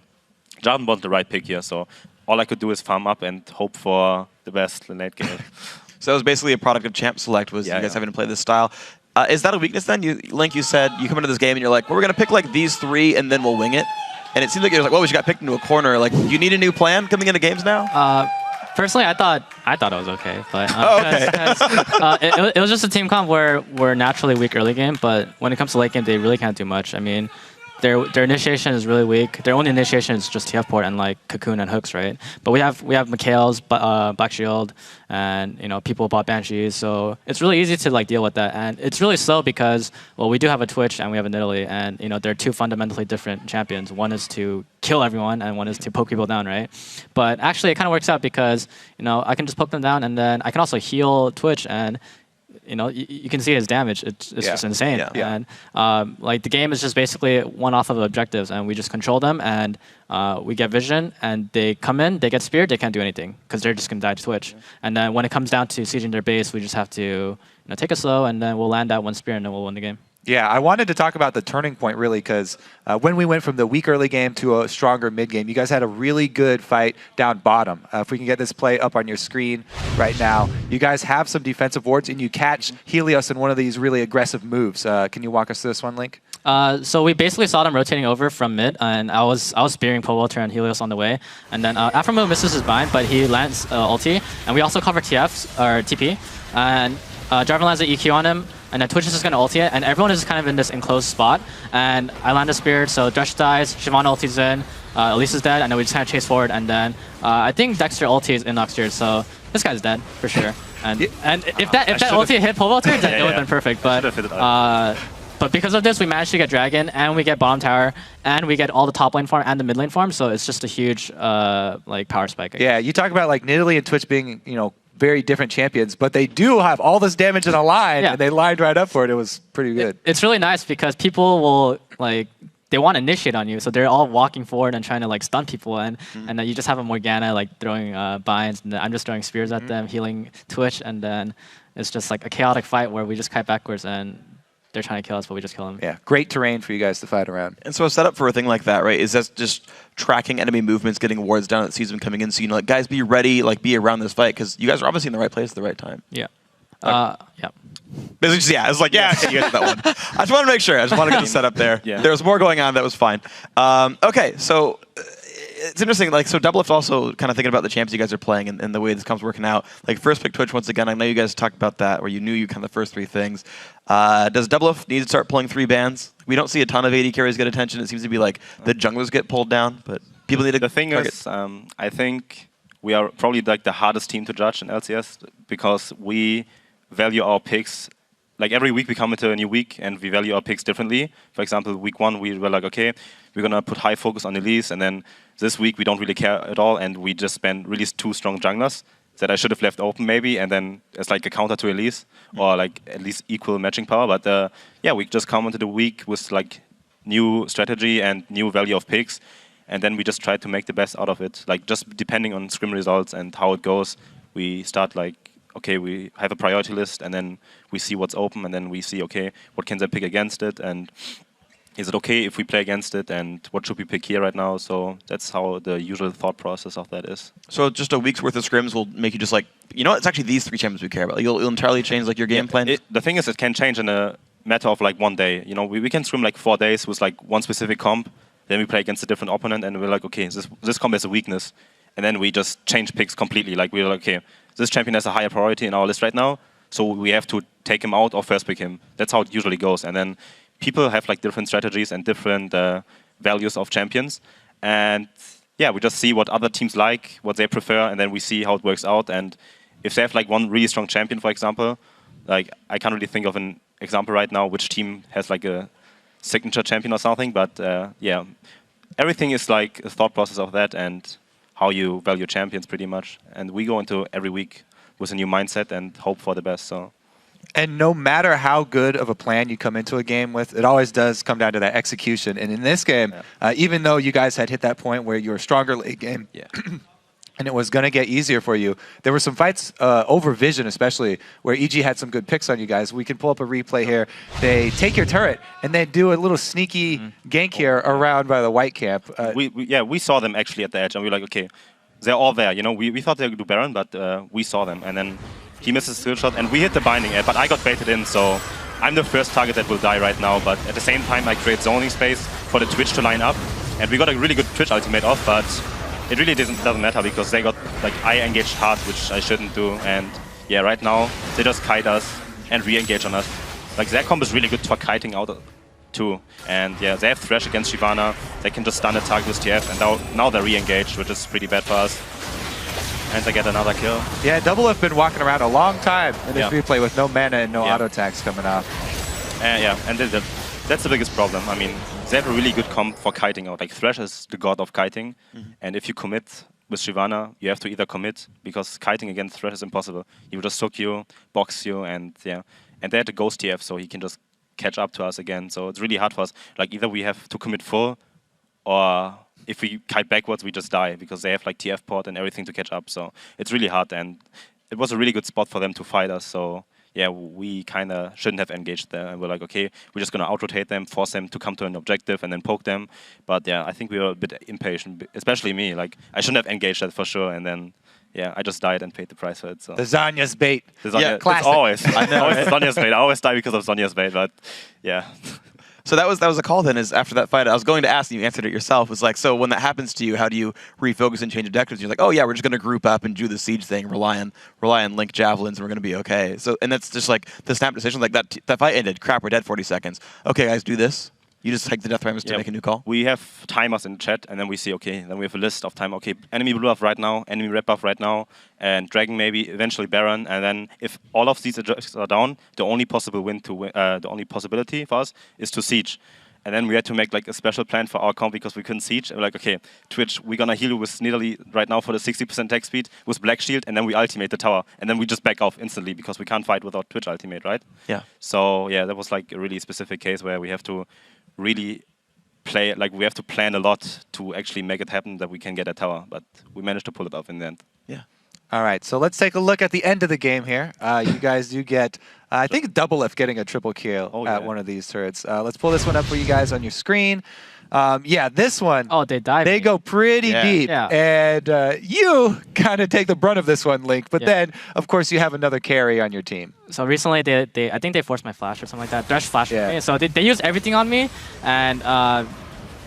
Jarvan was the right pick here. So all I could do is farm up and hope for the best in late game. So that was basically a product of champ select, was you guys having to play this style. Is that a weakness then? Link, you said you come into this game and you're like, well, we're going to pick like these 3 and then we'll wing it. And it seems like you're like, well, we just got picked into a corner. Like, do you need a new plan coming into games now? Personally, I thought it was okay, but it was just a team comp where we're naturally weak early game, but when it comes to late game, they really can't do much. I mean, their initiation is really weak. Their only initiation is just TF port and like Cocoon and hooks, right? But we have Mikhail's Black Shield, and people bought Banshees, so it's really easy to like deal with that. And it's really slow because we do have a Twitch and we have a Nidalee, and they're two fundamentally different champions. One is to kill everyone, and one is to poke people down, right? But actually, it kind of works out because I can just poke them down, and then I can also heal Twitch and. You can see his damage. It's just insane. And like the game is just basically one off of objectives, and we just control them, and we get vision, and they come in, they get speared, they can't do anything because they're just gonna die to Twitch. And then when it comes down to sieging their base, we just have to take it slow, and then we'll land that one spear, and then we'll win the game. Yeah, I wanted to talk about the turning point, really, because when we went from the weak early game to a stronger mid game, you guys had a really good fight down bottom. If we can get this play up on your screen right now, you guys have some defensive wards, and you catch Helios in one of these really aggressive moves. Can you walk us through this one, Link? So we basically saw them rotating over from mid, and I was spearing Pole Welter and Helios on the way, and then Afromo misses his bind, but he lands ulti, and we also cover TFs, or TP, and Jarvan lands the EQ on him, and then Twitch is just going to ulti it, and everyone is kind of in this enclosed spot, and I land a spear, so Thresh dies, Shyvana ultis in, Elise is dead, and then we just kind of chase forward, and then I think Dexter ulti is in Noxtier, so this guy's dead, for sure. And if that ulti hit Pole Welter, then it would have been perfect, but because of this, we managed to get Dragon, and we get bottom tower, and we get all the top lane farm and the mid lane farm, so it's just a huge like power spike. Yeah, you talk about like Nidalee and Twitch being, very different champions, but they do have all this damage in a line, and they lined right up for it. It was pretty good. It's really nice because people will they want to initiate on you, so they're all walking forward and trying to stun people, and then you just have a Morgana throwing binds, and then I'm just throwing spears at them, healing Twitch, and then it's just like a chaotic fight where we just kite backwards and they're trying to kill us, but we just kill them. Yeah, great terrain for you guys to fight around. And so a setup for a thing like that, right, is that just tracking enemy movements, getting wards down that sees them coming in, so guys, be ready, be around this fight, because you guys are obviously in the right place at the right time. Yeah. Yeah. Basically, yeah, it's like, you got that one. I just want to make sure. I just want to get the setup there. There was more going on. That was fine. Okay, so it's interesting. So Doublelift also kind of thinking about the champs you guys are playing and the way this comes working out. First pick Twitch once again. I know you guys talked about that, where you knew you kind of the first 3 things. Does Doublelift need to start pulling 3 bans? We don't see a ton of AD carries get attention. It seems to be the junglers get pulled down, but. people need to. The thing target? is, I think we are probably like the hardest team to judge in LCS because we value our picks. Like every week we come into a new week and we value our picks differently. For example, week 1 we were like, okay, we're gonna put high focus on Elise, and then this week we don't really care at all, and we just spend really 2 strong junglers that I should have left open maybe, and then it's like a counter to Elise or like at least equal matching power. But yeah, we just come into the week with like new strategy and new value of picks, and then we just try to make the best out of it. Like just depending on scrim results and how it goes, we start like, okay, we have a priority list, and then we see what's open, and then we see, okay, what can they pick against it, and is it okay if we play against it, and what should we pick here right now? So that's how the usual thought process of that is. So just a week's worth of scrims will make you just like, you know, it's actually these 3 champions we care about. Like, you'll entirely change like your game plan. The thing is, it can change in a matter of like 1 day. You know, we can scrim like 4 days with like one specific comp, then we play against a different opponent, and we're like, okay, this comp has a weakness, and then we just change picks completely. Like we're like, okay, this champion has a higher priority in our list right now, so we have to take him out or first pick him. That's how it usually goes. And then people have like different strategies and different values of champions. And yeah, we just see what other teams like, what they prefer, and then we see how it works out. And if they have like one really strong champion, for example, like I can't really think of an example right now which team has like a signature champion or something. But yeah, everything is like a thought process of that and how you value champions pretty much. And we go into every week with a new mindset and hope for the best. So. And no matter how good of a plan you come into a game with, it always does come down to that execution. And in this game, even though you guys had hit that point where you were stronger late game, and it was going to get easier for you, there were some fights over vision especially, where EG had some good picks on you guys. We can pull up a replay here. They take your turret, and they do a little sneaky gank here around by the white camp. We saw them actually at the edge, and we were like, okay, they're all there. You know, we thought they would do Baron, but we saw them. And then he misses a skill shot, and we hit the binding edge, but I got baited in, so I'm the first target that will die right now. But at the same time, I create zoning space for the Twitch to line up, and we got a really good Twitch ultimate off, but it really doesn't matter because they got, like, I engaged hard, which I shouldn't do, and yeah, right now, they just kite us and re-engage on us. Like, their comp is really good for kiting out too, and yeah, they have Thresh against Shyvana, they can just stun a target with TF, and now they're re-engaged, which is pretty bad for us. And they get another kill. Yeah, Double have been walking around a long time in this replay with no mana and no auto attacks coming off. Yeah, and that's the biggest problem. I mean, they have a really good comp for kiting out. Like, Thresh is the god of kiting, and if you commit with Shyvana, you have to either commit, because kiting against Thresh is impossible. He will just hook you, box you, and yeah. And they had the Ghost TF, so he can just catch up to us again. So it's really hard for us. Like, either we have to commit full, or if we kite backwards, we just die, because they have like TF port and everything to catch up. So it's really hard, and it was a really good spot for them to fight us. So yeah, we kind of shouldn't have engaged there. And we're like, okay, we're just going to out-rotate them, force them to come to an objective, and then poke them. But yeah, I think we were a bit impatient, especially me. Like, I shouldn't have engaged that for sure. And then, yeah, I just died and paid the price for it. So. The Zanya's bait. Yeah, classic. Always. I know, always Zanya's bait. I always die because of Zanya's bait, but yeah. So that was a call then, is after that fight. I was going to ask, and you answered it yourself. Was like, so when that happens to you, how do you refocus and change objectives? You're like, oh yeah, we're just going to group up and do the siege thing, rely on Link javelins, and we're going to be okay. So, and that's just like the snap decision. Like that fight ended. Crap, we're dead 40 seconds. Okay, guys, do this. You just take the death premise to make a new call? We have timers in chat, and then we see, okay, then we have a list of time. Okay, enemy blue buff right now, enemy red buff right now, and Dragon maybe, eventually Baron. And then if all of these objectives are down, the only possible the only possibility for us is to siege. And then we had to make like a special plan for our comp because we couldn't siege. And we're like, okay, Twitch, we're gonna heal you with Nidalee right now for the 60% attack speed with Black Shield, and then we ultimate the tower. And then we just back off instantly because we can't fight without Twitch ultimate, right? Yeah. So yeah, that was like a really specific case where we have to really play, like we have to plan a lot to actually make it happen that we can get a tower. But we managed to pull it off in the end. Yeah. All right, so let's take a look at the end of the game here. You guys do get, I think, Double F getting a triple kill at one of these turrets. Let's pull this one up for you guys on your screen. Yeah, this one. Oh, they dive. They go pretty deep. Yeah. And you kind of take the brunt of this one, Link. But then, of course, you have another carry on your team. So recently, I think they forced my flash or something like that. Thresh flash me. So they used everything on me, and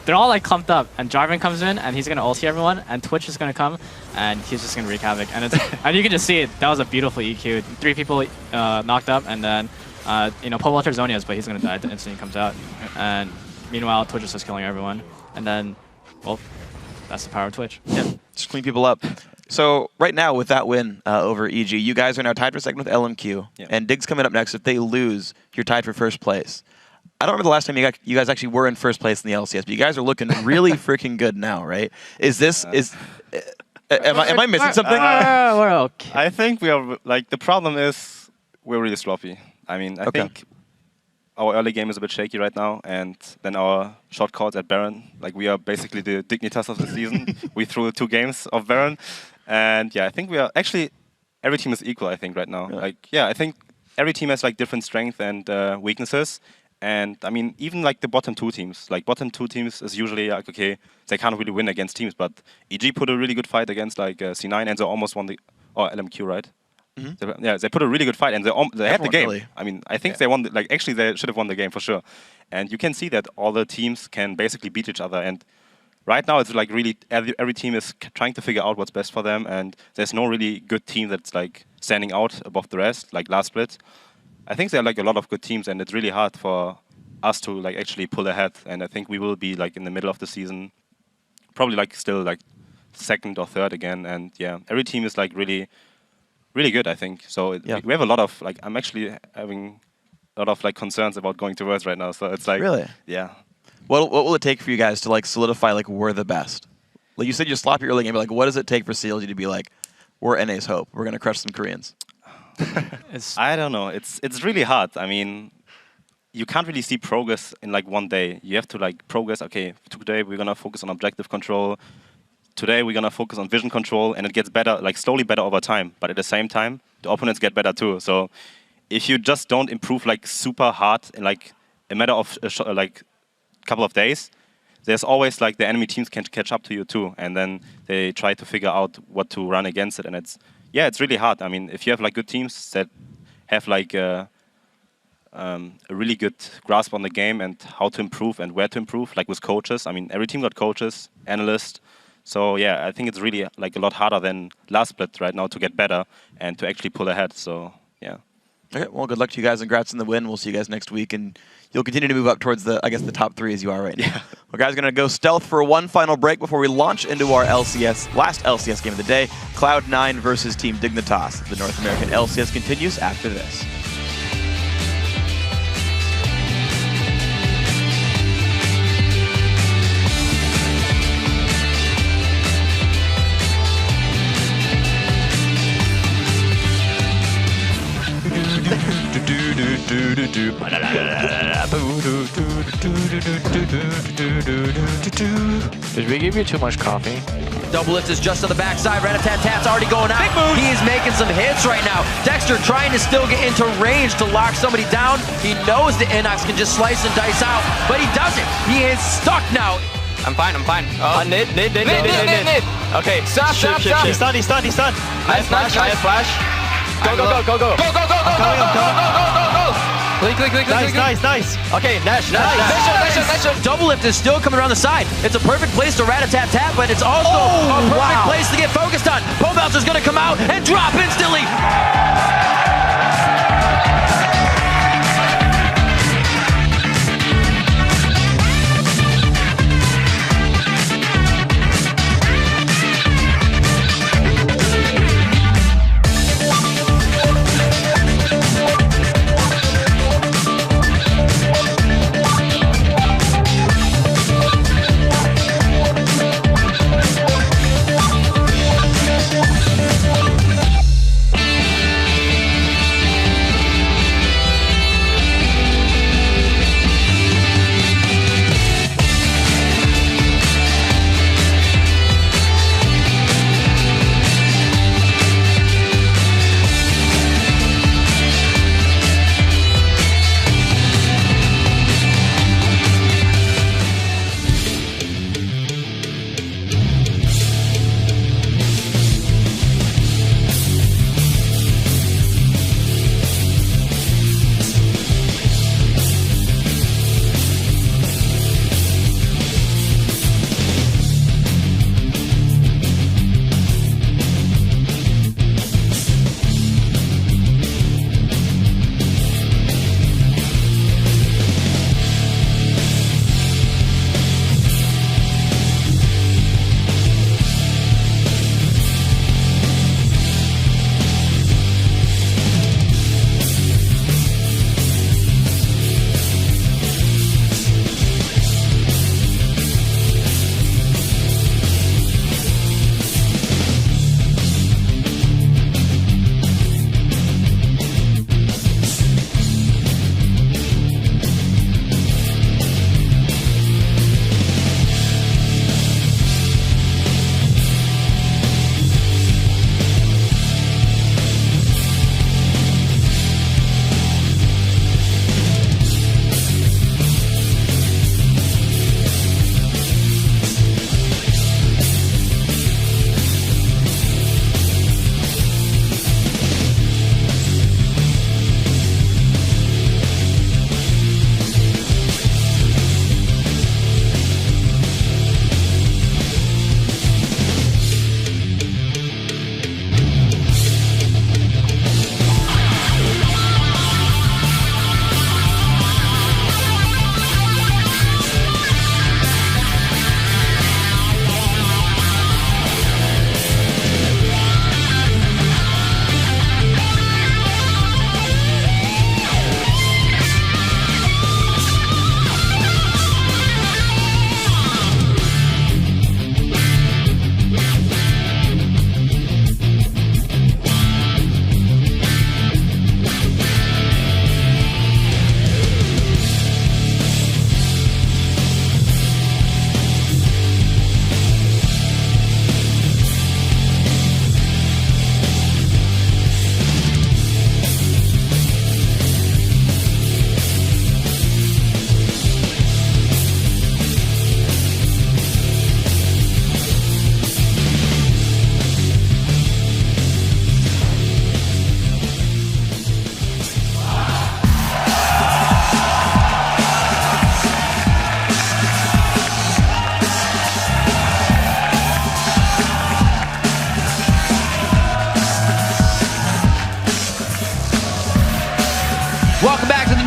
they're all like clumped up, and Jarvan comes in, and he's gonna ulti everyone, and Twitch is gonna come, and he's just gonna wreak havoc. And it's, and you can just see it. That was a beautiful EQ. 3 people knocked up, and then Paul Walter Zonia's, but he's gonna die the instant he comes out. And meanwhile, Twitch is just killing everyone. And then, well, that's the power of Twitch. Yeah, just clean people up. So right now, with that win over EG, you guys are now tied for second with LMQ, and Dig's coming up next. If they lose, you're tied for first place. I don't remember the last time you guys actually were in first place in the LCS, but you guys are looking really freaking good now, right? Is this am I missing something? We're okay. I think we are like the problem is we're really sloppy. I mean, I think our early game is a bit shaky right now, and then our short calls at Baron, like we are basically the Dignitas of the season. We threw 2 games of Baron, and yeah, I think we are actually every team is equal. I think right now, I think every team has like different strengths and weaknesses. And I mean, even like the bottom 2 teams, like bottom 2 teams is usually like, okay, they can't really win against teams, but EG put a really good fight against like C9 and they almost won the, or LMQ, right? They put a really good fight and they had the game. Really. I mean, I think they won, actually they should have won the game for sure. And you can see that all the teams can basically beat each other. And right now it's like really, every team is trying to figure out what's best for them. And there's no really good team that's like standing out above the rest, like last split. I think there are like a lot of good teams, and it's really hard for us to like actually pull ahead. And I think we will be like in the middle of the season, probably like still like second or third again. And yeah, every team is like really, really good. I think so. We have a lot of like I'm actually having a lot of like concerns about going to Worlds right now. So it's like yeah. What will it take for you guys to like solidify like we're the best? Like you said, you slop your early game, but like what does it take for CLG to be like we're NA's hope? We're gonna crush some Koreans. I don't know. It's really hard. I mean, you can't really see progress in like one day. You have to like progress. Okay, today we're gonna focus on objective control. Today we're gonna focus on vision control, and it gets better, like slowly better over time. But at the same time, the opponents get better too. So if you just don't improve like super hard in like a matter of like a couple of days, there's always like the enemy teams can catch up to you too, and then they try to figure out what to run against it, and it's really hard. I mean, if you have like good teams that have like a really good grasp on the game and how to improve and where to improve, like with coaches. I mean, every team got coaches, analysts. So yeah, I think it's really like a lot harder than last split right now to get better and to actually pull ahead. So yeah. Okay, well, good luck to you guys and congrats on the win. We'll see you guys next week, and you'll continue to move up towards the, I guess, the top 3 as you are right now. Yeah. Well, guys, going to go stealth for one final break before we launch into our last LCS game of the day, Cloud9 versus Team Dignitas. The North American LCS continues after this. Did we give you too much coffee? Double lift is just on the backside. Rat-a-tat-tat's already going out. He is making some hits right now. Dexter trying to still get into range to lock somebody down. He knows the NACS can just slice and dice out, but he doesn't. He is stuck now. I'm fine. Oh, nid. Okay, stop. He's stunned. Nice flash. Go. Nice. Okay, Nash. Double lift is still coming around the side. It's a perfect place to rat-a-tat-tat, but it's also a perfect place to get focused on. Pole bouncer's gonna come out and drop instantly.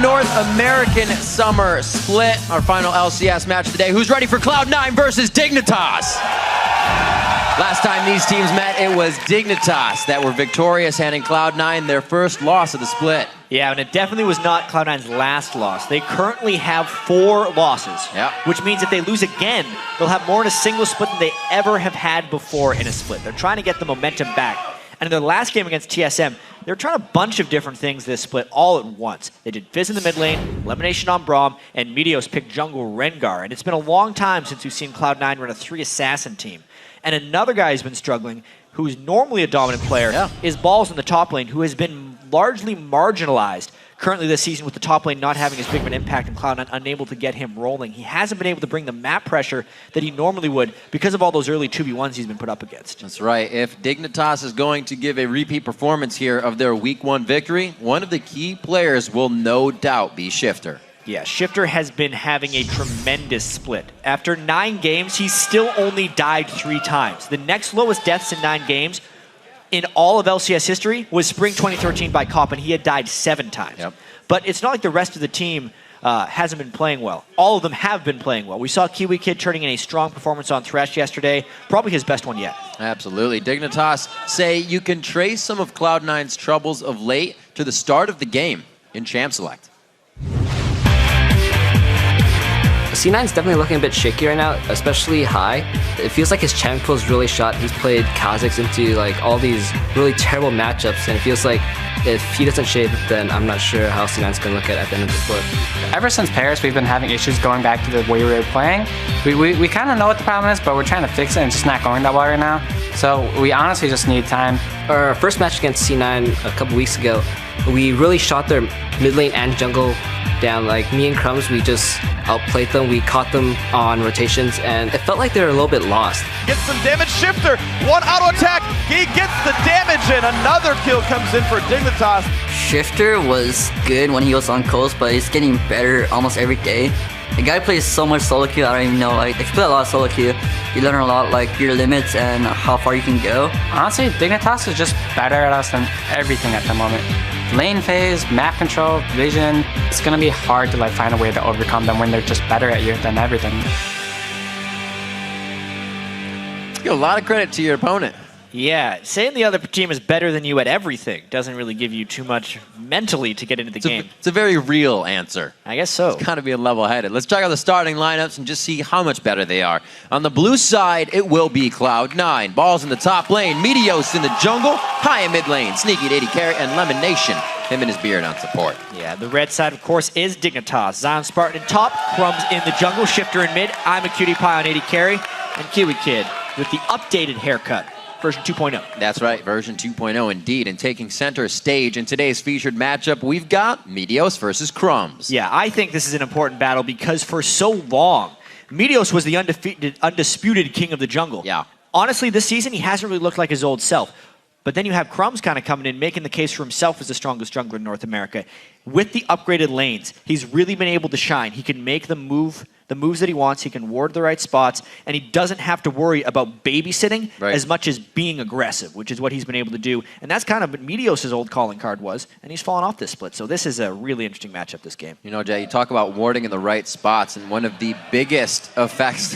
North American Summer Split, our final LCS match today. Who's ready for Cloud9 versus Dignitas? Last time these teams met, it was Dignitas that were victorious, handing Cloud9 their first loss of the split. Yeah, and it definitely was not Cloud9's last loss. They currently have 4 losses, which means if they lose again, they'll have more in a single split than they ever have had before in a split. They're trying to get the momentum back. And in their last game against TSM, they were trying a bunch of different things this split all at once. They did Fizz in the mid lane, elimination on Braum, and Meteos picked jungle Rengar. And it's been a long time since we've seen Cloud9 run a 3-assassin team. And another guy who's been struggling, who's normally a dominant player, is Balls in the top lane, who has been largely marginalized currently this season with the top lane not having as big of an impact and Cloud9 unable to get him rolling. He hasn't been able to bring the map pressure that he normally would because of all those early 2v1s he's been put up against. That's right. If Dignitas is going to give a repeat performance here of their Week 1 victory, one of the key players will no doubt be Shifter. Yeah, Shifter has been having a tremendous split. After 9 games, he's still only died 3 times. The next lowest deaths in 9 games in all of LCS history was Spring 2013 by Cop, and he had died 7 times. But it's not like the rest of the team hasn't been playing well. All of them have been playing well. We saw Kiwi Kid turning in a strong performance on Thresh yesterday, probably his best one yet. Absolutely. Dignitas say you can trace some of Cloud9's troubles of late to the start of the game in Champ Select. C9's definitely looking a bit shaky right now, especially high. It feels like his champ pool is really shot. He's played Kha'Zix into like all these really terrible matchups, and it feels like if he doesn't shape, then I'm not sure how C9's going to look at the end of the split. Ever since Paris, we've been having issues going back to the way we were playing. We kind of know what the problem is, but we're trying to fix it and it's just not going that well right now. So we honestly just need time. Our first match against C9 a couple weeks ago, we really shot their mid lane and jungle down. Like me and Crumbs, we just outplayed them. We caught them on rotations, and it felt like they were a little bit lost. Gets some damage. Shifter, one auto attack. He gets the damage, and another kill comes in for Dignitas. Shifter was good when he was on coast, but he's getting better almost every day. The guy plays so much solo queue, I don't even know. Like, if you play a lot of solo queue, you learn a lot, like your limits and how far you can go. Honestly, Dignitas is just better at us than everything at the moment. Lane phase, map control, vision. It's gonna be hard to like find a way to overcome them when they're just better at you than everything. Give a lot of credit to your opponent. Yeah, saying the other team is better than you at everything doesn't really give you too much mentally to get into the game. It's a very real answer. I guess so. It's got to be a level-headed. Let's check out the starting lineups and just see how much better they are. On the blue side, it will be Cloud9. Balls in the top lane, Meteos in the jungle, high in mid lane, Sneaky 80 carry, and Lemon Nation, him and his beard on support. Yeah, the red side, of course, is Dignitas. Zion Spartan in top, Crumbs in the jungle, Shifter in mid, I'm a Cutie Pie on 80 carry, and Kiwi Kid with the updated haircut. Version 2.0. That's right, version 2.0 indeed. And taking center stage in today's featured matchup, we've got Meteos versus Crumbs. Yeah, I think this is an important battle because for so long, Meteos was the undisputed king of the jungle. Yeah. Honestly, this season, he hasn't really looked like his old self. But then you have Crumbs kind of coming in, making the case for himself as the strongest jungler in North America. With the upgraded lanes, he's really been able to shine. He can make the moves that he wants, he can ward the right spots, and he doesn't have to worry about babysitting as much as being aggressive, which is what he's been able to do. And that's kind of what Meteos' old calling card was, and he's fallen off this split. So this is a really interesting matchup, this game. You know, Jay, you talk about warding in the right spots, and one of the biggest effects...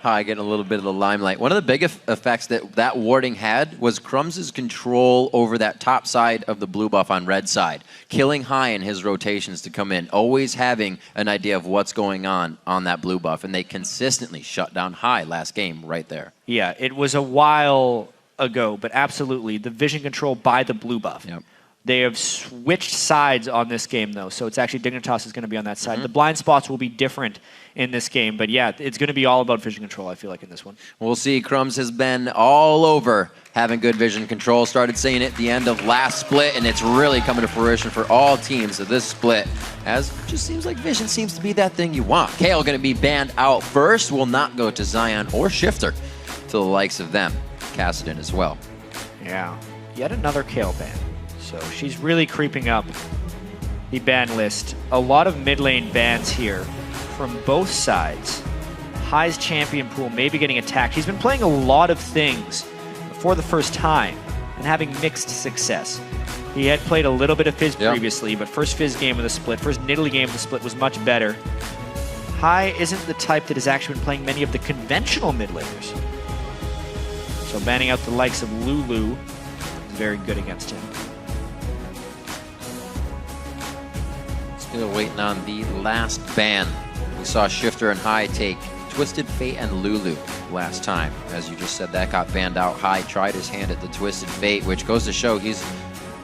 I get a little bit of the limelight. One of the big effects that warding had was Crumbs' control over that top side of the blue buff on red side, killing high in his rotations to come in, always having an idea of what's going on that blue buff, and they consistently shut down high last game right there. Yeah, it was a while ago, but absolutely, the vision control by the blue buff. Yep. They have switched sides on this game, though, so it's actually Dignitas is going to be on that side. The blind spots will be different in this game, but yeah, it's going to be all about vision control, I feel like, in this one. We'll see. Crumbs has been all over having good vision control. Started saying it at the end of last split, and it's really coming to fruition for all teams of this split, as it just seems like vision seems to be that thing you want. Kale going to be banned out first. Will not go to Zion or Shifter, to the likes of them. Cassidon as well. Yeah, yet another Kale ban. So she's really creeping up the ban list. A lot of mid lane bans here from both sides. High's champion pool maybe getting attacked. He's been playing a lot of things for the first time and having mixed success. He had played a little bit of Fizz previously, but first Fizz game of the split, first Nidalee game of the split was much better. Hai isn't the type that has actually been playing many of the conventional mid laners. So banning out the likes of Lulu is very good against him. Still waiting on the last ban. We saw Shifter and Hai take Twisted Fate and Lulu last time. As you just said, that got banned out. Hai tried his hand at the Twisted Fate, which goes to show he's,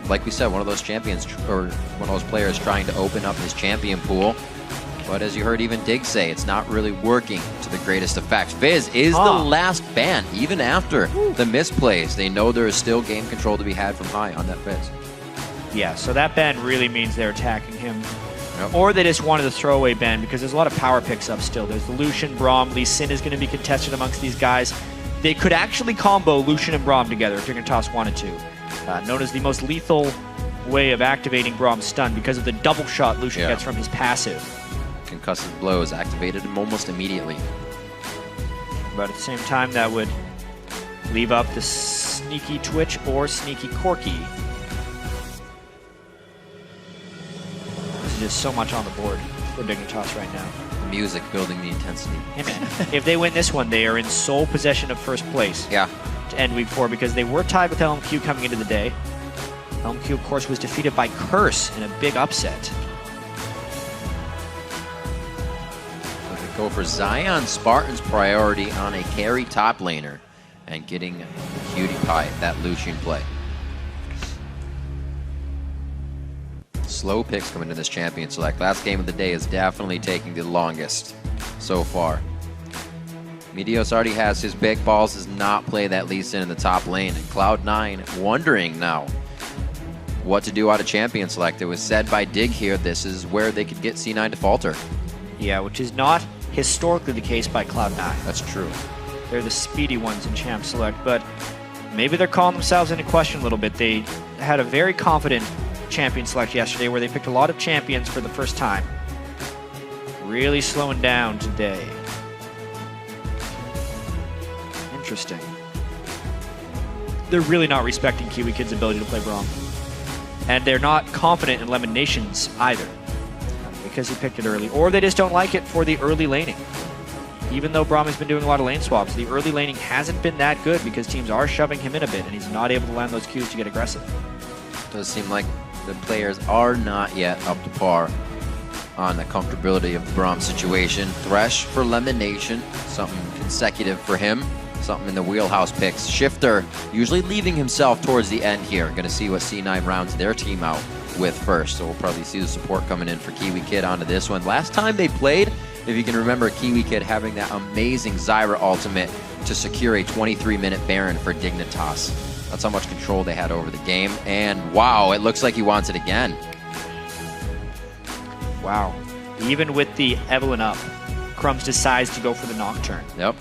like we said, one of those champions, or one of those players trying to open up his champion pool. But as you heard even Dig say, it's not really working to the greatest effect. Fizz is the last ban, even after the misplays. They know there is still game control to be had from Hai on that Fizz. Yeah, so that ban really means they're attacking him. Or they just wanted to throw away ban because there's a lot of power picks up still. There's the Lucian, Braum, Lee Sin is going to be contested amongst these guys. They could actually combo Lucian and Braum together if Dignitas wanted to. Known as the most lethal way of activating Braum's stun because of the double shot Lucian gets from his passive. Concussive blows activated him almost immediately. But at the same time, that would leave up the Sneaky Twitch or Sneaky Corki. There's just so much on the board for Dignitas right now. The music building the intensity. Hey man, if they win this one, they are in sole possession of first place. Yeah. To end week 4 because they were tied with LMQ coming into the day. LMQ, of course, was defeated by Curse in a big upset. Go for Zion Spartan's priority on a carry top laner and getting the cutie pie, that Lucian play. Slow picks coming to this champion select. Last game of the day is definitely taking the longest so far. Meteos already has his big balls, does not play that Lee Sin in the top lane. And Cloud9 wondering now what to do out of champion select. It was said by Dig here, this is where they could get C9 to falter. Yeah, which is not historically the case by Cloud9. That's true. They're the speedy ones in Champ Select, but maybe they're calling themselves into question a little bit. They had a very confident Champion Select yesterday where they picked a lot of champions for the first time. Really slowing down today. Interesting. They're really not respecting Kiwi Kid's ability to play Braum. And they're not confident in Lemon Nation's either, because he picked it early. Or they just don't like it for the early laning. Even though Braum has been doing a lot of lane swaps, the early laning hasn't been that good because teams are shoving him in a bit and he's not able to land those Qs to get aggressive. Does seem like the players are not yet up to par on the comfortability of the Braum situation. Thresh for Lemon Nation, something consecutive for him, something in the wheelhouse picks. Shifter usually leaving himself towards the end here. Going to see what C9 rounds their team out with first. So we'll probably see the support coming in for Kiwi Kid onto this one. Last time they played, if you can remember, Kiwi Kid having that amazing Zyra ultimate to secure a 23-minute Baron for Dignitas. That's how much control they had over the game. And wow, it looks like he wants it again. Wow. Even with the Evelyn up, Crumbs decides to go for the Nocturne. Yep.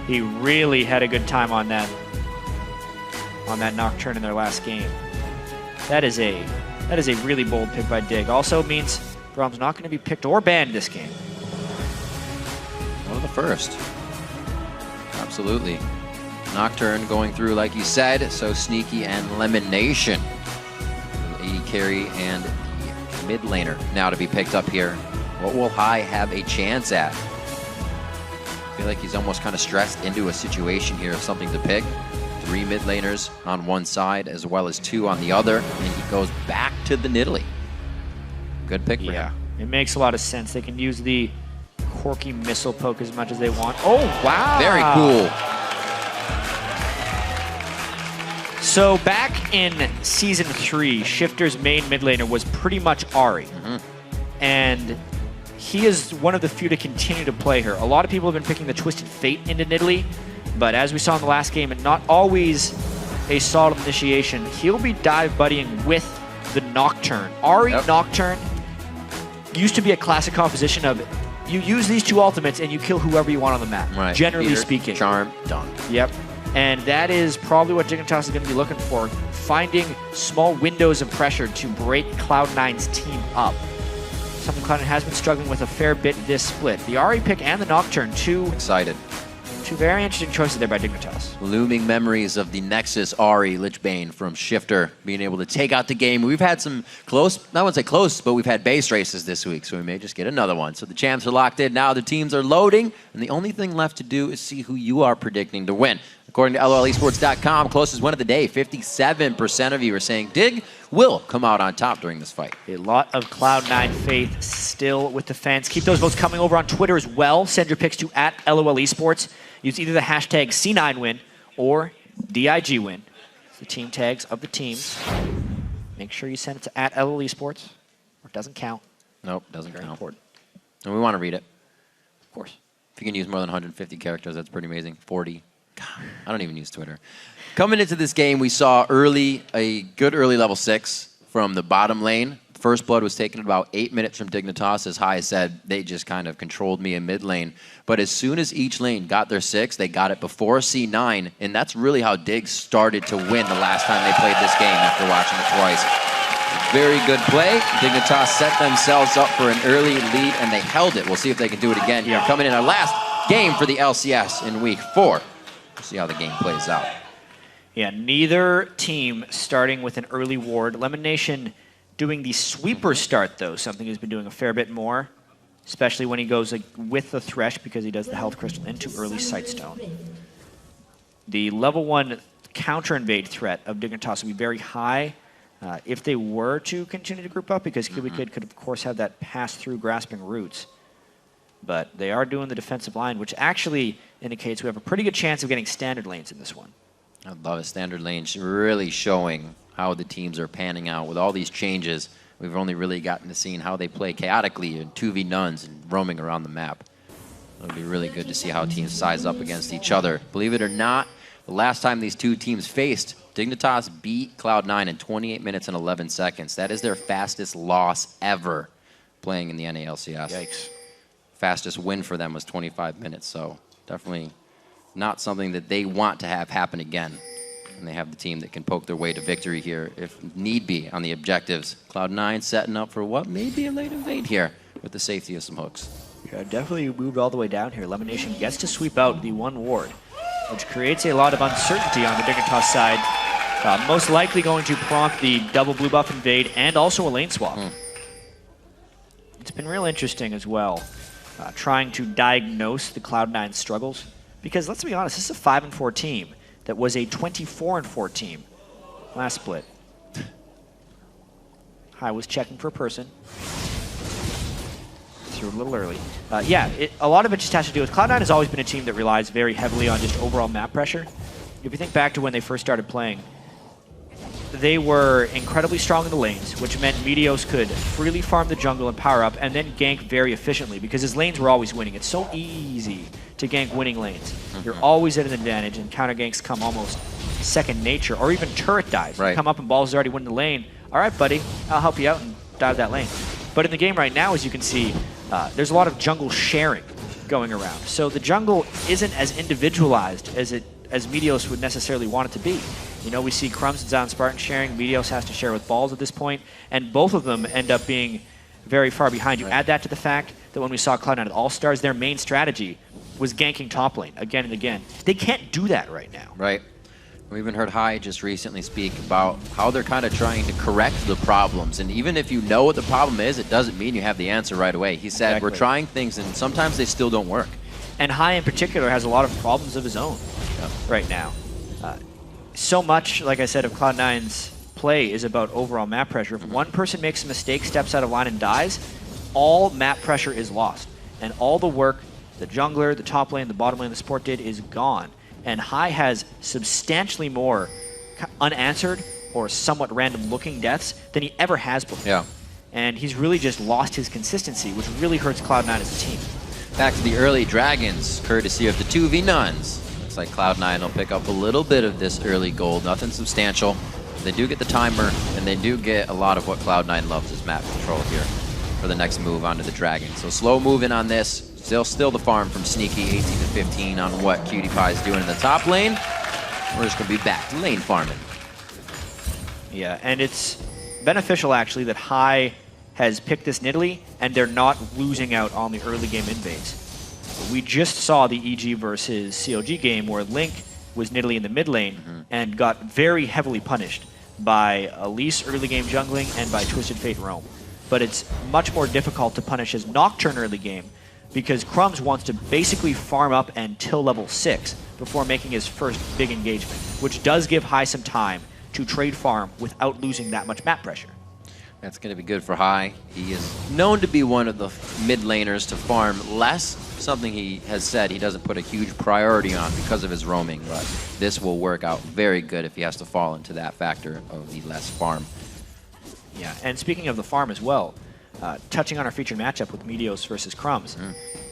He really had a good time on that Nocturne in their last game. That is a really bold pick by Dig. Also means Braum's not going to be picked or banned this game. One of the first. Absolutely. Nocturne going through, like you said, so Sneaky and Lemon Nation. AD carry and the mid laner now to be picked up here. What will Hai have a chance at? I feel like he's almost kind of stressed into a situation here of something to pick. 3 mid laners on one side as well as 2 on the other, and he goes back to the Nidalee. Good pick for him. It makes a lot of sense. They can use the Corky missile poke as much as they want. Oh, wow. Very cool. So back in Season 3, Shifter's main mid laner was pretty much Ahri. And he is one of the few to continue to play her. A lot of people have been picking the Twisted Fate into Nidalee, but as we saw in the last game, and not always a solid initiation, he'll be dive buddying with the Nocturne. Ahri Nocturne used to be a classic composition of you use these 2 ultimates and you kill whoever you want on the map, right. generally speaking. Charm, done. Yep. And that is probably what Dignitas is going to be looking for, finding small windows of pressure to break Cloud9's team up. Something Cloud9 has been struggling with a fair bit this split. The Ahri pick and the Nocturne, two Two very interesting choices there by Dignitas. Looming memories of the Nexus Ari Lichbane from Shifter being able to take out the game. We've had some close, I wouldn't say close, but we've had base races this week, so we may just get another one. So the champs are locked in now, the teams are loading, and the only thing left to do is see who you are predicting to win. According to LOLesports.com, closest win of the day, 57% of you are saying Dig will come out on top during this fight. A lot of Cloud9 faith still with the fans. Keep those votes coming over on Twitter as well. Send your picks to @LOLesports. Use either the hashtag C9win or DIGwin. It's the team tags of the teams. Make sure you send it to @LOLesports, or it doesn't count. Nope, doesn't count. Important. And we want to read it. Of course. If you can use more than 150 characters, that's pretty amazing. 40. God, I don't even use Twitter. Coming into this game, we saw a good early level 6 from the bottom lane. First blood was taken about 8 minutes from Dignitas. As Hai said, they just kind of controlled me in mid lane. But as soon as each lane got their 6, they got it before C9, and that's really how Dig started to win the last time they played this game after watching it twice. Very good play. Dignitas set themselves up for an early lead, and they held it. We'll see if they can do it again here. Coming in our last game for the LCS in week 4. We'll see how the game plays out. Yeah, neither team starting with an early ward. Lemon Nation doing the sweeper start, though, something he's been doing a fair bit more, especially when he goes with the Thresh because he does the Health Crystal into early Sightstone. The level 1 counter invade threat of Dignitas will be very high if they were to continue to group up, because KubiKid could, of course, have that pass-through grasping roots. But they are doing the defensive line, which actually indicates we have a pretty good chance of getting standard lanes in this one. I love it. Standard lanes really showing how the teams are panning out. With all these changes, we've only really gotten to see how they play chaotically in 2v nuns and roaming around the map. It'll be really good to see how teams size up against each other. Believe it or not, the last time these two teams faced, Dignitas beat Cloud9 in 28 minutes and 11 seconds. That is their fastest loss ever playing in the NALCS. Yikes. Fastest win for them was 25 minutes, so definitely not something that they want to have happen again. And they have the team that can poke their way to victory here if need be on the objectives. Cloud9 setting up for what may be a late invade here with the safety of some hooks. Yeah, definitely moved all the way down here. Lemon Nation gets to sweep out the 1 ward, which creates a lot of uncertainty on the Dignitas side. Most likely going to prompt the double blue buff invade and also a lane swap. It's been real interesting as well, trying to diagnose the Cloud9 struggles. Because let's be honest, this is a 5-4 team that was a 24-4 team last split. I was checking for a person. Threw a little early. Yeah, a lot of it just has to do with Cloud9 has always been a team that relies very heavily on just overall map pressure. If you think back to when they first started playing, they were incredibly strong in the lanes, which meant Meteos could freely farm the jungle and power up and then gank very efficiently because his lanes were always winning. It's so easy to gank winning lanes. You're always at an advantage, and counter ganks come almost second nature, or even turret dives. You come up and Balls is already winning the lane. All right, buddy, I'll help you out and dive that lane. But in the game right now, as you can see, there's a lot of jungle sharing going around. So the jungle isn't as individualized as Meteos would necessarily want it to be. You know, we see Crumbs and Zion Spartan sharing. Meteos has to share with Balls at this point, and both of them end up being very far behind. You add that to the fact that when we saw Cloud9 at All-Stars, their main strategy was ganking top lane again and again. They can't do that right now. Right. We even heard Hai just recently speak about how they're kind of trying to correct the problems. And even if you know what the problem is, it doesn't mean you have the answer right away. He said, we're trying things, and sometimes they still don't work. And Hai in particular has a lot of problems of his own right now. So much, like I said, of Cloud9's play is about overall map pressure. If one person makes a mistake, steps out of line and dies, all map pressure is lost. And all the work the jungler, the top lane, the bottom lane, the support did is gone. And Hai has substantially more unanswered or somewhat random looking deaths than he ever has before. Yeah. And he's really just lost his consistency, which really hurts Cloud9 as a team. Back to the early Dragons, courtesy of the 2v nuns. Looks like Cloud9 will pick up a little bit of this early gold, nothing substantial. They do get the timer, and they do get a lot of what Cloud9 loves is map control here for the next move onto the Dragon. So slow moving on this. Still the farm from Sneaky, 18 to 15 on what Cutie Pie is doing in the top lane. We're just going to be back to lane farming. Yeah, and it's beneficial, actually, that Hai has picked this Nidalee, and they're not losing out on the early game invades. We just saw the EG versus CLG game where Link was Nidalee in the mid lane and got very heavily punished by Elise early game jungling and by Twisted Fate Roam. But it's much more difficult to punish his Nocturne early game because Crumbs wants to basically farm up until level 6 before making his first big engagement, which does give Hai some time to trade farm without losing that much map pressure. That's going to be good for Hai. He is known to be one of the mid laners to farm less, something he has said he doesn't put a huge priority on because of his roaming, but this will work out very good if he has to fall into that factor of the less farm. Yeah, and speaking of the farm as well, touching on our featured matchup with Meteos versus Crumbs,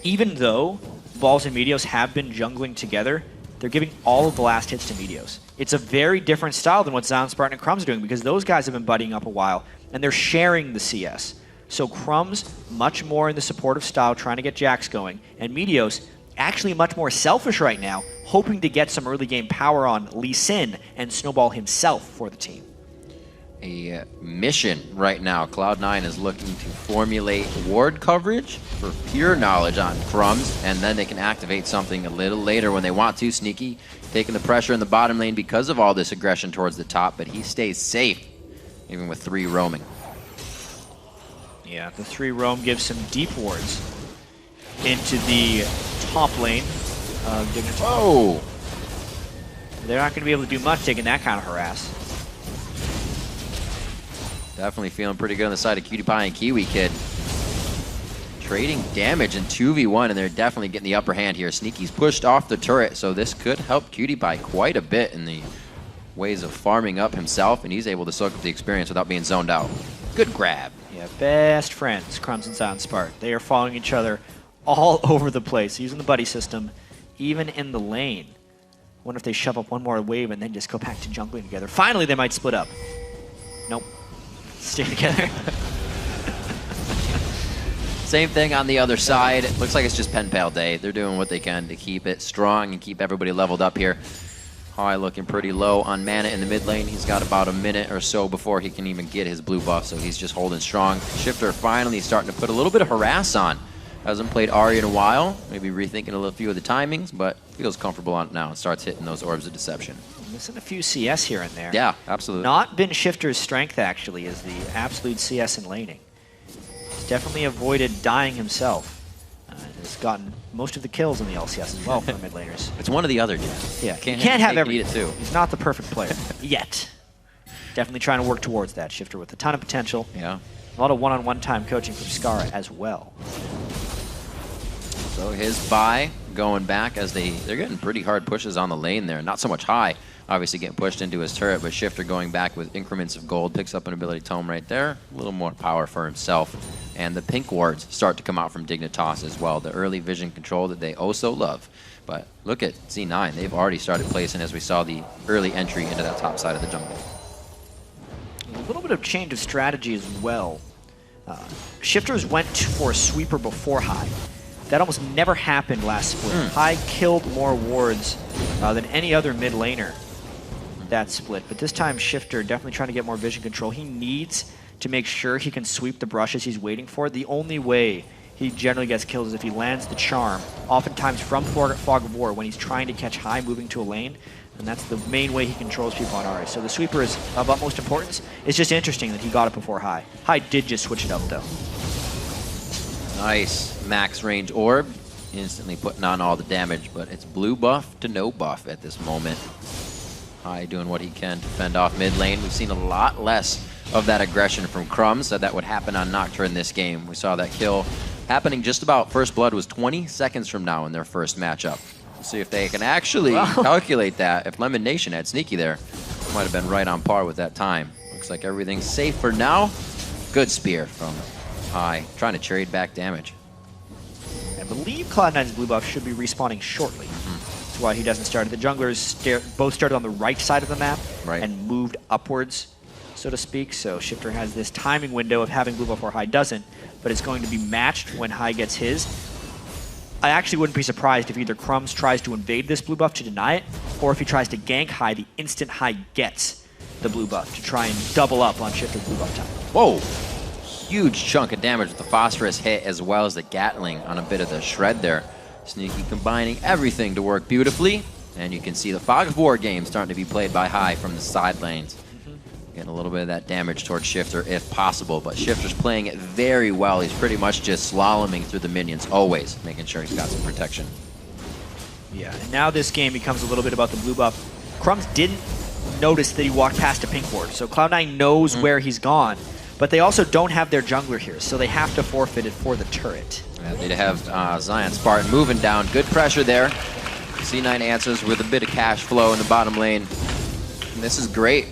even though Balls and Meteos have been jungling together, they're giving all of the last hits to Meteos. It's a very different style than what Zion Spartan and Crumbs are doing because those guys have been buddying up a while and they're sharing the CS. So Crumbs much more in the supportive style, trying to get Jax going, and Meteos actually much more selfish right now, hoping to get some early game power on Lee Sin and Snowball himself for the team. A mission right now. Cloud9 is looking to formulate ward coverage for pure knowledge on Crumbs, and then they can activate something a little later when they want to. Sneaky taking the pressure in the bottom lane because of all this aggression towards the top, but he stays safe, even with 3 roaming. Yeah, the 3 roam gives some deep wards into the top lane of Dignitas. Oh! They're not going to be able to do much taking that kind of harass. Definitely feeling pretty good on the side of Cutie Pie and Kiwi Kid. Trading damage in 2v1, and they're definitely getting the upper hand here. Sneaky's pushed off the turret, so this could help Cutie Pie quite a bit in the ways of farming up himself, and he's able to soak up the experience without being zoned out. Good grab. Yeah, best friends, Crumbs and Zion Spartan. They are following each other all over the place, using the buddy system, even in the lane. Wonder if they shove up one more wave and then just go back to jungling together. Finally, they might split up. Nope. Stay together. Same thing on the other side. It looks like it's just Pen Pal Day. They're doing what they can to keep it strong and keep everybody leveled up here. Hai looking pretty low on mana in the mid lane. He's got about a minute or so before he can even get his blue buff, so he's just holding strong. Shifter finally starting to put a little bit of harass on. Hasn't played Ahri in a while. Maybe rethinking a few of the timings, but feels comfortable on it now and starts hitting those orbs of deception. Missing a few CS here and there. Yeah, absolutely. Not been Shifter's strength, actually, is the absolute CS and laning. He's definitely avoided dying himself. Has gotten most of the kills in the LCS as well for mid laners. It's one or the other, Jeff. Yeah, you can't have everything. It too. He's not the perfect player yet. Definitely trying to work towards that. Shifter with a ton of potential. Yeah. A lot of one-on-one time coaching from Skara as well. So his buy going back as they're getting pretty hard pushes on the lane there. Not so much Hai, obviously getting pushed into his turret, but Shifter going back with increments of gold, picks up an ability tome right there. A little more power for himself. And the pink wards start to come out from Dignitas as well. The early vision control that they oh so love. But look at C9. They've already started placing as we saw the early entry into that top side of the jungle. A little bit of change of strategy as well. Shifters went for a sweeper before Hai. That almost never happened last split. Hai killed more wards than any other mid laner that split. But this time Shifter definitely trying to get more vision control. He needs to make sure he can sweep the brushes he's waiting for. The only way he generally gets killed is if he lands the charm, oftentimes from Fog of War when he's trying to catch Hai moving to a lane, and that's the main way he controls people on Ahri. So the sweeper is of utmost importance. It's just interesting that he got it before Hai. Hai did just switch it up though. Nice max range orb, instantly putting on all the damage, but it's blue buff to no buff at this moment. Hai doing what he can to fend off mid lane. We've seen a lot less of that aggression from Crumbs. Said that would happen on Nocturne this game. We saw that kill happening just about first blood was 20 seconds from now in their first matchup. We'll see if they can actually calculate that. If Lemon Nation had Sneaky there, might have been right on par with that time. Looks like everything's safe for now. Good spear from Hai, trying to trade back damage. I believe Cloud9's blue buff should be respawning shortly. That's why he doesn't start. The junglers both started on the right side of the map and moved upwards, so to speak. So Shifter has this timing window of having blue buff where Hai doesn't, but it's going to be matched when Hai gets his. I actually wouldn't be surprised if either Crumbs tries to invade this blue buff to deny it, or if he tries to gank Hai the instant Hai gets the blue buff to try and double up on Shifter's blue buff time. Whoa! Huge chunk of damage with the phosphorus hit as well as the Gatling on a bit of the shred there Sneaky combining everything to work beautifully. And you can see the Fog of War game starting to be played by High from the side lanes. Getting a little bit of that damage towards Shifter if possible, but Shifter's playing it very well. He's pretty much just slaloming through the minions, always making sure he's got some protection. Yeah, and now this game becomes a little bit about the blue buff. Crumbs didn't notice that he walked past a pink ward, so Cloud9 knows where he's gone, but they also don't have their jungler here, so they have to forfeit it for the turret. Yeah, they have Zion Spartan moving down. Good pressure there. C9 answers with a bit of cash flow in the bottom lane. And this is great.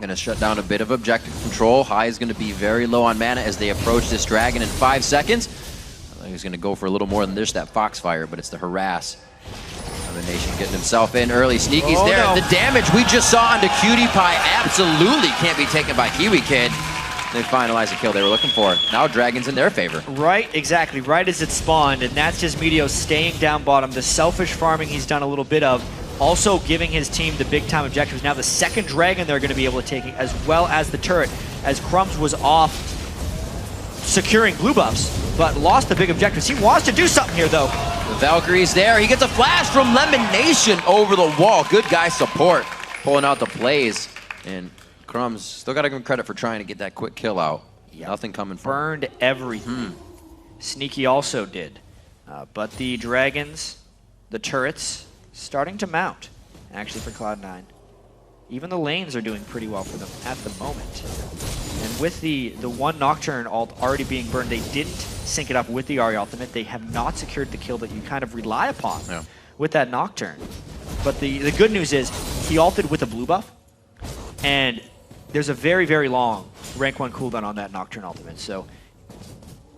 Gonna shut down a bit of objective control. High is gonna be very low on mana as they approach this dragon in 5 seconds. I think he's gonna go for a little more than just that Foxfire, but it's the harass. Nation getting himself in early. Sneaky's there. No. The damage we just saw onto Cutie Pie absolutely can't be taken by Kiwi Kid. They finalize the kill they were looking for. Now Dragon's in their favor. Right, exactly. Right as it spawned, and that's just Meteor staying down bottom. The selfish farming he's done a little bit of. Also giving his team the big time objectives. Now the second dragon they're going to be able to take, as well as the turret, as Crumbs was off securing blue buffs, but lost the big objectives. He wants to do something here, though. The Valkyrie's there. He gets a flash from Lemon Nation over the wall. Good guy support, pulling out the plays. And Crumbs still got to give him credit for trying to get that quick kill out. Yep. Nothing coming from Burned everything. Sneaky also did. But the dragons, the turrets, starting to mount, actually, for Cloud9. Even the lanes are doing pretty well for them at the moment. And with the one Nocturne ult already being burned, they didn't sync it up with the Ahri ultimate. They have not secured the kill that you kind of rely upon with that Nocturne. But the good news is he ulted with a blue buff, and there's a very, very long rank 1 cooldown on that Nocturne ultimate. So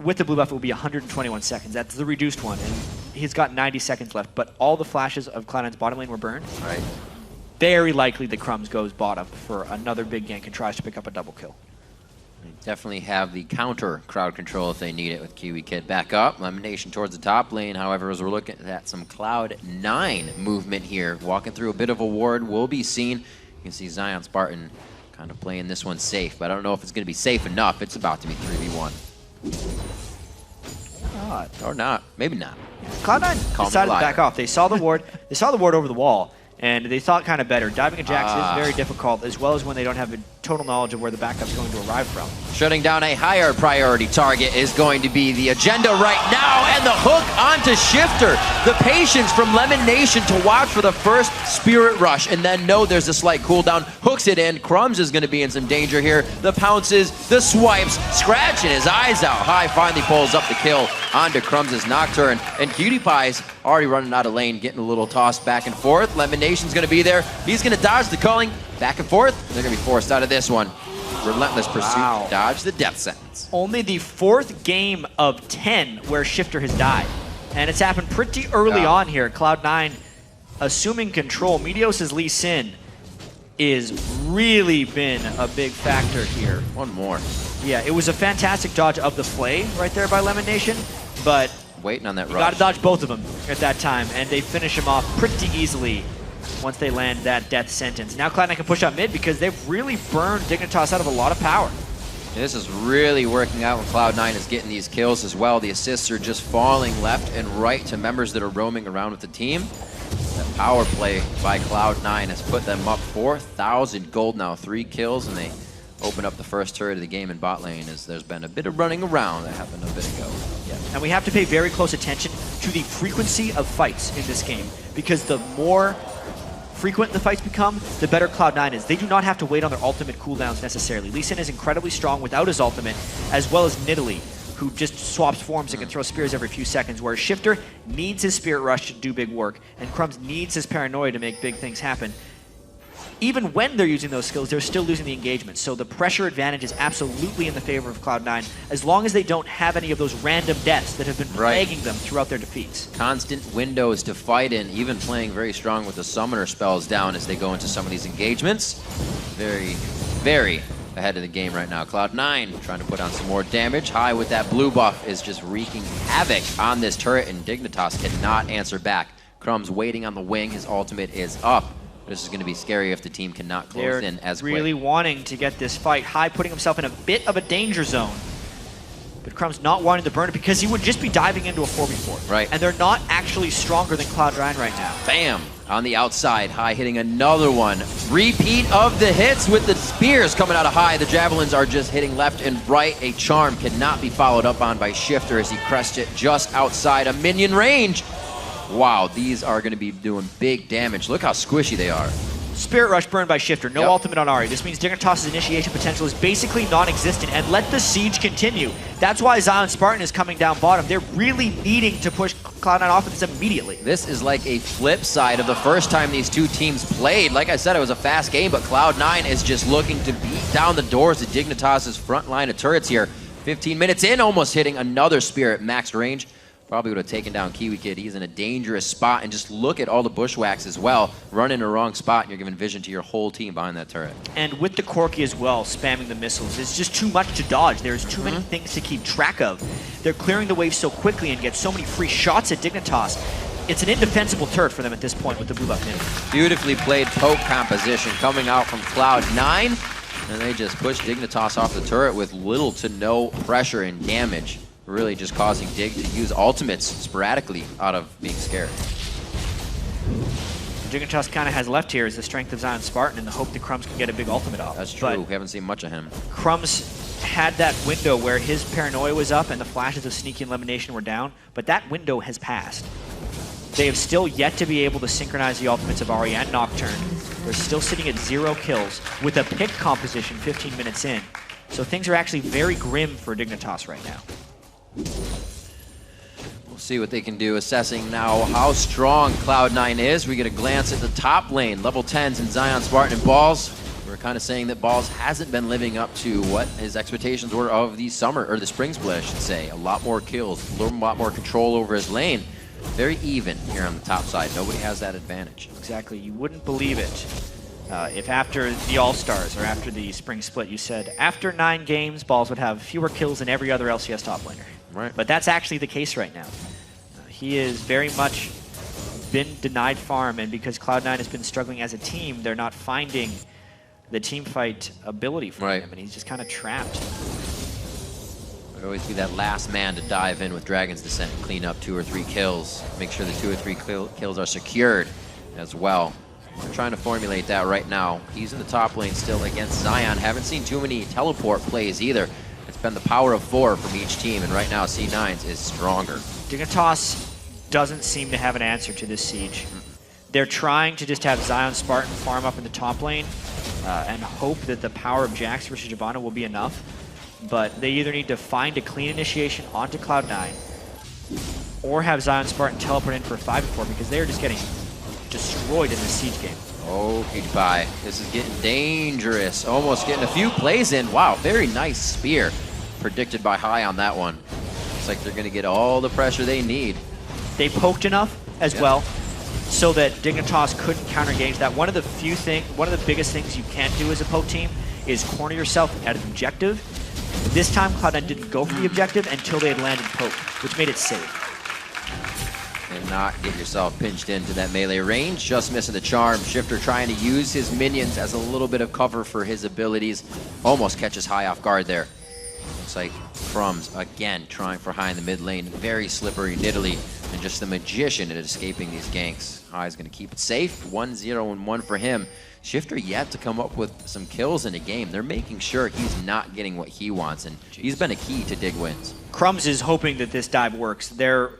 with the blue buff, it will be 121 seconds. That's the reduced one, and he's got 90 seconds left. But all the flashes of Cloud9's bottom lane were burned. Right. Very likely the Crumbs goes bottom for another big gank and tries to pick up a double kill. They definitely have the counter crowd control if they need it with Kiwi Kid back up. Lemon Nation towards the top lane, however, as we're looking at some Cloud9 movement here. Walking through a bit of a ward will be seen. You can see Zion Spartan kind of playing this one safe, but I don't know if it's going to be safe enough. It's about to be 3v1. Or not. Maybe not. Cloud9 decided to back off. They saw the ward. They saw the ward over the wall, and they thought kind of better. Diving a Jax is very difficult, as well as when they don't have a total knowledge of where the backup's going to arrive from. Shutting down a higher priority target is going to be the agenda right now, and the hook onto Shifter. The patience from Lemon Nation to watch for the first Spirit Rush, and then know there's a slight cooldown. Hooks it in. Crumbs is going to be in some danger here. The pounces, the swipes, scratching his eyes out. High finally pulls up the kill onto Crumbs' Nocturne, and Cutie Pie's already running out of lane, getting a little tossed back and forth. Lemon Nation's going to be there. He's going to dodge the culling. Back and forth. They're going to be forced out of this one. Relentless pursuit. Dodge the death sentence. Only the 4th game of 10 where Shifter has died. And it's happened pretty early on here. Cloud9 assuming control. Meteos' Lee Sin is really been a big factor here. One more. Yeah, it was a fantastic dodge of the Flay right there by Lemon Nation, but waiting on that rush. You got to dodge both of them at that time, and they finish him off pretty easily once they land that death sentence. Now Cloud9 can push out mid because they've really burned Dignitas out of a lot of power. This is really working out when Cloud9 is getting these kills as well. The assists are just falling left and right to members that are roaming around with the team. That power play by Cloud9 has put them up 4,000 gold now, 3 kills, and they open up the first turret of the game in bot lane as there's been a bit of running around that happened a bit ago. Yeah. And we have to pay very close attention to the frequency of fights in this game, because the more frequent the fights become, the better Cloud9 is. They do not have to wait on their ultimate cooldowns necessarily. Lee Sin is incredibly strong without his ultimate, as well as Nidalee, who just swaps forms and can throw spears every few seconds, whereas Shifter needs his Spirit Rush to do big work, and Crumbs needs his Paranoia to make big things happen. Even when they're using those skills, they're still losing the engagement. So the pressure advantage is absolutely in the favor of Cloud9, as long as they don't have any of those random deaths that have been plaguing them throughout their defeats. Constant windows to fight in, even playing very strong with the summoner spells down as they go into some of these engagements. Very, very ahead of the game right now. Cloud9 trying to put on some more damage. High with that blue buff is just wreaking havoc on this turret, and Dignitas cannot answer back. Crumbs waiting on the wing. His ultimate is up. This is going to be scary if the team cannot close in as quick. Really wanting to get this fight. High putting himself in a bit of a danger zone. But Crumb's not wanting to burn it because he would just be diving into a 4v4. Right. And they're not actually stronger than Cloud9 right now. Bam! On the outside, High hitting another one. Repeat of the hits with the spears coming out of High. The javelins are just hitting left and right. A charm cannot be followed up on by Shifter as he crests it just outside a minion range. Wow, these are going to be doing big damage. Look how squishy they are. Spirit Rush burned by Shifter, no ultimate on Ahri. This means Dignitas's initiation potential is basically non-existent, and let the siege continue. That's why Zion Spartan is coming down bottom. They're really needing to push Cloud9 off of this immediately. This is like a flip side of the first time these two teams played. Like I said, it was a fast game, but Cloud9 is just looking to beat down the doors of Dignitas's front line of turrets here. 15 minutes in, almost hitting another Spirit max range. Probably would have taken down Kiwi Kid. He's in a dangerous spot, and just look at all the bushwhacks as well. Run in the wrong spot, and you're giving vision to your whole team behind that turret. And with the Corki as well, spamming the missiles, it's just too much to dodge. There's too many things to keep track of. They're clearing the wave so quickly and get so many free shots at Dignitas. It's an indefensible turret for them at this point with the blue buff mid. Beautifully played poke composition coming out from Cloud9, and they just push Dignitas off the turret with little to no pressure and damage. Really just causing Dig to use ultimates sporadically out of being scared. Dignitas kind of has left here is the strength of Zion Spartan and the hope that Crumbs can get a big ultimate off. That's true. We haven't seen much of him. Crumbs had that window where his paranoia was up and the flashes of sneaky elimination were down, but that window has passed. They have still yet to be able to synchronize the ultimates of Ahri and Nocturne. They're still sitting at 0 kills with a pick composition 15 minutes in. So things are actually very grim for Dignitas right now. We'll see what they can do, assessing now how strong Cloud9 is. We get a glance at the top lane, level 10s and Zion Spartan and Balls. We're kind of saying that Balls hasn't been living up to what his expectations were of the summer, or the spring split, I should say. A lot more kills, a lot more control over his lane. Very even here on the top side. Nobody has that advantage. Exactly. You wouldn't believe it if after the All-Stars or after the spring split you said after 9 games, Balls would have fewer kills than every other LCS top laner. Right. But that's actually the case right now. He is very much been denied farm, and because Cloud9 has been struggling as a team, they're not finding the team fight ability for him, and he's just kind of trapped. Would always be that last man to dive in with Dragon's Descent and clean up 2 or 3 kills. Make sure the 2 or 3 kills are secured as well. We're trying to formulate that right now. He's in the top lane still against Zion. Haven't seen too many teleport plays either. It's been the power of 4 from each team, and right now C9's is stronger. Dignitas doesn't seem to have an answer to this siege. They're trying to just have Zion Spartan farm up in the top lane and hope that the power of Jax versus Shyvana will be enough. But they either need to find a clean initiation onto Cloud9 or have Zion Spartan teleport in for a 5v4 because they're just getting destroyed in this siege game. Oh, goodbye. This is getting dangerous. Almost getting a few plays in. Wow, very nice spear predicted by High on that one. Looks like they're going to get all the pressure they need. They poked enough as well so that Dignitas couldn't counter-engage that. One of the biggest things you can do as a poke team is corner yourself at an objective. This time, Cloud9 didn't go for the objective until they had landed poke, which made it safe. And not get yourself pinched into that melee range. Just missing the charm. Shifter trying to use his minions as a little bit of cover for his abilities. Almost catches High off guard there. Looks like Crumbs again trying for High in the mid lane. Very slippery, niddly, and just the magician at escaping these ganks. High's going to keep it safe. 1-0 and 1 for him. Shifter yet to come up with some kills in a game. They're making sure he's not getting what he wants, and he's been a key to Dig wins. Crumbs is hoping that this dive works. They're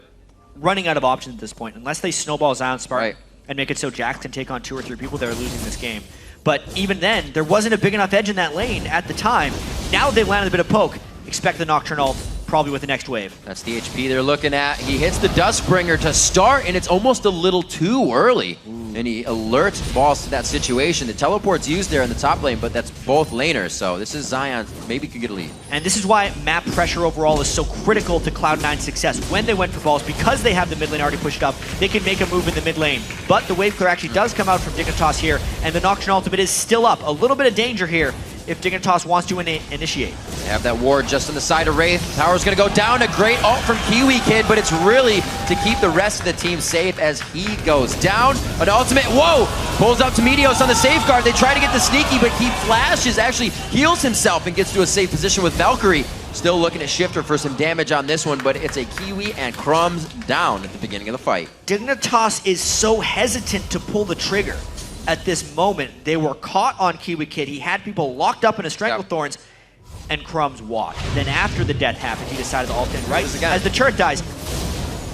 running out of options at this point. Unless they snowball Zion Spartan and make it so Jax can take on 2 or 3 people, they're losing this game. But even then, there wasn't a big enough edge in that lane at the time. Now they've landed a bit of poke. Expect the Nocturne ult probably with the next wave. That's the HP they're looking at. He hits the Duskbringer to start, and it's almost a little too early. And he alerts Balls to that situation. The teleport's used there in the top lane, but that's both laners, so this is Zion. Maybe could get a lead. And this is why map pressure overall is so critical to Cloud9's success. When they went for Balls, because they have the mid lane already pushed up, they can make a move in the mid lane. But the wave clear actually does come out from Dignitas here, and the Nocturne ultimate is still up. A little bit of danger here if Dignitas wants to initiate. They have that ward just on the side of Wraith. Tower's going to go down. A great ult from Kiwi Kid, but it's really to keep the rest of the team safe as he goes down. An ultimate, whoa! Pulls up to Meteos on the safeguard. They try to get the sneaky, but he flashes, actually heals himself and gets to a safe position with Valkyrie. Still looking at Shifter for some damage on this one, but it's a Kiwi and Crumbs down at the beginning of the fight. Dignitas is so hesitant to pull the trigger at this moment. They were caught on Kiwi Kid. He had people locked up in a Stranglethorns, and Crumbs watched. Then after the death happened, he decided to ult in right as the turret dies.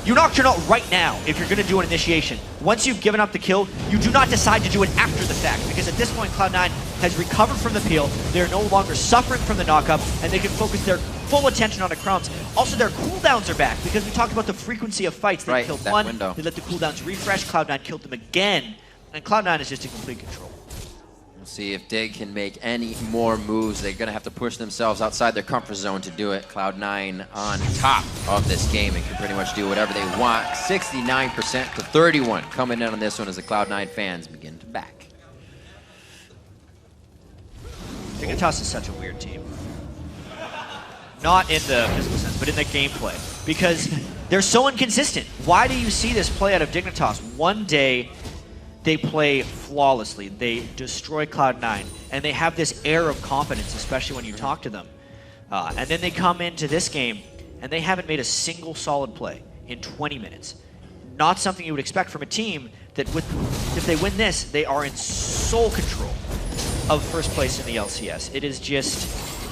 You Nocturne right now if you're going to do an initiation. Once you've given up the kill, you do not decide to do it after the fact, because at this point Cloud9 has recovered from the peel, they're no longer suffering from the knockup, and they can focus their full attention on the Crumbs. Also, their cooldowns are back, because we talked about the frequency of fights. They killed one, they let the cooldowns refresh, Cloud9 killed them again, and Cloud9 is just in complete control. We'll see if Dig can make any more moves. They're going to have to push themselves outside their comfort zone to do it. Cloud9 on top of this game and can pretty much do whatever they want. 69% to 31 coming in on this one as the Cloud9 fans begin to back. Dignitas is such a weird team. Not in the physical sense, but in the gameplay. Because they're so inconsistent. Why do you see this play out of Dignitas? One day, they play flawlessly. They destroy Cloud9, and they have this air of confidence, especially when you talk to them. And then they come into this game, and they haven't made a single solid play in 20 minutes. Not something you would expect from a team that, if they win this, they are in sole control of first place in the LCS. It is just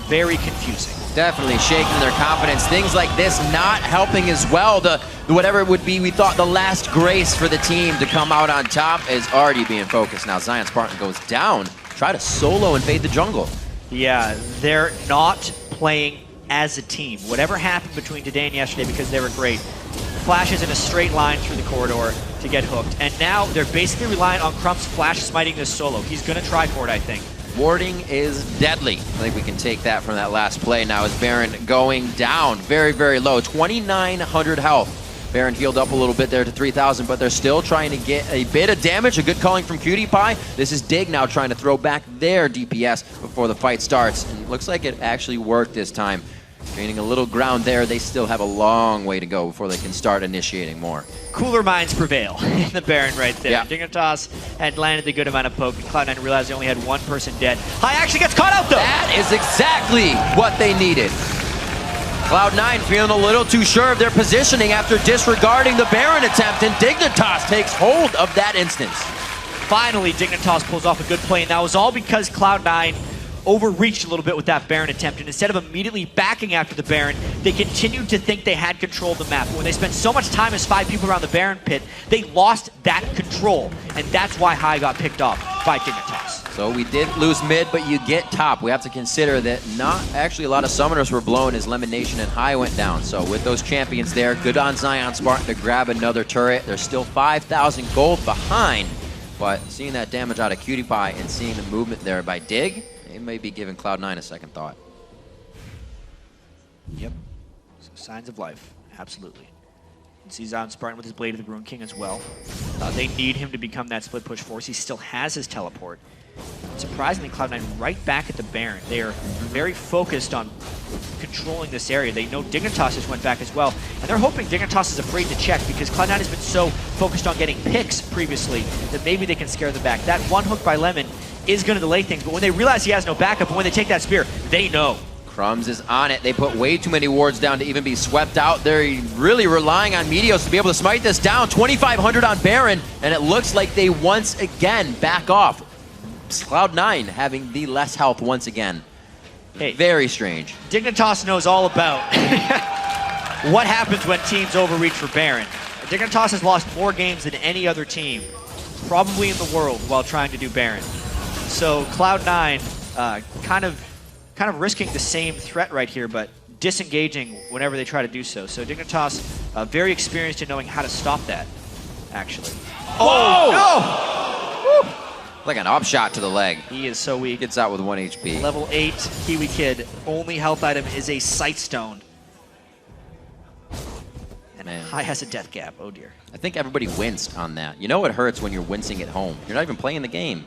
very confusing. Definitely shaking their confidence. Things like this not helping as well. Whatever it would be, we thought the last grace for the team to come out on top is already being focused. Now Zion Spartan goes down, try to solo invade the jungle. Yeah, they're not playing as a team. Whatever happened between today and yesterday, because they were great, flashes in a straight line through the corridor to get hooked. And now they're basically relying on Crumb's flash smiting this solo. He's going to try for it, I think. Warding is deadly. I think we can take that from that last play now as Baron going down very, very low. 2,900 health. Baron healed up a little bit there to 3,000, but they're still trying to get a bit of damage. A good calling from Cutie Pie. This is Dig now trying to throw back their DPS before the fight starts. And it looks like it actually worked this time. Gaining a little ground there. They still have a long way to go before they can start initiating more. Cooler minds prevail in the Baron right there. Yeah. Dignitas had landed the good amount of poke. Cloud9 realized they only had one person dead. High actually gets caught out though! That is exactly what they needed. Cloud9 feeling a little too sure of their positioning after disregarding the Baron attempt, and Dignitas takes hold of that instance. Finally, Dignitas pulls off a good play, and that was all because Cloud9 overreached a little bit with that Baron attempt, and instead of immediately backing after the Baron, they continued to think they had control of the map. But when they spent so much time as 5 people around the Baron pit, they lost that control, and that's why High got picked off by Dignitas. So we did lose mid, but you get top. We have to consider that not actually a lot of summoners were blown as Lemonation and High went down. So with those champions there, good on Zion Spartan to grab another turret. They're still 5,000 gold behind, but seeing that damage out of Cutie Pie and seeing the movement there by Dig, they may be giving Cloud9 a second thought. Yep. So signs of life, absolutely. You can see Zion Spartan with his Blade of the Ruin King as well. They need him to become that split push force. He still has his teleport. Surprisingly, Cloud9 right back at the Baron. They are very focused on controlling this area. They know Dignitas just went back as well. And they're hoping Dignitas is afraid to check because Cloud9 has been so focused on getting picks previously that maybe they can scare them back. That one hook by Lemon is going to delay things, but when they realize he has no backup and when they take that spear, they know. Crumbs is on it. They put way too many wards down to even be swept out. They're really relying on Meteos to be able to smite this down. 2,500 on Baron, and it looks like they once again back off. Cloud9 having the less health once again. Hey, very strange. Dignitas knows all about what happens when teams overreach for Baron. Dignitas has lost more games than any other team, probably in the world, while trying to do Baron. So Cloud9 kind of risking the same threat right here, but disengaging whenever they try to do so. So Dignitas very experienced in knowing how to stop that, actually. Oh! No! Like an upshot to the leg. He is so weak. Gets out with 1 HP. Level 8 Kiwi Kid, only health item is a Sight Stone. And High has a death gap, oh dear. I think everybody winced on that. You know it hurts when you're wincing at home. You're not even playing the game.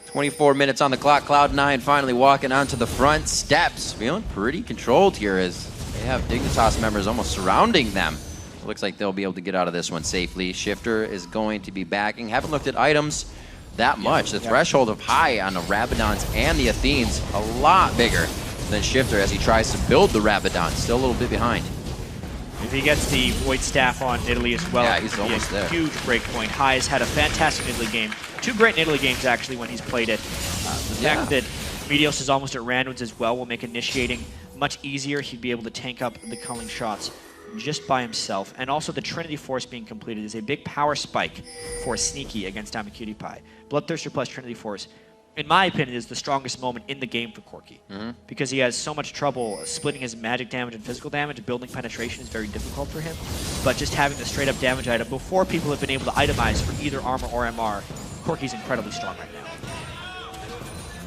24 minutes on the clock. Cloud9 finally walking onto the front steps. Feeling pretty controlled here as they have Dignitas members almost surrounding them. It looks like they'll be able to get out of this one safely. Shifter is going to be backing. Haven't looked at items that much. The threshold of High on the Rabadons and the Athenes a lot bigger. Then Shifter as he tries to build the Rabadon, still a little bit behind. If he gets the Void Staff on Italy as well, Yeah, it he's could be almost a there. huge break point. Hai has had a fantastic Italy game. 2 great Italy games, actually, when he's played it. The fact that Meteos is almost at Randwoods as well will make initiating much easier. He'd be able to tank up the culling shots just by himself. And also the Trinity Force being completed is a big power spike for Sneaky against DiamondCutiePie. Bloodthirster plus Trinity Force, in my opinion, is the strongest moment in the game for Corki. Because he has so much trouble splitting his magic damage and physical damage. Building penetration is very difficult for him. But just having the straight up damage item before people have been able to itemize for either armor or MR, Corki's incredibly strong right now.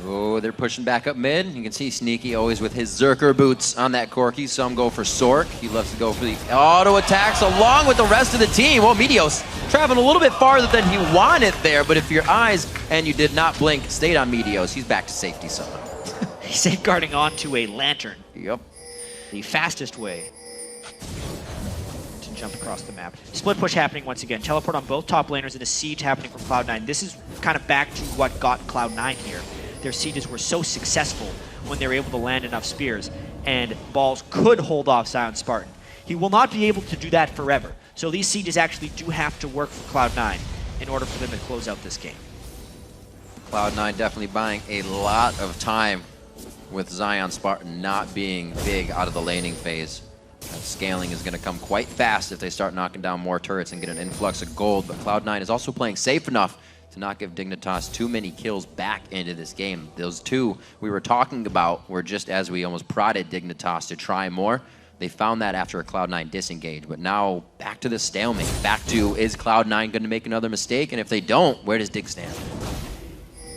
Oh, they're pushing back up mid. You can see Sneaky always with his Zerker boots on that Corki. Some go for Sork. He loves to go for the auto attacks along with the rest of the team. Well, Meteos traveling a little bit farther than he wanted there, but if your eyes and you did not blink stayed on Meteos, he's back to safety somehow. He's safeguarding onto a lantern. Yep. The fastest way to jump across the map. Split push happening once again. Teleport on both top laners and a siege happening from Cloud9. This is kind of back to what got Cloud9 here. Their sieges were so successful when they were able to land enough spears, and Balls could hold off Zion Spartan. He will not be able to do that forever. So these sieges actually do have to work for Cloud9 in order for them to close out this game. Cloud9 definitely buying a lot of time with Zion Spartan not being big out of the laning phase. That scaling is going to come quite fast if they start knocking down more turrets and get an influx of gold, but Cloud9 is also playing safe enough to not give Dignitas too many kills back into this game. Those two we were talking about were just as we almost prodded Dignitas to try more. They found that after a Cloud9 disengage, but now back to the stalemate. Back to, is Cloud9 going to make another mistake? And if they don't, where does Dig stand?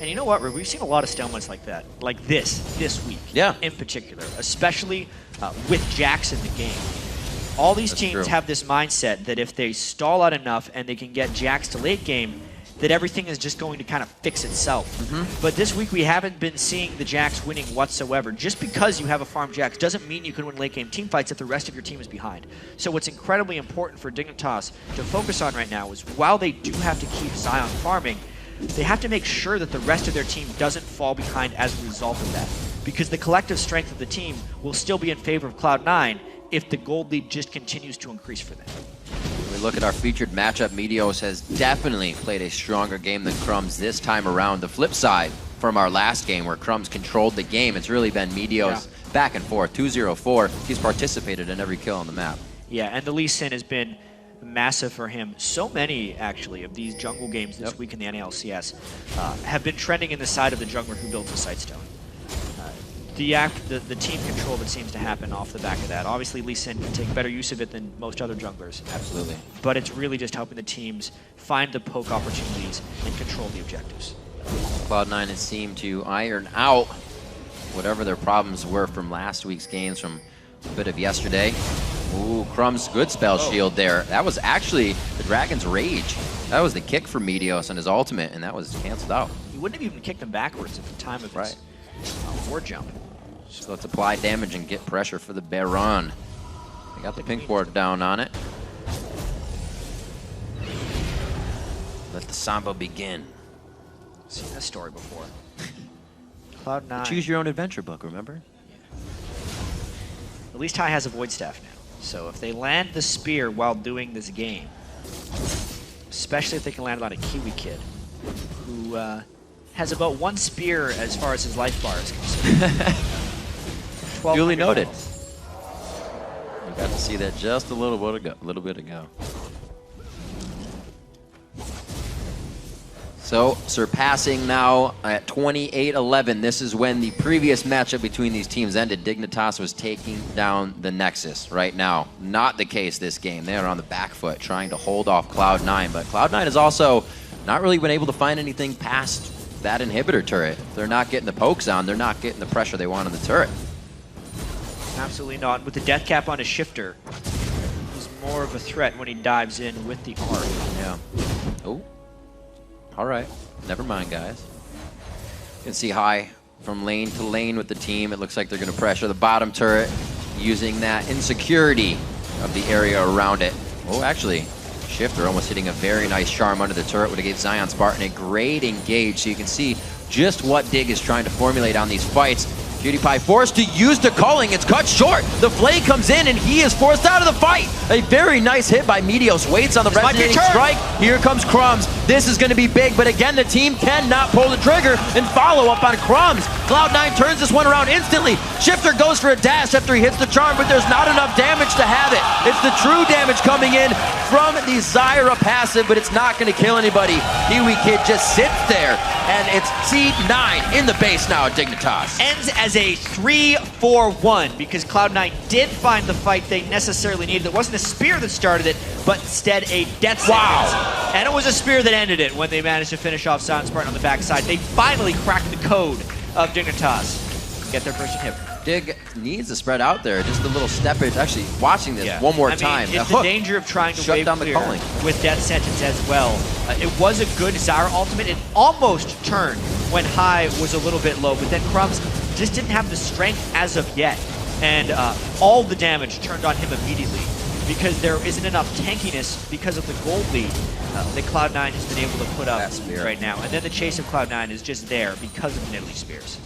And you know what, we've seen a lot of stalemates like that, like this week in particular, especially with Jax in the game. All these teams have this mindset that if they stall out enough and they can get Jax to late game, that everything is just going to kind of fix itself. But this week we haven't been seeing the Jax winning whatsoever. Just because you have a farm Jax doesn't mean you can win late game teamfights if the rest of your team is behind. So what's incredibly important for Dignitas to focus on right now is while they do have to keep Zion farming, they have to make sure that the rest of their team doesn't fall behind as a result of that. Because the collective strength of the team will still be in favor of Cloud9 if the gold lead just continues to increase for them. When we look at our featured matchup, Meteos has definitely played a stronger game than Crumbs this time around. The flip side from our last game where Crumbs controlled the game, it's really been Meteos back and forth, 2-0-4. He's participated in every kill on the map. Yeah, and the Lee Sin has been massive for him. So many, actually, of these jungle games this week in the NALCS have been trending in the side of the jungler who builds the Sightstone. The team control that seems to happen off the back of that. Obviously, Lee Sin can take better use of it than most other junglers. Absolutely. But it's really just helping the teams find the poke opportunities and control the objectives. Cloud9 has seemed to iron out whatever their problems were from last week's games, from a bit of yesterday. Ooh, Crumbs, good spell shield there. That was actually the Dragon's Rage. That was the kick for Meteos on his ultimate, and that was canceled out. He wouldn't have even kicked them backwards at the time of his ward jump. So let's apply damage and get pressure for the Baron. They got the pink ward down on it. Let the Samba begin. Seen this story before. Cloud9. Choose your own adventure book, remember? At least Hai has a Void Staff now. So if they land the spear while doing this game, especially if they can land it on a Kiwi kid, who has about 1 spear as far as his life bar is concerned. Duly noted. We got to see that just a little bit ago. So, surpassing now at 28-11. This is when the previous matchup between these teams ended. Dignitas was taking down the Nexus right now. Not the case this game. They are on the back foot trying to hold off Cloud9. But Cloud9 has also not really been able to find anything past that inhibitor turret. If they're not getting the pokes on, they're not getting the pressure they want on the turret. Absolutely not. With the death cap on his shifter, he's more of a threat when he dives in with the arc. Yeah. Oh. All right. Never mind, guys. You can see Hai from lane to lane with the team. It looks like they're going to pressure the bottom turret using that insecurity of the area around it. Oh, actually, Shifter almost hitting a very nice charm under the turret would have gave Zion Spartan a great engage. So you can see just what Dig is trying to formulate on these fights. PewDiePie forced to use the culling. It's cut short. The Flay comes in and he is forced out of the fight. A very nice hit by Meteos. Waits on the resonating strike. Here comes Crumbs. This is going to be big, but again, the team cannot pull the trigger and follow up on Crumbs. Cloud9 turns this one around instantly. Shifter goes for a dash after he hits the charm, but there's not enough damage to have it. It's the true damage coming in from the Zyra passive, but it's not going to kill anybody. Kiwi Kid just sits there, and it's C9 in the base now at Dignitas. Ends as a 3-4-1 because Cloud9 did find the fight they necessarily needed. It wasn't a spear that started it, but instead a death sentence. Wow. And it was a spear that ended it when they managed to finish off Silent Spartan on the backside. They finally cracked the code of Dignitas. Get their first inhibitor. Dig needs to spread out there. Just a little steppage. Actually, watching this one more time. It's the danger of trying to shut wave down the clear calling with Death Sentence as well. It was a good Zyra ultimate. It almost turned when High was a little bit low, but then Crumbs just didn't have the strength as of yet. And all the damage turned on him immediately because there isn't enough tankiness because of the gold lead that Cloud9 has been able to put up right now. And then the chase of Cloud9 is just there because of the Nidalee Spears.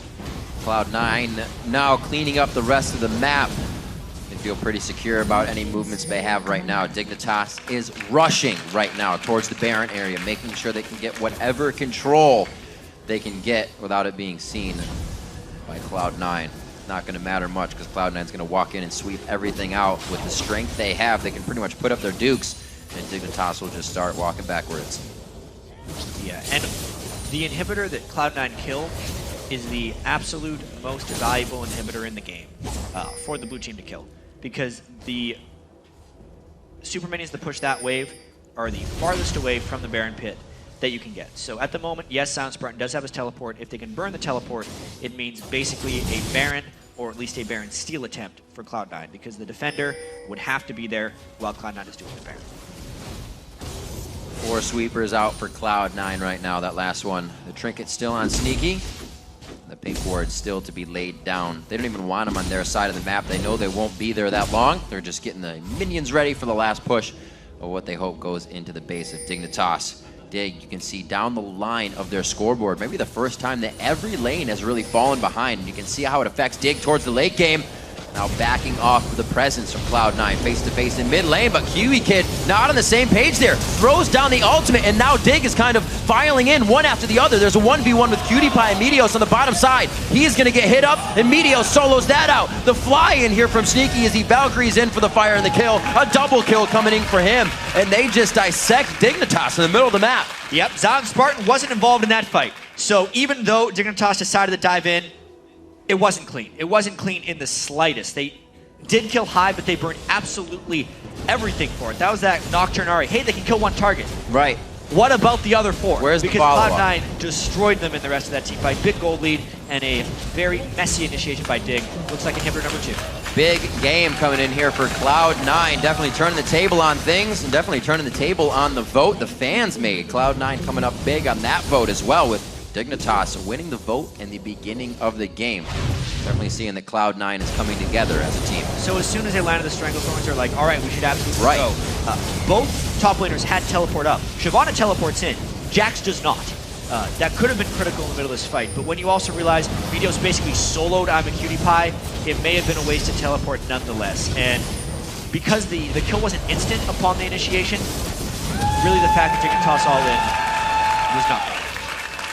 Cloud9 now cleaning up the rest of the map. They feel pretty secure about any movements they have right now. Dignitas is rushing right now towards the Baron area, making sure they can get whatever control they can get without it being seen by Cloud9. Not going to matter much because Cloud9 is going to walk in and sweep everything out with the strength they have. They can pretty much put up their dukes, and Dignitas will just start walking backwards. Yeah, and the inhibitor that Cloud9 killed is the absolute most valuable inhibitor in the game for the blue team to kill. Because the super minions that push that wave are the farthest away from the Baron pit that you can get. So at the moment, yes, Silent Spartan does have his teleport. If they can burn the teleport, it means basically a Baron, or at least a Baron steal attempt for Cloud9, because the defender would have to be there while Cloud9 is doing the Baron. 4 sweepers out for Cloud9 right now, that last one. The trinket's still on Sneaky. The pink ward's still to be laid down. They don't even want him on their side of the map. They know they won't be there that long. They're just getting the minions ready for the last push of what they hope goes into the base of Dignitas. Dig, you can see down the line of their scoreboard, maybe the first time that every lane has really fallen behind. And you can see how it affects Dig towards the late game. Now backing off with the presence from Cloud9 face-to-face in mid lane, but Kiwi Kid not on the same page there. Throws down the ultimate, and now Dig is kind of filing in one after the other. There's a 1v1 with PewDiePie and Meteos on the bottom side. He's going to get hit up, and Meteos solos that out. The fly in here from Sneaky as he Valkyries in for the fire and the kill. A double kill coming in for him, and they just dissect Dignitas in the middle of the map. Yep, Silent Spartan wasn't involved in that fight. So even though Dignitas decided to dive in, it wasn't clean. It wasn't clean in the slightest. They did kill High, but they burned absolutely everything for it. That was that Nocturne Ari. Hey, they can kill one target. Right. What about the other 4? Where's because the follow-up? Cloud9 destroyed them in the rest of that team fight. Big gold lead and a very messy initiation by Dig. Looks like inhibitor number 2. Big game coming in here for Cloud9. Definitely turning the table on things, and definitely turning the table on the vote the fans made. Cloud9 coming up big on that vote as well, with Dignitas winning the vote in the beginning of the game. Definitely seeing that Cloud9 is coming together as a team. So as soon as they landed the Stranglethorns, they're like, all right, we should absolutely go. Both top laners had teleport up. Shyvana teleports in. Jax does not. That could have been critical in the middle of this fight, but when you also realize Meteos basically soloed I'm a Cutie Pie, it may have been a wasted teleport nonetheless. And because the kill wasn't instant upon the initiation, really the fact that they could toss all in was not.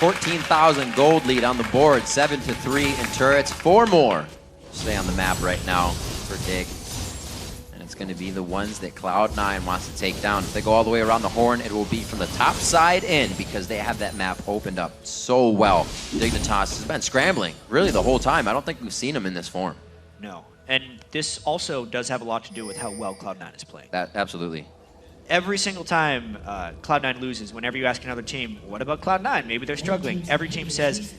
14,000 gold lead on the board, 7-3 in turrets. 4 more stay on the map right now for Dig. And it's going to be the ones that Cloud9 wants to take down. If they go all the way around the horn, it will be from the top side in, because they have that map opened up so well. Dignitas has been scrambling really the whole time. I don't think we've seen him in this form. No. And this also does have a lot to do with how well Cloud9 is playing. That absolutely. Every single time Cloud9 loses, whenever you ask another team, what about Cloud9? Maybe they're struggling. Every team says,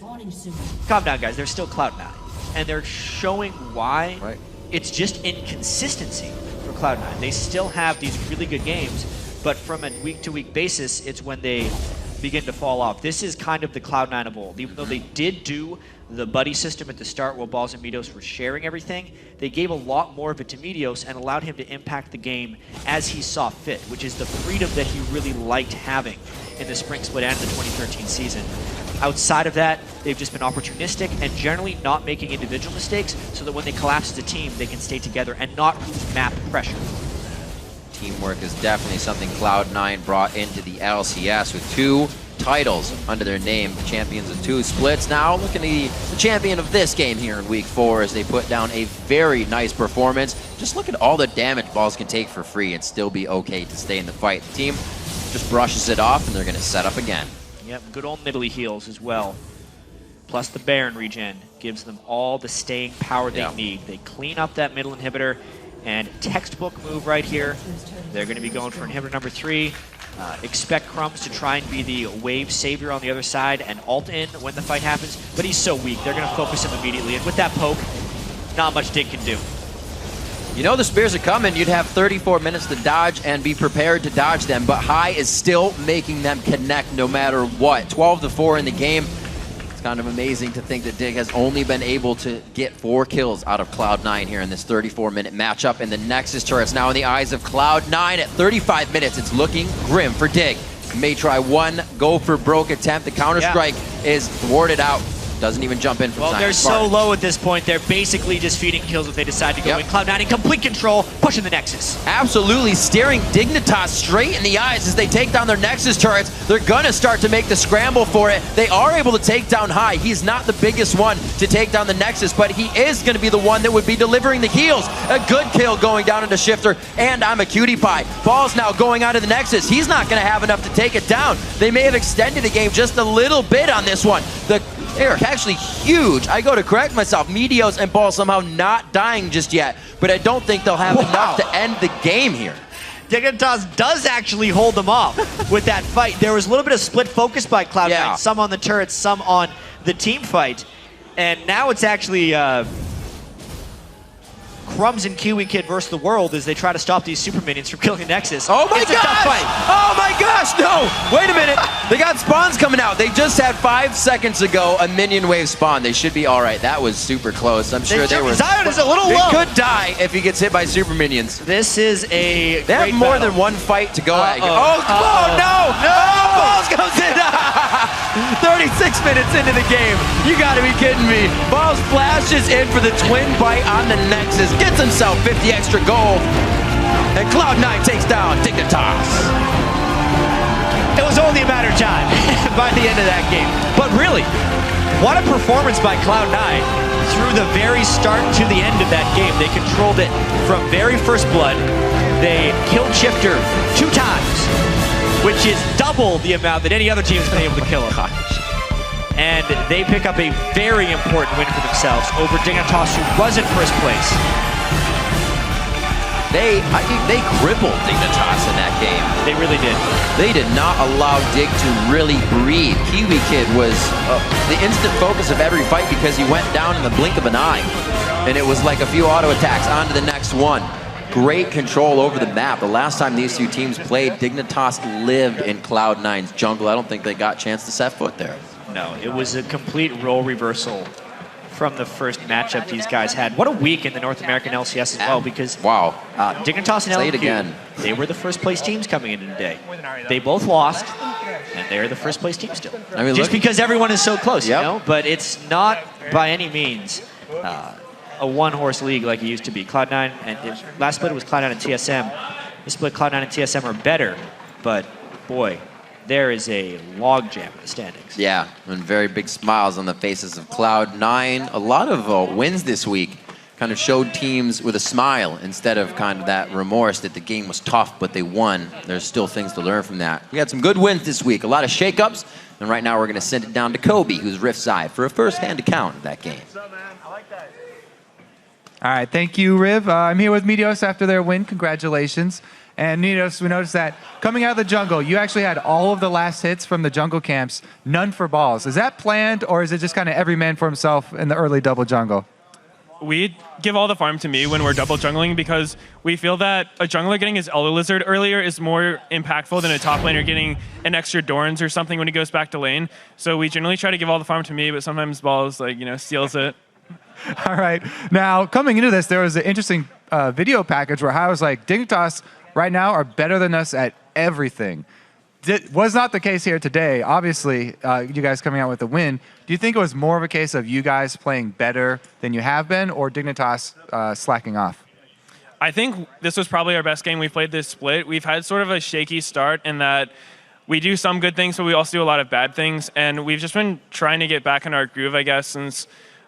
calm down, guys, they're still Cloud9. And they're showing why. Right. It's just inconsistency for Cloud9. They still have these really good games, but from a week-to-week basis, it's when they begin to fall off. This is kind of the Cloud9 of old. Even though they did do the buddy system at the start while Balls and Meteos were sharing everything, they gave a lot more of it to Meteos and allowed him to impact the game as he saw fit, which is the freedom that he really liked having in the spring split and the 2013 season. Outside of that, they've just been opportunistic and generally not making individual mistakes so that when they collapse as a team, they can stay together and not map pressure. Teamwork is definitely something Cloud9 brought into the LCS with 2 titles under their name, the champions of 2 splits. Now looking to be the champion of this game here in week 4 as they put down a very nice performance. Just look at all the damage Balls can take for free and still be okay to stay in the fight. The team just brushes it off and they're going to set up again. Yep, good old Nidalee heals as well. Plus the Baron regen gives them all the staying power they need. They clean up that middle inhibitor, and textbook move right here. They're going to be going for inhibitor number 3. Expect Crumbs to try and be the wave savior on the other side and ult in when the fight happens, but he's so weak, they're going to focus him immediately, and with that poke, not much Dig can do. You know the spears are coming. You'd have 34 minutes to dodge and be prepared to dodge them, but High is still making them connect no matter what. 12-4 in the game. It's kind of amazing to think that Dig has only been able to get 4 kills out of Cloud9 here in this 34-minute matchup, and the Nexus turret's now in the eyes of Cloud9 at 35 minutes. It's looking grim for Dig. May try one go for broke attempt. The counter-strike is thwarted out. Doesn't even jump in from Well, they're so low at this point, they're basically just feeding kills if they decide to go in. Cloud9 in complete control, pushing the Nexus. Absolutely staring Dignitas straight in the eyes as they take down their Nexus turrets. They're gonna start to make the scramble for it. They are able to take down High. He's not the biggest one to take down the Nexus, but he is gonna be the one that would be delivering the heals. A good kill going down into Shifter, and I'm a cutie pie. Ball's now going out of the Nexus. He's not gonna have enough to take it down. They may have extended the game just a little bit on this one. They're actually huge. I go to correct myself. Meteos and Ball somehow not dying just yet, but I don't think they'll have enough to end the game here. Dignitas does actually hold them off with that fight. There was a little bit of split focus by Cloud9, some on the turrets, some on the team fight, and now it's actually Crumbs and Kiwi Kid versus the world as they try to stop these super minions from killing the Nexus. Oh my gosh! It's a tough fight. Oh my gosh, no! Wait a minute. They got spawns coming out. They just had 5 seconds ago a minion wave spawn. They should be all right. That was super close. I'm sure they were. Zion is a little He low. could die if he gets hit by super minions. This is a They have more than one fight to go at. Oh no! Oh, Balls comes in. 36 minutes into the game. You gotta be kidding me. Balls flashes in for the twin bite on the Nexus. Gets himself 50 extra gold. And Cloud9 takes down Dignitas. It was only a matter of time by the end of that game. But really, what a performance by Cloud9 through the very start to the end of that game. They controlled it from very first blood. They killed Shifter 2 times, which is double the amount that any other team has been able to kill him. And they pick up a very important win for themselves over Dignitas, who was in first place. I think they crippled Dignitas in that game. They really did. They did not allow Dig to really breathe. Kiwi Kid was the instant focus of every fight because he went down in the blink of an eye. And it was like a few auto attacks on to the next one. Great control over the map. The last time these two teams played, Dignitas lived in Cloud9's jungle. I don't think they got a chance to set foot there. No, it was a complete role reversal from the first matchup these guys had. What a week in the North American LCS as well, because Dignitas and LCS, they were the first place teams coming in today. They both lost, and they're the first place team still. I mean, just because everyone is so close, you know? But it's not by any means a one-horse league like it used to be. Cloud9, and last split was Cloud9 and TSM. This split, Cloud9 and TSM are better, but boy, there is a logjam in the standings. Yeah, and very big smiles on the faces of Cloud9. A lot of wins this week kind of showed teams with a smile instead of kind of that remorse that the game was tough, but they won. There's still things to learn from that. We had some good wins this week, a lot of shakeups, and right now we're going to send it down to Kobe, who's Rift side, for a first-hand account of that game. All right, thank you, Riv. I'm here with Meteos after their win. Congratulations. And Meteos, we noticed that coming out of the jungle, you actually had all of the last hits from the jungle camps, none for Balls. Is that planned, or is it just kind of every man for himself in the early double jungle? We give all the farm to me when we're double jungling because we feel that a jungler getting his Elder Lizard earlier is more impactful than a top laner getting an extra Dorns or something when he goes back to lane. So we generally try to give all the farm to me, but sometimes Balls steals it. All right. Now, coming into this, there was an interesting video package where I was like, Dignitas right now are better than us at everything. was not the case here today. Obviously, you guys coming out with the win. Do you think it was more of a case of you guys playing better than you have been, or Dignitas slacking off? I think this was probably our best game we've played this split. We've had sort of a shaky start in that we do some good things, but we also do a lot of bad things. And we've just been trying to get back in our groove, I guess, since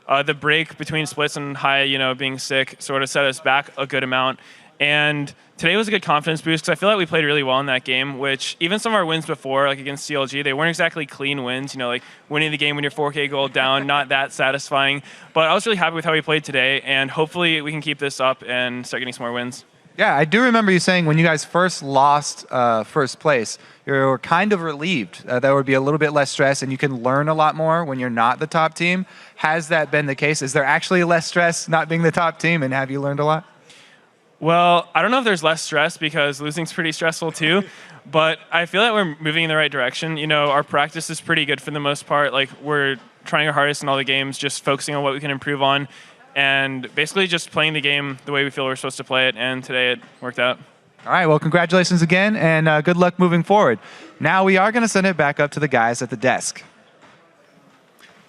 the break between splits and High, being sick sort of set us back a good amount. And today was a good confidence boost because I feel like we played really well in that game, which even some of our wins before, like against CLG, they weren't exactly clean wins, like winning the game when you're 4K gold down, not that satisfying. But I was really happy with how we played today, and hopefully we can keep this up and start getting some more wins. Yeah, I do remember you saying when you guys first lost first place, you were kind of relieved. There would be a little bit less stress, and you can learn a lot more when you're not the top team. Has that been the case? Is there actually less stress not being the top team, and have you learned a lot? Well, I don't know if there's less stress because losing's pretty stressful too, but I feel like we're moving in the right direction. Our practice is pretty good for the most part. Like, we're trying our hardest in all the games, just focusing on what we can improve on, and basically just playing the game the way we feel we're supposed to play it, and today it worked out. All right, well, congratulations again, and good luck moving forward. Now we are going to send it back up to the guys at the desk.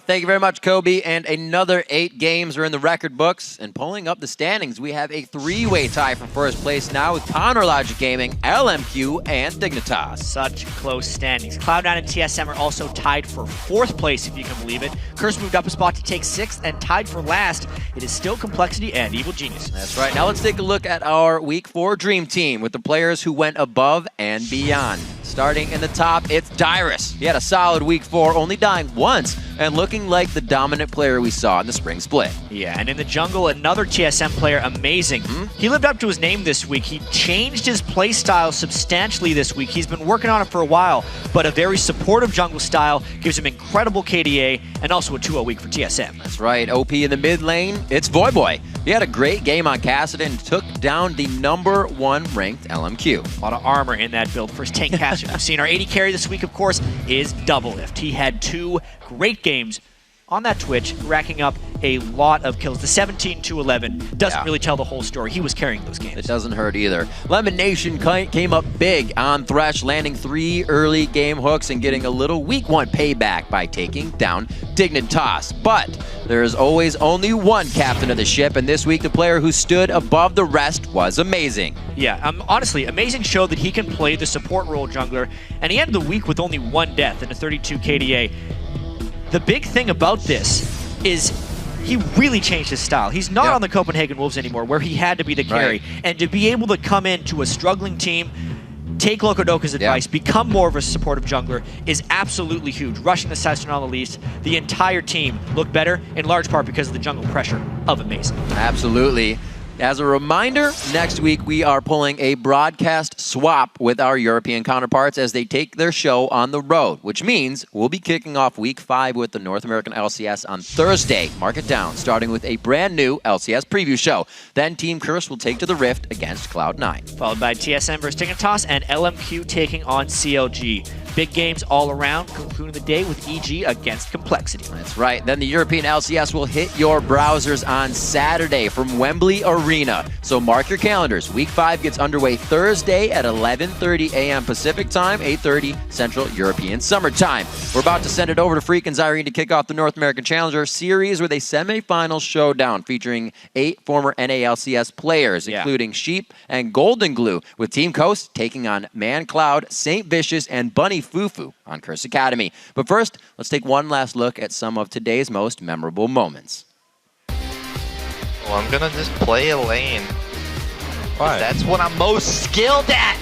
Thank you very much, Kobe. And another 8 games are in the record books. And pulling up the standings, we have a 3-way tie for first place now with Power Logic Gaming, LMQ, and Dignitas. Such close standings. Cloud9 and TSM are also tied for 4th place, if you can believe it. Curse moved up a spot to take 6th, and tied for last, it is still Complexity and Evil Genius. That's right. Now let's take a look at our Week 4 Dream Team with the players who went above and beyond. Starting in the top, it's Dyrus. He had a solid Week 4, only dying once, and looking like the dominant player we saw in the spring split. Yeah, and in the jungle, another TSM player, Amazing. He lived up to his name this week. He changed his play style substantially this week. He's been working on it for a while, but a very supportive jungle style gives him incredible KDA and also a 2-0 week for TSM. That's right. OP in the mid lane, it's Voyboy. He had a great game on Kassadin and took down the #1 ranked LMQ. A lot of armor in that build for his tank caster. We've seen our AD carry this week, of course, is Doublelift. He had 2 great games on that Twitch, racking up a lot of kills. The 17-11 doesn't really tell the whole story. He was carrying those games. It doesn't hurt either. Lemon Nation came up big on Thresh, landing 3 early game hooks and getting a little Week 1 payback by taking down Dignitas. But there is always only one captain of the ship, and this week the player who stood above the rest was Amazing. Yeah, honestly, Amazing showed that he can play the support role jungler, and he ended the week with only 1 death and a 32 KDA. The big thing about this is he really changed his style. He's not on the Copenhagen Wolves anymore, where he had to be the carry. And to be able to come into a struggling team, take Locodoka's advice, become more of a supportive jungler is absolutely huge. Rushing the Session on the least, the entire team looked better, in large part because of the jungle pressure of Amazing. Absolutely. As a reminder, next week we are pulling a broadcast swap with our European counterparts as they take their show on the road, which means we'll be kicking off Week 5 with the North American LCS on Thursday. Mark it down, starting with a brand new LCS preview show. Then Team Curse will take to the Rift against Cloud9. Followed by TSM versus Dignitas and LMQ taking on CLG. Big games all around, concluding the day with EG against Complexity. That's right. Then the European LCS will hit your browsers on Saturday from Wembley Arena. So mark your calendars. Week 5 gets underway Thursday at 11:30 a.m. Pacific Time, 8:30 Central European Summer Time. We're about to send it over to Freak and Zyrene to kick off the North American Challenger Series with a semifinal showdown featuring 8 former NALCS players, including Sheep and Golden Glue, with Team Coast taking on Man Cloud, Saint Vicious, and Bunny Fufu on Curse Academy. But first, let's take one last look at some of today's most memorable moments. Well, I'm gonna just play a lane. Why? That's what I'm most skilled at.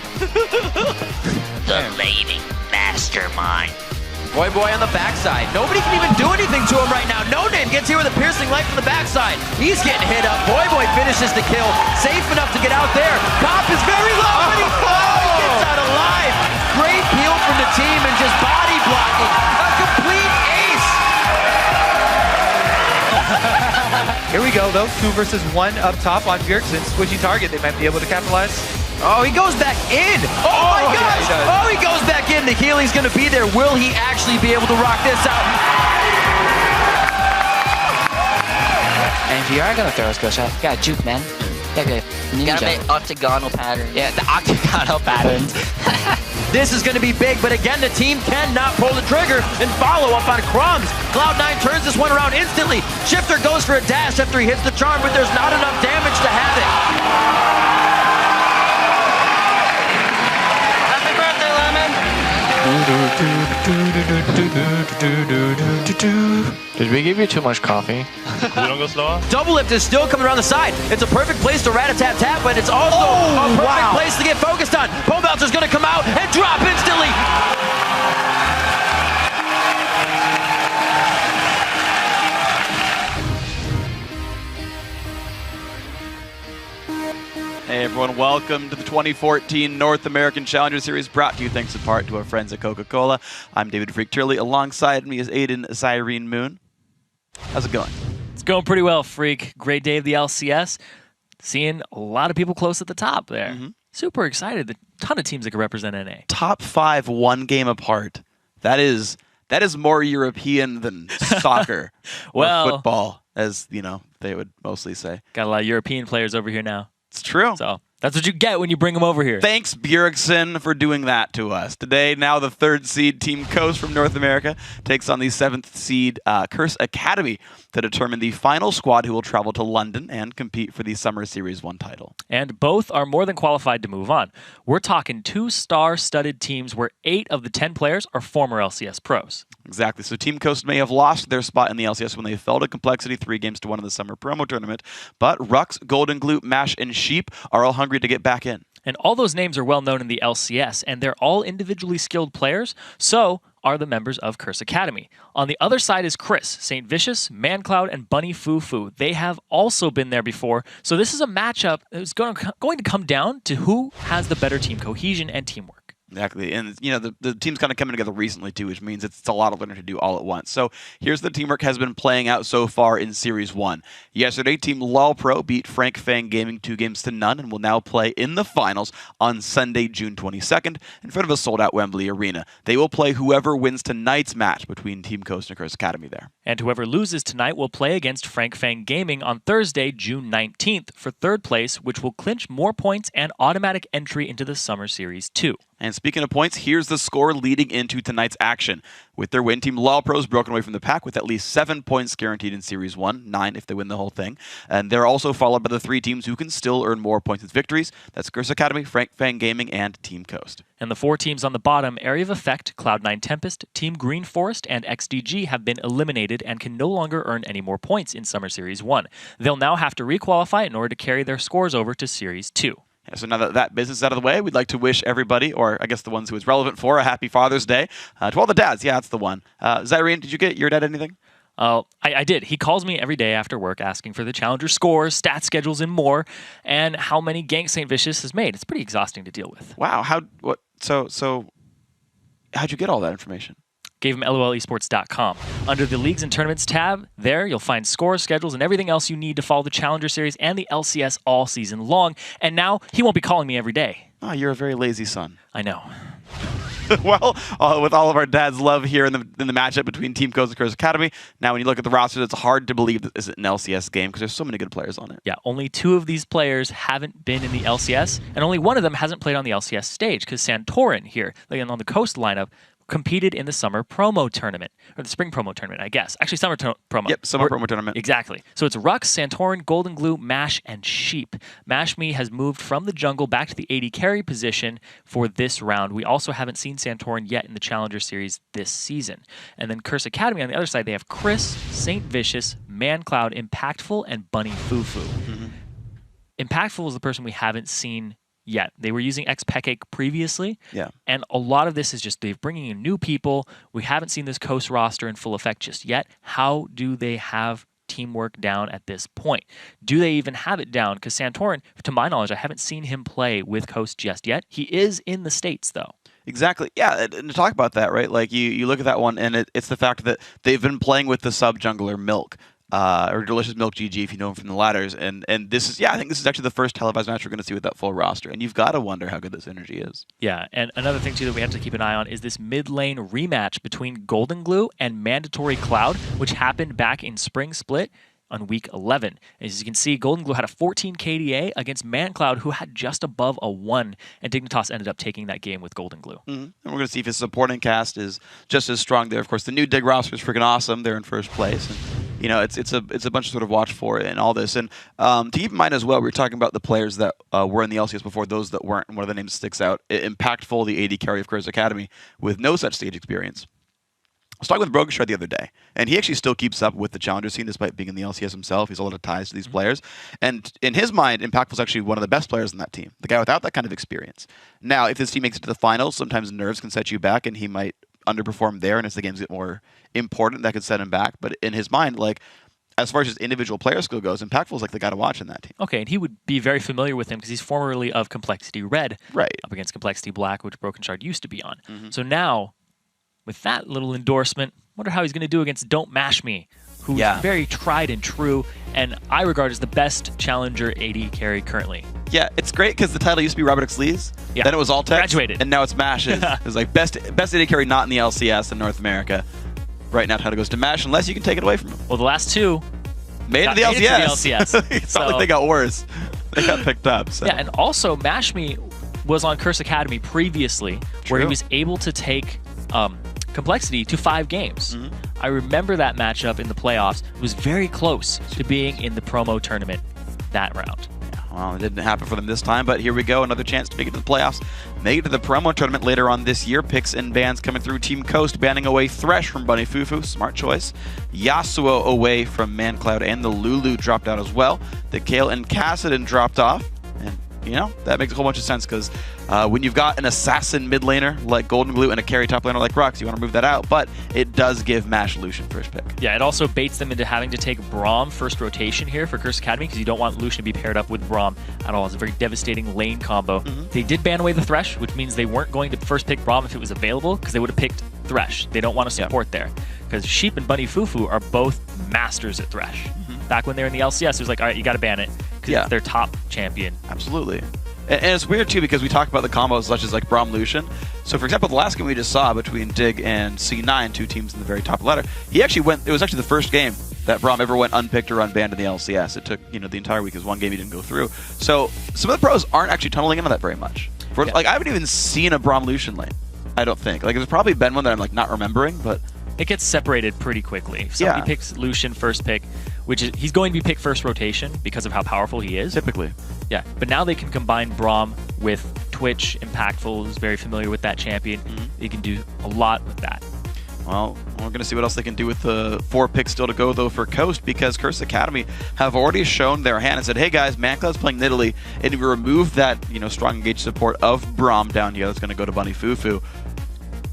The laning mastermind. Voyboy on the backside. Nobody can even do anything to him right now. No Name gets here with a piercing light from the backside. He's getting hit up. Voyboy finishes the kill. Safe enough to get out there. Cop is very low, but he gets out alive. Great peel from the team and just body blocking. A complete ace. Here we go, though. 2 versus 1 up top on Bjergsen. Squishy target. They might be able to capitalize. Oh, he goes back in. Oh my gosh. Yeah, he goes back in. The healing's going to be there. Will he actually be able to rock this out? And if you are going to throw a skill shot, you got to juke, man. You got to make octagonal patterns. Yeah, the octagonal patterns. This is going to be big, but again, the team cannot pull the trigger and follow up on Crumbs. Cloud9 turns this one around instantly. Shifter goes for a dash after he hits the charm, but there's not enough damage to have it. Happy birthday, Lemon! Did we give you too much coffee? You don't go slower? Double lift is still coming around the side. It's a perfect place to rat-a-tat-tat, but it's also a perfect place to get focused on. Pole Bouncer's going to come out and drop instantly. Hey everyone, welcome to the 2014 North American Challenger Series, brought to you thanks in part to our friends at Coca-Cola. I'm David Freak Turley. Alongside me is Aiden Zyrene Moon. How's it going? It's going pretty well, Freak. Great day of the LCS. Seeing a lot of people close at the top there. Super excited. A ton of teams that can represent NA. Top 5, 1 game apart. That is more European than soccer or football, as they would mostly say. Got a lot of European players over here now. It's true. So that's what you get when you bring them over here. Thanks, Bjergsen, for doing that to us. Today, now the 3rd seed Team Coast from North America takes on the 7th seed Curse Academy to determine the final squad who will travel to London and compete for the Summer Series 1 title. And both are more than qualified to move on. We're talking 2 star-studded teams where 8 of the 10 players are former LCS pros. Exactly. So Team Coast may have lost their spot in the LCS when they fell to Complexity 3-1 in the Summer Promo Tournament, but Rux, Golden Glue, Mash, and Sheep are all hungry to get back in. And all those names are well known in the LCS, and they're all individually skilled players, so are the members of Curse Academy. On the other side is Chris, St. Vicious, ManCloud, and Bunny Fufu. They have also been there before, so this is a matchup that's going to come down to who has the better team cohesion and teamwork. Exactly. And, the team's kind of coming together recently, too, which means it's a lot of learning to do all at once. So here's the teamwork has been playing out so far in Series 1. Yesterday, Team Ro4 beat Frank Fang Gaming 2-0 and will now play in the finals on Sunday, June 22nd, in front of a sold-out Wembley Arena. They will play whoever wins tonight's match between Team Coast and Curse Academy there. And whoever loses tonight will play against Frank Fang Gaming on Thursday, June 19th for 3rd place, which will clinch more points and automatic entry into the Summer Series 2. And speaking of points, here's the score leading into tonight's action. With their win, Team Ro4's broken away from the pack with at least 7 points guaranteed in Series 1, 9 if they win the whole thing. And they're also followed by the 3 teams who can still earn more points with victories. That's Curse Academy, Frank Fang Gaming, and Team Coast. And the 4 teams on the bottom, Area of Effect, Cloud9 Tempest, Team Green Forest, and XDG have been eliminated and can no longer earn any more points in Summer Series 1. They'll now have to requalify in order to carry their scores over to Series 2. Yeah, so now that that business is out of the way, we'd like to wish everybody, or I guess the ones who it's relevant for, a happy Father's Day. To all the dads, yeah, that's the one. Zyrene, did you get your dad anything? I did. He calls me every day after work asking for the Challenger scores, stat schedules, and more, and how many ganks St. Vicious has made. It's pretty exhausting to deal with. Wow. So how'd you get all that information? Gave him lolesports.com. Under the Leagues and Tournaments tab, there you'll find scores, schedules, and everything else you need to follow the Challenger Series and the LCS all season long. And now he won't be calling me every day. Oh, you're a very lazy son. I know. Well, with all of our dad's love here in the matchup between Team Coast and Curse Academy, now when you look at the roster, it's hard to believe that this is an LCS game because there's so many good players on it. Yeah, only 2 of these players haven't been in the LCS, and only one of them hasn't played on the LCS stage because Santorin here, on the Coast lineup, competed in the Summer Promo Tournament, or the Spring Promo Tournament, I guess. Actually, Summer Promo. Yep, Summer Promo Tournament. Exactly. So it's Rux, Santorin, Golden Glue, Mash, and Sheep. Mash Me has moved from the jungle back to the AD carry position for this round. We also haven't seen Santorin yet in the Challenger Series this season. And then Curse Academy on the other side, they have Chris, St. Vicious, ManCloud, Impactful, and Bunny Fufu. Impactful is the person we haven't seen yet. They were using Xpeke previously, and a lot of this is just they're bringing in new people. We haven't seen this Coast roster in full effect just yet. How do they have teamwork down at this point? Do they even have it down? Because Santorin, to my knowledge, I haven't seen him play with Coast just yet. He is in the States, though. Exactly. Yeah, and to talk about that, right? Like, you look at that one, and it's the fact that they've been playing with the sub-jungler Milk. Or Delicious Milk GG if you know him from the ladders. And this is, I think this is actually the first televised match we're going to see with that full roster. And you've got to wonder how good this energy is. Yeah, and another thing, too, that we have to keep an eye on is this mid-lane rematch between Golden Glue and Mandatory Cloud, which happened back in Spring Split. on week 11. As you can see, Golden Glue had a 14 KDA against ManCloud, who had just above a 1, and Dignitas ended up taking that game with Golden Glue. And we're going to see if his supporting cast is just as strong there. Of course, the new Dig roster is freaking awesome. They're in first place. And, you know, it's a bunch to sort of watch for in all this. And to keep in mind as well, we were talking about the players that were in the LCS before, those that weren't, and one of the names sticks out. Impactful, the AD carry of Curse Academy, with no such stage experience. I was talking with Brokenshard the other day, and he actually still keeps up with the challenger scene despite being in the LCS himself. He's a lot of ties to these players. And in his mind, Impactful's actually one of the best players in that team, the guy without that kind of experience. Now, if this team makes it to the finals, sometimes nerves can set you back, and he might underperform there, and as the games get more important, that could set him back. But in his mind, like, as far as his individual player skill goes, Impactful's like the guy to watch in that team. Okay, and he would be very familiar with him because he's formerly of Complexity Red, right, up against Complexity Black, which Brokenshard used to be on. So now, with that little endorsement, wonder how he's going to do against Don't Mash Me, who's very tried and true, and I regard as the best challenger AD carry currently. Yeah, it's great because the title used to be Robert X. Lee's, then it was Altex, graduated, and now it's Mash. It's like best AD carry not in the LCS in North America. Right now, title goes to Mash unless you can take it away from him. Well, the last two made it to the LCS. It's not like they got worse. They got picked up. So. Yeah, and also Mash Me was on Curse Academy previously, where he was able to take Complexity to 5 games. I remember that matchup in the playoffs. It was very close to being in the promo tournament that round. Well, it didn't happen for them this time, but here we go. Another chance to make it to the playoffs. Make it to the promo tournament later on this year. Picks and bans coming through. Team Coast banning away Thresh from Bunny Fufu. Smart choice. Yasuo away from ManCloud, and the Lulu dropped out as well. The Kale and Cassidon dropped off. And, you know, that makes a whole bunch of sense because when you've got an assassin mid laner like Golden Glue and a carry top laner like Rux, you want to move that out, but it does give Mash Lucian first pick. Yeah, it also baits them into having to take Braum first rotation here for Curse Academy because you don't want Lucian to be paired up with Braum at all. It's a very devastating lane combo. They did ban away the Thresh, which means they weren't going to first pick Braum if it was available because they would have picked Thresh. They don't want to support there because Sheep and Bunny Fufu are both masters at Thresh. Back when they were in the LCS, it was like, all right, you got to ban it because it's their top champion. Absolutely. And it's weird, too, because we talk about the combos such as like Braum Lucian. So, for example, the last game we just saw between Dig and C9, 2 teams in the very top ladder, he actually went, it was actually the first game that Braum ever went unpicked or unbanned in the LCS. It took, you know, the entire week as one game he didn't go through. So, some of the pros aren't actually tunneling into that very much. Like, I haven't even seen a Braum Lucian lane, I don't think. Like, there's probably been one that I'm, like, not remembering, but... It gets separated pretty quickly. If somebody picks Lucian first pick, which is he's going to be picked first rotation because of how powerful he is. Typically. Yeah, but now they can combine Braum with Twitch, Impactful, who's very familiar with that champion. They can do a lot with that. Well, we're going to see what else they can do with the 4 picks still to go, though, for Coast, because Curse Academy have already shown their hand and said, hey, guys, ManCloud's playing Nidalee, and we removed that, you know, strong engaged support of Braum down here that's going to go to Bunny Fufu.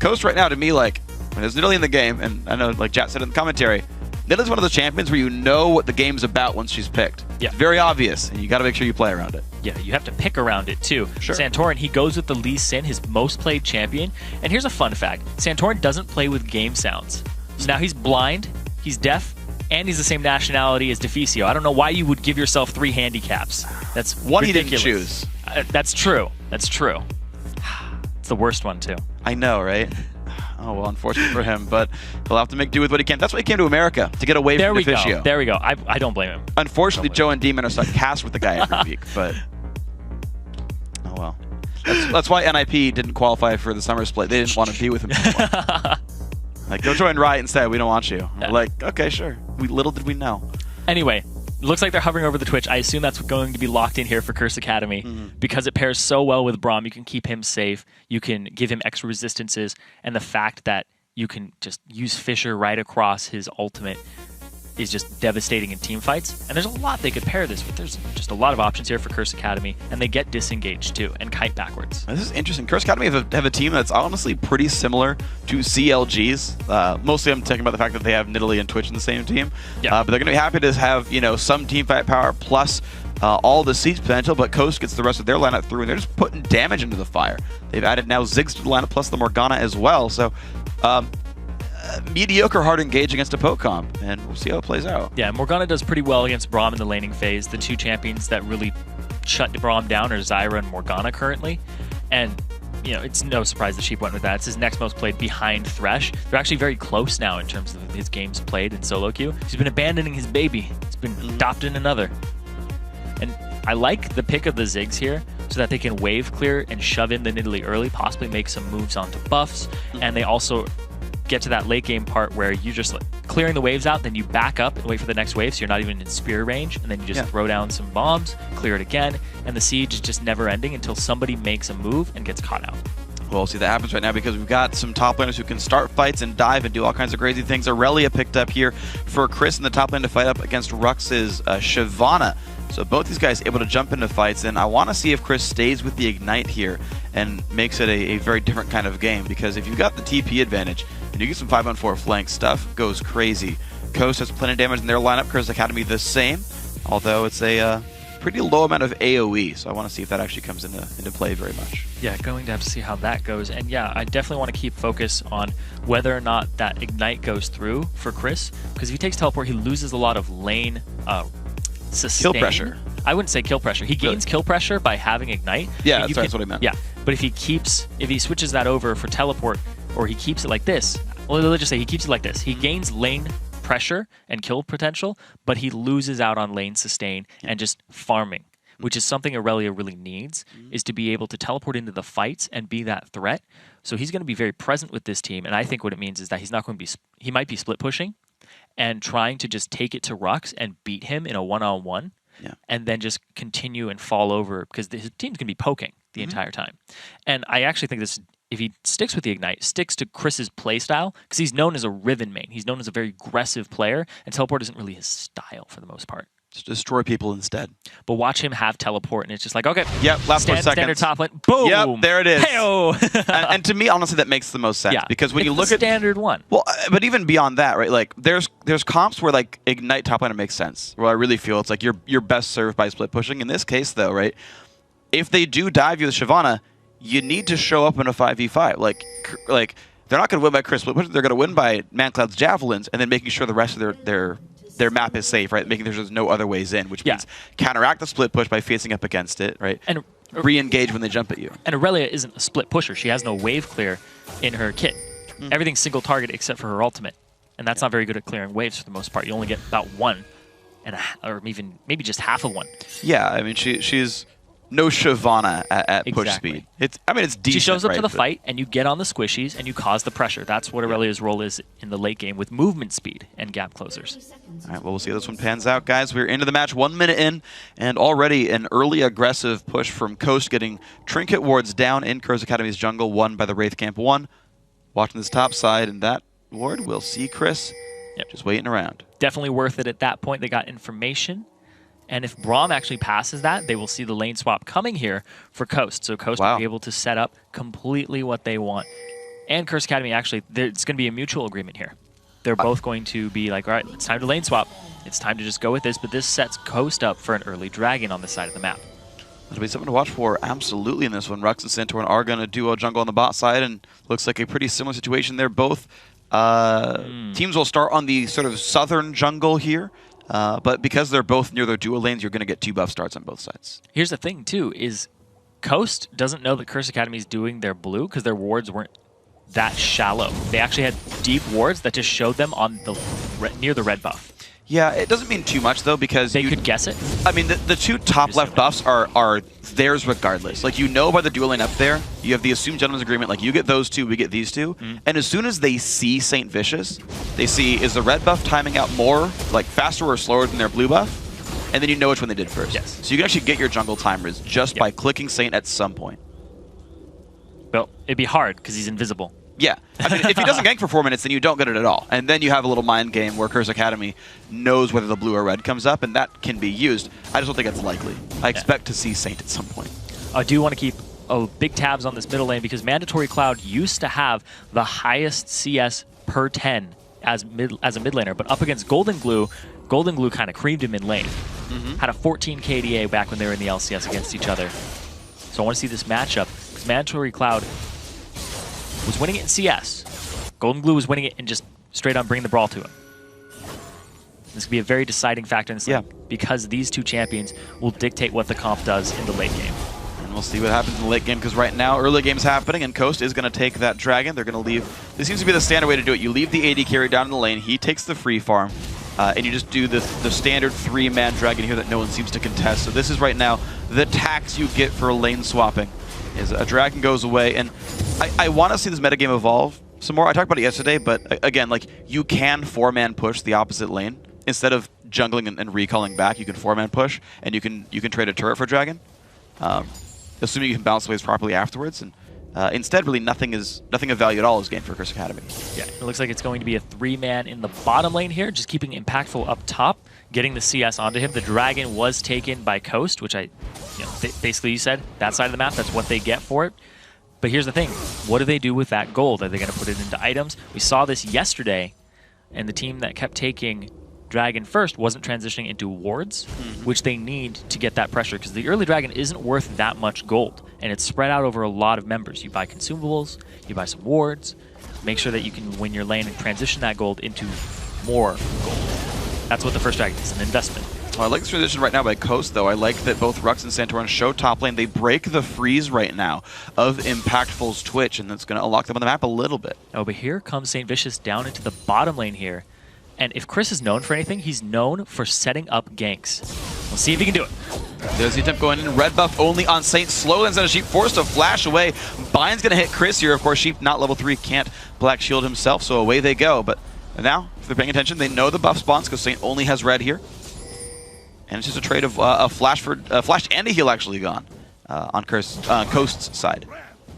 Coast right now, to me, like, when there's Nidalee in the game, and I know, like Jat said in the commentary, Nidalee's one of those champions where you know what the game's about once she's picked. Yeah. It's very obvious, and you got to make sure you play around it. Yeah, you have to pick around it, too. Sure. Santorin, he goes with the Lee Sin, his most played champion. And here's a fun fact. Santorin doesn't play with game sounds. So now he's blind, he's deaf, and he's the same nationality as Deficio. I don't know why you would give yourself 3 handicaps. That's one ridiculous. He didn't choose. That's true. That's true. It's the worst one, too. I know, right? Oh, well, unfortunate for him, but he'll have to make do with what he can. That's why he came to America, to get away from Deficio. There we go. I don't blame him. Unfortunately, Joe and Demon are stuck cast with the guy every week, but oh well. That's why NIP didn't qualify for the summer split. They didn't want to be with him anymore. Like, go join Riot instead. We don't want you. We're like, okay, sure. Little did we know. Anyway, looks like they're hovering over the Twitch. I assume that's going to be locked in here for Curse Academy because it pairs so well with Braum. You can keep him safe. You can give him extra resistances. And the fact that you can just use Fisher right across his ultimate is just devastating in team fights. And there's a lot they could pair this with. There's just a lot of options here for Curse Academy. And they get disengaged too and kite backwards. This is interesting. Curse Academy have a team that's honestly pretty similar to CLG's. Mostly I'm talking about the fact that they have Nidalee and Twitch in the same team. But they're going to be happy to have, you know, some team fight power plus all the siege potential, but Coast gets the rest of their lineup through, and they're just putting damage into the fire. They've added now Ziggs to the lineup plus the Morgana as well. So mediocre hard engage against a poke comp, and we'll see how it plays out. Yeah, Morgana does pretty well against Braum in the laning phase. The 2 champions that really shut Braum down are Zyra and Morgana currently. And, you know, it's no surprise that Sheep went with that. It's his next most played behind Thresh. They're actually very close now in terms of his games played in solo queue. He's been abandoning his baby been adopted another. And I like the pick of the Ziggs here so that they can wave clear and shove in the Nidalee early, possibly make some moves onto buffs. And they also get to that late game part where you just clearing the waves out, then you back up and wait for the next wave so you're not even in spear range, and then you just throw down some bombs, clear it again, and the siege is just never ending until somebody makes a move and gets caught out. Well, see, that happens right now because we've got some top laners who can start fights and dive and do all kinds of crazy things. Aurelia picked up here for Chris in the top lane to fight up against Rux's Shyvana. So both these guys able to jump into fights, and I want to see if Chris stays with the Ignite here and makes it a very different kind of game, because if you've got the TP advantage and you get some 5-on-4 flank, stuff goes crazy. Coast has plenty of damage in their lineup, Curse Academy the same, although it's a pretty low amount of AoE, so I want to see if that actually comes into play very much. Yeah, going to have to see how that goes. And yeah, I definitely want to keep focus on whether or not that Ignite goes through for Chris, because if he takes Teleport, he loses a lot of lane sustain. Kill pressure. I wouldn't say kill pressure. He gains kill pressure by having Ignite. Yeah, that's what I meant. Yeah, but if he switches that over for Teleport, or he keeps it like this, well, let's just say he keeps it like this. He gains lane pressure and kill potential, but he loses out on lane sustain and just farming, which is something Aurelia really needs, is to be able to teleport into the fights and be that threat. So he's going to be very present with this team, and I think what it means is that he's not going to be, he might be split pushing and trying to just take it to Rux and beat him in a one-on-one, and then just continue and fall over, because his team's going to be poking the entire time. And I actually think this, if he sticks with the Ignite, sticks to Chris's playstyle, because he's known as a Riven main. He's known as a very aggressive player, and Teleport isn't really his style for the most part. Just destroy people instead. But watch him have Teleport, and it's just like, okay, last 4 seconds. Standard top lane, boom! Yep, there it is. Hey-o! and to me, honestly, that makes the most sense, because when you look at standard one. Well, but even beyond that, right? Like there's comps where like Ignite top laner makes sense, where I really feel it's like you're best served by split pushing. In this case, though, right? If they do dive you with Shyvana, you need to show up in a 5v5. Like they're not going to win by Chris split pushing. They're going to win by ManCloud's javelins, and then making sure the rest of their map is safe, right? Making sure there's no other ways in, which means counteract the split push by facing up against it, right? And re-engage when they jump at you. And Aurelia isn't a split pusher. She has no wave clear in her kit. Everything's single target except for her ultimate, and that's not very good at clearing waves for the most part. You only get about one, or even maybe just half of one. Yeah, I mean she's no Shyvana at push speed. It's decent. She shows up to the but fight, and you get on the squishies, and you cause the pressure. That's what Aurelia's role is in the late game with movement speed and gap closers. All right, well, we'll see how this one pans out, guys. We're into the match, 1 minute in, and already an early aggressive push from Coast, getting trinket wards down in Curse Academy's jungle, won by the Wraith Camp 1. Watching this top side, and that ward, we'll see Chris just waiting around. Definitely worth it at that point. They got information. And if Braum actually passes that, they will see the lane swap coming here for Coast. So Coast will be able to set up completely what they want. And Curse Academy, actually, it's going to be a mutual agreement here. They're both going to be like, all right, it's time to lane swap. It's time to just go with this. But this sets Coast up for an early dragon on the side of the map. That'll be something to watch for absolutely in this one. Rux and Santorin are going to duo jungle on the bot side, and looks like a pretty similar situation there. Both teams will start on the sort of southern jungle here. But because they're both near their duo lanes, you're going to get 2 buff starts on both sides. Here's the thing, too, is Coast doesn't know that Curse Academy is doing their blue because their wards weren't that shallow. They actually had deep wards that just showed them on the near the red buff. Yeah, it doesn't mean too much, though, because they could guess it. I mean, the 2 top left buffs are theirs regardless. Like, you know by the duo lane up there, you have the assumed gentleman's agreement, like, you get those 2, we get these 2. And as soon as they see Saint Vicious, they see, is the red buff timing out more, like, faster or slower than their blue buff? And then you know which one they did first. Yes. So you can actually get your jungle timers just by clicking Saint at some point. Well, it'd be hard, because he's invisible. Yeah. I mean, if he doesn't gank for 4 minutes, then you don't get it at all. And then you have a little mind game where Curse Academy knows whether the blue or red comes up, and that can be used. I just don't think it's likely. I expect to see Saint at some point. I do want to keep big tabs on this middle lane, because Mandatory Cloud used to have the highest CS per 10 as a mid laner, but up against Golden Glue kind of creamed him in lane. Had a 14 KDA back when they were in the LCS against each other. So I want to see this matchup, because Mandatory Cloud was winning it in CS. Golden Glue was winning it and just straight on bringing the brawl to him. This could be a very deciding factor in this game, because these 2 champions will dictate what the comp does in the late game. And we'll see what happens in the late game, because right now early game's happening, and Coast is going to take that dragon. They're going to leave. This seems to be the standard way to do it. You leave the AD carry down in the lane. He takes the free farm. and you just do the standard 3-man dragon here that no one seems to contest. So this is right now the tax you get for lane swapping, is a dragon goes away, and I want to see this metagame evolve some more. I talked about it yesterday, but again, like, you can 4-man push the opposite lane. Instead of jungling and recalling back, you can 4-man push, and you can trade a turret for a dragon, assuming you can balance the waves properly afterwards. And instead, really nothing of value at all is gained for Curse Academy. Yeah, it looks like it's going to be a 3-man in the bottom lane here, just keeping Impactful up top, getting the CS onto him. The dragon was taken by Coast, which basically you said, that side of the map, that's what they get for it. But here's the thing, what do they do with that gold? Are they going to put it into items? We saw this yesterday, and the team that kept taking Dragon first wasn't transitioning into wards, which they need to get that pressure, because the early Dragon isn't worth that much gold, and it's spread out over a lot of members. You buy consumables, you buy some wards, make sure that you can win your lane and transition that gold into more gold. That's what the first Dragon is, an investment. Well, I like this transition right now by Coast, though. I like that both Rux and Santorin show top lane. They break the freeze right now of Impactful's Twitch, and that's going to unlock them on the map a little bit. Oh, but here comes St. Vicious down into the bottom lane here. And if Chris is known for anything, he's known for setting up ganks. We'll see if he can do it. There's the attempt going in. Red buff only on Saint. Slow lands on a Sheep, forced to flash away. Bind's going to hit Chris here. Of course, Sheep, not level 3, can't Black Shield himself, so away they go. But now, if they're paying attention, they know the buff spawns because Saint only has red here. And it's just a trade of a flash and a heal actually gone on Coast's side.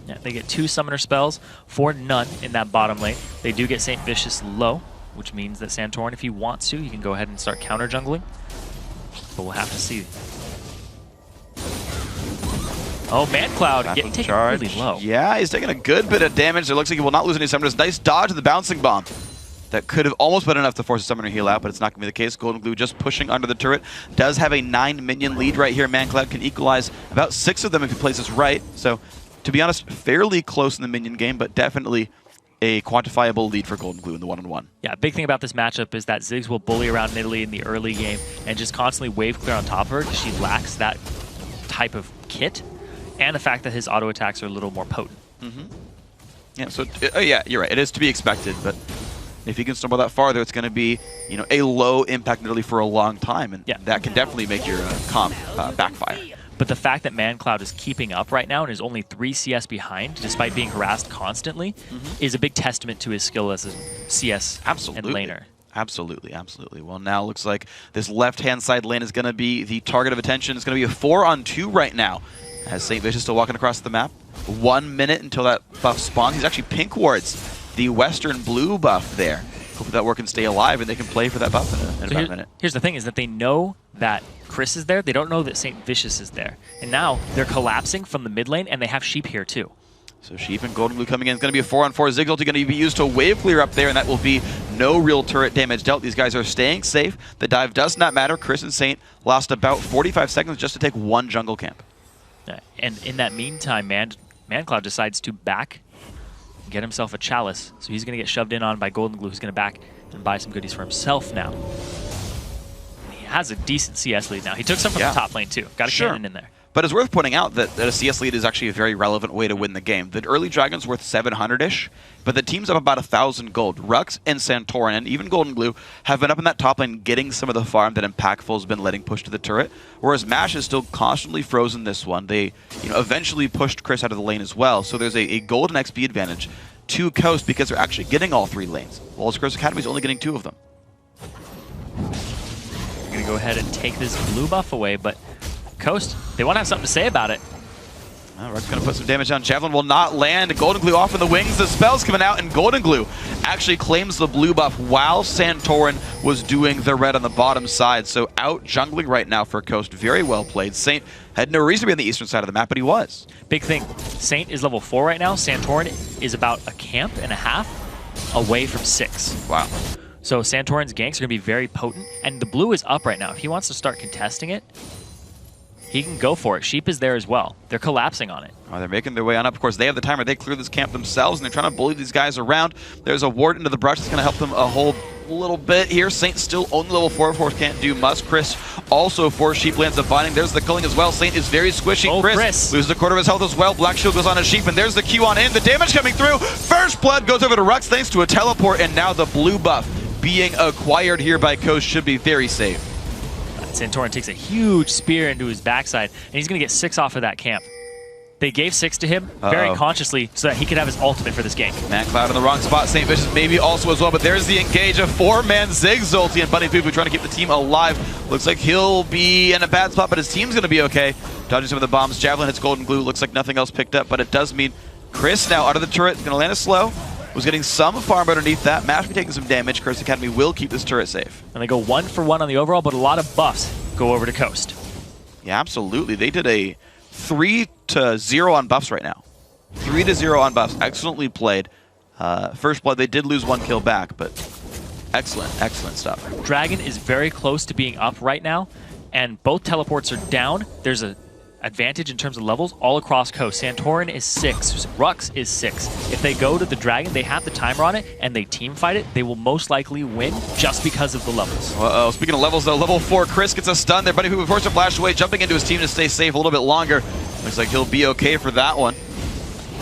Yeah, they get 2 summoner spells for none in that bottom lane. They do get St. Vicious low, which means that Santorin, if he wants to, he can go ahead and start counter jungling. But we'll have to see. Oh, ManCloud getting taken really low. Yeah, he's taking a good bit of damage. It looks like he will not lose any summoners. Nice dodge of the bouncing bomb. That could have almost been enough to force a summoner heal out, but it's not going to be the case. Golden Glue just pushing under the turret. Does have a 9-minion lead right here. ManCloud can equalize about 6 of them if he plays this right. So, to be honest, fairly close in the minion game, but definitely a quantifiable lead for Golden Glue in the 1-on-1. Yeah, big thing about this matchup is that Ziggs will bully around Nidalee in the early game and just constantly wave clear on top of her because she lacks that type of kit, and the fact that his auto attacks are a little more potent. Yeah, so yeah, you're right. It is to be expected, but if he can snowball that farther, it's going to be, you know, a low impact Nidalee for a long time, and that can definitely make your comp backfire. But the fact that ManCloud is keeping up right now and is only 3 CS behind, despite being harassed constantly, is a big testament to his skill as a CS and laner. Absolutely, absolutely. Well, now it looks like this left-hand side lane is going to be the target of attention. It's going to be a 4-on-2 right now, as St. Vicious still walking across the map. 1 minute until that buff spawns. He's actually pink wards the western blue buff there. Hopefully that work can stay alive and they can play for that buff in about a minute. Here's the thing, is that they know that Chris is there. They don't know that St. Vicious is there. And now they're collapsing from the mid lane, and they have Sheep here too. So Sheep and Golden Glue coming in. It's going to be a 4-on-4. Ziggs ulti going to be used to wave clear up there, and that will be no real turret damage dealt. These guys are staying safe. The dive does not matter. Chris and Saint lost about 45 seconds just to take 1 jungle camp. And in that meantime, ManCloud decides to back, get himself a chalice. So he's going to get shoved in on by Golden Glue, who's going to back and buy some goodies for himself now. He has a decent CS lead now. He took some from the top lane too. Got a cannon in there. But it's worth pointing out that a CS lead is actually a very relevant way to win the game. The early Dragon's worth 700-ish, but the team's up about 1,000 gold. Rux and Santorin and even Golden Glue have been up in that top lane getting some of the farm that Impactful's been letting push to the turret, whereas MASH is still constantly frozen this one. They eventually pushed Chris out of the lane as well, so there's a golden XP advantage to Coast because they're actually getting all 3 lanes, while Chris Academy's only getting 2 of them. We're going to go ahead and take this blue buff away, but Coast, they want to have something to say about it. Rux going to put some damage on. Javelin will not land. Golden Glue off in the wings. The spell's coming out, and Golden Glue actually claims the blue buff while Santorin was doing the red on the bottom side. So out jungling right now for Coast. Very well played. Saint had no reason to be on the eastern side of the map, but he was. Big thing. Saint is level 4 right now. Santorin is about a camp and a half away from 6. Wow. So Santorin's ganks are going to be very potent, and the blue is up right now. If he wants to start contesting it, he can go for it. Sheep is there as well. They're collapsing on it. Oh, they're making their way on up. Of course, they have the timer. They clear this camp themselves, and they're trying to bully these guys around. There's a ward into the brush that's going to help them a whole little bit here. Saint still only level 4, of course, can't do much. Chris also 4. Sheep lands the binding. There's the culling as well. Saint is very squishy. Chris loses a quarter of his health as well. Black Shield goes on a Sheep, and there's the Q on in. The damage coming through. First blood goes over to Rux thanks to a teleport, and now the blue buff being acquired here by Coast should be very safe. Santorin takes a huge spear into his backside, and he's going to get 6 off of that camp. They gave 6 to him very consciously so that he could have his ultimate for this game. Man Cloud in the wrong spot. St. Vicious maybe also as well, but there's the engage. A 4-man Ziggs ulti, and Bunny Poo trying to keep the team alive. Looks like he'll be in a bad spot, but his team's going to be okay. Dodging some of the bombs. Javelin hits Golden Glue. Looks like nothing else picked up, but it does mean Chris now out of the turret. Going to land a slow. Was getting some farm underneath that. Mash be taking some damage. Curse Academy will keep this turret safe. And they go 1 for 1 on the overall, but a lot of buffs go over to Coast. Yeah, absolutely. They did a 3-0 on buffs right now. 3-0 on buffs. Excellently played. First blood, they did lose 1 kill back, but excellent, excellent stuff. Dragon is very close to being up right now, and both teleports are down. There's an advantage in terms of levels all across Coast. Santorin is 6, Rux is 6. If they go to the Dragon, they have the timer on it, and they team fight it, they will most likely win just because of the levels. Uh-oh, speaking of levels though, level 4, Chris gets a stun there. Bunny Poo forced to flash away, jumping into his team to stay safe a little bit longer. Looks like he'll be okay for that one.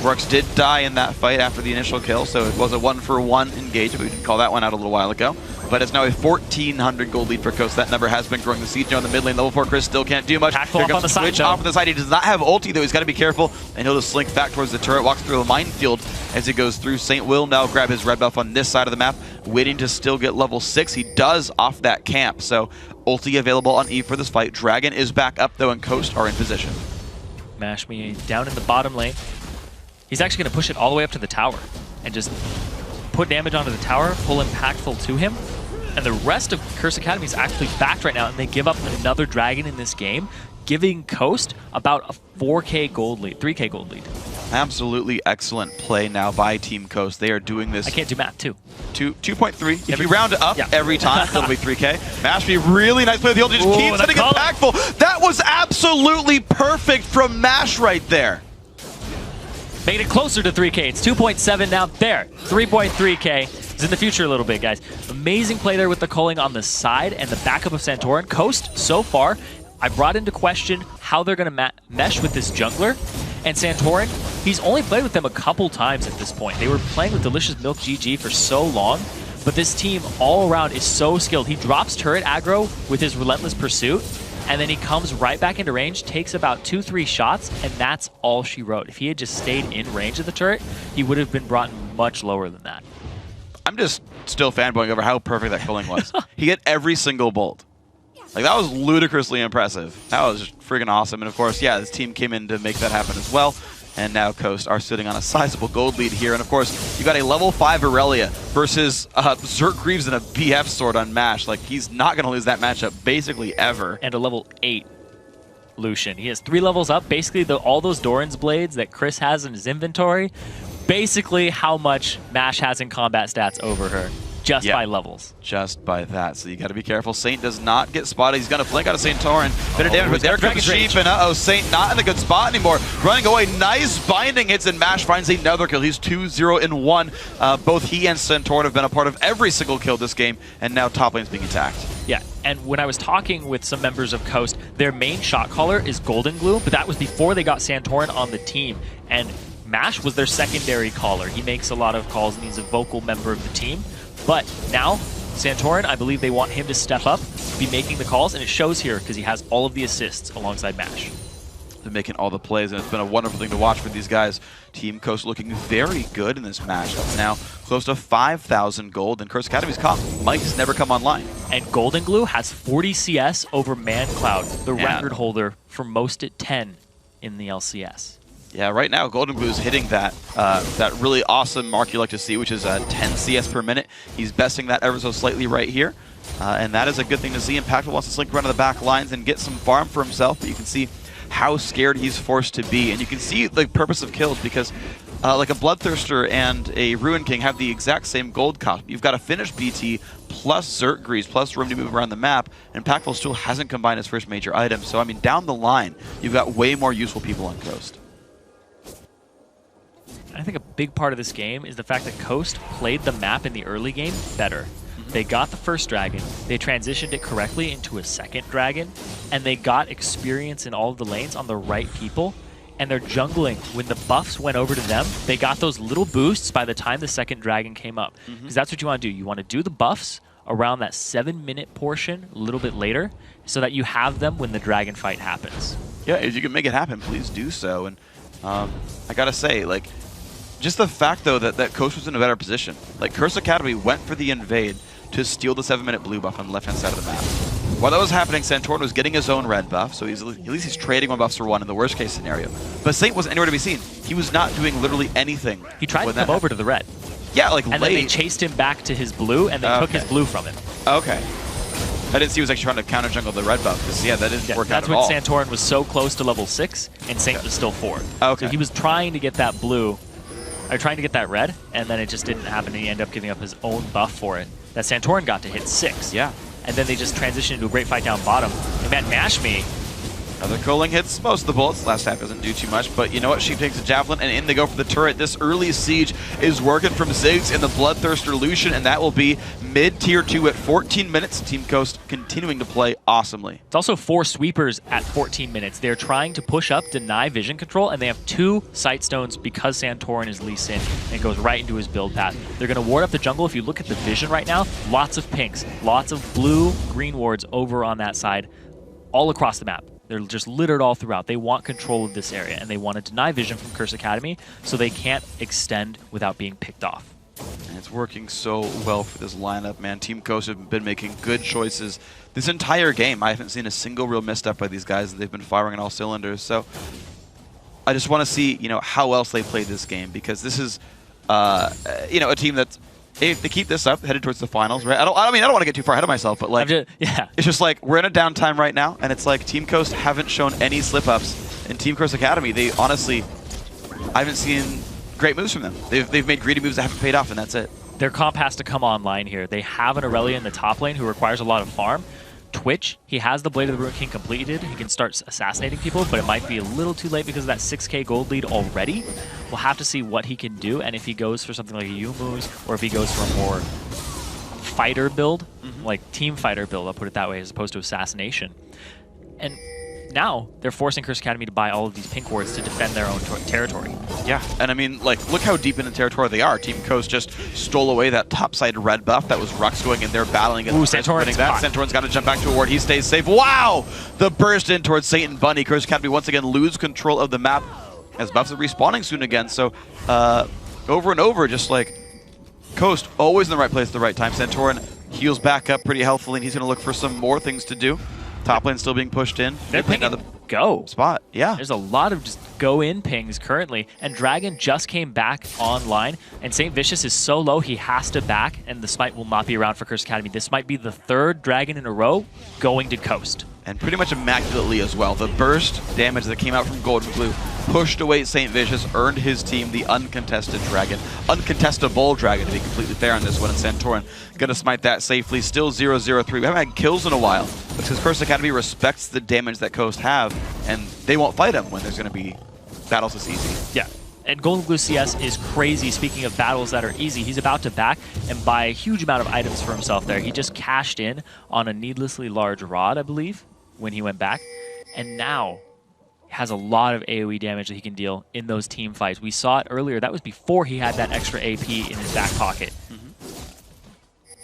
Rux did die in that fight after the initial kill, so it was a 1-for-1 engagement. We did call that one out a little while ago. But it's now a 1,400 gold lead for Coast. That number has been growing. The siege now in the mid lane. Level 4 Chris still can't do much. Here comes the switch off on the side. He does not have ulti though. He's got to be careful, and he'll just slink back towards the turret. Walks through a minefield as he goes through. Saint will now grab his red buff on this side of the map, waiting to still get level 6. He does off that camp, so ulti available on Eve for this fight. Dragon is back up though, and Coast are in position. Mash me down in the bottom lane. He's actually going to push it all the way up to the tower and just put damage onto the tower, pull impactful to him. And the rest of Curse Academy is actually backed right now, and they give up another Dragon in this game, giving Coast about a 4K gold lead, 3K gold lead. Absolutely excellent play now by Team Coast. They are doing this. I can't do math, too. 2.3. If you round it up every time, it'll be 3K. Mashby, really nice play with the ulti. Just keeps hitting impactful. That was absolutely perfect from Mash right there. Making it closer to 3K. It's 2.7 now. There. 3.3K. It's in the future a little bit, guys. Amazing play there with the culling on the side and the backup of Santorin. Coast, so far, I brought into question how they're going to mesh with this jungler. And Santorin, he's only played with them a couple times at this point. They were playing with Delicious Milk GG for so long, but this team all around is so skilled. He drops turret aggro with his Relentless Pursuit, and then he comes right back into range, takes about 2-3 shots, and that's all she wrote. If he had just stayed in range of the turret, he would have been brought much lower than that. I'm just still fanboying over how perfect that culling was. He hit every single bolt. Like, that was ludicrously impressive. That was just freaking awesome. And of course, yeah, this team came in to make that happen as well. And now Coast are sitting on a sizable gold lead here. And of course, you got a level 5 Aurelia versus Zerk Greaves and a BF sword on Mash. Like, he's not going to lose that matchup basically ever. And a level 8 Lucian. He has 3 levels up. Basically, all those Doran's blades that Chris has in his inventory, basically how much Mash has in combat stats over her. Just by levels. Just by that. So you got to be careful. Saint does not get spotted. He's going to flank out of Santorin. Bit of damage, but there comes Sheep, and uh-oh, Saint not in a good spot anymore. Running away. Nice binding hits, and Mash finds another kill. He's 2-0-1. Both he and Santorin have been a part of every single kill this game, and now top lane's being attacked. Yeah, and when I was talking with some members of Coast, their main shot caller is Golden Glue, but that was before they got Santorin on the team. And Mash was their secondary caller. He makes a lot of calls, and he's a vocal member of the team. But now, Santorin, I believe they want him to step up, be making the calls, and it shows here because he has all of the assists alongside Mash. They're making all the plays, and it's been a wonderful thing to watch for these guys. Team Coast looking very good in this matchup. Now, close to 5,000 gold, and Curse Academy's comp. Mike's never come online. And Golden Glue has 40 CS over Man Cloud, the record holder for most at 10 in the LCS. Yeah, right now Golden Glue is hitting that that really awesome mark you like to see, which is 10 CS per minute. He's besting that ever so slightly right here, and that is a good thing to see. Impactful wants to slink around to the back lines and get some farm for himself, but you can see how scared he's forced to be, and you can see the purpose of kills because like a Bloodthirster and a Ruin King have the exact same gold cost. You've got a finished BT plus Zerk Greaves plus room to move around the map, and Impactful still hasn't combined his first major item. So I mean, down the line, you've got way more useful people on Coast. I think a big part of this game is the fact that Coast played the map in the early game better. They got the first dragon, they transitioned it correctly into a second dragon, and they got experience in all of the lanes on the right people, and they're jungling. When the buffs went over to them, they got those little boosts by the time the second dragon came up. Because that's what you want to do. You want to do the buffs around that 7-minute portion a little bit later so that you have them when the dragon fight happens. Yeah, if you can make it happen, please do so. And I gotta say, like, just the fact though that Coast was in a better position. Like, Curse Academy went for the invade to steal the 7-minute blue buff on the left-hand side of the map. While that was happening, Santorin was getting his own red buff, so at least he's trading one buffs for one in the worst case scenario. But Saint wasn't anywhere to be seen. He was not doing literally anything. He tried to come over to the red. Yeah, like and then they chased him back to his blue, and they took his blue from him. Okay. I didn't see he was actually trying to counter jungle the red buff, because yeah, that didn't work out at all. That's when Santorin was so close to level 6, and Saint was still 4. Okay. So he was trying to get that blue, or trying to get that red, and then it just didn't happen, and he ended up giving up his own buff for it. That Santorin got to hit 6. Yeah. And then they just transitioned into a great fight down bottom. And man, Mash Me. Another Culling hits most of the bullets. Last half doesn't do too much, but you know what? Sheep takes a Javelin, and in they go for the turret. This early siege is working from Ziggs in the Bloodthirster Lucian, and that will be mid-tier 2 at 14 minutes. Team Coast continuing to play awesomely. It's also 4 sweepers at 14 minutes. They're trying to push up, deny vision control, and they have 2 sight stones because Santorin is Lee Sin, and it goes right into his build path. They're going to ward up the jungle. If you look at the vision right now, lots of pinks, lots of blue-green wards over on that side, all across the map. They're just littered all throughout. They want control of this area, and they want to deny vision from Curse Academy so they can't extend without being picked off. And it's working so well for this lineup, man. Team Coast have been making good choices this entire game. I haven't seen a single real misstep by these guys, and they've been firing on all cylinders. So I just want to see, you know, how else they play this game, because this is, you know, a team that's, if they keep this up, headed towards the finals, right? I don't want to get too far ahead of myself, but like, it's just like we're in a downtime right now, and it's like Team Coast haven't shown any slip-ups. In Team Coast Academy, they honestly, I haven't seen great moves from them. They've made greedy moves that haven't paid off, and that's it. Their comp has to come online here. They have an Aurelia in the top lane who requires a lot of farm. Twitch, he has the Blade of the Ruined King completed. He can start assassinating people, but it might be a little too late because of that 6k gold lead already. We'll have to see what he can do, and if he goes for something like a Yumu's, or if he goes for a more fighter build, like team fighter build, I'll put it that way, as opposed to assassination. And now they're forcing Curse Academy to buy all of these pink wards to defend their own territory. Yeah, and I mean, like, look how deep into territory they are. Team Coast just stole away that topside red buff. That was Rux going in there battling against Santorin's that. Santorin's got to jump back to a ward. He stays safe. Wow! The burst in towards Saint and Bunny. Curse Academy once again lose control of the map as buffs are respawning soon again. So over and over, just like Coast always in the right place at the right time. Santorin heals back up pretty healthily, and he's going to look for some more things to do. Top lane still being pushed in. They're pinging another go spot. Yeah. There's a lot of just go in pings currently, and Dragon just came back online, and St. Vicious is so low he has to back, and the smite will not be around for Curse Academy. This might be the 3rd Dragon in a row going to Coast. And pretty much immaculately as well. The burst damage that came out from Golden Glue pushed away St. Vicious, earned his team the uncontested dragon. Uncontestable dragon, to be completely fair on this one. And Santorin gonna smite that safely. Still 0-0-3. We haven't had kills in a while. Because Curse Academy respects the damage that Coast have, and they won't fight him when there's gonna be battles this easy. Yeah. And Golden Glue CS is crazy. Speaking of battles that are easy, he's about to back and buy a huge amount of items for himself there. He just cashed in on a needlessly large rod, I believe, when he went back. And now has a lot of AoE damage that he can deal in those team fights. We saw it earlier. That was before he had that extra AP in his back pocket.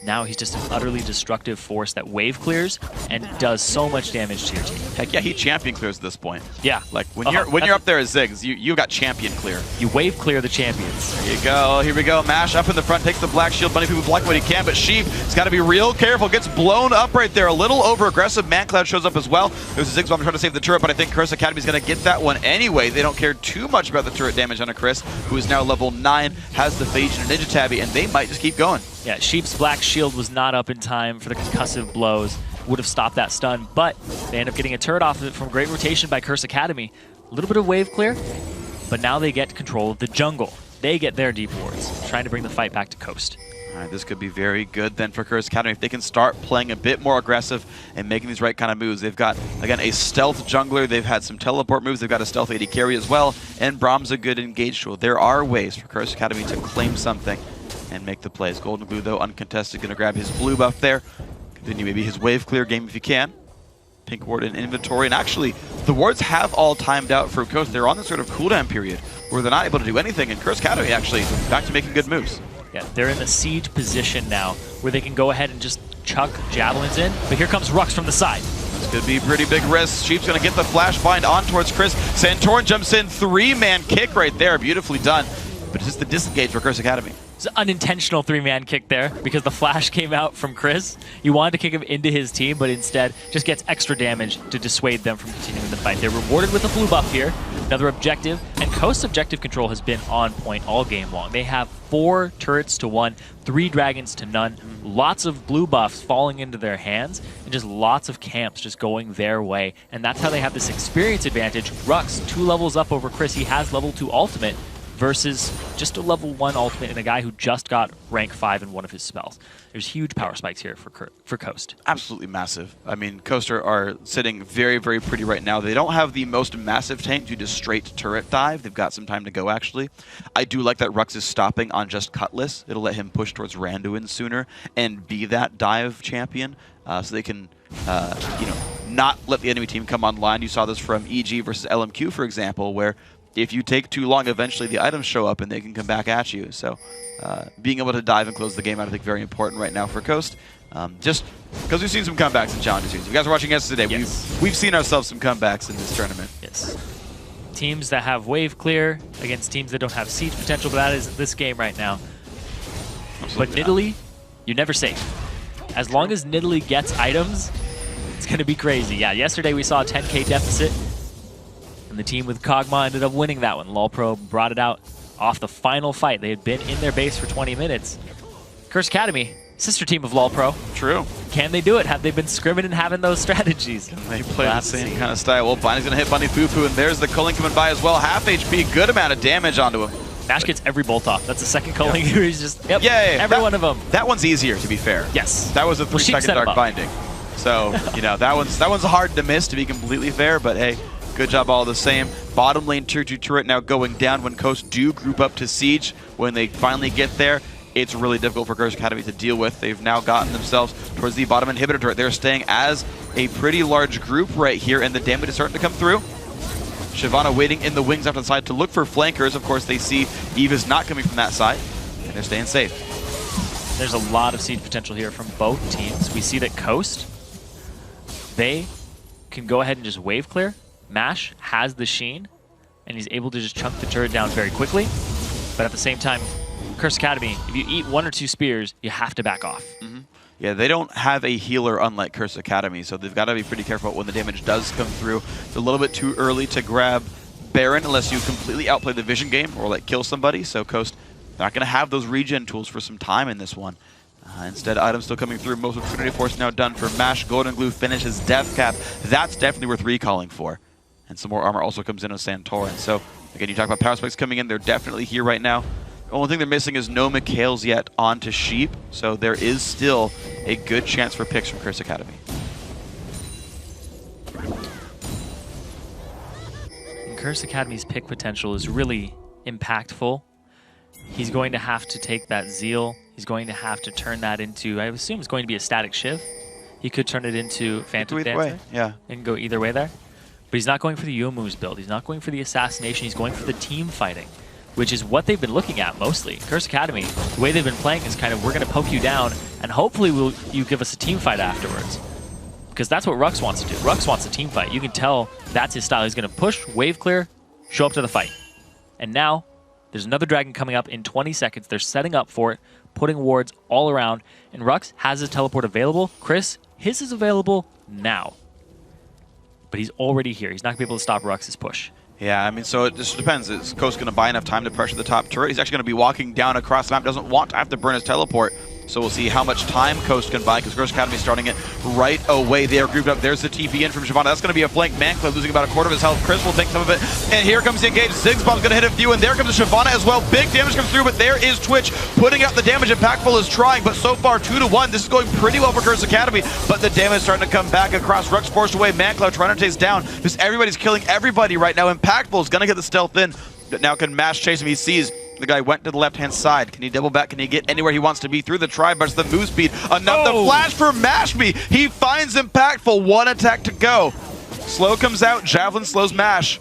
Now he's just an utterly destructive force that wave clears and does so much damage to your team. Heck yeah, he champion clears at this point. Yeah. Like when you're up there as Ziggs, you got champion clear. You wave clear the champions. There you go. Here we go. Mash up in the front, takes the black shield. Bunny people block what he can, but Sheep has got to be real careful. Gets blown up right there. A little over aggressive. Man Cloud shows up as well. There's a Ziggs bomb trying to save the turret, but I think Curse Academy is going to get that one anyway. They don't care too much about the turret damage on a Chris, who is now level 9, has the Phage and a Ninja Tabby, and they might just keep going. Yeah, Sheep's black shield was not up in time for the concussive blows. Would have stopped that stun, but they end up getting a turret off of it from great rotation by Curse Academy. A little bit of wave clear, but now they get control of the jungle. They get their deep wards, trying to bring the fight back to Coast. All right, this could be very good then for Curse Academy. If they can start playing a bit more aggressive and making these right kind of moves. They've got, again, a stealth jungler. They've had some teleport moves. They've got a stealth AD carry as well, and Brahm's a good engage tool. There are ways for Curse Academy to claim something and make the plays. Golden Glue, though, uncontested, going to grab his blue buff there. Continue maybe his wave clear game if you can. Pink ward in inventory. And actually, the wards have all timed out for Coast. They're on this sort of cooldown period where they're not able to do anything. And Curse Academy actually back to making good moves. Yeah, they're in the siege position now where they can go ahead and just chuck javelins in, but here comes Rux from the side. This could be pretty big risk. Sheep's going to get the flash bind on towards Chris. Santorin jumps in, 3-man kick right there. Beautifully done. But it's just the disengage for Curse Academy. It's an unintentional 3-man kick there because the flash came out from Chris. He wanted to kick him into his team, but instead just gets extra damage to dissuade them from continuing the fight. They're rewarded with a blue buff here, another objective, and Coast's objective control has been on point all game long. They have 4 turrets to 1, 3 dragons to none, lots of blue buffs falling into their hands, and just lots of camps just going their way. And that's how they have this experience advantage. Rux, 2 levels up over Chris. He has level 2 ultimate, versus just a level 1 ultimate and a guy who just got rank 5 in one of his spells. There's huge power spikes here for Coast. Absolutely massive. I mean, Coast are sitting very, very pretty right now. They don't have the most massive tank due to straight turret dive. They've got some time to go, actually. I do like that Rux is stopping on just Cutlass. It'll let him push towards Randuin sooner and be that dive champion, so they can not let the enemy team come online. You saw this from EG versus LMQ, for example, where if you take too long, eventually the items show up and they can come back at you. So being able to dive and close the game out, I think, very important right now for Coast. Just because we've seen some comebacks in Challenger Series. If you guys are watching yesterday, yes, we've seen ourselves some comebacks in this tournament. Yes. Teams that have wave clear against teams that don't have siege potential, but that is this game right now. Absolutely. But Nidalee, you're never safe. As long as Nidalee gets items, it's going to be crazy. Yeah, yesterday we saw a 10k deficit. And the team with Kog'Maw ended up winning that one. Pro brought it out off the final fight. They had been in their base for 20 minutes. Curse Academy, sister team of Pro. True. Can they do it? Have they been scrimming and having those strategies? Can they play the same kind of style? Well, Bunny's going to hit Bunny Poo Poo, and there's the culling coming by as well. Half HP, good amount of damage onto him. Nash gets every bolt off. That's the second culling. Yep. He's just, yep, yeah, every one of them. That one's easier, to be fair. Yes. That was a 3-second dark binding. So, that one's hard to miss, to be completely fair, but hey, good job all the same. Bottom lane tier 2 turret now going down when Coast do group up to Siege. When they finally get there, it's really difficult for Curse Academy to deal with. They've now gotten themselves towards the bottom inhibitor turret. They're staying as a pretty large group right here, and the damage is starting to come through. Shyvana waiting in the wings off to the side to look for flankers. Of course, they see Eve is not coming from that side, and they're staying safe. There's a lot of siege potential here from both teams. We see that Coast, they can go ahead and just wave clear. Mash has the Sheen, and he's able to just chunk the turret down very quickly. But at the same time, Curse Academy, if you eat 1 or 2 spears, you have to back off. Mm-hmm. Yeah, they don't have a healer unlike Curse Academy, so they've got to be pretty careful when the damage does come through. It's a little bit too early to grab Baron unless you completely outplay the vision game or kill somebody. So Coast not going to have those regen tools for some time in this one. Instead, items still coming through. Most of Trinity Force now done for Mash. Golden Glue finishes Death Cap. That's definitely worth recalling for. And some more armor also comes in on Santorin. So, again, you talk about power spikes coming in. They're definitely here right now. The only thing they're missing is no Mikhails yet onto Sheep. So there is still a good chance for picks from Curse Academy. And Curse Academy's pick potential is really impactful. He's going to have to take that Zeal. He's going to have to turn that into, I assume it's going to be a static Shiv. He could turn it into Phantom Dancer. Yeah. And go either way there. But he's not going for the Youmuu's build. He's not going for the assassination. He's going for the team fighting, which is what they've been looking at mostly. Curse Academy, the way they've been playing is kind of, we're going to poke you down, and hopefully you give us a team fight afterwards. Because that's what Rux wants to do. Rux wants a team fight. You can tell that's his style. He's going to push, wave clear, show up to the fight. And now, there's another dragon coming up in 20 seconds. They're setting up for it, putting wards all around, and Rux has his teleport available. Chris, his is available now. But he's already here. He's not going to be able to stop Rux's push. Yeah, I mean, so it just depends. Is Coast going to buy enough time to pressure the top turret? He's actually going to be walking down across the map. Doesn't want to have to burn his teleport. So we'll see how much time Coast can buy, because Curse Academy is starting it right away. They are grouped up. There's the TP in from Shyvana. That's going to be a flank. Manclub losing about a quarter of his health. Chris will take some of it. And here comes the engage. Ziggs Bomb's going to hit a few, and there comes the Shyvana as well. Big damage comes through, but there is Twitch putting out the damage. Impactful is trying, but so far 2-1. This is going pretty well for Curse Academy, but the damage is starting to come back across. Rux forced away. Manclub trying to chase down. Just everybody's killing everybody right now. Impactful is going to get the stealth in. But now can Mash chase him. He sees the guy went to the left-hand side. Can he double back? Can he get anywhere he wants to be through the tri-burst, the move speed? Enough the flash for Mashme. He finds Impactful. 1 attack to go. Slow comes out. Javelin slows Mash.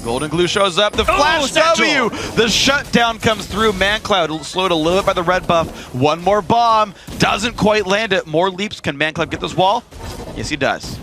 Golden Glue shows up. The Flash W! The shutdown comes through. ManCloud slowed a little bit by the red buff. One more bomb. Doesn't quite land it. More leaps. Can ManCloud get this wall? Yes, he does.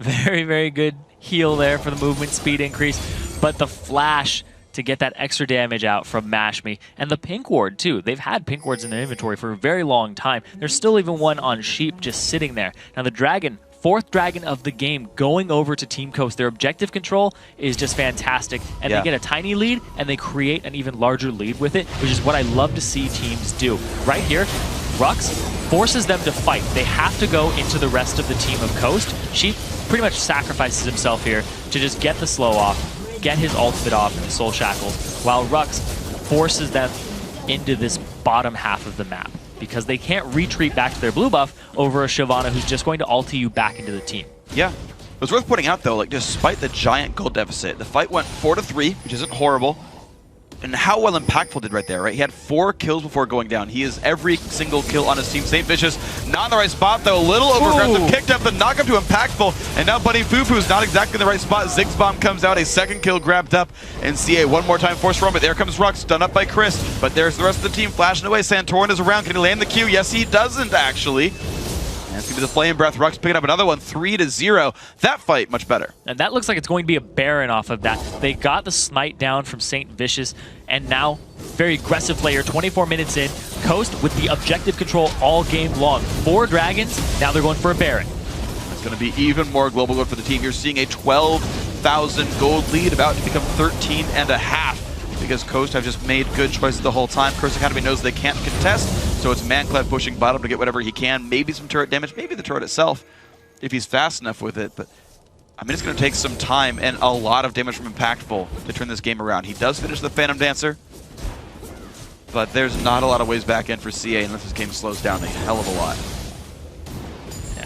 Very, very good heal there for the movement speed increase. But the flash to get that extra damage out from MashMe. And the pink ward, too. They've had pink wards in their inventory for a very long time. There's still even one on Sheep just sitting there. Now the Dragon, 4th Dragon of the game, going over to Team Coast. Their objective control is just fantastic. And they get a tiny lead, and they create an even larger lead with it, which is what I love to see teams do. Right here, Rux forces them to fight. They have to go into the rest of the team of Coast. Sheep pretty much sacrifices himself here to just get the slow off, get his ultimate off in the Soul Shackles, while Rux forces them into this bottom half of the map because they can't retreat back to their blue buff over a Shyvana who's just going to ulti you back into the team. Yeah. It was worth pointing out, though, like, despite the giant gold deficit, the fight went 4-3, which isn't horrible. And how well Impactful did right there, right? He had 4 kills before going down. He is every single kill on his team. St. Vicious, not in the right spot, though. A little overaggressive, picked up the knock up to Impactful. And now Buddy Fufu's not exactly in the right spot. Ziggs Bomb comes out, a 2nd kill grabbed up. And CA one more time forced run, but there comes Rux, done up by Chris. But there's the rest of the team flashing away. Santorin is around. Can he land the Q? Yes, he doesn't, actually. And it's going to be the Flame Breath. Rux picking up another one, 3-0. That fight, much better. And that looks like it's going to be a Baron off of that. They got the smite down from St. Vicious, and now, very aggressive player, 24 minutes in. Coast with the objective control all game long. 4 Dragons, now they're going for a Baron. It's going to be even more global gold for the team. You're seeing a 12,000 gold lead about to become 13.5. Because Coast have just made good choices the whole time. Curse Academy knows they can't contest, so it's ManCloud pushing bottom to get whatever he can. Maybe some turret damage, maybe the turret itself, if he's fast enough with it. But I mean, it's going to take some time and a lot of damage from Impactful to turn this game around. He does finish the Phantom Dancer, but there's not a lot of ways back in for CA unless this game slows down a hell of a lot.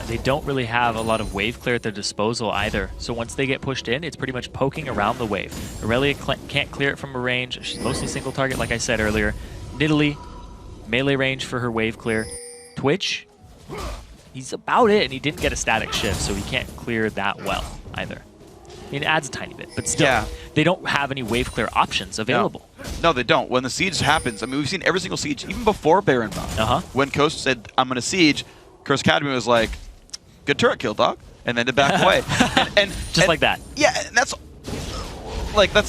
They don't really have a lot of wave clear at their disposal either. So once they get pushed in, it's pretty much poking around the wave. Aurelia can't clear it from a range. She's mostly single target, like I said earlier. Nidalee, melee range for her wave clear. Twitch, he's about it, and he didn't get a static shift, so he can't clear that well either. I mean, it adds a tiny bit, but still, they don't have any wave clear options available. No, they don't. When the siege happens, I mean, we've seen every single siege, even before Baron buff. When Coast said, I'm going to siege, Curse Academy was like, good turret kill, dog, and then to back away. And just like that. Yeah, and that's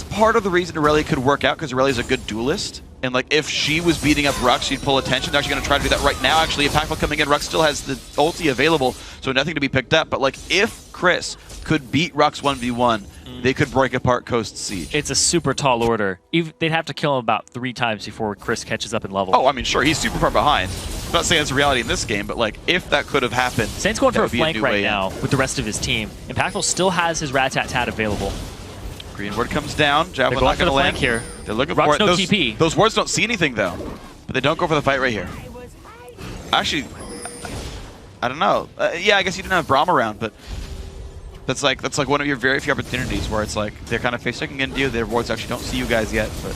part of the reason Aurelia could work out, because Aurelia's a good duelist. And like, if she was beating up Rux, she'd pull attention. They're actually going to try to do that right now. Actually, Impactful coming in, Rux still has the ulti available, so nothing to be picked up. But like, if Chris could beat Rux 1v1, they could break apart Coast Siege. It's a super tall order. They'd have to kill him about 3 times before Chris catches up in level. Oh, I mean, sure, he's super far behind. I'm not saying it's a reality in this game, but like, if that could have happened, Saint's going for a flank right now with the rest of his team. Impactful still has his Rat-Tat-Tat available. Green ward comes down. Javelin not going to land here. They're looking Rux for it. no TP. Those wards don't see anything though, but they don't go for the fight right here. Actually, I don't know. Yeah, I guess you didn't have Braum around, but that's like one of your very few opportunities where it's like they're kind of face checking into you. Their wards actually don't see you guys yet, but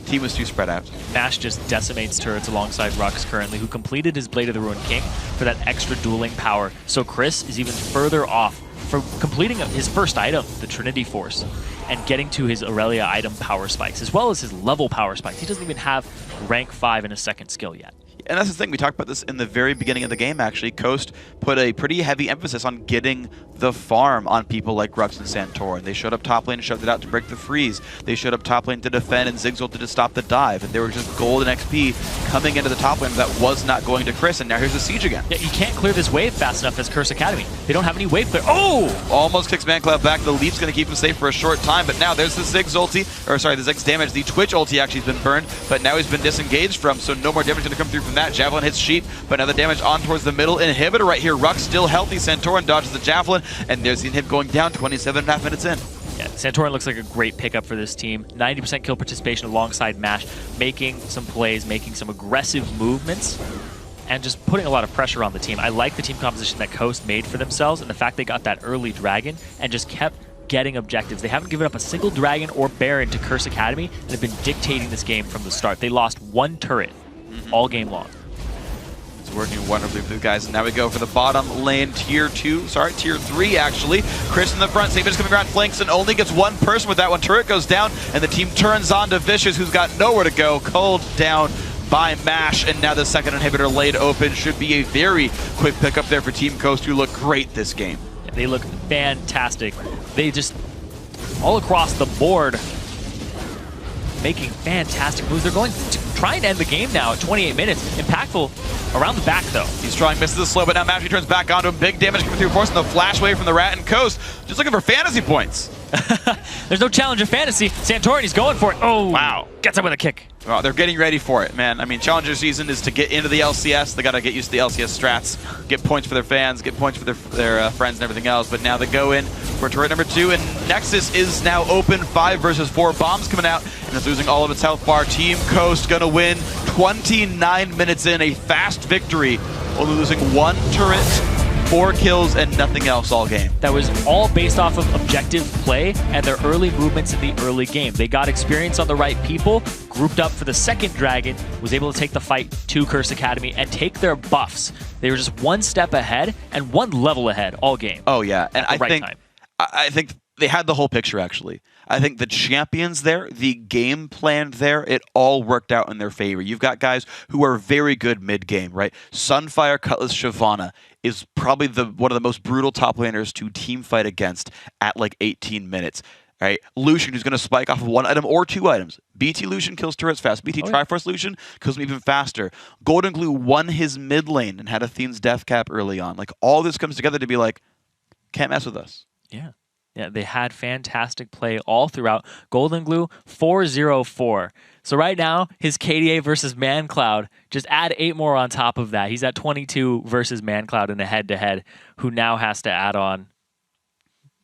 team was too spread out. Nash just decimates turrets alongside Rux currently, who completed his Blade of the Ruined King for that extra dueling power. So Chris is even further off from completing his first item, the Trinity Force, and getting to his Aurelia item power spikes, as well as his level power spikes. He doesn't even have rank 5 in his 2nd skill yet. And that's the thing, we talked about this in the very beginning of the game, actually. Coast put a pretty heavy emphasis on getting the farm on people like Rux and Santorin. They showed up top lane and shoved it out to break the freeze. They showed up top lane to defend, and Ziggs ulted to stop the dive. And they were just gold and XP coming into the top lane that was not going to Chris, and now here's the siege again. Yeah, you can't clear this wave fast enough as Curse Academy. They don't have any wave clear. Oh! Almost kicks ManCloud back. The leap's going to keep him safe for a short time, but now there's the Ziggs ulti, or sorry, the Ziggs damage. The Twitch ulti actually has been burned, but now he's been disengaged from, so no more damage going to come through from that. Javelin hits Sheep, but now the damage on towards the middle. Inhibitor right here. Rux still healthy. Santorin dodges the Javelin, and there's the inhib going down 27.5 minutes in. Yeah, Santorin looks like a great pickup for this team. 90% kill participation alongside Mash, making some plays, making some aggressive movements, and just putting a lot of pressure on the team. I like the team composition that Coast made for themselves, and the fact they got that early Dragon and just kept getting objectives. They haven't given up a single Dragon or Baron to Curse Academy and have been dictating this game from the start. They lost 1 turret all game long. working wonderfully for the guys. And now we go for the bottom lane, tier 3 actually. Chris in the front, Saban's coming around flanks and only gets one person with that one. Turret goes down and the team turns on to Vicious, who's got nowhere to go. Culled down by MASH, and now the second inhibitor laid open. Should be a very quick pickup there for Team Coast, who look great this game. Yeah, they look fantastic. They just, all across the board, making fantastic moves. They're going to try and end the game now at 28 minutes. Impactful around the back, though. He's trying, misses the slow, but now Mashy turns back onto him. Big damage coming through, forcing the flash away from the Rat and Coast. Just looking for fantasy points. There's no challenge in fantasy. Santorini's going for it. Oh, wow. Gets up with a kick. Well, they're getting ready for it, man. I mean, Challenger season is to get into the LCS. They got to get used to the LCS strats, get points for their fans, get points for their friends and everything else. But now they go in for turret number 2, and Nexus is now open. 5 versus 4. Bombs coming out, and it's losing all of its health bar. Team Coast gonna win 29 minutes in, a fast victory, only losing 1 turret, 4 kills, and nothing else all game. That was all based off of objective play and their early movements in the early game. They got experience on the right people, grouped up for the second Dragon, was able to take the fight to Curse Academy and take their buffs. They were just 1 step ahead and 1 level ahead all game. Oh yeah, and I think they had the whole picture actually. I think the champions there, the game plan there, it all worked out in their favor. You've got guys who are very good mid-game, right? Sunfire, Cutlass, Shyvana is probably one of the most brutal top laners to team fight against at like 18 minutes. Right? Lucian, who's going to spike off of 1 item or 2 items. BT Lucian kills turrets fast. BT Triforce Lucian kills them even faster. Golden Glue won his mid lane and had Athene's death cap early on. Like, all this comes together to be like, can't mess with us. Yeah. Yeah, they had fantastic play all throughout. Golden Glue, 4-0-4. So right now, his KDA versus ManCloud, just add 8 more on top of that. He's at 22 versus ManCloud in a head-to-head, who now has to add on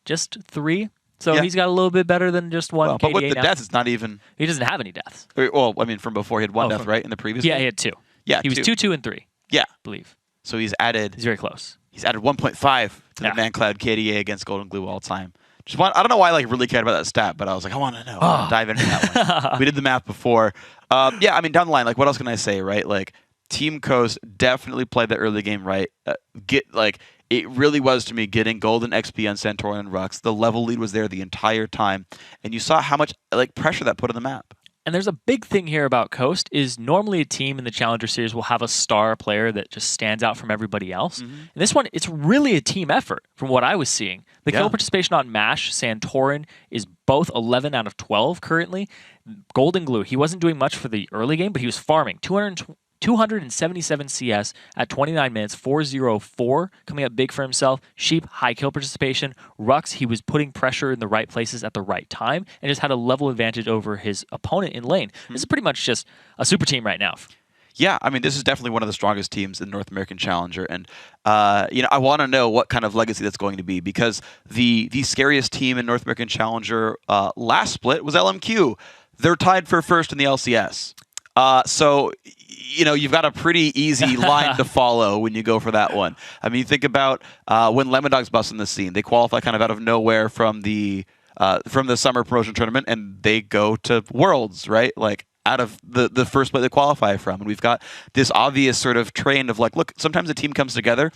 just 3. So he's got a little bit better than just 1 KDA but with the now. deaths, it's not even... He doesn't have any deaths. Well, I mean, from before, he had 1 death, right, in the previous Yeah, game? he had 2. Yeah, he was 2-2 and 3. Yeah. I believe. So he's added... He's very close. He's added 1.5 to the ManCloud KDA against Golden Glue all time. I don't know why I really cared about that stat, but I was like, I want to know. I want to dive into that one. We did the math before. Yeah, I mean, down the line, like, what else can I say, right? Like, Team Coast definitely played the early game right. It really was, to me, getting golden XP on Santorin and Rux. The level lead was there the entire time, and you saw how much pressure that put on the map. And there's a big thing here about Coast is normally a team in the Challenger Series will have a star player that just stands out from everybody else. And this one, it's really a team effort from what I was seeing. The kill participation on MASH, Santorin, is both 11 out of 12 currently. Golden Glue, he wasn't doing much for the early game, but he was farming. 277 CS at 29 minutes, 4-0-4, coming up big for himself. Sheep, high kill participation. Rux, he was putting pressure in the right places at the right time and just had a level advantage over his opponent in lane. This is pretty much just a super team right now. Yeah, I mean, this is definitely one of the strongest teams in North American Challenger, and I want to know what kind of legacy that's going to be, because the scariest team in North American Challenger last split was LMQ. They're tied for first in the LCS. So, you've got a pretty easy line to follow when you go for that one. I mean, you think about when Lemon Dog's busting the scene. They qualify kind of out of nowhere from the summer promotion tournament, and they go to Worlds, right? Like, out of the first split they qualify from. And we've got this obvious sort of trend of like, look, sometimes a team comes together,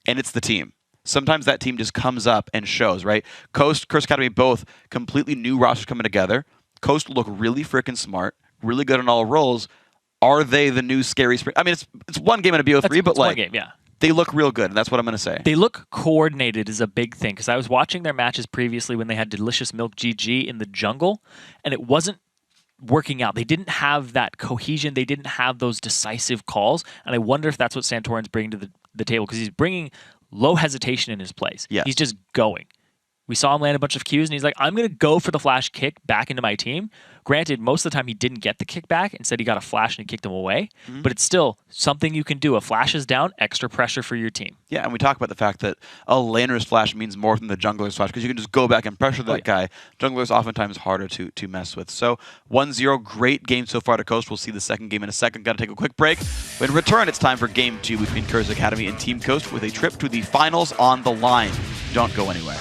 and it's the team. Sometimes that team just comes up and shows, right? Coast, Curse Academy, both completely new rosters coming together. Coast look really freaking smart, really good on all roles. Are they the new scary spring? I mean, it's one game in a BO3, but one game, yeah. They look real good, and that's what I'm going to say. They look coordinated is a big thing, because I was watching their matches previously when they had Delicious Milk GG in the jungle, and it wasn't working out. They didn't have that cohesion. They didn't have those decisive calls, and I wonder if that's what Santorin's bringing to the table, because he's bringing low hesitation in his plays. Yeah. He's just going. We saw him land a bunch of Qs, and he's like, I'm going to go for the flash kick back into my team. Granted, most of the time he didn't get the kick back. Instead, he got a flash and he kicked him away. But it's still something you can do. A flash is down, extra pressure for your team. Yeah, and we talk about the fact that a laner's flash means more than the jungler's flash, because you can just go back and pressure that guy. Jungler's oftentimes harder to mess with. So 1-0, great game so far to Coast. We'll see the second game in a second. Got to take a quick break. When we return, it's time for Game 2 between Curse Academy and Team Coast, with a trip to the finals on the line. Don't go anywhere.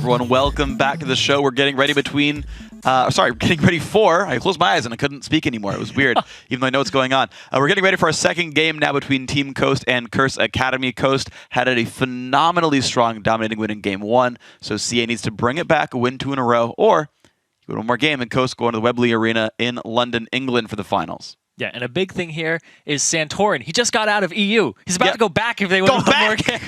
everyone. Welcome back to the show. We're getting ready getting ready for, I closed my eyes and I couldn't speak anymore. It was weird, even though I know what's going on. We're getting ready for our second game now between Team Coast and Curse Academy. Coast had a phenomenally strong, dominating win in Game 1, so CA needs to bring it back, win 2 in a row, or win one more game and Coast go into the Webley Arena in London, England for the finals. Yeah, and a big thing here is Santorin. He just got out of EU. He's about to go back if they win one more game.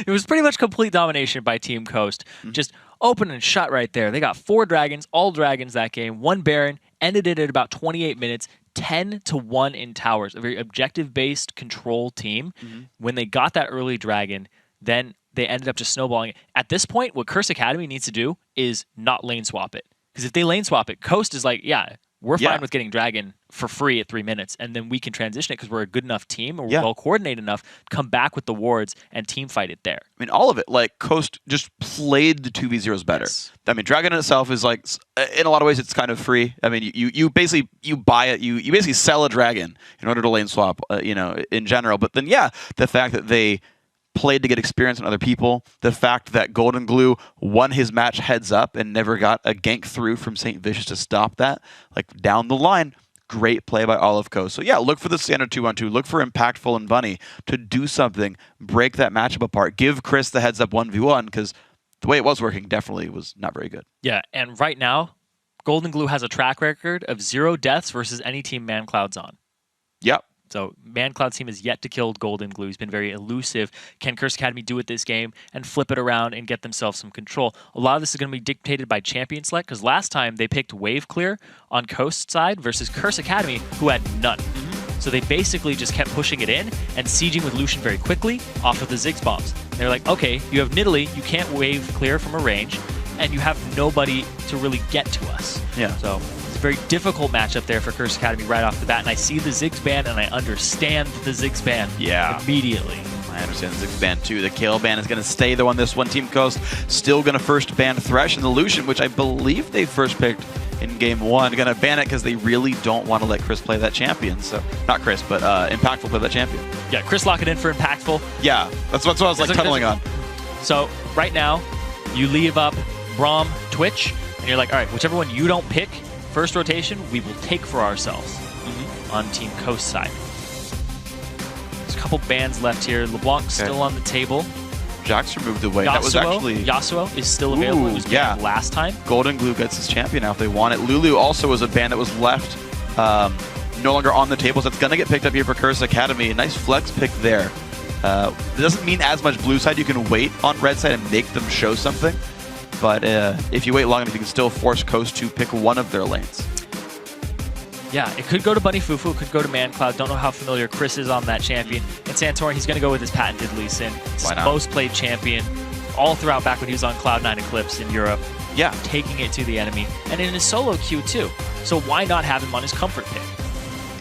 It was pretty much complete domination by Team Coast. Just open and shut right there. They got 4 dragons, all dragons that game, 1 Baron, ended it at about 28 minutes, 10-1 in towers. A very objective-based control team. When they got that early dragon, then they ended up just snowballing it. At this point, what Curse Academy needs to do is not lane swap it. Because if they lane swap it, Coast is like, yeah, we're fine with getting Dragon for free at 3 minutes, and then we can transition it because we're a good enough team, or we're well coordinated enough to come back with the wards and team fight it there. I mean, all of it. Like, Coast just played the 2v0s better. I mean, Dragon in itself is like, in a lot of ways, it's kind of free. I mean, you basically, you buy it, you basically sell a Dragon in order to lane swap, in general. But then, the fact that they played to get experience on other people, the fact that Golden Glue won his match heads up and never got a gank through from St. Vicious to stop that, like down the line, great play by all of Coast. So look for the standard 2-on-2, look for Impactful and Bunny to do something, break that matchup apart, give Chris the heads up 1v1, because the way it was working definitely was not very good. Yeah, and right now, Golden Glue has a track record of 0 deaths versus any team ManCloud's on. Yep. So ManCloud's team has yet to kill Golden Glue. He's been very elusive. Can Curse Academy do it this game and flip it around and get themselves some control? A lot of this is going to be dictated by champion select, because last time they picked Wave Clear on Coast side versus Curse Academy, who had none. So they basically just kept pushing it in and sieging with Lucian very quickly off of the Ziggs bombs. They're like, okay, you have Nidalee, you can't Wave Clear from a range, and you have nobody to really get to us. Yeah. So very difficult matchup there for Curse Academy right off the bat, and I see the Ziggs ban, and I understand the Ziggs ban immediately. I understand the Ziggs ban too. The Kale ban is going to stay though on this one. Team Coast still going to first ban Thresh and the Lucian, which I believe they first picked in Game 1. Going to ban it because they really don't want to let Chris play that champion. So, not Chris, but Impactful play that champion. Yeah, Chris lock it in for Impactful. Yeah, that's what I was like tunneling on. So, right now, you leave up Braum, Twitch, and you're like, all right, whichever one you don't pick, first rotation, we will take for ourselves on Team Coast side. There's a couple bans left here. LeBlanc still on the table. Jax removed away. Yasuo, that was actually Yasuo is still available. It was banned last time. Golden Glue gets his champion now if they want it. Lulu also was a ban that was left no longer on the table, so it's going to get picked up here for Curse Academy. A nice flex pick there. It doesn't mean as much blue side. You can wait on red side and make them show something. But if you wait long enough, you can still force Coast to pick one of their lanes. Yeah, it could go to Bunny Fufu, it could go to ManCloud. Don't know how familiar Chris is on that champion. And Santorin, he's going to go with his patented Lee Sin. He's his most played champion all throughout back when he was on Cloud9 Eclipse in Europe. Yeah. Taking it to the enemy. And in his solo queue, too. So why not have him on his comfort pick?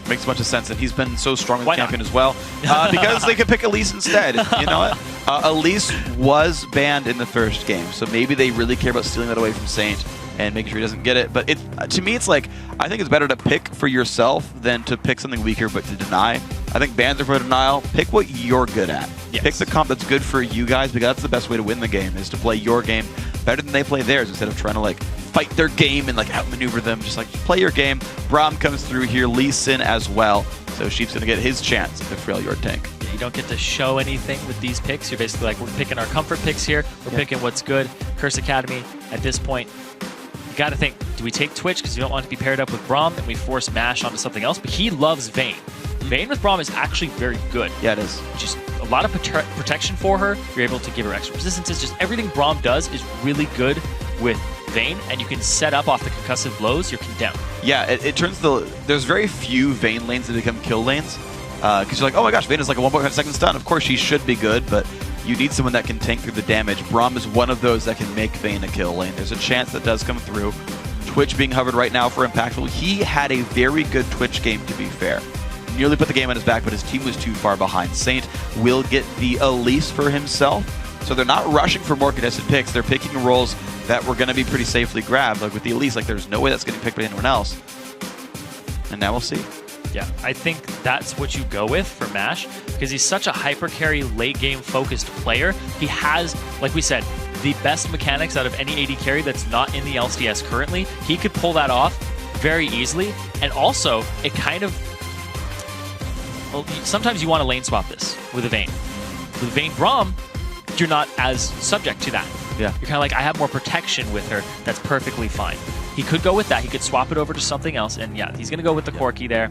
Makes a bunch of sense, and he's been so strong with champion as well. Because they could pick Elise instead. You know what? Elise was banned in the first game, so maybe they really care about stealing that away from Saint and making sure he doesn't get it. But to me, it's like, I think it's better to pick for yourself than to pick something weaker but to deny. I think bans are for denial. Pick what you're good at. Yes. Pick the comp that's good for you guys, because that's the best way to win the game, is to play your game better than they play theirs, instead of trying to like fight their game and like outmaneuver them. Just like play your game. Braum comes through here, Lee Sin as well. So Sheep's going to get his chance to frail your tank. Yeah, you don't get to show anything with these picks. You're basically like, we're picking our comfort picks here. We're picking what's good. Curse Academy, at this point, you got to think, do we take Twitch because you don't want to be paired up with Braum and we force Mash onto something else? But he loves Vayne. Vayne with Braum is actually very good. Yeah, it is. Just a lot of protection for her. You're able to give her extra resistances. Just everything Braum does is really good with Vayne, and you can set up off the concussive blows, you're condemned. Yeah, it turns there's very few Vayne lanes that become kill lanes. Because you're like, oh my gosh, Vayne is like a 1.5 second stun. Of course, she should be good, but you need someone that can tank through the damage. Braum is one of those that can make Vayne a kill lane. There's a chance that does come through. Twitch being hovered right now for Impactful. He had a very good Twitch game, to be fair. Nearly put the game on his back, but his team was too far behind. Saint will get the Elise for himself. So they're not rushing for more contested picks. They're picking roles that were going to be pretty safely grabbed. Like with the Elise, like there's no way that's getting picked by anyone else. And now we'll see. Yeah, I think that's what you go with for Mash, because he's such a hyper carry, late game focused player. He has, like we said, the best mechanics out of any AD carry that's not in the LCS currently. He could pull that off very easily, and also it kind of, well, sometimes you want to lane swap this with a Vayne. With Vayne Braum, you're not as subject to that. Yeah. You're kind of like, I have more protection with her. That's perfectly fine. He could go with that. He could swap it over to something else. And yeah, he's going to go with the Corki there.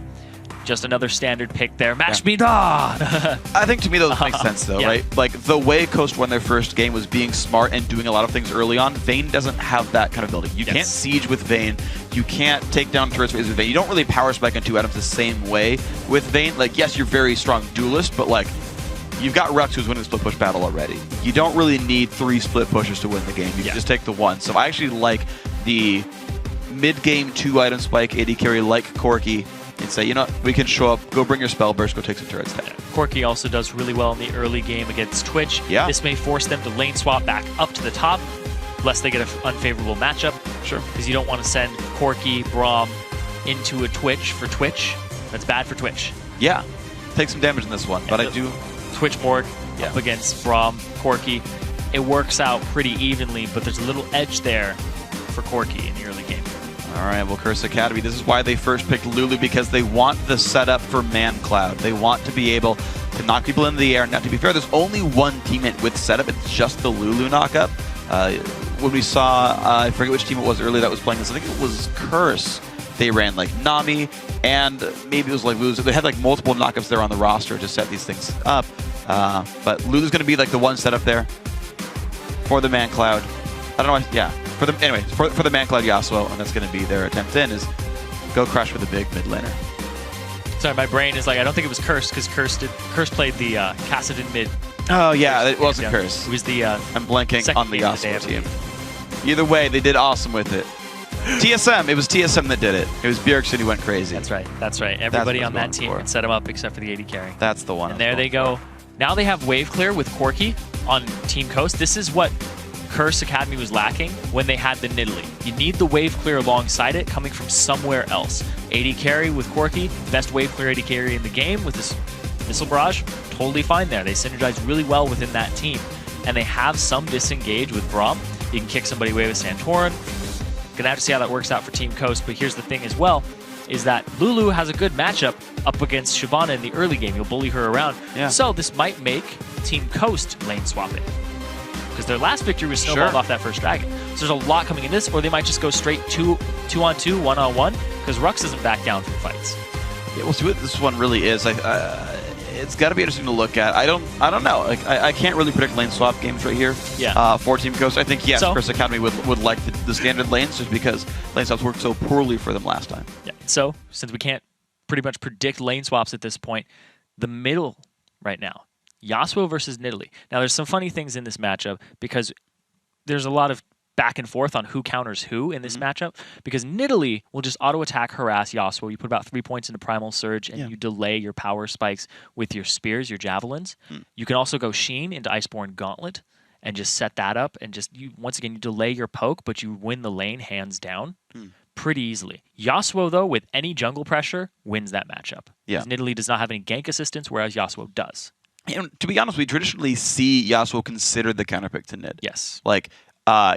Just another standard pick there. Match me on! I think to me those make sense though, Yeah. right? Like the way Coast won their first game was being smart and doing a lot of things early on. Vayne doesn't have that kind of building. You can't siege with Vayne. You can't take down turrets with Vayne. You don't really power spike on two items the same way with Vayne. Like, yes, you're very strong duelist, but like, you've got Rux who's winning the split push battle already. You don't really need 3 split pushes to win the game. You can just take the one. So I actually like the mid-game 2-item spike AD carry like Corki and say, you know, we can show up, go bring your spell burst, go take some turrets down. Corki also does really well in the early game against Twitch. Yeah. This may force them to lane swap back up to the top, lest they get an unfavorable matchup. Sure. Because you don't want to send Corki, Braum into a Twitch for Twitch. That's bad for Twitch. Yeah. Take some damage in this one, but I do... Twitch board up against Braum, Corki. It works out pretty evenly, but there's a little edge there for Corki in the early game. All right, well, Curse Academy, this is why they first picked Lulu, because they want the setup for Man Cloud. They want to be able to knock people into the air. Now, to be fair, there's only one teammate with setup. It's just the Lulu knockup. When we saw, I forget which team it was earlier that was playing this. I think it was Curse. They ran like Nami, and maybe it was like Lulu's. They had like multiple knockups there on the roster to set these things up. But Lulu's going to be like the one setup there for the Man Cloud. I don't know why, yeah. For the Man Cloud Yasuo, and that's going to be their attempt in, is go crush with a big mid laner. Sorry, my brain is like, I don't think it was Curse, because Curse played the Kassadin mid. Oh, yeah, it wasn't Curse. It was the I'm blanking on the game of the Yasuo day, team. Either way, they did awesome with it. TSM, it was TSM that did it. It was Bjergsen who went crazy. That's right, that's right. Everybody on that team can set him up except for the AD carry. That's the one. And there they go. Now they have wave clear with Corki on Team Coast. This is what Curse Academy was lacking when they had the Nidalee. You need the wave clear alongside it coming from somewhere else. AD carry with Corki, best wave clear AD carry in the game with this Missile Barrage, totally fine there. They synergize really well within that team. And they have some disengage with Braum. You can kick somebody away with Santorin. Gonna have to see how that works out for Team Coast, but here's the thing as well, is that Lulu has a good matchup up against Shyvana in the early game. You'll bully her around. Yeah. So this might make Team Coast lane swapping. Because their last victory was snowballed off that first dragon. So there's a lot coming in this, or they might just go straight 2-on-2, 1-on-1, because Rux doesn't back down from fights. Yeah, we'll see what this one really is. It's got to be interesting to look at. I don't know. Like, I can't really predict lane swap games right here. Yeah. For Team Coast, I think yes, Curse Academy would like the standard lanes just because lane swaps worked so poorly for them last time. Yeah. So since we can't pretty much predict lane swaps at this point, the middle right now, Yasuo versus Nidalee. Now there's some funny things in this matchup because there's a lot of back and forth on who counters who in this matchup, because Nidalee will just auto-attack, harass Yasuo. You put about 3 points into Primal Surge, and you delay your power spikes with your spears, your javelins. You can also go Sheen into Iceborne Gauntlet and just set that up, and just once again, you delay your poke, but you win the lane hands down pretty easily. Yasuo, though, with any jungle pressure, wins that matchup. Yeah. Because Nidalee does not have any gank assistance, whereas Yasuo does. And to be honest, we traditionally see Yasuo considered the counterpick to Nid. Yes. Like,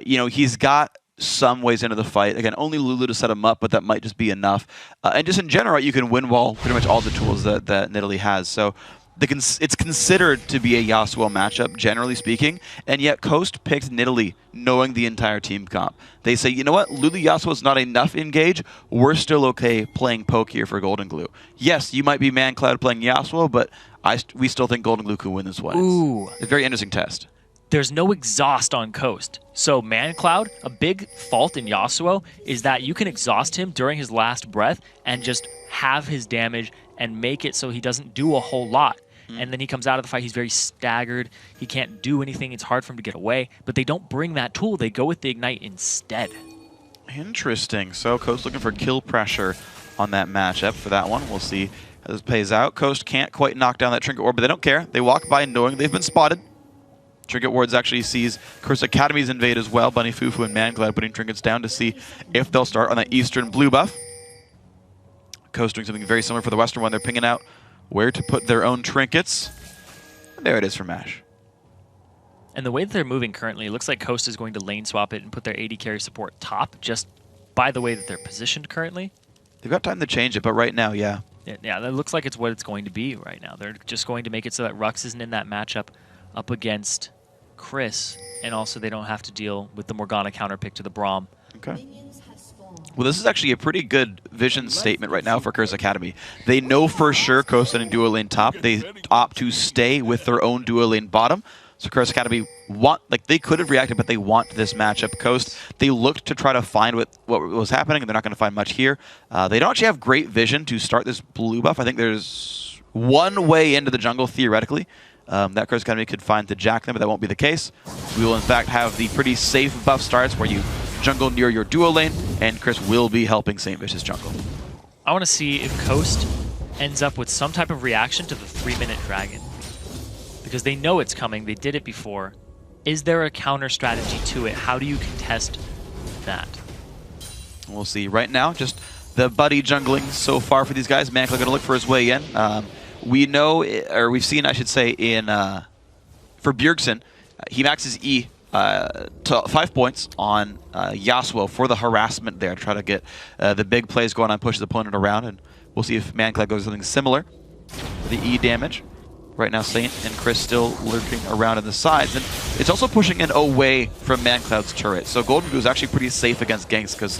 he's got some ways into the fight. Again, only Lulu to set him up, but that might just be enough. And just in general, you can win wall pretty much all the tools that Nidalee has. So it's considered to be a Yasuo matchup, generally speaking, and yet Coast picked Nidalee, knowing the entire team comp. They say, you know what, Lulu Yasuo is not enough engage. We're still okay playing poke here for Golden Glue. Yes, you might be Man Cloud playing Yasuo, but we still think Golden Glue can win this one. Ooh. It's a very interesting test. There's no exhaust on Coast. So Man Cloud, a big fault in Yasuo is that you can exhaust him during his last breath and just have his damage and make it so he doesn't do a whole lot. And then he comes out of the fight, he's very staggered. He can't do anything. It's hard for him to get away. But they don't bring that tool. They go with the Ignite instead. Interesting. So Coast looking for kill pressure on that matchup for that one. We'll see how this plays out. Coast can't quite knock down that Trinket Ward, but they don't care. They walk by knowing they've been spotted. Trinket Wards actually sees Curse Academy's invade as well. Bunny Fufu and Man Cloud putting trinkets down to see if they'll start on that Eastern blue buff. Coast doing something very similar for the Western one. They're pinging out where to put their own trinkets. And there it is for MASH. And the way that they're moving currently, it looks like Coast is going to lane swap it and put their AD carry support top, just by the way that they're positioned currently. They've got time to change it, but right now, yeah. Yeah, that looks like it's what it's going to be right now. They're just going to make it so that Rux isn't in that matchup up against Chris, and also they don't have to deal with the Morgana counterpick to the Braum. Okay. Well, this is actually a pretty good vision statement right now for Curse Academy. They know for sure Coast and dual lane top. They opt to stay with their own dual lane bottom. So Curse Academy they could have reacted, but they want this matchup. Coast, they looked to try to find what was happening, and they're not going to find much here. They don't actually have great vision to start this blue buff. I think there's one way into the jungle, theoretically, that Curse Academy could find to jack them, but that won't be the case. We will, in fact, have the pretty safe buff starts where you jungle near your dual lane, and Chris will be helping St. Vicious jungle. I want to see if Coast ends up with some type of reaction to the 3-minute dragon. Because they know it's coming, they did it before. Is there a counter strategy to it? How do you contest that? We'll see. Right now, just the buddy jungling so far for these guys. Mankler going to look for his way in. We know, or we've seen, I should say, for Bjergsen, he maxes E to 5 points on Yasuo for the harassment there, to try to get the big plays going on, push his opponent around, and we'll see if Mankler goes something similar for the E damage. Right now, Saint and Chris still lurking around in the sides, and it's also pushing in away from ManCloud's turret. So Golden Glue is actually pretty safe against ganks because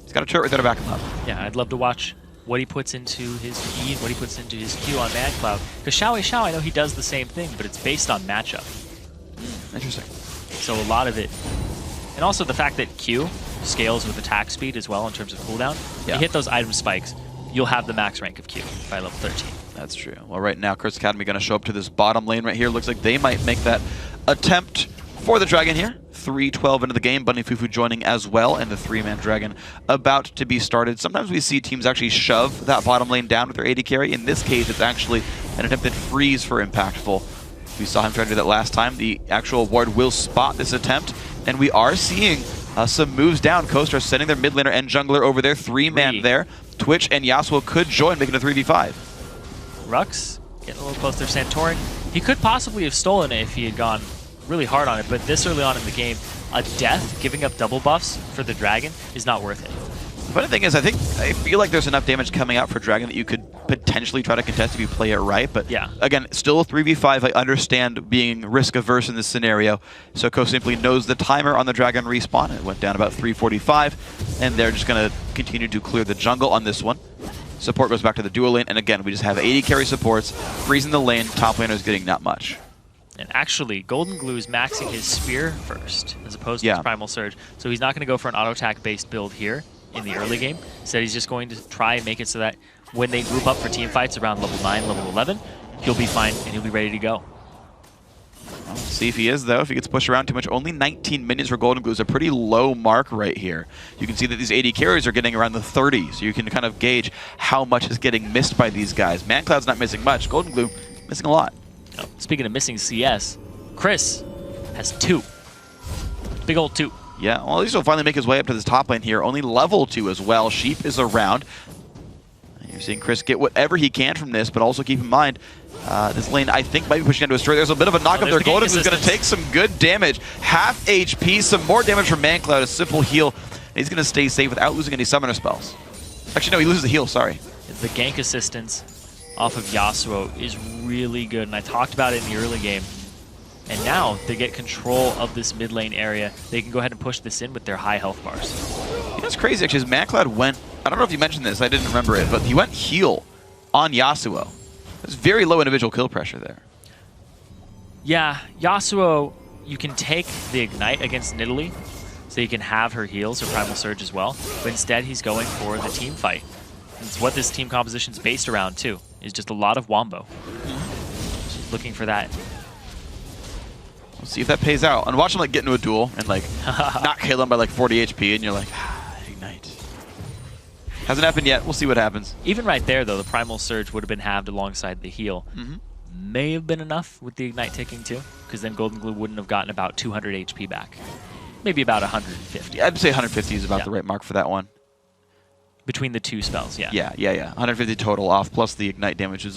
he's got a turret right there to back him up. Yeah, I'd love to watch what he puts into his E and what he puts into his Q on ManCloud. Because Xiao, I know he does the same thing, but it's based on matchup. Interesting. So a lot of it, and also the fact that Q scales with attack speed as well in terms of cooldown. Yeah. You hit those item spikes, you'll have the max rank of Q by level 13. That's true. Well, right now, Curse Academy going to show up to this bottom lane right here. Looks like they might make that attempt for the dragon here. 3-12 into the game. Bunny Fufu joining as well, and the 3-man dragon about to be started. Sometimes we see teams actually shove that bottom lane down with their AD carry. In this case, it's actually an attempted freeze for Impactful. We saw him try to do that last time. The actual ward will spot this attempt, and we are seeing some moves down. Coast are sending their mid laner and jungler over there. 3-man there. Twitch and Yasuo could join, making a 3v5. Rux getting a little closer to Santorin. He could possibly have stolen it if he had gone really hard on it, but this early on in the game, a death, giving up double buffs for the dragon, is not worth it. The funny thing is, I feel like there's enough damage coming out for Dragon that you could potentially try to contest if you play it right, but yeah. Again, still a 3v5. I understand being risk-averse in this scenario, so Coast simply knows the timer on the Dragon respawn. It went down about 345, and they're just going to continue to clear the jungle on this one. Support goes back to the dual lane, and again, we just have 80 carry supports, freezing the lane. Top laner is getting not much. And actually, Golden Glue is maxing his spear first, as opposed to his Primal Surge. So he's not going to go for an auto-attack-based build here in the early game. Instead, he's just going to try and make it so that when they group up for team fights around level 9, level 11, he'll be fine and he'll be ready to go. Well, see if he is, though. If he gets pushed around too much. Only 19 minions for Golden Glue is a pretty low mark right here. You can see that these 80 carries are getting around the 30, so you can kind of gauge how much is getting missed by these guys. ManCloud's not missing much. Golden Glue missing a lot. Oh, speaking of missing CS, Chris has 2. Big old 2. Yeah, well, at least he'll finally make his way up to this top lane here. Only level 2 as well. Sheep is around. You're seeing Chris get whatever he can from this, but also keep in mind, this lane, I think, might be pushing into a straight. There's a bit of a knock-up there. Golden is going to take some good damage. Half HP, some more damage from ManCloud, a simple heal. And he's going to stay safe without losing any summoner spells. Actually, no, he loses the heal, sorry. The gank assistance off of Yasuo is really good, and I talked about it in the early game. And now they get control of this mid lane area. They can go ahead and push this in with their high health bars. You know what's crazy, actually, is ManCloud went, I don't know if you mentioned this, I didn't remember it, but he went heal on Yasuo. There's very low individual kill pressure there. Yeah, Yasuo, you can take the Ignite against Nidalee, so you can have her heals, her Primal Surge as well, but instead he's going for the team fight. And it's what this team composition is based around, too, is just a lot of Wombo. Just looking for that. We'll see if that pays out. And watch him like get into a duel and like not kill him by like 40 HP, and you're like, Ignite. Hasn't happened yet. We'll see what happens. Even right there, though, the Primal Surge would have been halved alongside the heal. May have been enough with the Ignite ticking too, because then Golden Glue wouldn't have gotten about 200 HP back. Maybe about 150. Yeah, I'd say 150 is about the right mark for that one. Between the two spells, yeah. Yeah. 150 total off, plus the ignite damage is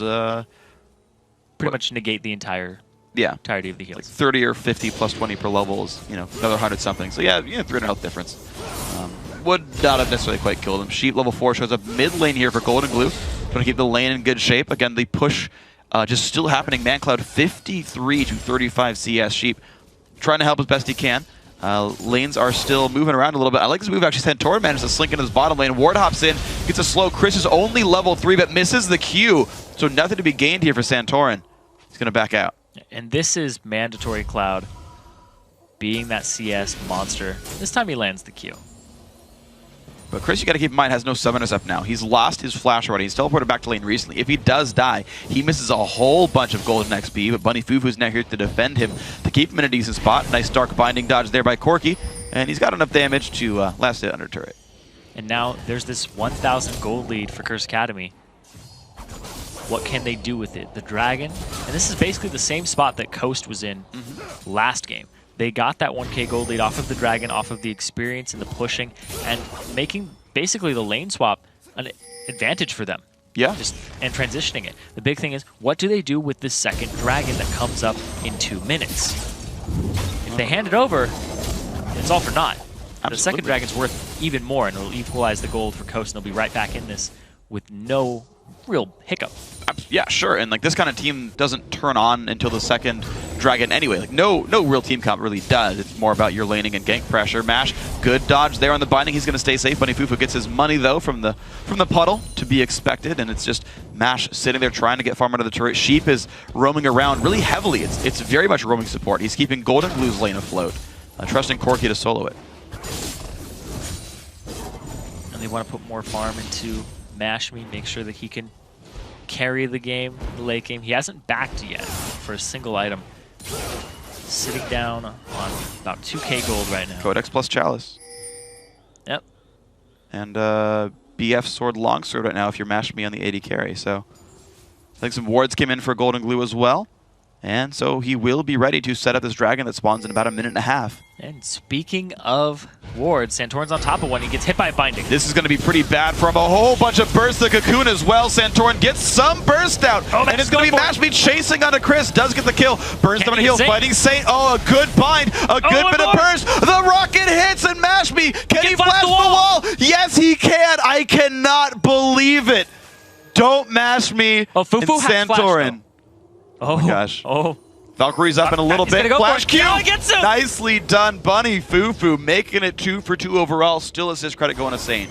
pretty much negate the entirety of the heals. Like 30 or 50 plus 20 per level is, another 100 something. So yeah, 300 health difference. Would not have necessarily quite killed him. Sheep level 4 shows up mid lane here for Golden Glue. Trying to keep the lane in good shape. Again, the push just still happening. ManCloud 53 to 35 CS. Sheep trying to help as best he can. Lanes are still moving around a little bit. I like this move actually. Santorin manages to slink in his bottom lane. Ward hops in, gets a slow. Chris is only level 3 but misses the Q. So nothing to be gained here for Santorin. He's going to back out. And this is mandatory Cloud being that CS monster. This time he lands the Q. But Chris, you got to keep in mind, has no summoners up now. He's lost his flash already. He's teleported back to lane recently. If he does die, he misses a whole bunch of golden XP, but Bunny Fufu's now here to defend him, to keep him in a decent spot. Nice dark binding dodge there by Corki, and he's got enough damage to last it under turret. And now there's this 1,000 gold lead for Curse Academy. What can they do with it? The Dragon, and this is basically the same spot that Coast was in last game. They got that 1k gold lead off of the Dragon, off of the experience and the pushing, and making basically the lane swap an advantage for them. Yeah. And transitioning it. The big thing is, what do they do with this second Dragon that comes up in 2 minutes? If they hand it over, it's all for naught. The second Dragon's worth even more, and it'll equalize the gold for Coast, and they'll be right back in this with no real hiccup. Yeah, sure. And this kind of team doesn't turn on until the second Dragon anyway. No real team comp really does. It's more about your laning and gank pressure. Mash, good dodge there on the binding. He's going to stay safe. Bunny Fufu gets his money though from the puddle, to be expected. And it's just Mash sitting there trying to get farm under the turret. Sheep is roaming around really heavily. It's very much roaming support. He's keeping Golden Blue's lane afloat, trusting Corki to solo it. And they want to put more farm into Mash Me, make sure that he can carry the game, the late game. He hasn't backed yet for a single item. Sitting down on about 2k gold right now. Codex plus Chalice. Yep. And BF Sword Longsword right now if you're Mash Me on the AD carry. So I think some wards came in for Golden Glue as well. And so he will be ready to set up this Dragon that spawns in about 1.5 minutes. And speaking of wards, Santorin's on top of one. He gets hit by a binding. This is going to be pretty bad for him. A whole bunch of bursts. The Cocoon as well. Santorin gets some burst out. Oh, and it's going to be Mash Me chasing onto Chris. Does get the kill. Burns them on a heal. Fighting Saint. Oh, a good bind. A good bit of burst. The rocket hits and Mash Me. Can he flash the wall? Yes, he can. I cannot believe it. Don't Mash Me. Oh, Fufu has Santorin. Oh my gosh. Oh. Valkyrie's up in a little bit. Go Flash Q. No, he gets him. Nicely done, Bunny Fufu, making it 2 for 2 overall. Still assist credit going to Saint.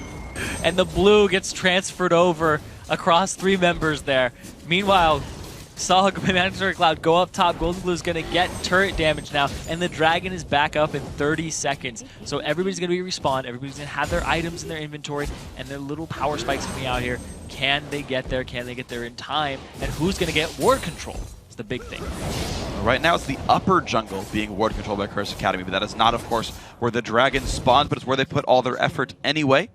And the blue gets transferred over across 3 members there. Meanwhile, saw Mandatory Cloud go up top. Golden Blue's going to get turret damage now, and the Dragon is back up in 30 seconds. So everybody's going to be respawned. Everybody's going to have their items in their inventory and their little power spikes coming out here. Can they get there? Can they get there in time? And who's going to get ward control? It's the big thing. Right now it's the upper jungle being ward controlled by Curse Academy, but that is not, of course, where the Dragon spawns, but it's where they put all their effort anyway.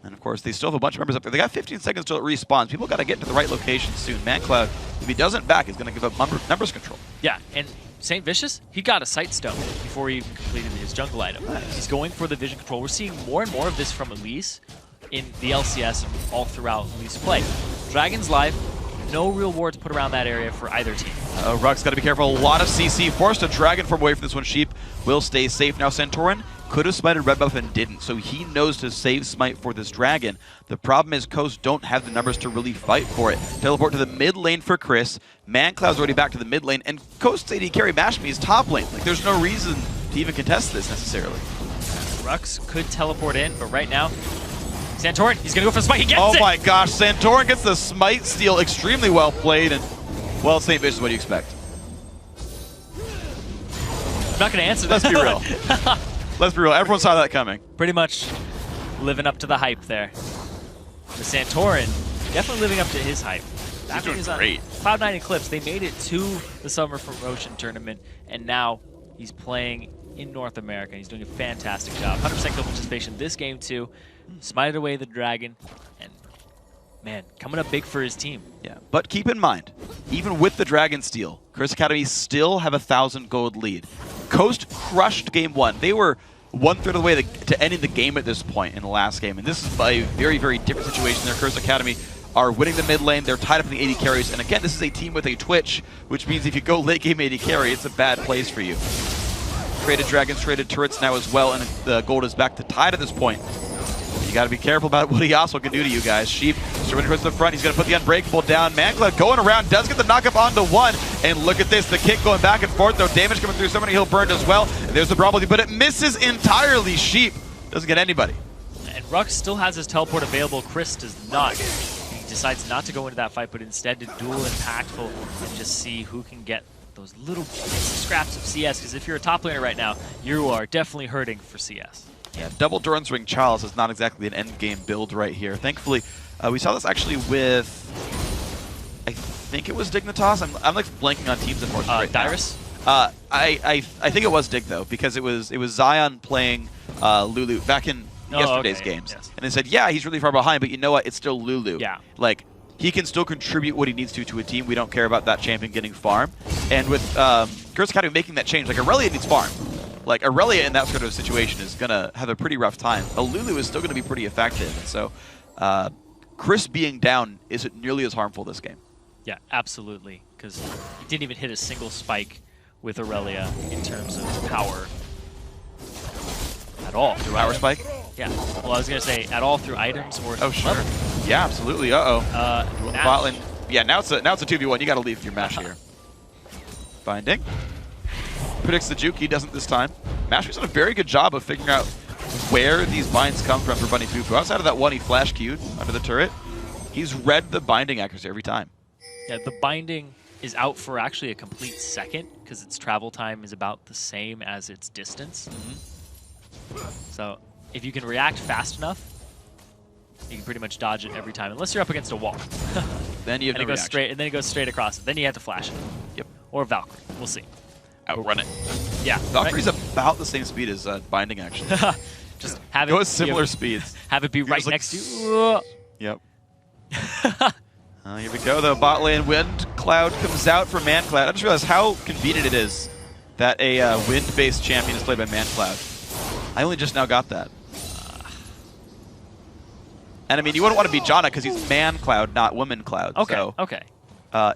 And, of course, they still have a bunch of members up there. They got 15 seconds till it respawns. People got to get to the right location soon. ManCloud, if he doesn't back, is going to give up numbers control. Yeah, and St. Vicious, he got a Sight Stone before he even completed his jungle item. Nice. He's going for the vision control. We're seeing more and more of this from Elise in the LCS and all throughout Elise play. Dragon's live. No real wards put around that area for either team. Ruck's got to be careful. A lot of CC. Forced a Dragon from away from this one. Sheep will stay safe. Now Santorin could have smited red buff and didn't, so he knows to save smite for this Dragon. The problem is Coast don't have the numbers to really fight for it. Teleport to the mid lane for Chris. ManCloud's already back to the mid lane, and Coast's AD carry Mash Me is top lane. Like, there's no reason to even contest this necessarily. Rux could teleport in, but right now, Santorin, he's going to go for the smite. He gets it! Oh my gosh, Santorin gets the smite steal. Extremely well played, and, well, St. Vicious, what do you expect? I'm not going to answer that. Let's be real. Let's be real. Everyone saw that coming. Pretty much living up to the hype there. The Santorin definitely living up to his hype. He's doing great. Cloud9 Eclipse, they made it to the Summer Promotion Tournament, and now he's playing in North America. He's doing a fantastic job. 100% kill participation this game too. Smited away the Dragon, and man, coming up big for his team. Yeah, but keep in mind, even with the Dragon steal, Curse Academy still have 1,000 gold lead. Coast crushed game 1. They were 1/3 of the way to ending the game at this point in the last game. And this is a very, very different situation. Their Curse Academy are winning the mid lane. They're tied up in the AD carries. And again, this is a team with a Twitch, which means if you go late game AD carry, it's a bad place for you. Traded dragons, traded turrets now as well, and the gold is back to tied at this point. You got to be careful about what he also can do to you guys. Sheep streaming towards the front. He's going to put the Unbreakable down. ManCloud going around, does get the knock-up onto one. And look at this, the kick going back and forth. No damage coming through. Somebody he'll burned as well. And there's the Bromley, but it misses entirely. Sheep doesn't get anybody. And Rux still has his teleport available. Chris does not. He decides not to go into that fight, but instead to duel impactful and just see who can get those little scraps of CS. Because if you're a top laner right now, you are definitely hurting for CS. Yeah, double Doran's Ring Chalice is not exactly an end game build right here. Thankfully, we saw this actually with, I think it was Dignitas. I'm like blanking on teams unfortunately right Dyrus? now. I think it was Dig though, because it was Zion playing Lulu back in yesterday's games, yes. And they said, yeah, he's really far behind, but you know what? It's still Lulu. Yeah. Like, he can still contribute what he needs to a team. We don't care about that champion getting farm. And with Curse Academy making that change, like Aurelia needs farm. Like, Aurelia in that sort of situation is going to have a pretty rough time. But Lulu is still going to be pretty effective. And so, Chris being down isn't nearly as harmful this game. Yeah, absolutely. Because he didn't even hit a single spike with Aurelia in terms of power at all. Power spike? Yeah. Well, I was going to say at all through items or oh, sure. Level. Yeah, absolutely. Botlane. Yeah, now it's a 2v1. You got to leave with your Mash here. Binding. Predicts the juke. He doesn't this time. Masher's done a very good job of figuring out where these binds come from for Bunny Fufu. Outside of that one, he flash queued under the turret. He's read the binding accuracy every time. Yeah, the binding is out for actually a complete second because its travel time is about the same as its distance. So if you can react fast enough, you can pretty much dodge it every time, unless you're up against a wall. Then you have and no it goes straight, and then it goes straight across it. Then you have to flash it. Yep. Or Valkyrie. We'll see. Outrun it. Yeah. Valkyrie's about the same speed as binding, actually. Just have go it with similar speeds. Have it be right next to you. Yep. Here we go, though. Bot lane Wind Cloud comes out for ManCloud. I just realized how convenient it is that a wind-based champion is played by ManCloud. I only just now got that. And I mean, you wouldn't want to be Janna because he's ManCloud, not Woman Cloud. Okay. So, okay.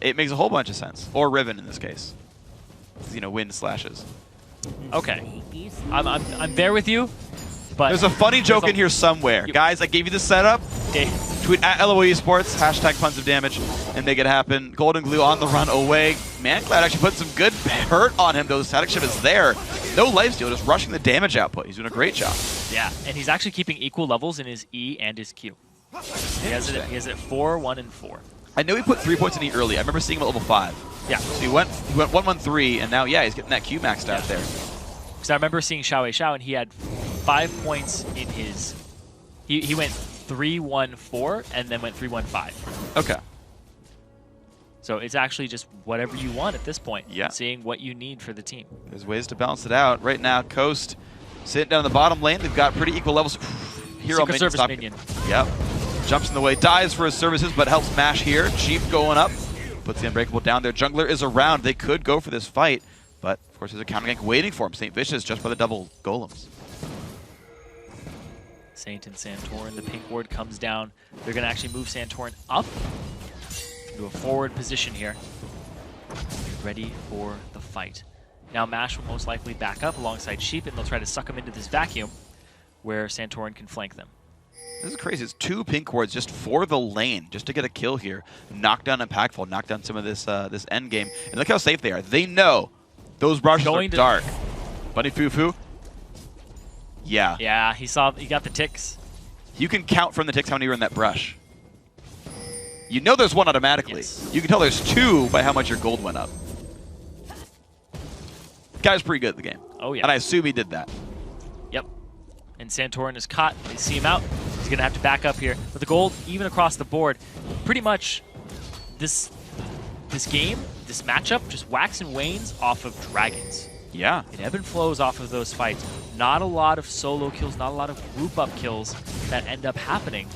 It makes a whole bunch of sense. Or Riven in this case. You know, wind slashes. Okay. I'm there with you. But there's a funny joke in here somewhere. Guys, I gave you the setup. Okay. Tweet at LOE Esports, hashtag Puns of Damage, and make it happen. Golden Glue on the run away. ManCloud actually put some good hurt on him, though the static shift is there. No lifesteal, just rushing the damage output. He's doing a great job. Yeah, and he's actually keeping equal levels in his E and his Q. He has it at 4, 1, and 4. I know he put 3 points in E early. I remember seeing him at level 5. Yeah. So he went 1-1-3, and now, yeah, he's getting that Q maxed out there. Because I remember seeing Xiao, and he had 5 points in his... He went 3-1-4, and then went 3-1-5. Okay. So it's actually just whatever you want at this point. Yeah. Seeing what you need for the team. There's ways to balance it out. Right now, Coast sitting down in the bottom lane. They've got pretty equal levels. Hero Secret Service minion. Yep. Jumps in the way, dies for his services, but helps Mash here. Jeep going up. Puts the Unbreakable down there. Jungler is around. They could go for this fight, but of course there's a counter gank waiting for him. St. Vicious just by the double golems. Saint and Santorin, the pink ward comes down. They're going to actually move Santorin up into a forward position here. Ready for the fight. Now Mash will most likely back up alongside Sheep, and they'll try to suck him into this vacuum where Santorin can flank them. This is crazy. It's 2 pink wards just for the lane, just to get a kill here. Knock down Impactful, knock down some of this this end game. And look how safe they are. They know those brushes are dark. Bunny Fufu. Yeah. Yeah, he got the ticks. You can count from the ticks how many are in that brush. You know there's one automatically. Yes. You can tell there's 2 by how much your gold went up. Guy's pretty good at the game. Oh, yeah. And I assume he did that. Yep. And Santorin is caught. They see him out. He's going to have to back up here. But the gold, even across the board, pretty much this game, this matchup, just wax and wanes off of dragons. Yeah. It ebb and flows off of those fights. Not a lot of solo kills, not a lot of group up kills that end up happening.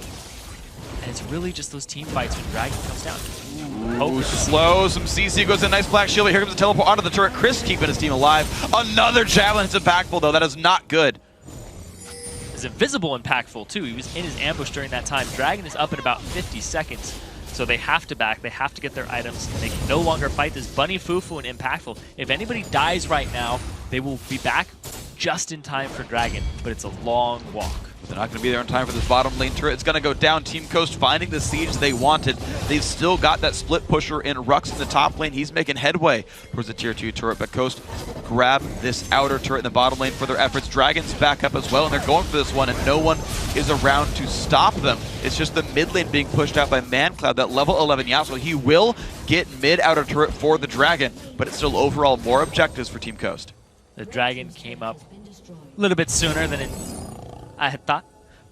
And it's really just those team fights when Dragon comes down. Ooh, slow, some CC goes in, nice black shield. Here comes the teleport onto the turret. Chris keeping his team alive. Another javelin hits Impactful, though. That is not good. is invisible impactful too. He was in his ambush during that time. Dragon is up in about 50 seconds. So they have to back, they have to get their items, and they can no longer fight this. Bunny, Fufu, and Impactful. If anybody dies right now, they will be back just in time for Dragon, but it's a long walk. They're not going to be there in time for this bottom lane turret. It's going to go down. Team Coast finding the siege they wanted. They've still got that split pusher in Rux in the top lane. He's making headway towards the tier 2 turret, but Coast grab this outer turret in the bottom lane for their efforts. Dragon's back up as well, and they're going for this one, and no one is around to stop them. It's just the mid lane being pushed out by ManCloud, that level 11 Yasuo. He will get mid outer turret for the Dragon, but it's still overall more objectives for Team Coast. The Dragon came up a little bit sooner than I had thought,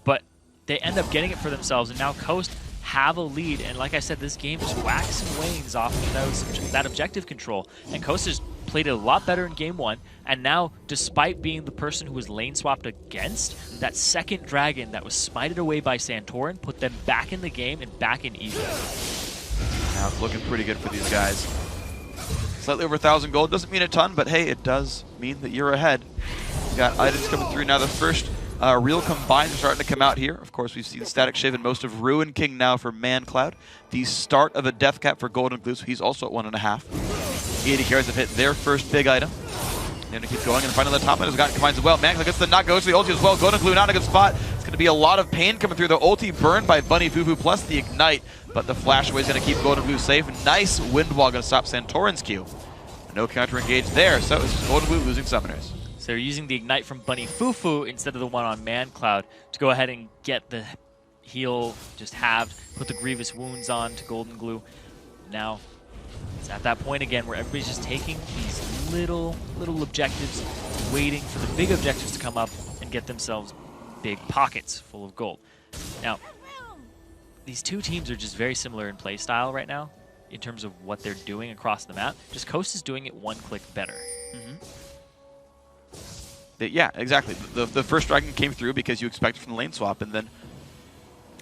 but they end up getting it for themselves, and now Coast have a lead, and like I said, this game just whacks and wanes off of that objective control, and Coast has played it a lot better in game 1, and now, despite being the person who was lane swapped against, that second Dragon that was smited away by Santorin put them back in the game and back in even. Now it's looking pretty good for these guys. Slightly over 1,000 gold, doesn't mean a ton, but hey, it does mean that you're ahead. You got items coming through now. The first real combines are starting to come out here. Of course, we've seen Static Shiv and most of Ruin King now for ManCloud. The start of a death cap for Golden Glue, so he's also at 1.5. 80 carries have hit their first big item. They're going to keep going, and finally the top lane has gotten combines as well. ManCloud gets the knock, goes to the ulti as well. Golden Glue not in a good spot. It's going to be a lot of pain coming through. The ulti burned by Bunny Fufu plus the ignite, but the flash away is going to keep Golden Glue safe. Nice wind wall going to stop Santorin's Q. No counter engage there, so it's just Golden Glue losing summoners. So they're using the ignite from Bunny Fufu instead of the one on ManCloud to go ahead and get the heal just halved, put the grievous wounds on to Golden Glue. Now it's at that point again where everybody's just taking these little objectives, waiting for the big objectives to come up and get themselves big pockets full of gold. Now, these two teams are just very similar in play style right now in terms of what they're doing across the map. Just Coast is doing it one click better. Yeah, exactly. The first Dragon came through because you expected from the lane swap, and then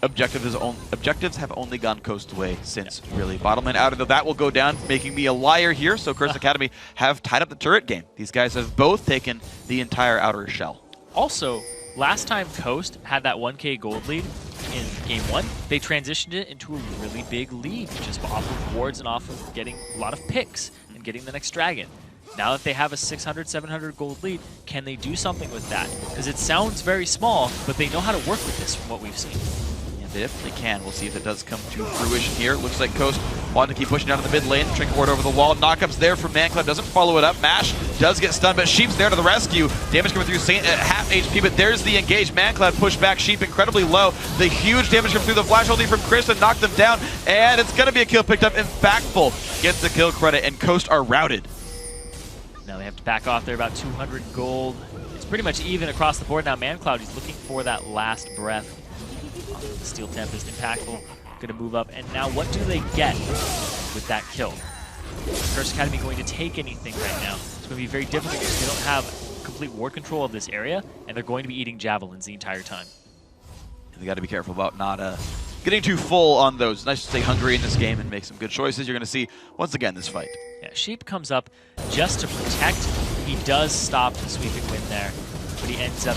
objectives have only gone Coast way since, really. Bottom lane outer, though, that will go down, making me a liar here, so Curse Academy have tied up the turret game. These guys have both taken the entire outer shell. Also, last time Coast had that 1k gold lead in game 1, they transitioned it into a really big lead, just off of wards and off of getting a lot of picks and getting the next Dragon. Now that they have a 600, 700 gold lead, can they do something with that? Because it sounds very small, but they know how to work with this from what we've seen. Yeah, they definitely can. We'll see if it does come to fruition here. Looks like Coast wanting to keep pushing down to the mid lane. Trinket ward over the wall. Knockup's there from ManCloud. Doesn't follow it up. Mash does get stunned, but Sheep's there to the rescue. Damage coming through Saint at half HP, but there's the engage. ManCloud pushed back. Sheep incredibly low. The huge damage coming through the flash ulti from Chris and knocked them down, and it's going to be a kill picked up. Impactful gets the kill credit, and Coast are routed. Now they have to back off there, about 200 gold. It's pretty much even across the board. Now ManCloud, he's looking for that last breath. The Steel Tempest, Impactful, going to move up. And now what do they get with that kill? Curse Academy going to take anything right now. It's going to be very difficult because they don't have complete ward control of this area, and they're going to be eating javelins the entire time. And they got to be careful about not getting too full on those. Nice to stay hungry in this game and make some good choices. You're going to see, once again, this fight. Yeah, Sheep comes up just to protect. He does stop the sweeping wind there, but he ends up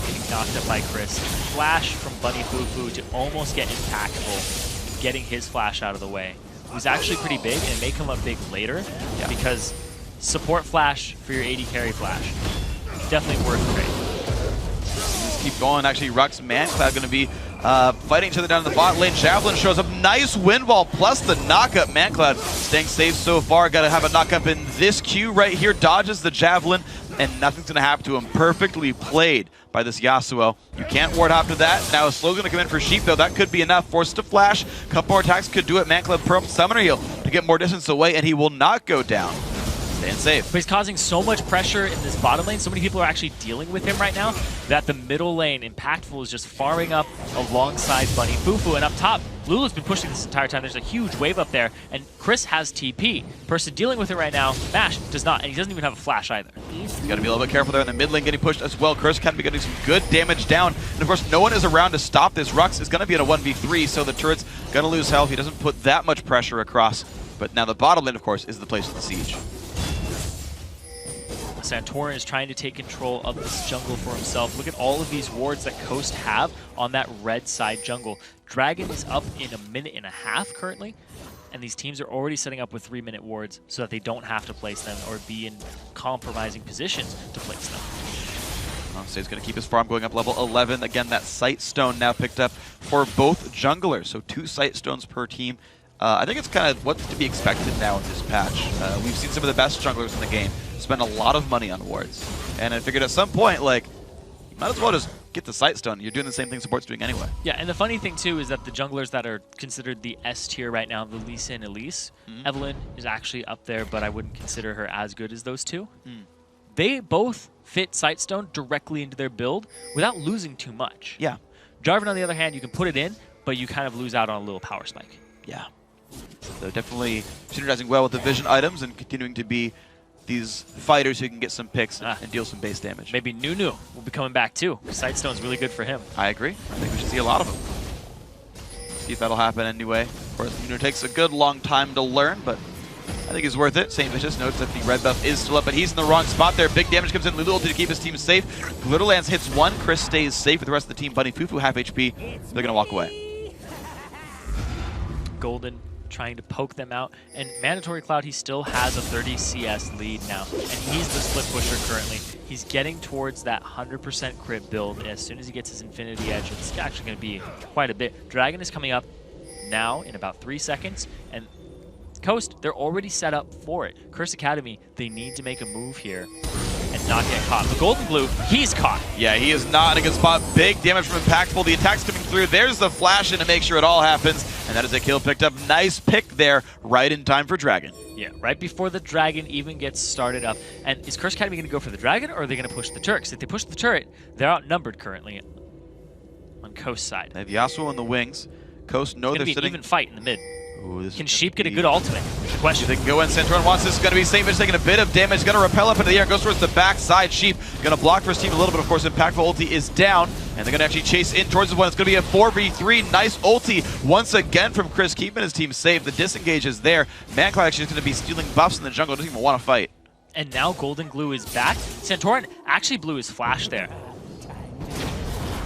getting knocked up by Chris. Flash from Bunny Fufu to almost get Impactful, getting his flash out of the way. It was actually pretty big, and it may come up big later, because support flash for your AD carry flash. Definitely worth the trade. Let's keep going. Actually, Rux, ManCloud going to be fighting each other down in the bot lane. Javelin shows up. Nice wind wall plus the knockup. ManCloud staying safe so far. Got to have a knockup in this queue right here. Dodges the Javelin, and nothing's going to happen to him. Perfectly played by this Yasuo. You can't ward hop to that. Now a slow's going to come in for Sheep, though. That could be enough. Forced to flash. Couple more attacks could do it. ManCloud perm summoner heal to get more distance away, and he will not go down. Staying safe. But he's causing so much pressure in this bottom lane. So many people are actually dealing with him right now that the middle lane, Impactful, is just farming up alongside Bunny Fufu. And up top, Lulu's been pushing this entire time. There's a huge wave up there, and Chris has TP. Person dealing with it right now, Mash, does not, and he doesn't even have a flash either. You got to be a little bit careful there in the mid lane getting pushed as well. Chris can be getting some good damage down. And of course, no one is around to stop this. Rux is going to be in a 1v3, so the turret's going to lose health. He doesn't put that much pressure across. But now the bottom lane, of course, is the place of the siege. Santorin is trying to take control of this jungle for himself. Look at all of these wards that Coast have on that red side jungle. Dragon is up in 1.5 minutes currently, and these teams are already setting up with 3-minute wards so that they don't have to place them or be in compromising positions to place them. State's going to keep his farm going up level 11. Again, that Sight Stone now picked up for both junglers, so 2 Sight Stones per team. I think it's kind of what's to be expected now in this patch. We've seen some of the best junglers in the game spend a lot of money on wards. And I figured at some point, like, you might as well just get the Sight Stone. You're doing the same thing support's doing anyway. Yeah, and the funny thing, too, is that the junglers that are considered the S tier right now, the Lisa and Elise, Evelyn is actually up there, but I wouldn't consider her as good as those two. They both fit Sightstone directly into their build without losing too much. Yeah. Jarvan, on the other hand, you can put it in, but you kind of lose out on a little power spike. Yeah. So they're definitely synergizing well with the vision items and continuing to be these fighters who can get some picks and deal some base damage. Maybe Nunu will be coming back too. Sightstone's really good for him. I agree. I think we should see a lot of them. See if that'll happen anyway. Of course, Nunu takes a good long time to learn, but I think it's worth it. St. Vicious notes that the red buff is still up, but he's in the wrong spot there. Big damage comes in. Lulu to keep his team safe. Glitterlance hits 1. Chris stays safe with the rest of the team. Bunny Fufu half HP. They're going to walk away. Golden trying to poke them out. And Mandatory Cloud, he still has a 30 CS lead now. And he's the split pusher currently. He's getting towards that 100% crit build. And as soon as he gets his Infinity Edge, it's actually going to be quite a bit. Dragon is coming up now in about 3 seconds. And Coast, they're already set up for it. Curse Academy, they need to make a move here and not get caught. The Golden Blue, he's caught. Yeah, he is not in a good spot. Big damage from Impactful. The attack's coming through. There's the flash in to make sure it all happens. And that is a kill picked up. Nice pick there, right in time for Dragon. Yeah, right before the Dragon even gets started up. And is Curse Academy going to go for the Dragon, or are they going to push the Turks? If they push the turret, they're outnumbered currently on Coast side. They have Yasuo on the wings. Coast know they're sitting. It's going to be an even fight in the mid. Ooh, can Sheep get a good ultimate? Question. They can go in. Santorin wants this. It's going to be St. Vicious taking a bit of damage. Going to repel up into the air. Goes towards the backside. Sheep going to block for his team a little bit. Of course, Impactful ulti is down. And they're going to actually chase in towards the one. It's going to be a 4v3. Nice ulti once again from Chris, keeping his team safe. The disengage is there. Mancloud actually is going to be stealing buffs in the jungle. Doesn't even want to fight. And now Golden Glue is back. Santorin actually blew his flash there.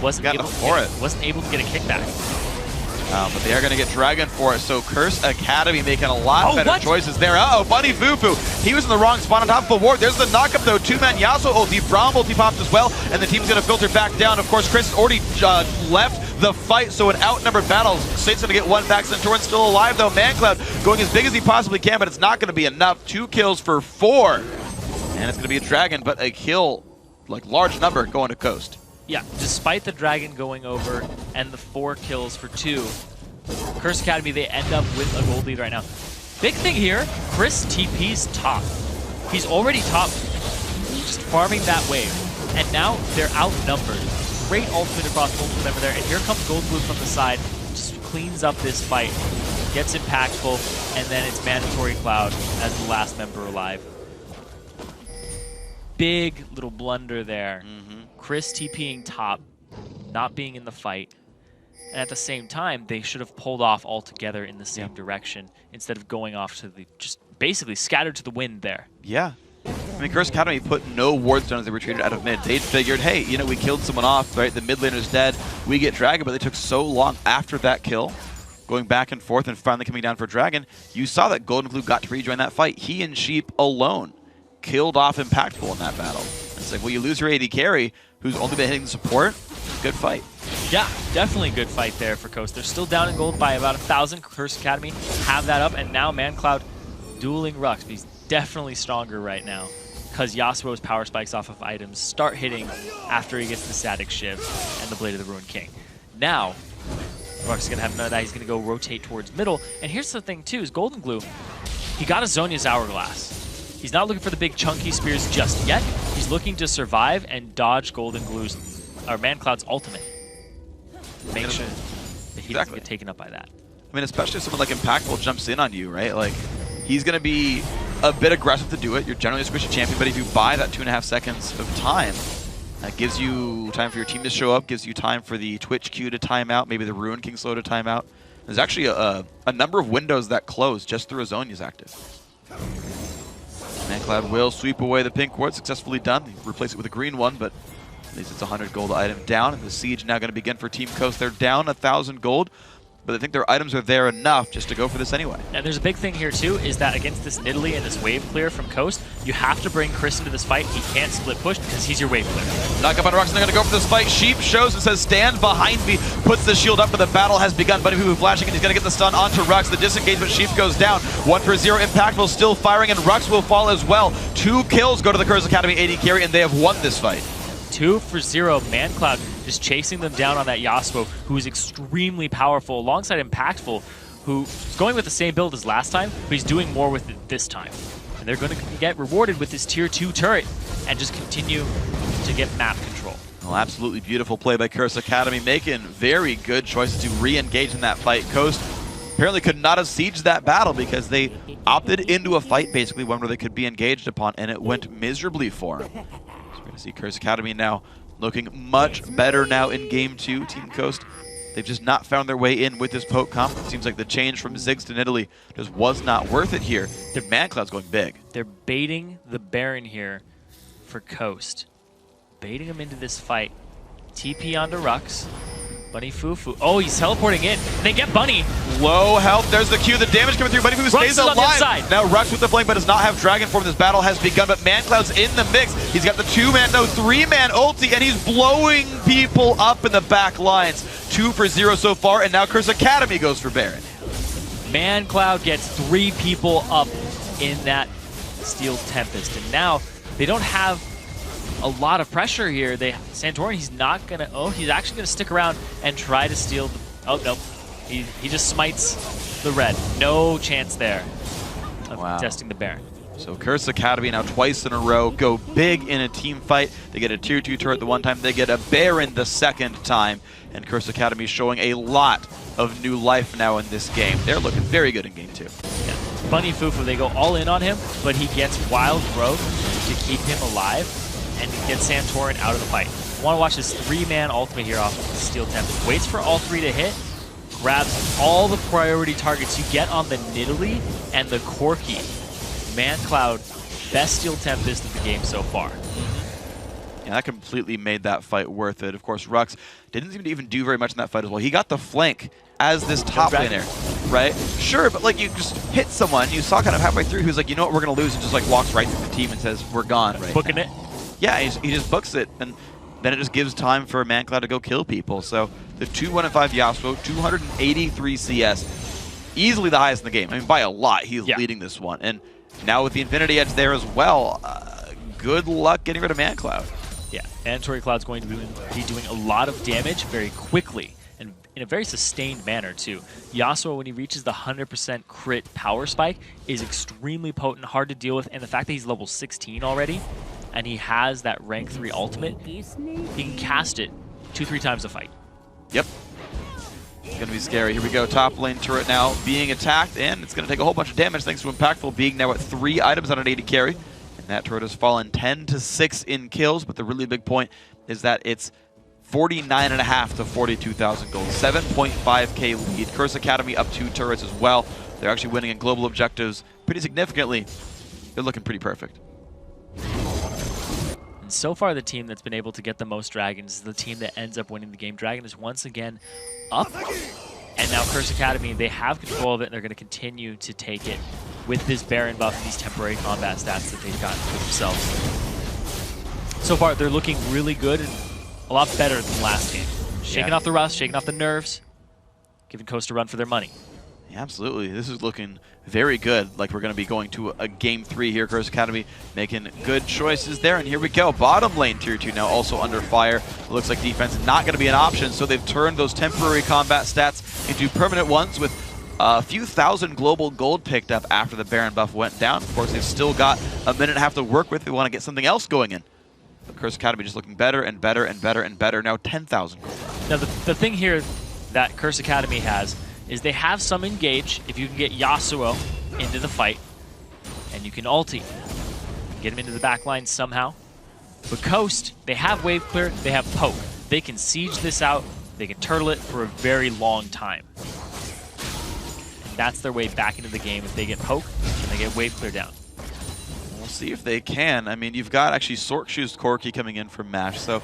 Wasn't able to get a kickback. But they are going to get Dragon for it, so Curse Academy making a lot better choices there. Uh-oh, Bunny Fufu. He was in the wrong spot on top of the ward. There's the knock-up, though. 2-man Yasuo ulti. Braum ulti popped as well, and the team's going to filter back down. Of course, Chris has already left the fight, so an outnumbered battle. Saint's going to get one back. Santorin's still alive, though. Mancloud going as big as he possibly can, but it's not going to be enough. 2 kills for 4. And it's going to be a Dragon, but a kill, like, large number going to Coast. Yeah, despite the Dragon going over and the 4 kills for 2, Curse Academy, they end up with a gold lead right now. Big thing here, Chris TP's top. He's already top, just farming that wave. And now they're outnumbered. Great ultimate across multiple member there, and here comes Gold Blue from the side, just cleans up this fight, gets Impactful, and then it's Mandatory Cloud as the last member alive. Big little blunder there. Chris TPing top, not being in the fight. And at the same time, they should have pulled off altogether in the same direction instead of going off to the, just basically scattered to the wind there. Yeah. I mean, Curse Academy put no wards down as they retreated out of mid. They figured, hey, you know, we killed someone off, right? The mid laner's dead. We get Dragon, but they took so long after that kill, going back and forth and finally coming down for Dragon. You saw that Golden Glue got to rejoin that fight. He and Sheep alone killed off Impactful in that battle. It's like, well, you lose your AD carry, who's only been hitting the support. Good fight. Yeah, definitely a good fight there for Coast. They're still down in gold by about 1,000. Curse Academy have that up, and now Mancloud dueling Rux, but he's definitely stronger right now because Yasuo's power spikes off of items start hitting after he gets the Static Shiv and the Blade of the Ruined King. Now, Rux is going to have none of that. He's going to go rotate towards middle, and here's the thing too, is Golden Glue, he got a Zhonya's Hourglass. He's not looking for the big chunky spears just yet. He's looking to survive and dodge Golden Glue's, or Mancloud's ultimate. Make sure that he doesn't get taken up by that. I mean, especially if someone like Impactful jumps in on you, right? Like, he's going to be a bit aggressive to do it. You're generally a squishy champion, but if you buy that 2.5 seconds of time, that gives you time for your team to show up, gives you time for the Twitch queue to time out, maybe the Ruined King slow to time out. There's actually a number of windows that close just through a Zhonya's active. ManCloud will sweep away the pink ward, successfully done. They replace it with a green one, but at least it's a 100 gold item down, and the siege now going to begin for Team Coast. They're down 1,000 gold, but I think their items are there enough just to go for this anyway. And there's a big thing here too, is that against this Nidalee and this wave clear from Coast, you have to bring Chris into this fight. He can't split push because he's your wave clear. Knock up on Rux, and they're going to go for this fight. Sheep shows and says, stand behind me, puts the shield up, but the battle has begun. Buddy Poo flashing, and he's going to get the stun onto Rux. The disengagement, Sheep goes down. 1 for 0, Impactful still firing, and Rux will fall as well. 2 kills go to the Curse Academy AD carry, and they have won this fight. 2 for 0, ManCloud just chasing them down on that Yasuo, who is extremely powerful, alongside Impactful, who's going with the same build as last time, but he's doing more with it this time. And they're going to get rewarded with this tier 2 turret and just continue to get map control. Well, absolutely beautiful play by Curse Academy, making very good choices to re-engage in that fight. Coast apparently could not have sieged that battle because they opted into a fight, basically, one where they could be engaged upon, and it went miserably for them. So we're going to see Curse Academy now looking much better now in Game 2. Team Coast, they've just not found their way in with this poke comp. It seems like the change from Ziggs to Nidalee just was not worth it here. Their ManCloud's going big. They're baiting the Baron here for Coast. Baiting him into this fight. TP onto Rux. Bunny Fufu. Oh, he's teleporting in. They get Bunny. Low health. There's the Q. The damage coming through. Bunny Fufu stays alive. Now Rux with the flank, but does not have Dragon Form. This battle has begun, but ManCloud's in the mix. He's got the 3-man ulti, and he's blowing people up in the back lines. 2 for 0 so far, and now Curse Academy goes for Baron. ManCloud gets 3 people up in that Steel Tempest, and now they don't have a lot of pressure here. Santorin, he's not gonna. Oh, he's actually gonna stick around and try to steal. Oh no, he just smites the red. No chance there of contesting the Baron. So Curse Academy now twice in a row go big in a team fight. They get a tier 2 turret the one time. They get a Baron the second time, and Curse Academy showing a lot of new life now in this game. They're looking very good in Game 2. Yeah. Bunny Fufu, they go all in on him, but he gets Wild Growth to keep him alive and get Santorin out of the fight. Want to watch this 3-man ultimate here off of the Steel Tempest. Waits for all 3 to hit, grabs all the priority targets you get on the Nidalee and the Corki. ManCloud, best Steel Tempest of the game so far. Yeah, that completely made that fight worth it. Of course, Rux didn't seem to even do very much in that fight as well. He got the flank as this top laner, right? Sure, but like you just hit someone, you saw kind of halfway through, who's like, you know what, we're going to lose, and just like walks right through the team and says, we're gone right Booking now. it. Yeah, he just books it, and then it just gives time for ManCloud to go kill people. So the 2-1-5 Yasuo, 283 CS, easily the highest in the game. I mean, by a lot, he's leading this one. And now with the Infinity Edge there as well, good luck getting rid of ManCloud. Yeah, Mandatory Cloud's going to be doing a lot of damage very quickly and in a very sustained manner too. Yasuo, when he reaches the 100% crit power spike, is extremely potent, hard to deal with, and the fact that he's level 16 already, and he has that rank 3 ultimate, he can cast it 2-3 times a fight. Yep. It's going to be scary. Here we go. Top lane turret now being attacked, and it's going to take a whole bunch of damage thanks to Impactful being now at 3 items on an AD carry. And that turret has fallen 10-6 in kills, but the really big point is that it's 49.5 to 42,000 gold. 7.5k lead. Curse Academy up 2 turrets as well. They're actually winning in global objectives pretty significantly. They're looking pretty perfect. And so far, the team that's been able to get the most dragons is the team that ends up winning the game. Dragon is once again up. And now Curse Academy, they have control of it, and they're going to continue to take it with this Baron buff and these temporary combat stats that they've gotten for themselves. So far, they're looking really good and a lot better than last game. Shaking off the rust, shaking off the nerves, giving Coast a run for their money. Yeah, absolutely. This is looking very good. Like we're going to be going to a Game 3 here. Curse Academy making good choices there. And here we go. Bottom lane tier 2 now also under fire. It looks like defense is not going to be an option. So they've turned those temporary combat stats into permanent ones with a few thousand global gold picked up after the Baron buff went down. Of course, they've still got a minute and a half to work with. They want to get something else going in. But Curse Academy just looking better and better and better and better. Now 10,000 gold. Now the thing here that Curse Academy has is they have some engage if you can get Yasuo into the fight, and you can ulti, get him into the back line somehow. But Coast, they have wave clear, they have poke. They can siege this out, they can turtle it for a very long time. And that's their way back into the game if they get poke and they get wave clear down. We'll see if they can. I mean, you've got actually Sorkshoes Corky coming in from MASH, so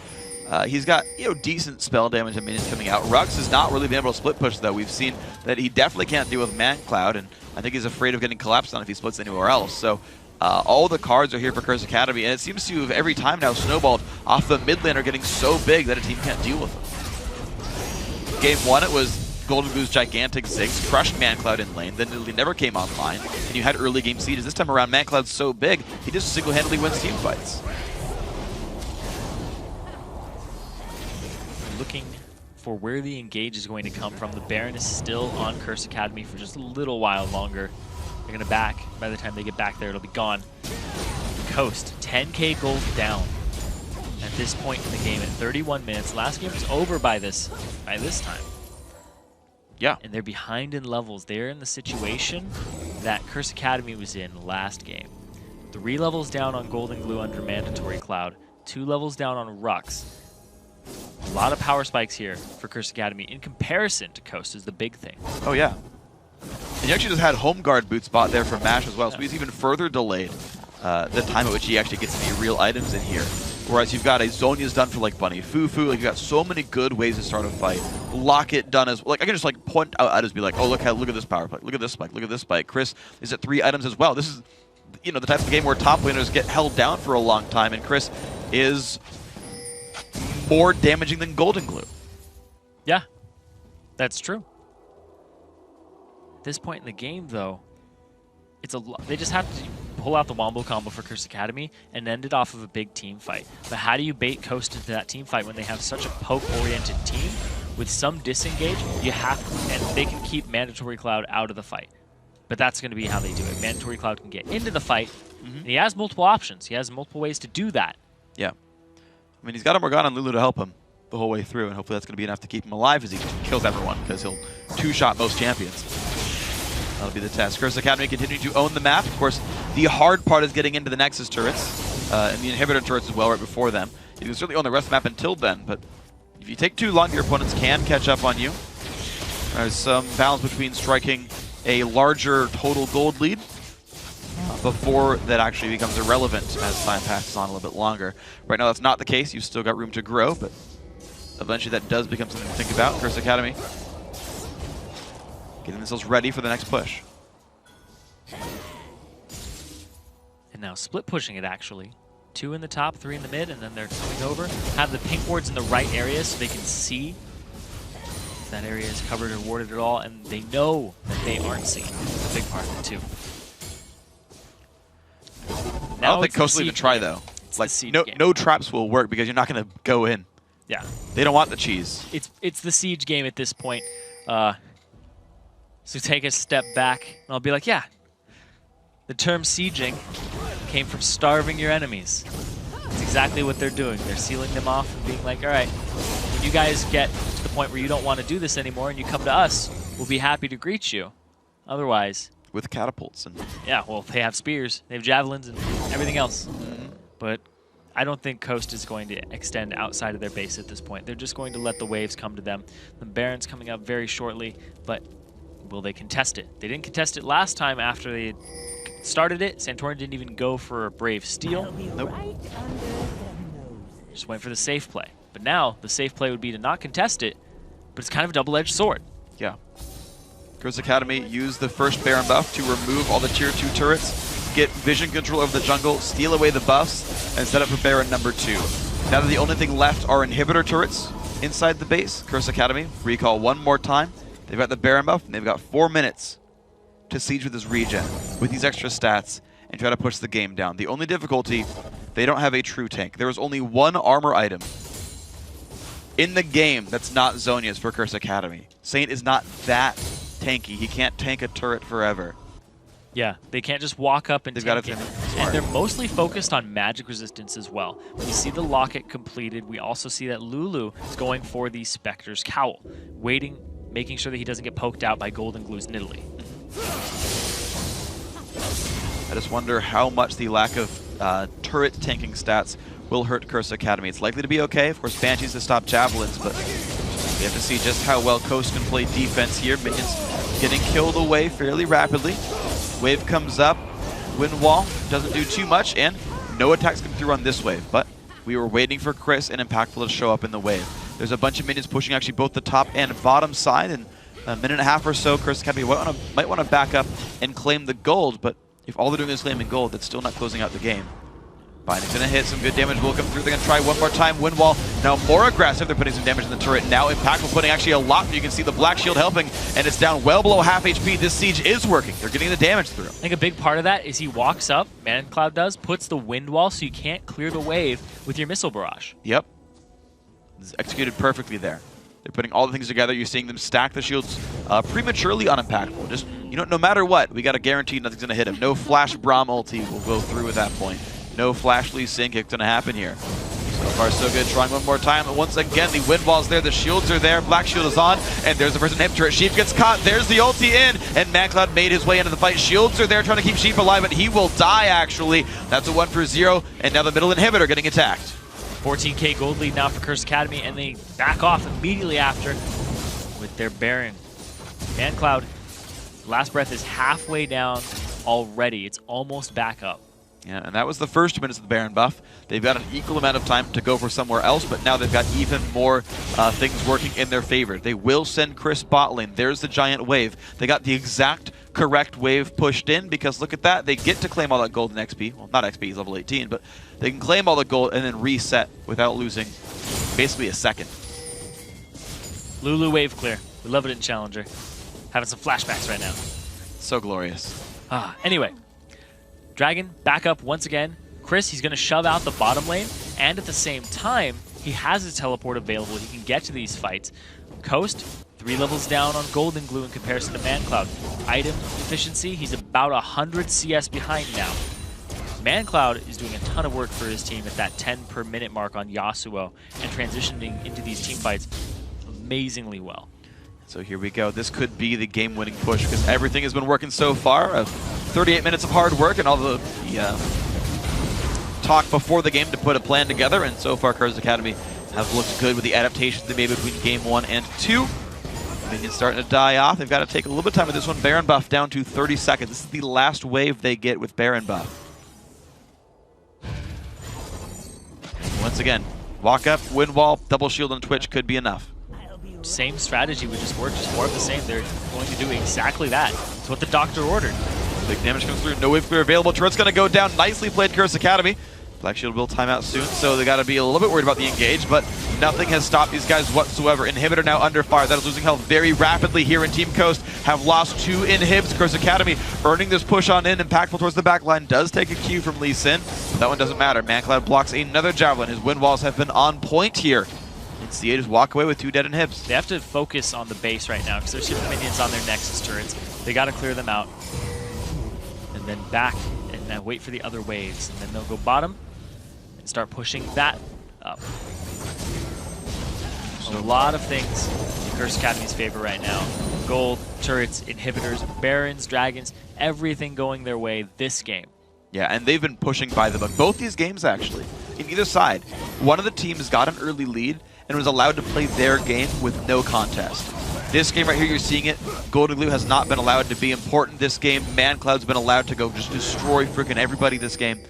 he's got decent spell damage and minions coming out. Rux has not really been able to split push, though. We've seen that he definitely can't deal with Man Cloud, and I think he's afraid of getting collapsed on if he splits anywhere else. So all the cards are here for Curse Academy, and it seems to have every time now snowballed off the mid lane are getting so big that a team can't deal with them. Game 1, it was Golden Glue's gigantic Ziggs crushed Man Cloud in lane, then Italy never came online, and you had early game sieges. This time around, Man Cloud's so big, he just single-handedly wins team fights. Looking for where the engage is going to come from. The Baron is still on Curse Academy for just a little while longer. They're going to back. By the time they get back there, it'll be gone. Coast, 10k gold down at this point in the game at 31 minutes. Last game was over by this time. Yeah. And they're behind in levels. They're in the situation that Curse Academy was in last game. 3 levels down on Golden Glue under Mandatory Cloud. 2 levels down on Rux. A lot of power spikes here for Curse Academy in comparison to Coast is the big thing. Oh, yeah. And he actually just had Home Guard boot spot there from MASH as well, so he's even further delayed the time at which he actually gets any real items in here. Whereas you've got a Zonya's done for like Bunny Fufu, like you've got so many good ways to start a fight. Locket done as like I can just like point out items, be like, oh look at this power spike, look at this spike, look at this spike. Chris is at 3 items as well. This is the type of game where top laners get held down for a long time, and Chris is more damaging than Golden Glue. Yeah, that's true. At this point in the game, though, it's they just have to pull out the Wombo combo for Curse Academy and end it off of a big team fight. But how do you bait Coast into that team fight when they have such a poke-oriented team with some disengage? You have to, and they can keep Mandatory Cloud out of the fight. But that's going to be how they do it. Mandatory Cloud can get into the fight, and he has multiple options. He has multiple ways to do that. Yeah. I mean, he's got a Morgana and Lulu to help him the whole way through, and hopefully that's going to be enough to keep him alive as he kills everyone, because he'll two-shot most champions. That'll be the test. Curse Academy continuing to own the map. Of course, the hard part is getting into the Nexus turrets, and the inhibitor turrets as well right before them. You can certainly own the rest of the map until then, but if you take too long, your opponents can catch up on you. There's some balance between striking a larger total gold lead before that actually becomes irrelevant as time passes on a little bit longer. Right now that's not the case. You've still got room to grow, but eventually that does become something to think about. Curse Academy getting themselves ready for the next push. And now split pushing it, actually. 2 in the top, 3 in the mid, and then they're coming over. Have the pink wards in the right area so they can see if that area is covered or warded at all, and they know that they aren't seen. It's a big part of it, too. I don't think Coast will even try, though. Like, no traps will work because you're not going to go in. Yeah. They don't want the cheese. It's the siege game at this point. So take a step back, and I'll be like, yeah, the term sieging came from starving your enemies. That's exactly what they're doing. They're sealing them off and being like, all right, when you guys get to the point where you don't want to do this anymore and you come to us, we'll be happy to greet you. Otherwise... With catapults. And yeah, well, they have spears, they have javelins, and everything else. But I don't think Coast is going to extend outside of their base at this point. They're just going to let the waves come to them. The Baron's coming up very shortly, but will they contest it? They didn't contest it last time after they started it. Santorin didn't even go for a Brave Steal. Nope. Just went for the safe play. But now, the safe play would be to not contest it, but it's kind of a double-edged sword. Yeah. Curse Academy use the first Baron buff to remove all the tier 2 turrets, get vision control over the jungle, steal away the buffs, and set up for Baron number 2. Now that the only thing left are inhibitor turrets inside the base, Curse Academy, recall one more time. They've got the Baron buff, and they've got 4 minutes to siege with this regen, with these extra stats, and try to push the game down. The only difficulty, they don't have a true tank. There is only one armor item in the game that's not Zonya's for Curse Academy. Saint is not that tanky. He can't tank a turret forever. Yeah, they can't just walk up and tank it. And they're mostly focused on magic resistance as well. When you see the locket completed, we also see that Lulu is going for the Spectre's Cowl, waiting, making sure that he doesn't get poked out by Golden Glue's Nidalee. I just wonder how much the lack of turret tanking stats will hurt Curse Academy. It's likely to be okay. Of course, Banshees to stop Javelins, but we have to see just how well Coast can play defense here. Minions getting killed away fairly rapidly. Wave comes up. Wind Wall doesn't do too much, and no attacks come through on this wave, but we were waiting for Chris and Impactful to show up in the wave. There's a bunch of minions pushing actually both the top and bottom side, and a minute and a half or so, Chris Academy might want to back up and claim the gold, but if all they're doing is claiming gold, that's still not closing out the game. Binding's going to hit, some good damage will come through. They're going to try one more time. Wind Wall now more aggressive. They're putting some damage in the turret. Now Impactful putting actually a lot. You can see the Black Shield helping, and it's down well below half HP. This siege is working. They're getting the damage through. I think a big part of that is he walks up, ManCloud does, puts the Wind Wall so you can't clear the wave with your Missile Barrage. Yep. It's executed perfectly there. They're putting all the things together. You're seeing them stack the shields prematurely on Impactful. Just, no matter what, we got to guarantee nothing's going to hit him. No Flash Braum ulti will go through at that point. No Flash Lee Sin kick's going to happen here. So far, so good. Trying one more time. And once again, the Wind Wall's there. The shields are there. Black Shield is on. And there's the first inhibitor turret. Sheep gets caught. There's the ulti in. And ManCloud made his way into the fight. Shields are there trying to keep Sheep alive, but he will die, actually. That's a 1 for 0. And now the middle inhibitor getting attacked. 14k gold lead now for Curse Academy, and they back off immediately after with their Baron. ManCloud, last breath is halfway down already. It's almost back up. Yeah, and that was the first 2 minutes of the Baron buff. They've got an equal amount of time to go for somewhere else, but now they've got even more things working in their favor. They will send Chris bot lane. There's the giant wave. They got the exact correct wave pushed in, because look at that. They get to claim all that gold in XP. Well, not XP, he's level 18, but they can claim all the gold and then reset without losing basically a second. Lulu wave clear. We love it in Challenger. Having some flashbacks right now. So glorious. Anyway, Dragon back up once again. Chris, he's going to shove out the bottom lane, and at the same time, he has his teleport available. He can get to these fights. Coast, 3 levels down on Golden Glue in comparison to ManCloud. Item efficiency, he's about 100 CS behind now. ManCloud is doing a ton of work for his team at that 10 per minute mark on Yasuo and transitioning into these team fights amazingly well. So here we go. This could be the game-winning push, because everything has been working so far. 38 minutes of hard work and all the talk before the game to put a plan together, and so far Curse Academy have looked good with the adaptations they made between Game 1 and 2. Minions starting to die off. They've got to take a little bit of time with this one. Baron buff down to 30 seconds. This is the last wave they get with Baron buff. Once again, walk up, Wind Wall, double shield on Twitch could be enough. Same strategy would just work, just more of the same. They're going to do exactly that. It's what the doctor ordered. Big damage comes through, no wave clear available. Turret's going to go down. Nicely played, Curse Academy. Black Shield will time out soon, so they got to be a little bit worried about the engage, but nothing has stopped these guys whatsoever. Inhibitor now under fire. That is losing health very rapidly here in Team Coast. Have lost 2 inhibs. Curse Academy earning this push on in. Impactful towards the back line. Does take a cue from Lee Sin, but that one doesn't matter. ManCloud blocks another javelin. His wind walls have been on point here. And CA just walk away with 2 dead inhibs. They have to focus on the base right now, because there's shipping minions on their Nexus turrets. They got to clear them out. And then back, and then wait for the other waves. And then they'll go bottom and start pushing that up. So a lot of things in Curse Academy's favor right now. Gold, turrets, inhibitors, barons, dragons, everything going their way this game. Yeah, and they've been pushing by the book. Both these games, actually. In either side, one of the teams got an early lead and was allowed to play their game with no contest. This game right here, you're seeing it. Golden Glue has not been allowed to be important this game. ManCloud's been allowed to go just destroy freaking everybody this game.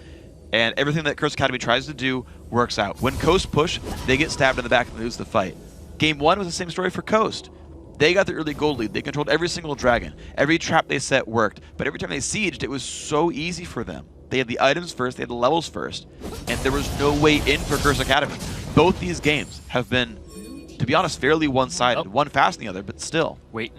And everything that Curse Academy tries to do works out. When Coast push, they get stabbed in the back and lose the fight. Game 1 was the same story for Coast. They got the early gold lead. They controlled every single dragon. Every trap they set worked. But every time they sieged, it was so easy for them. They had the items first, they had the levels first, and there was no way in for Curse Academy. Both these games have been, to be honest, fairly one-sided. One fast than the other, but still. Waiting.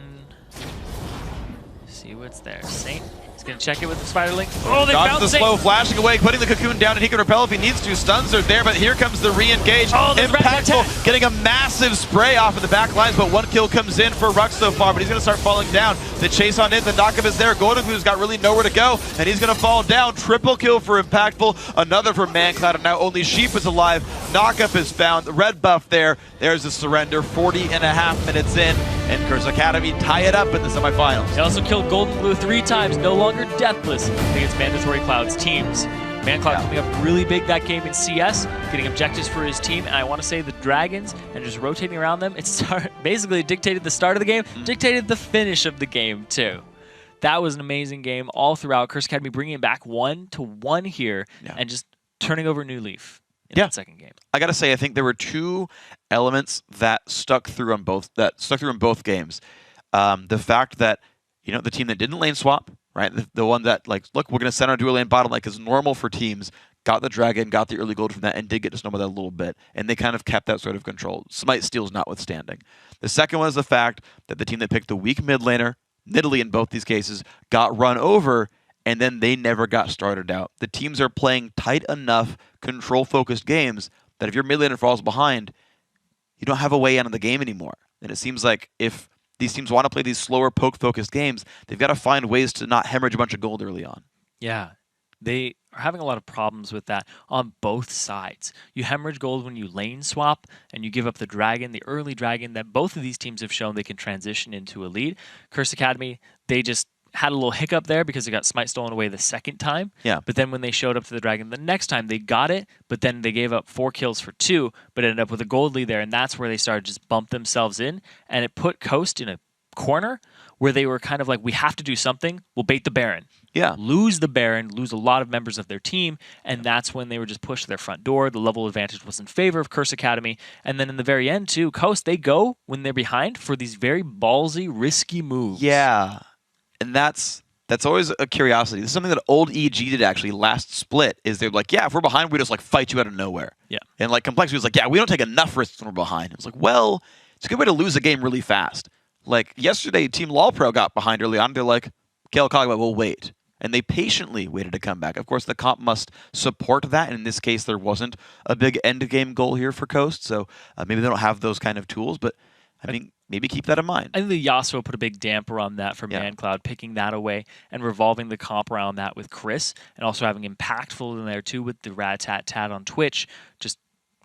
See what's there. Saint. Gonna check it with the Spider Link. Oh, they found the slow, flashing away, putting the cocoon down, and he can repel if he needs to. Stuns are there, but here comes the re-engage. Oh, Impactful, getting a massive spray off of the back lines, but 1 kill comes in for Rux so far, but he's gonna start falling down. The chase on in, the knockup is there. Golden Glue's got really nowhere to go, and he's gonna fall down. Triple kill for Impactful, another for ManCloud, and now only Sheep is alive. Knockup is found, the red buff there. There's the surrender, 40.5 minutes in, and Curse Academy tie it up in the semifinals. He also killed Golden Glue 3 times, no longer deathless against Mandatory Cloud's teams. ManCloud coming up really big that game in CS, getting objectives for his team, and I want to say the Dragons and just rotating around them, it basically dictated the start of the game, dictated the finish of the game too. That was an amazing game all throughout. Curse Academy bringing it back 1-1 here and just turning over a new leaf in that second game. I gotta say, I think there were two elements that stuck through in both games. The fact that the team that didn't lane swap, right, the one that like, look, we're gonna send our dual lane bottom like is normal for teams, got the dragon, got the early gold from that, and did get to snowball that a little bit, and they kind of kept that sort of control. Smite steals notwithstanding. The second one is the fact that the team that picked the weak mid laner, Nidalee in both these cases, got run over, and then they never got started out. The teams are playing tight enough, control-focused games that if your mid laner falls behind, you don't have a way out of the game anymore. And it seems like if these teams want to play these slower, poke-focused games, they've got to find ways to not hemorrhage a bunch of gold early on. Yeah, they are having a lot of problems with that on both sides. You hemorrhage gold when you lane swap and you give up the dragon, the early dragon that both of these teams have shown they can transition into a lead. Curse Academy, they just had a little hiccup there because they got Smite stolen away the second time. Yeah. But then when they showed up to the dragon the next time, they got it, but then they gave up 4 kills for 2, but ended up with a gold lead there, and that's where they started to just bump themselves in, and it put Coast in a corner where they were kind of like, we have to do something, we'll bait the Baron. Yeah. Lose the Baron, lose a lot of members of their team, and that's when they were just pushed to their front door. The level advantage was in favor of Curse Academy, and then in the very end too, Coast, they go when they're behind for these very ballsy, risky moves. Yeah. And that's always a curiosity. This is something that old EG did actually last split, is they're like, yeah, if we're behind, we just like fight you out of nowhere. Yeah. And like Complexity was like, yeah, we don't take enough risks when we're behind. It's like, well, it's a good way to lose a game really fast. Like yesterday, Team LolPro got behind early on. They're like, Kale Kogba, we'll wait. And they patiently waited to come back. Of course, the comp must support that. And in this case, there wasn't a big end game goal here for Coast. So maybe they don't have those kind of tools. But I mean, maybe keep that in mind. I think the Yasuo put a big damper on that for ManCloud, picking that away and revolving the comp around that with Chris, and also having Impactful in there too with the Rat-Tat-Tat on Twitch, just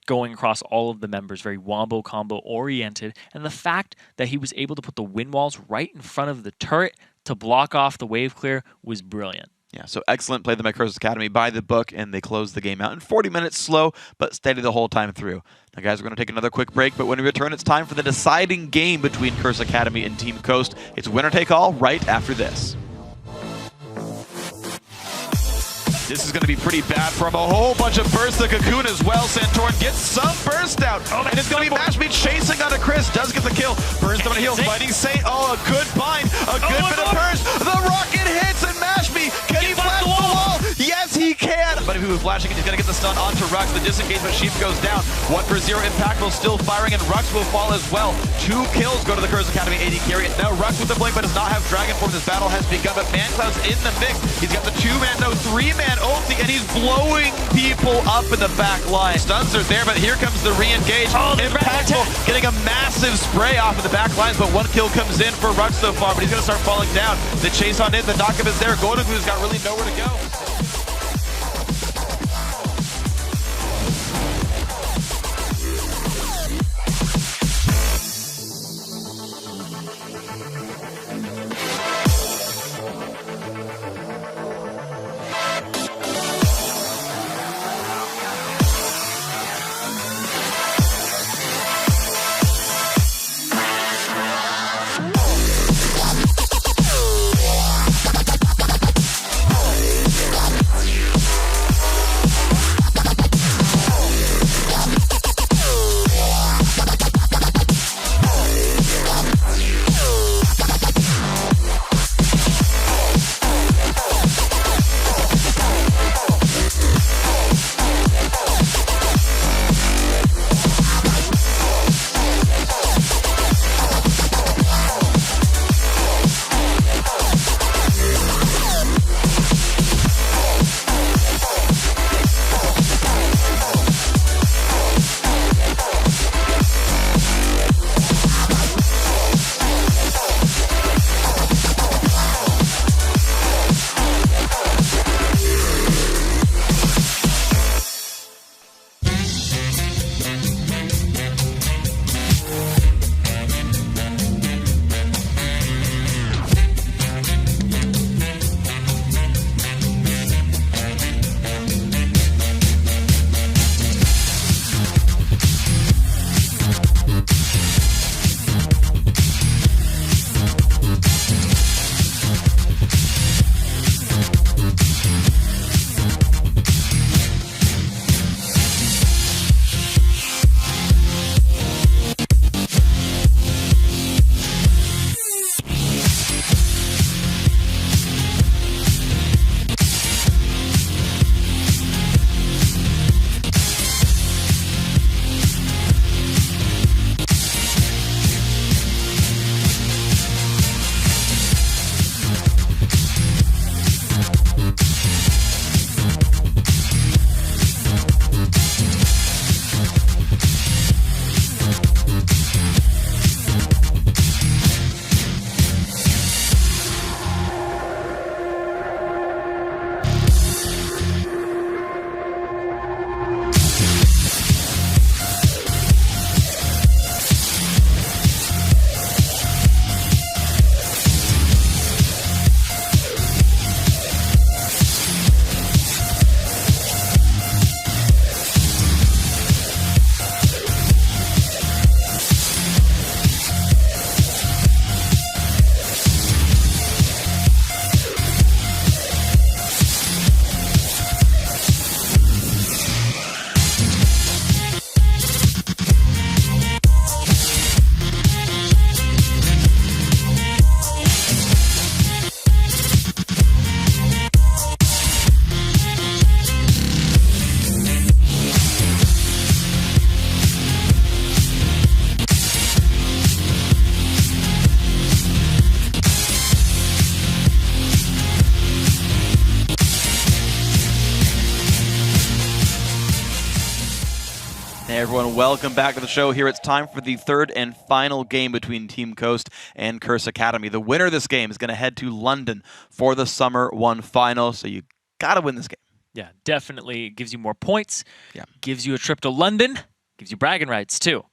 going across all of the members, very wombo combo oriented. And the fact that he was able to put the wind walls right in front of the turret to block off the wave clear was brilliant. Yeah, so excellent play by Curse Academy by the book, and they closed the game out in 40 minutes, slow but steady the whole time through. Now, guys, we're going to take another quick break, but when we return, it's time for the deciding game between Curse Academy and Team Coast. It's winner take all right after this. This is going to be pretty bad from a whole bunch of bursts. The Cocoon as well. Santorin gets some burst out. And it's going to be Mashme chasing out of Chris. Does get the kill. Burst on the heels. Fighting Saint. Oh, a good bind. A good bit of burst. The rocket hits and Mashme. Can he flash the wall? Yes, he can. But if he was flashing it, he's going to get the stun onto Rux. The disengagement Sheep goes down. 1 for 0. Impactful still firing, and Rux will fall as well. 2 kills go to the Curse Academy AD carry. Now Rux with the blink, but does not have Dragon Form. This battle has begun, but ManCloud's in the mix. He's got the 2-man, no 3-man ulti, and he's blowing people up in the back line. Stuns are there, but here comes the re-engage. Impactful getting a massive spray off of the back lines, but 1 kill comes in for Rux so far, but he's going to start falling down. The chase on in, the knockup is there. Golden Glue's got really nowhere to go. Hey everyone, welcome back to the show. Here it's time for the third and final game between Team Coast and Curse Academy. The winner of this game is going to head to London for the Summer 1 final, so you got to win this game. Yeah, definitely gives you more points. Yeah, gives you a trip to London. Gives you bragging rights too.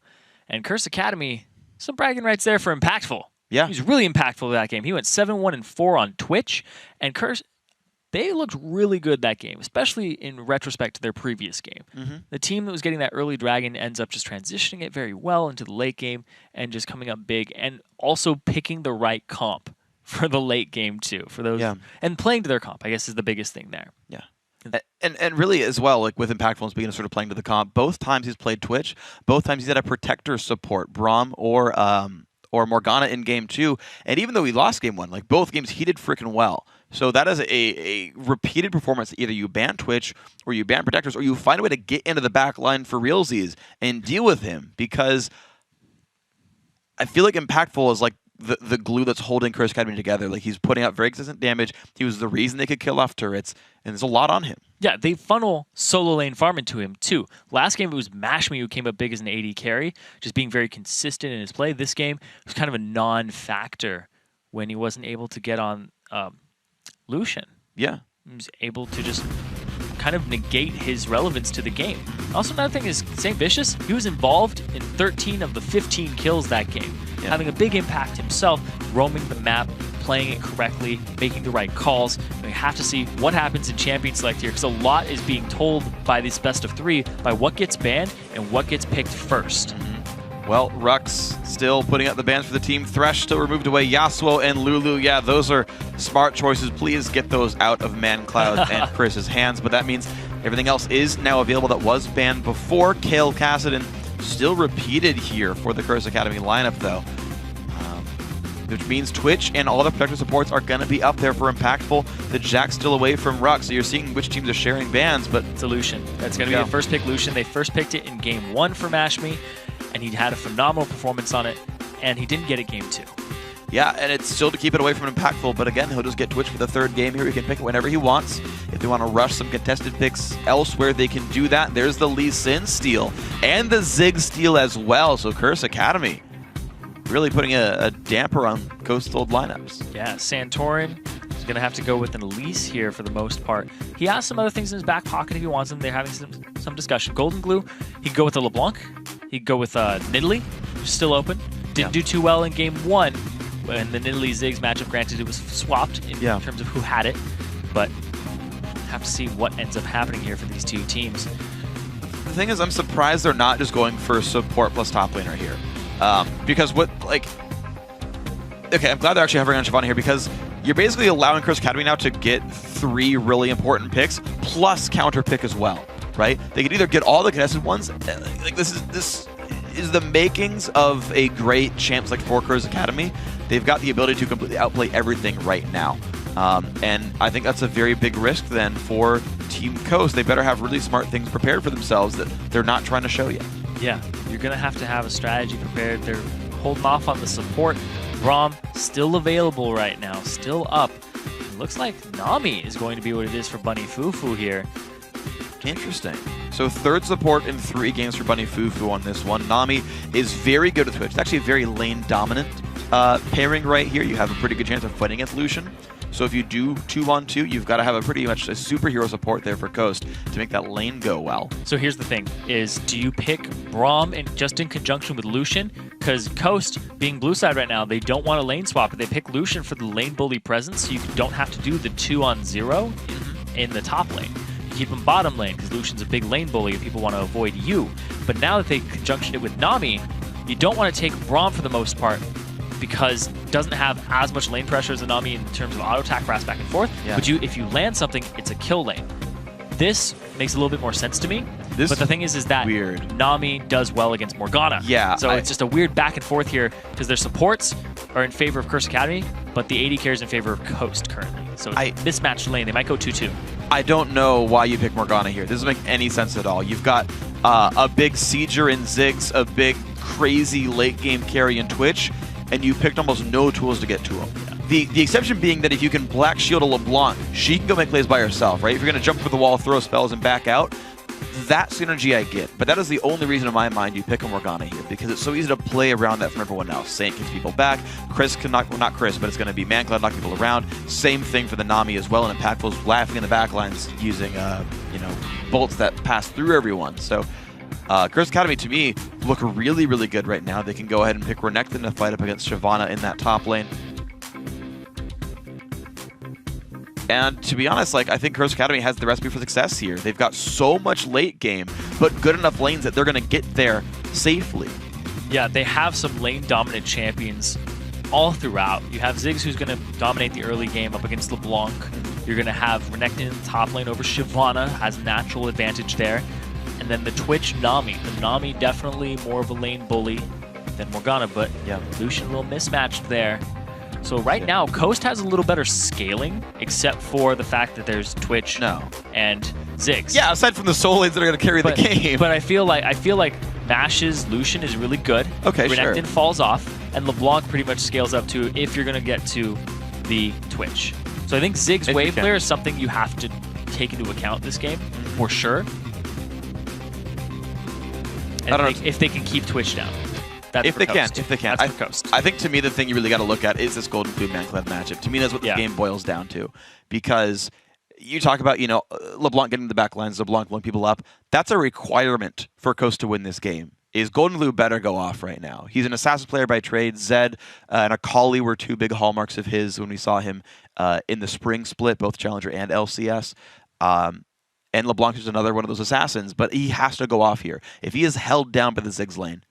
And Curse Academy, some bragging rights there for Impactful. Yeah, he's really impactful in that game. He went 7-1-4 on Twitch, and Curse, they looked really good that game, especially in retrospect to their previous game. The team that was getting that early dragon ends up just transitioning it very well into the late game and just coming up big, and also picking the right comp for the late game too. For those and playing to their comp, I guess, is the biggest thing there. Yeah. And really as well, like with Impactful and speaking of sort of playing to the comp, both times he's played Twitch, both times he's had a protector support, Braum or Morgana in game 2. And even though he lost game 1, like both games he did freaking well. So that is a repeated performance. Either you ban Twitch or you ban protectors or you find a way to get into the back line for realsies and deal with him, because I feel like Impactful is like the glue that's holding Curse Academy together. Like he's putting out very consistent damage. He was the reason they could kill off turrets, and there's a lot on him. Yeah, they funnel solo lane farm into him too. Last game it was Mashme who came up big as an AD carry, just being very consistent in his play. This game was kind of a non-factor when he wasn't able to get on Lucian. Yeah. He was able to just kind of negate his relevance to the game. Also, another thing is St. Vicious, he was involved in 13 of the 15 kills that game, having a big impact himself, roaming the map, playing it correctly, making the right calls. We have to see what happens in Champion Select here, because a lot is being told by this best of 3 by what gets banned and what gets picked first. Well, Rux still putting out the bans for the team. Thresh still removed away. Yasuo and Lulu. Yeah, those are smart choices. Please get those out of ManCloud and Chris's hands. But that means everything else is now available that was banned before. Kale Kassadin still repeated here for the Curse Academy lineup, though. Which means Twitch and all the protector supports are going to be up there for Impactful. The Jack's still away from Rux, so you're seeing which teams are sharing bans. But it's a Lucian. That's going to be the first pick Lucian. They first picked it in game 1 for Mashme, and he had a phenomenal performance on it, and he didn't get it game 2. Yeah, and it's still to keep it away from Impactful, but again, he'll just get Twitch for the third game here. He can pick it whenever he wants. If they want to rush some contested picks elsewhere, they can do that. There's the Lee Sin steal and the Zig steal as well, so Curse Academy really putting a damper on Coastal lineups. Yeah, Santorin is going to have to go with an Elise here for the most part. He has some other things in his back pocket if he wants them. They're having some discussion. Golden Glue, he could go with a LeBlanc. He could go with Nidalee, who's still open. Didn't do too well in game 1 when the Nidalee Ziggs matchup, granted it was swapped in terms of who had it, but have to see what ends up happening here for these two teams. The thing is, I'm surprised they're not just going for support plus top laner here. Because okay, I'm glad they're actually hovering on Shyvana here, because you're basically allowing Curse Academy now to get 3 really important picks plus counter pick as well, right? They could either get all the contested ones, like this is the makings of a great champ like for Curse Academy. They've got the ability to completely outplay everything right now. And I think that's a very big risk then for Team Coast. They better have really smart things prepared for themselves that they're not trying to show yet. Yeah, you're going to have a strategy prepared. They're holding off on the support. Braum still available right now, still up. It looks like Nami is going to be what it is for Bunny Fufu here. Interesting. So third support in 3 games for Bunny Fufu on this one. Nami is very good at Twitch. It's actually a very lane dominant pairing right here. You have a pretty good chance of fighting against Lucian. So if you do 2-on-2, you've got to have a pretty much a superhero support there for Coast to make that lane go well. So here's the thing, is do you pick Braum just in conjunction with Lucian? Because Coast, being blue side right now, they don't want a lane swap, but they pick Lucian for the lane bully presence, so you don't have to do the 2-on-0 in the top lane. You keep him bottom lane, because Lucian's a big lane bully and people want to avoid you. But now that they conjunction it with Nami, you don't want to take Braum for the most part, because it doesn't have as much lane pressure as a Nami in terms of auto attack, fast back and forth. Yeah. But if you land something, it's a kill lane. This makes a little bit more sense to me. But the thing is that Nami does well against Morgana. Yeah. So it's just a weird back and forth here, because their supports are in favor of Curse Academy, but the AD carries in favor of Coast currently. So it's mismatched lane. They might go 2-2. I don't know why you pick Morgana here. This doesn't make any sense at all. You've got a big Sieger in Ziggs, a big crazy late game carry in Twitch, and you picked almost no tools to get to him. Yeah. The exception being that if you can Black Shield a LeBlanc, she can go make plays by herself, right? If you're going to jump over the wall, throw spells, and back out, that synergy I get, but that is the only reason in my mind you pick a Morgana here, because it's so easy to play around that from everyone else. Saint kicks people back, Chris can knock, well, not Chris, but it's going to be ManCloud knock people around. Same thing for the Nami as well, and Impactful's laughing in the backlines using, bolts that pass through everyone. So Curse Academy, to me, look really, really good right now. They can go ahead and pick Renekton to fight up against Shyvana in that top lane. And to be honest, I think Curse Academy has the recipe for success here. They've got so much late game, but good enough lanes that they're going to get there safely. Yeah, they have some lane-dominant champions all throughout. You have Ziggs, who's going to dominate the early game up against LeBlanc. You're going to have Renekton in the top lane over Shyvana, has natural advantage there. And then the Twitch Nami. The Nami definitely more of a lane bully than Morgana, but yeah, Lucian a little mismatched there. So right now, Coast has a little better scaling, except for the fact that there's Twitch and Ziggs. Yeah, aside from the soul lanes that are going to carry the game. But I feel like Mash's Lucian is really good. Okay, Renekton falls off, and LeBlanc pretty much scales up to if you're going to get to the Twitch. So I think Ziggs wave clear is something you have to take into account this game, for sure. And if they can keep Twitch down. If they can. I think to me the thing you really got to look at is this Golden Blue ManCloud matchup. To me that's what the game boils down to, because you talk about LeBlanc getting the back lines, LeBlanc blowing people up. That's a requirement for Coast to win this game. Is Golden Blue better go off right now? He's an assassin player by trade. Zed and Akali were two big hallmarks of his when we saw him in the spring split, both Challenger and LCS. And LeBlanc is another one of those assassins, but he has to go off here. If he is held down by the Ziggs lane,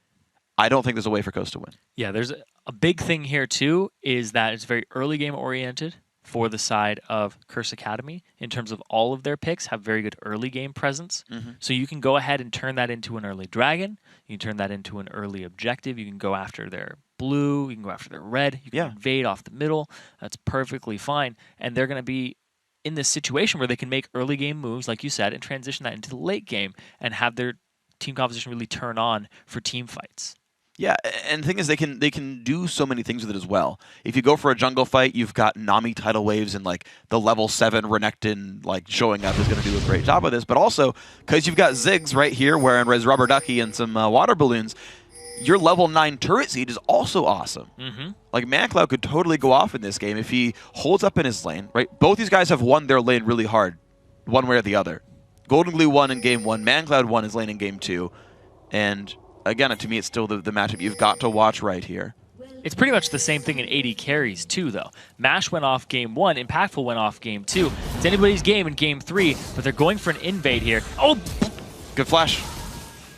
I don't think there's a way for Coast to win. Yeah, there's a big thing here too, is that it's very early game oriented for the side of Curse Academy in terms of all of their picks have very good early game presence. So you can go ahead and turn that into an early dragon. You can turn that into an early objective. You can go after their blue. You can go after their red. You can invade off the middle. That's perfectly fine. And they're going to be in this situation where they can make early game moves, like you said, and transition that into the late game and have their team composition really turn on for team fights. Yeah, and the thing is, they can do so many things with it as well. If you go for a jungle fight, you've got Nami tidal waves and the level 7 Renekton showing up is going to do a great job of this. But also, because you've got Ziggs right here wearing res rubber ducky and some water balloons, your level 9 turret siege is also awesome. ManCloud could totally go off in this game if he holds up in his lane. Right, both these guys have won their lane really hard, one way or the other. Golden Glue won in game 1, ManCloud won his lane in game 2, and again, to me, it's still the matchup you've got to watch right here. It's pretty much the same thing in AD carries, too, though. Mash went off game 1, Impactful went off game 2. It's anybody's game in game 3, but they're going for an invade here. Oh! Good flash.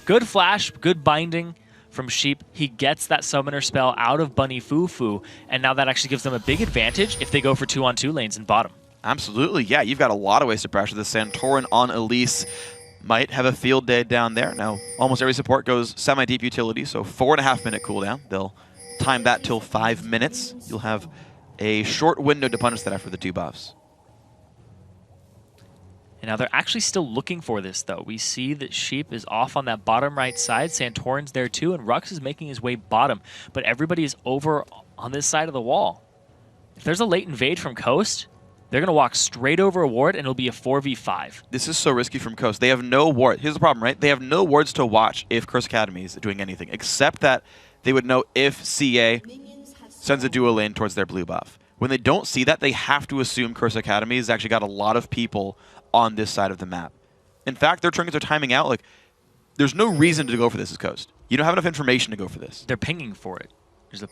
Good flash, good binding from Sheep. He gets that summoner spell out of Bunny Fufu, and now that actually gives them a big advantage if they go for 2-on-2 lanes in bottom. Absolutely, yeah. You've got a lot of ways to pressure the Santorin on Elise. Might have a field day down there. Now, almost every support goes semi-deep utility, so 4.5 minute cooldown. They'll time that till 5 minutes. You'll have a short window to punish that after the 2 buffs. And now they're actually still looking for this, though. We see that Sheep is off on that bottom right side. Santorin's there, too, and Rux is making his way bottom. But everybody is over on this side of the wall. If there's a late invade from Coast, they're going to walk straight over a ward, and it'll be a 4v5. This is so risky from Coast. They have no ward. Here's the problem, right? They have no wards to watch if Curse Academy is doing anything, except that they would know if CA sends a duo lane towards their blue buff. When they don't see that, they have to assume Curse Academy has actually got a lot of people on this side of the map. In fact, their trinkets are timing out. There's no reason to go for this as Coast. You don't have enough information to go for this. They're pinging for it. There's a...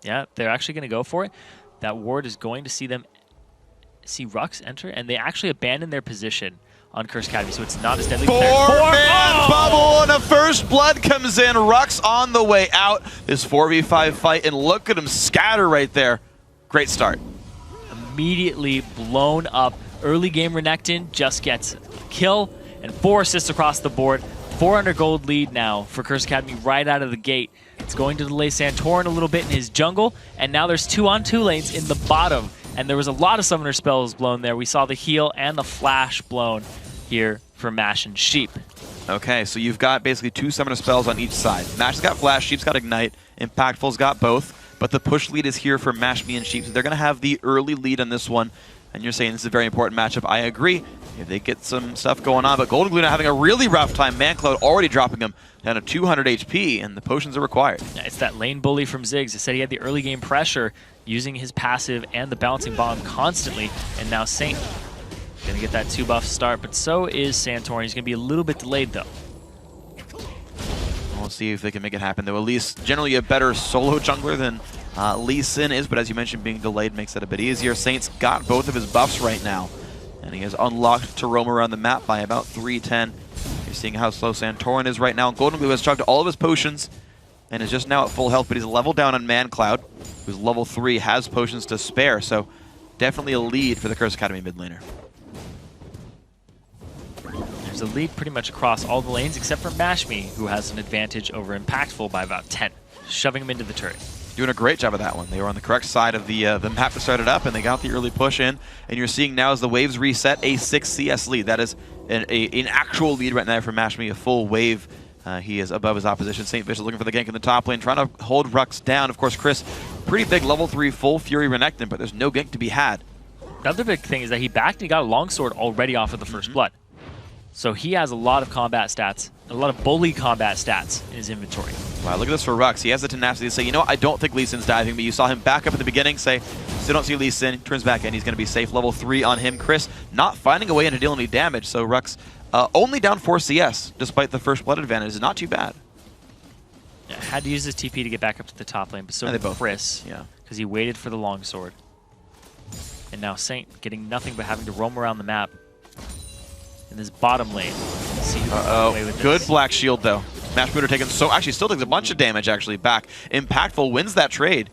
Yeah, they're actually going to go for it. That ward is going to see Rux enter, and they actually abandon their position on Curse Academy, so it's not as deadly. Four-man bubble, and a first blood comes in. Rux on the way out. This 4v5 fight, and look at him scatter right there. Great start. Immediately blown up. Early game Renekton just gets a kill, and 4 assists across the board. 400 gold lead now for Curse Academy right out of the gate. It's going to delay Santorin a little bit in his jungle, and now there's 2-on-2 lanes in the bottom. And there was a lot of summoner spells blown there. We saw the heal and the flash blown here for Mash and Sheep. Okay, so you've got basically 2 summoner spells on each side. Mash's got flash, Sheep's got ignite, Impactful's got both, but the push lead is here for Mash, me, and Sheep, so they're going to have the early lead on this one. And you're saying this is a very important matchup. I agree. Yeah, they get some stuff going on, but Golden Glue now having a really rough time. ManCloud already dropping him down to 200 HP, and the potions are required. Yeah, it's that lane bully from Ziggs. He said he had the early game pressure using his passive and the bouncing bomb constantly, and now Saint gonna get that 2-buff start, but so is Santorin. He's gonna be a little bit delayed though. We'll see if they can make it happen, though. Elise, generally a better solo jungler than Lee Sin is, but as you mentioned, being delayed makes that a bit easier. Saint's got both of his buffs right now, and he has unlocked to roam around the map by about 310. You're seeing how slow Santorin is right now. Golden Glue has chugged all of his potions and is just now at full health, but he's level down on ManCloud, who's level 3, has potions to spare, so definitely a lead for the Curse Academy mid laner. There's a lead pretty much across all the lanes except for Mashme, who has an advantage over Impactful by about 10, shoving him into the turret. Doing a great job of that one. They were on the correct side of the map to start it up, and they got the early push in. And you're seeing now as the waves reset, a 6 CS lead. That is an actual lead right now for Mashme, a full wave. He is above his opposition. St. Vish is looking for the gank in the top lane, trying to hold Rux down. Of course, Chris, pretty big level 3 full Fury Renekton, but there's no gank to be had. Another big thing is that he backed and he got a longsword already off of the first blood. So he has a lot of combat stats, a lot of bully combat stats in his inventory. Wow, look at this for Rux. He has the tenacity to say, you know what, I don't think Lee Sin's diving, but you saw him back up in the beginning, say, still don't see Lee Sin, turns back in, he's going to be safe. Level 3 on him. Chris not finding a way into dealing any damage, so Rux only down 4 CS, despite the first blood advantage. Is not too bad. Yeah, had to use his TP to get back up to the top lane, but so did Chris, because he waited for the longsword. And now Saint getting nothing but having to roam around the map in this bottom lane. See who can get away with Good this. black shield, though. Mashmooter taking actually still takes a bunch of damage, actually, back. Impactful wins that trade.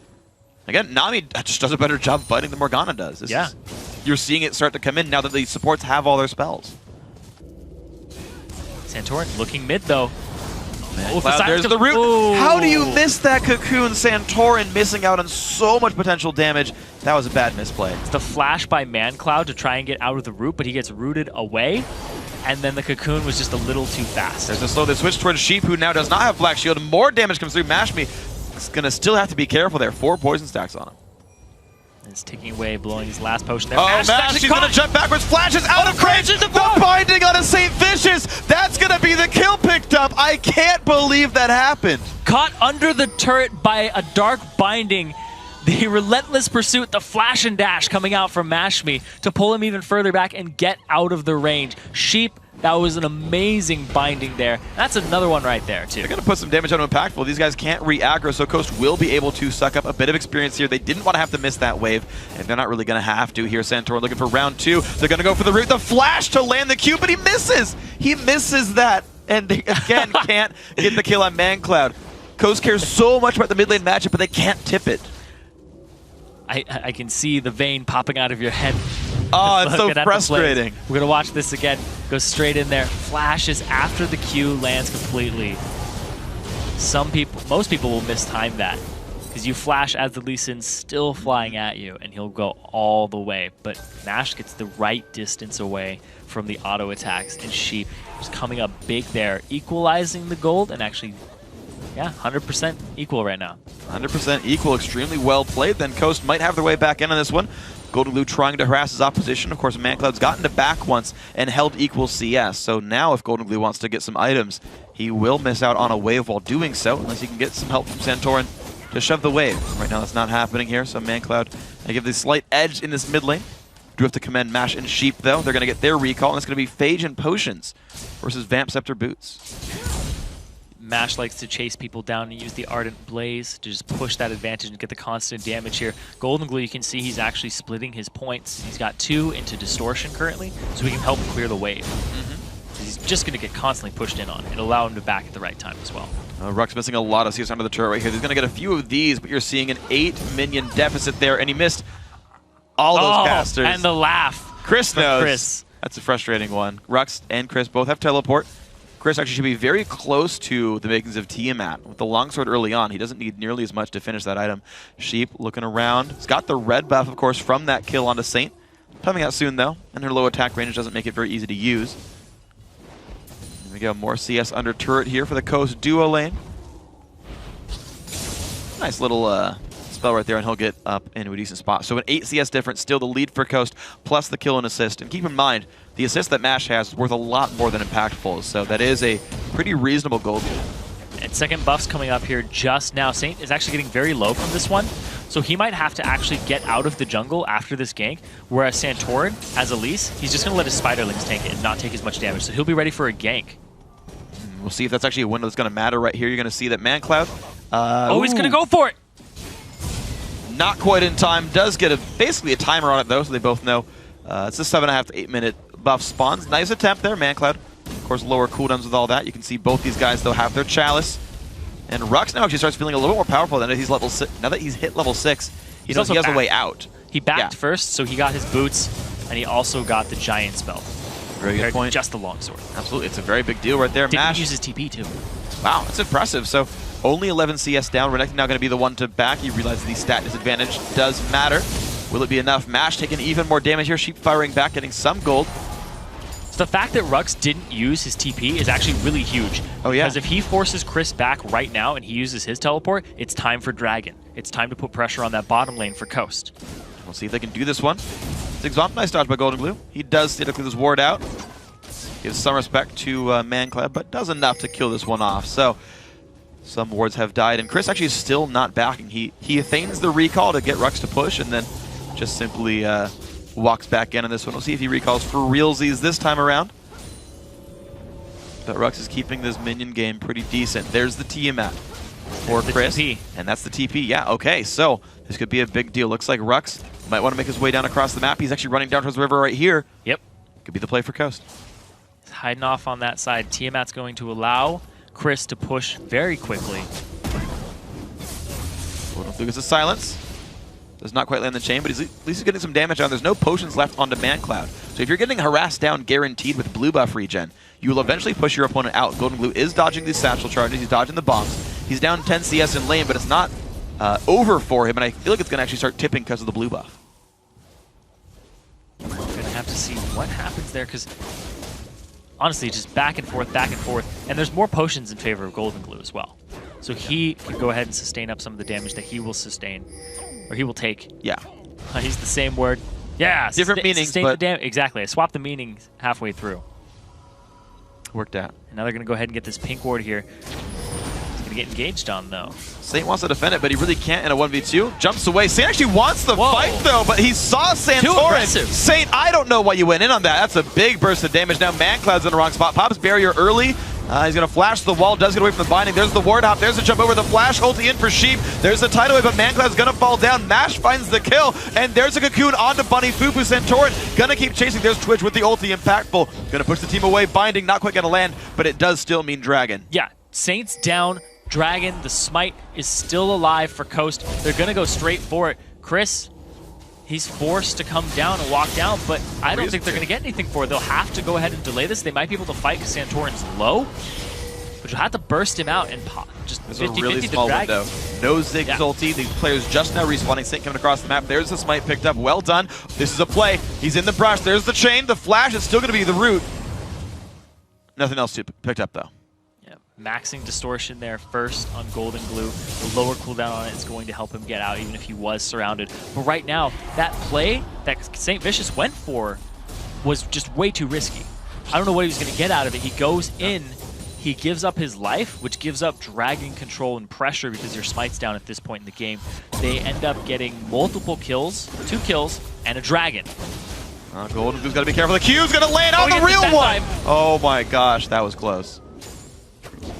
Again, Nami just does a better job fighting than Morgana does. You're seeing it start to come in now that the supports have all their spells. Santorin looking mid, though. Cloud, there's the root. Ooh. How do you miss that cocoon? Santorin missing out on so much potential damage. That was a bad misplay. It's the flash by ManCloud to try and get out of the root, but he gets rooted away. And then the cocoon was just a little too fast. There's a slow. They switch towards Sheep, who now does not have Black Shield. More damage comes through. Mashme is going to still have to be careful there. 4 poison stacks on him. It's ticking away, blowing his last potion there. Oh, Mash, he's going to jump backwards. Flashes out of range. The binding on a St. Vicious. That's going to be the kill picked up. I can't believe that happened. Caught under the turret by a dark binding. The relentless pursuit, the flash and dash coming out from Mashme to pull him even further back and get out of the range. Sheep, that was an amazing binding there. That's another one right there, too. They're going to put some damage on Impactful. These guys can't re-aggro, so Coast will be able to suck up a bit of experience here. They didn't want to have to miss that wave, and they're not really going to have to here. Santorin looking for round 2. They're going to go for the root, the flash to land the Q, but he misses. He misses that, and they, again, can't get the kill on ManCloud. Coast cares so much about the mid lane matchup, but they can't tip it. I can see the vein popping out of your head. Oh, it's so frustrating. We're going to watch this again. Goes straight in there. Flashes after the Q lands completely. Most people will mistime that because you flash as the Lee Sin's still flying at you and he'll go all the way. But Nash gets the right distance away from the auto attacks, and Sheep is coming up big there, equalizing the gold and actually, yeah, 100% equal right now. 100% equal, extremely well played. Then Coast might have their way back in on this one. Golden Glue trying to harass his opposition. Of course, ManCloud's gotten to back once and held equal CS. So now if Golden Glue wants to get some items, he will miss out on a wave while doing so, unless he can get some help from Santorin to shove the wave. Right now that's not happening here, so ManCloud, they give the slight edge in this mid lane. Do have to commend Mash and Sheep, though. They're going to get their recall, and it's going to be Phage and Potions versus Vamp Scepter Boots. Mash likes to chase people down and use the Ardent Blaze to just push that advantage and get the constant damage here. Golden Glue, you can see he's actually splitting his points. He's got 2 into Distortion currently, so he can help clear the wave. He's just going to get constantly pushed in on and allow him to back at the right time as well. Rux missing a lot of CS under the turret right here. He's going to get a few of these, but you're seeing an 8-minion deficit there, and he missed all those casters. And the laugh. Chris knows. Chris. That's a frustrating one. Rux and Chris both have teleport. Chris actually should be very close to the makings of Tiamat. With the longsword early on, he doesn't need nearly as much to finish that item. Sheep looking around. He's got the red buff, of course, from that kill onto Saint. Coming out soon, though, and her low attack range doesn't make it very easy to use. Here we go, more CS under turret here for the Coast duo lane. Nice little spell right there, and he'll get up into a decent spot. So an 8 CS difference, still the lead for Coast, plus the kill and assist. And keep in mind, the assist that Mash has is worth a lot more than Impactful, so that is a pretty reasonable gold lead. And second buff's coming up here just now. Saint is actually getting very low from this one, so he might have to actually get out of the jungle after this gank, whereas Santorin, as Elise, he's just going to let his Spiderlings tank it and not take as much damage, so he'll be ready for a gank. We'll see if that's actually a window that's going to matter right here. You're going to see that ManCloud... he's going to go for it! Not quite in time. Does get basically a timer on it, though, so they both know. It's a 7.5 to 8 minute buff spawns. Nice attempt there, ManCloud. Of course, lower cooldowns with all that. You can see both these guys, though, have their Chalice. And Rux now actually starts feeling a little more powerful now that he's level 6. Now that he's hit level 6, he knows he has a way out. He backed first, so he got his boots, and he also got the giant spell. Very good point. Just the longsword. Absolutely, it's a very big deal right there. Didn't Mash use his TP too. Wow, that's impressive. So only 11 CS down. Renekton now going to be the one to back. He realizes the stat disadvantage does matter. Will it be enough? Mash taking even more damage here. Sheep firing back, getting some gold. So the fact that Rux didn't use his TP is actually really huge. Oh, yeah. Because if he forces Chris back right now and he uses his teleport, it's time for Dragon. It's time to put pressure on that bottom lane for Coast. We'll see if they can do this one. Zigzomp, nice dodge by Golden Glue. He does stay to clear this ward out. Gives some respect to ManCloud, but does enough to kill this one off. So some wards have died, and Chris actually is still not backing. He feigns the recall to get Rux to push, and then just simply walks back in on this one. We'll see if he recalls for realsies this time around. But Rux is keeping this minion game pretty decent. There's the Tiamat for Chris. TP. And that's the TP. Yeah, okay, so this could be a big deal. Looks like Rux might want to make his way down across the map. He's actually running down towards the river right here. Yep. Could be the play for Coast. He's hiding off on that side. Tiamat's going to allow Chris to push very quickly. Golden Glue gets a silence. Does not quite land the chain, but at least he's getting some damage on. There's no potions left onto ManCloud. So if you're getting harassed down guaranteed with blue buff regen, you will eventually push your opponent out. Golden Glue is dodging these satchel charges. He's dodging the bombs. He's down 10 CS in lane, but it's not over for him, and I feel like it's going to actually start tipping because of the blue buff. We're going to have to see what happens there, because honestly, just back and forth, and there's more potions in favor of Golden Glue as well. So he can go ahead and sustain up some of the damage that he will sustain. Or he will take. Yeah. He's the same word. Yeah. Different meanings, but... Exactly. I swapped the meanings halfway through. Worked out. And now they're going to go ahead and get this pink ward here. He's going to get engaged on, though. Saint wants to defend it, but he really can't in a 1v2. Jumps away. Saint actually wants the fight, though, but he saw Santorin. Saint, I don't know why you went in on that. That's a big burst of damage. Now ManCloud's in the wrong spot. Pops barrier early. He's going to flash the wall, does get away from the binding. There's the ward hop, there's the jump over the flash, ulti in for Sheep. There's the tidal wave, but ManCloud's going to fall down. Mash finds the kill, and there's a cocoon onto Bunny Fufu. Santorin going to keep chasing. There's Twitch with the ulti, impactful. Going to push the team away, binding, not quite going to land, but it does still mean Dragon. Yeah, Saint's down, Dragon, the smite is still alive for Coast. They're going to go straight for it. Chris, he's forced to come down and walk down, but I don't think they're going to get anything for it. They'll have to go ahead and delay this. They might be able to fight because Santorin's low, but you'll have to burst him out and pop. Just 50-50 a really small window. No Zig's ulti. These players just now respawning. Saint coming across the map. There's the smite picked up. Well done. This is a play. He's in the brush. There's the chain. The flash is still going to be the root. Nothing else picked up, though. Maxing distortion there first on Golden Glue. The lower cooldown on it is going to help him get out even if he was surrounded. But right now, that play that St. Vicious went for was just way too risky. I don't know what he was going to get out of it. He goes in, he gives up his life, which gives up dragon control and pressure because your smite's down at this point in the game. They end up getting multiple kills, 2 kills, and a dragon. Golden Glue's got to be careful. The Q's going to land on the real one! Oh my gosh, that was close.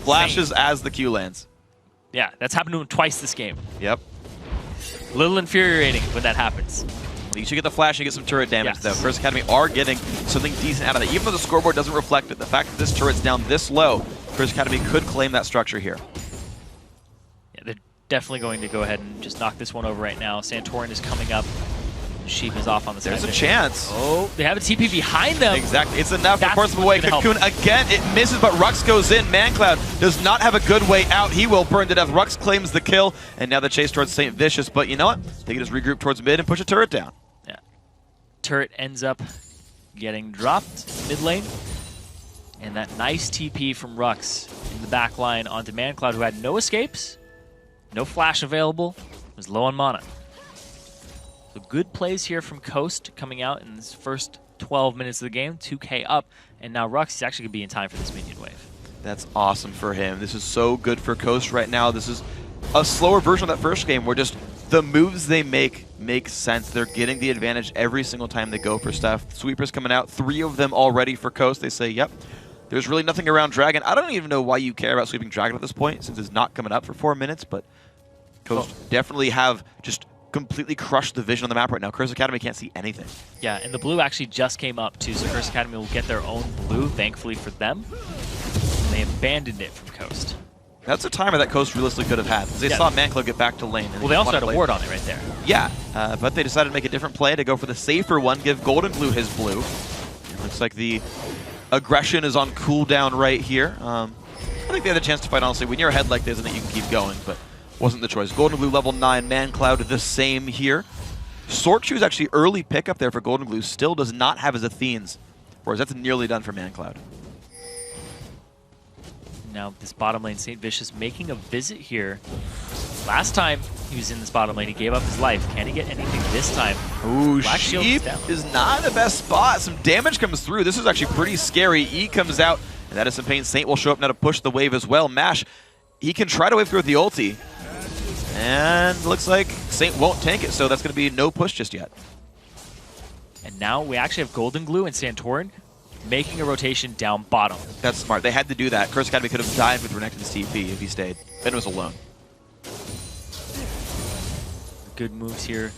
Flashes as the Q lands. Yeah, that's happened to him twice this game. Yep. A little infuriating when that happens. You should get the flash and get some turret damage, though. First Academy are getting something decent out of it. Even though the scoreboard doesn't reflect it, the fact that this turret's down this low, First Academy could claim that structure here. Yeah, they're definitely going to go ahead and just knock this one over right now. Santorin is coming up. Sheep is off on the side. There's a chance. Oh, they have a TP behind them. Exactly. It's enough to force them away. Cocoon again, it misses, but Rux goes in. ManCloud does not have a good way out. He will burn to death. Rux claims the kill, and now the chase towards St. Vicious. But you know what? They can just regroup towards mid and push a turret down. Yeah. Turret ends up getting dropped mid lane. And that nice TP from Rux in the back line onto ManCloud, who had no escapes, no flash available. was low on mana. So good plays here from Coast coming out in this first 12 minutes of the game, 2k up, and now Rux is actually going to be in time for this minion wave. That's awesome for him. This is so good for Coast right now. This is a slower version of that first game where just the moves they make sense. They're getting the advantage every single time they go for stuff. Sweepers coming out, 3 of them already for Coast. They say, yep, there's really nothing around Dragon. I don't even know why you care about sweeping Dragon at this point since it's not coming up for 4 minutes, but Coast definitely have just completely crushed the vision on the map right now. Curse Academy can't see anything. Yeah, and the blue actually just came up too, so Curse Academy will get their own blue, thankfully for them. And they abandoned it from Coast. That's a timer that Coast realistically could have had. They saw Manclo get back to lane. Well, they also had a ward on it right there. Yeah, but they decided to make a different play to go for the safer one, give Golden Glue his blue. It looks like the aggression is on cooldown right here. I think they had a chance to fight, honestly. When you're ahead like this, I think you can keep going, but wasn't the choice. Golden Glue level 9, ManCloud the same here. Sword Shoe's actually early pickup there for Golden Glue. Still does not have his Athenes, whereas that's nearly done for ManCloud. Now this bottom lane, St. Vicious making a visit here. Last time he was in this bottom lane, he gave up his life. Can he get anything this time? Ooh, Sheep is not the best spot. Some damage comes through. This is actually pretty scary. E comes out, and that is some pain. Saint will show up now to push the wave as well. Mash, he can try to wave through with the ulti. And looks like Saint won't tank it, so that's going to be no push just yet. And now we actually have Golden Glue and Santorin making a rotation down bottom. That's smart. They had to do that. Curse Academy could have died with Renekton's TP if he stayed. Then it was alone. Good moves here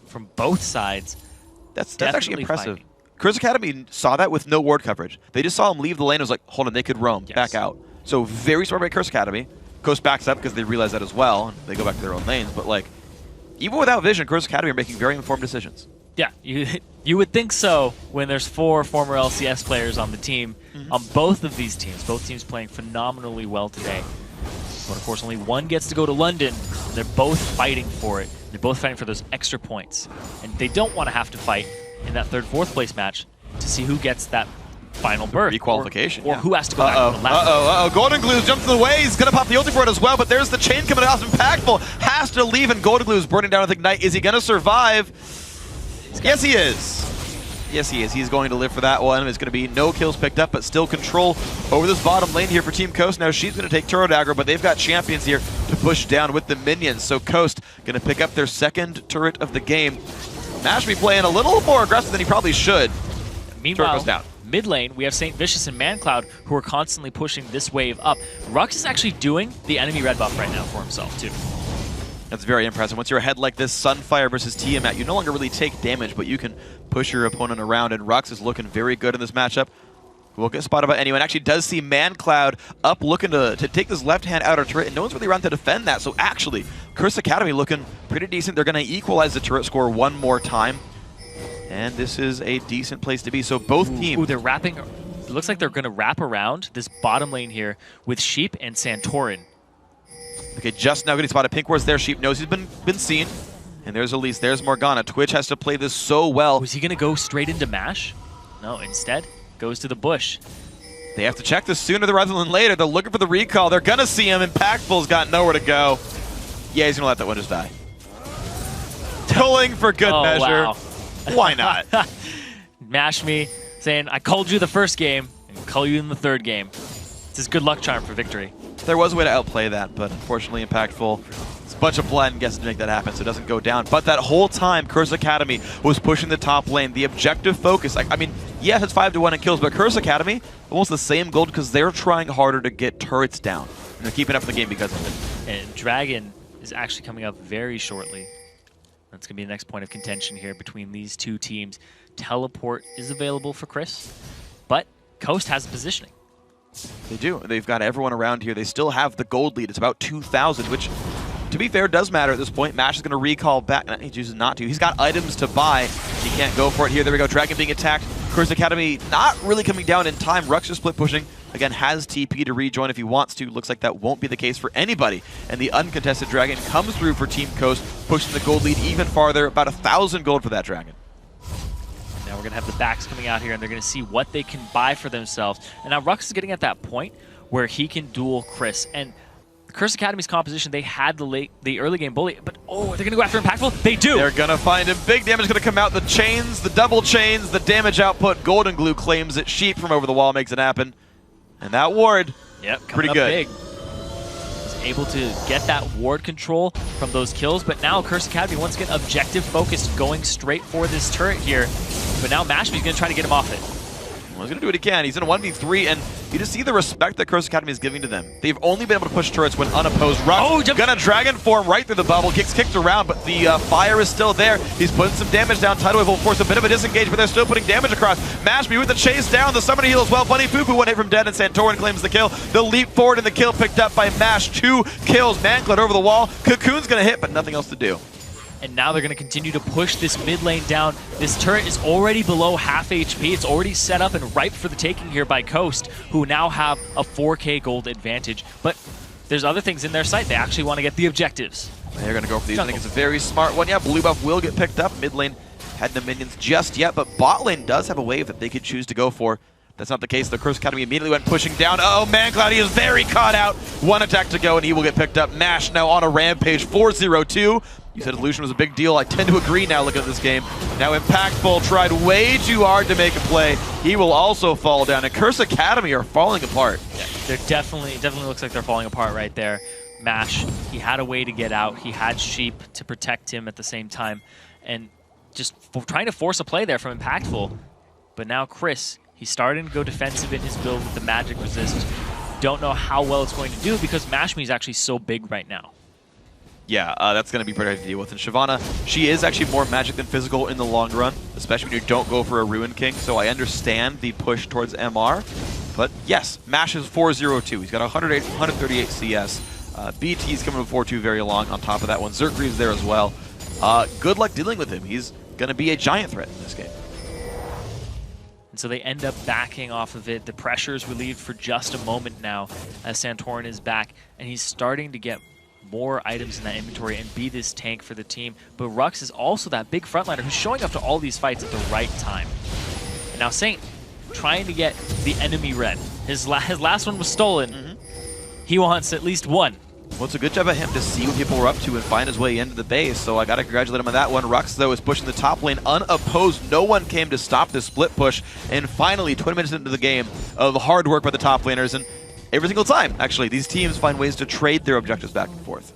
from both sides. That's actually impressive. Curse Academy saw that with no ward coverage. They just saw him leave the lane and was like, hold on, they could roam, back out. So very smart by Curse Academy. Coast backs up because they realize that as well, and they go back to their own lanes. But like, even without vision, Curse Academy are making very informed decisions. Yeah, you would think so when there's 4 former LCS players on the team, on both of these teams. Both teams playing phenomenally well today. But of course, only one gets to go to London. And they're both fighting for it. They're both fighting for those extra points. And they don't want to have to fight in that 3rd, 4th place match to see who gets that final berth. Requalification. Or who has to go back to the last. Golden Glue jumps in the way. He's going to pop the ulti for it as well, but there's the chain coming out. Impactful. Has to leave, and Golden Glue is burning down with Ignite. Is he going to survive? Yes, he is. Yes, he is. He's going to live for that one. It's going to be no kills picked up, but still control over this bottom lane here for Team Coast. Now she's going to take Turret Dagger, but they've got champions here to push down with the minions. So Coast going to pick up their 2nd turret of the game. Mash be playing a little more aggressive than he probably should. Meanwhile, turret goes down. Mid lane, we have St. Vicious and ManCloud who are constantly pushing this wave up. Rux is actually doing the enemy red buff right now for himself, too. That's very impressive. Once you're ahead like this, Sunfire versus Tiamat, you no longer really take damage, but you can push your opponent around, and Rux is looking very good in this matchup. Will get spotted by anyone. Actually does see ManCloud up looking to take this left-hand outer turret, and no one's really around to defend that. So actually, Curse Academy looking pretty decent. They're going to equalize the turret score one more time. And this is a decent place to be. So both teams... Ooh, they're wrapping... It looks like they're going to wrap around this bottom lane here with Sheep and Santorin. Okay, just now getting spotted. Pink Ward's there. Sheep knows he's been seen. And there's Elise. There's Morgana. Twitch has to play this so well. Was he going to go straight into Mash? No, instead, goes to the bush. They have to check this sooner rather than later. They're looking for the recall. They're going to see him. Impactful's got nowhere to go. Yeah, he's going to let that one just die. Pulling for good measure. Wow. Why not? Mash me, saying, I called you the first game, and call you in the 3rd game. It's his good luck charm for victory. There was a way to outplay that, but unfortunately Impactful. It's a bunch of blind guesses to make that happen, so it doesn't go down. But that whole time, Curse Academy was pushing the top lane. The objective focus, I mean, yes, it's 5-1 in kills, but Curse Academy, almost the same gold because they're trying harder to get turrets down. And they're keeping up in the game because of it. And Dragon is actually coming up very shortly. That's going to be the next point of contention here between these two teams. Teleport is available for Chris, but Coast has positioning. They do. They've got everyone around here. They still have the gold lead. It's about 2,000, which, to be fair, does matter at this point. Mash is going to recall back. He chooses not to. He's got items to buy. He can't go for it here. There we go. Dragon being attacked. Curse Academy not really coming down in time. Rux is split pushing. Again, has TP to rejoin if he wants to. Looks like that won't be the case for anybody. And the uncontested Dragon comes through for Team Coast, pushing the gold lead even farther. About 1,000 gold for that Dragon. Now we're going to have the backs coming out here, and they're going to see what they can buy for themselves. And now Rux is getting at that point where he can duel Chris. And Curse Academy's composition, they had the early game bully, but oh, they're going to go after Impactful? They do! They're going to find him. Big damage going to come out. The chains, the double chains, the damage output. Golden Glue claims it. Sheep from over the wall makes it happen. And that ward, pretty good. Big. Was able to get that ward control from those kills, but now Curse Academy once again objective focused, going straight for this turret here. But now Mashme's going to try to get him off it. Well, he's going to do what he can. He's in a 1v3, and you just see the respect that Curse Academy is giving to them. They've only been able to push turrets when unopposed. Ruck gonna Dragon Form right through the bubble, gets kicked around, but the fire is still there. He's putting some damage down. Tidal Wave will force a bit of a disengage, but they're still putting damage across. Mashme with the chase down, the summoner heal as well. Bunny Fufu, one hit from dead, and Santorin claims the kill. The leap forward and the kill picked up by Mash. 2 kills. Manclad over the wall. Cocoon's gonna hit, but nothing else to do. And now they're going to continue to push this mid lane down. This turret is already below half HP. It's already set up and ripe for the taking here by Coast, who now have a 4K gold advantage. But there's other things in their sight. They actually want to get the objectives. They're going to go for these. I think it's a very smart one. Yeah, blue buff will get picked up. Mid lane had no minions just yet, but bot lane does have a wave that they could choose to go for. That's not the case. The Curse Academy immediately went pushing down. Oh, Manclad, he is very caught out. 1 attack to go, and he will get picked up. Mash now on a rampage. 4-0-2. You said Illusion was a big deal. I tend to agree now looking at this game. Now Impactful tried way too hard to make a play. He will also fall down, and Curse Academy are falling apart. Yeah, they're definitely looks like they're falling apart right there. Mash, he had a way to get out. He had Sheep to protect him at the same time, and just trying to force a play there from Impactful. But now Chris, he's starting to go defensive in his build with the magic resist. Don't know how well it's going to do because Mashme is actually so big right now. Yeah, that's going to be pretty hard to deal with. And Shyvana, she is actually more magic than physical in the long run, especially when you don't go for a Ruin King. So I understand the push towards MR. But yes, Mash is 4-0-2. He's got 138 CS. BT's coming with 4-2 very long on top of that one. Zerkree's there as well. Good luck dealing with him. He's going to be a giant threat in this game. And so they end up backing off of it. The pressure is relieved for just a moment now as Santorin is back, and he's starting to get more items in that inventory and be this tank for the team. But Rux is also that big frontliner who's showing up to all these fights at the right time. And now Saint trying to get the enemy red. His last one was stolen. He wants at least one. Well, it's a good job of him to see what people were up to and find his way into the base, so I got to congratulate him on that one. Rux, though, is pushing the top lane unopposed. No one came to stop this split push, and finally, 20 minutes into the game of hard work by the top laners, and every single time, actually, these teams find ways to trade their objectives back and forth.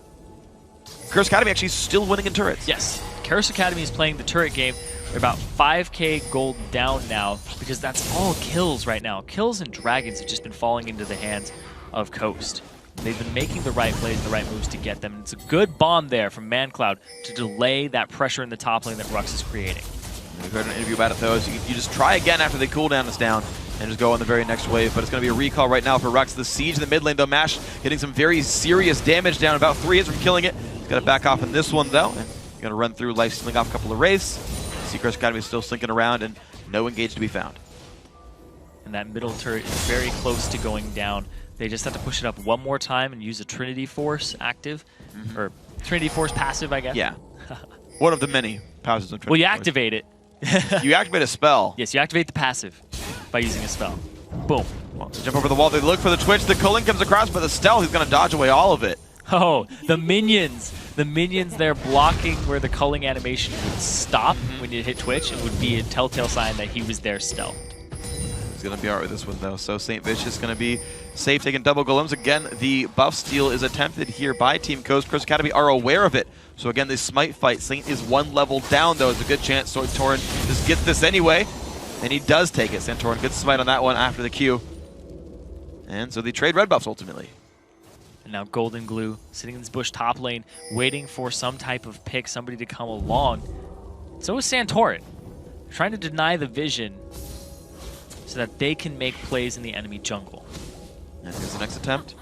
Curse Academy actually still winning in turrets. Yes, Curse Academy is playing the turret game. They're about 5K gold down now because that's all kills right now. Kills and dragons have just been falling into the hands of Coast. They've been making the right plays, the right moves to get them. It's a good bomb there from Mancloud to delay that pressure in the top lane that Rux is creating. We've heard an interview about it, though. So you just try again after the cooldown is down and just go on the very next wave. But it's going to be a recall right now for Rux. The siege in the mid lane, though. Mash hitting some very serious damage down. About 3 hits from killing it. He's got to back off in this one, though. And he's going to run through life, stealing off a couple of wraiths. Secret Academy is still slinking around and no engage to be found. And that middle turret is very close to going down. They just have to push it up one more time and use a Trinity Force active. Or Trinity Force passive, I guess. Yeah. One of the many passives of Trinity Well, you Force. activate it. You activate a spell. Yes, you activate the passive by using a spell. Boom. Well, jump over the wall. They look for the Twitch. The culling comes across, but the stealth, he's going to dodge away all of it. Oh, the minions. The minions there blocking where the culling animation would stop when you hit Twitch. It would be a telltale sign that he was there stealth. He's going to be alright with this one, though. So St. Vicious going to be safe, taking double golems. Again, the buff steal is attempted here by Team Coast. Curse Academy are aware of it. So again, this smite fight, Saint is 1 level down, though. It's a good chance Santorin just gets this anyway. And he does take it. Santorin gets smite on that one after the Q. And so they trade red buffs, ultimately. And now Golden Glue sitting in this bush top lane, waiting for some type of pick, somebody to come along. So is Santorin, trying to deny the vision so that they can make plays in the enemy jungle. And here's the next attempt.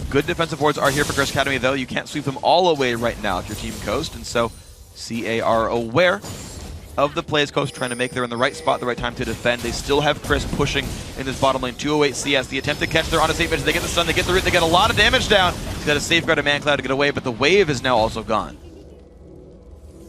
Good defensive wards are here for Curse Academy, though. You can't sweep them all away right now if you're Team Coast, and so CA are aware of the plays Coast trying to make. They're in the right spot, the right time to defend. They still have Chris pushing in this bottom lane. 208 CS. The attempt to catch, they're on a safe edge. They get the stun, they get the root, they get a lot of damage down. He's got to safeguard a Mancloud to get away, but the wave is now also gone.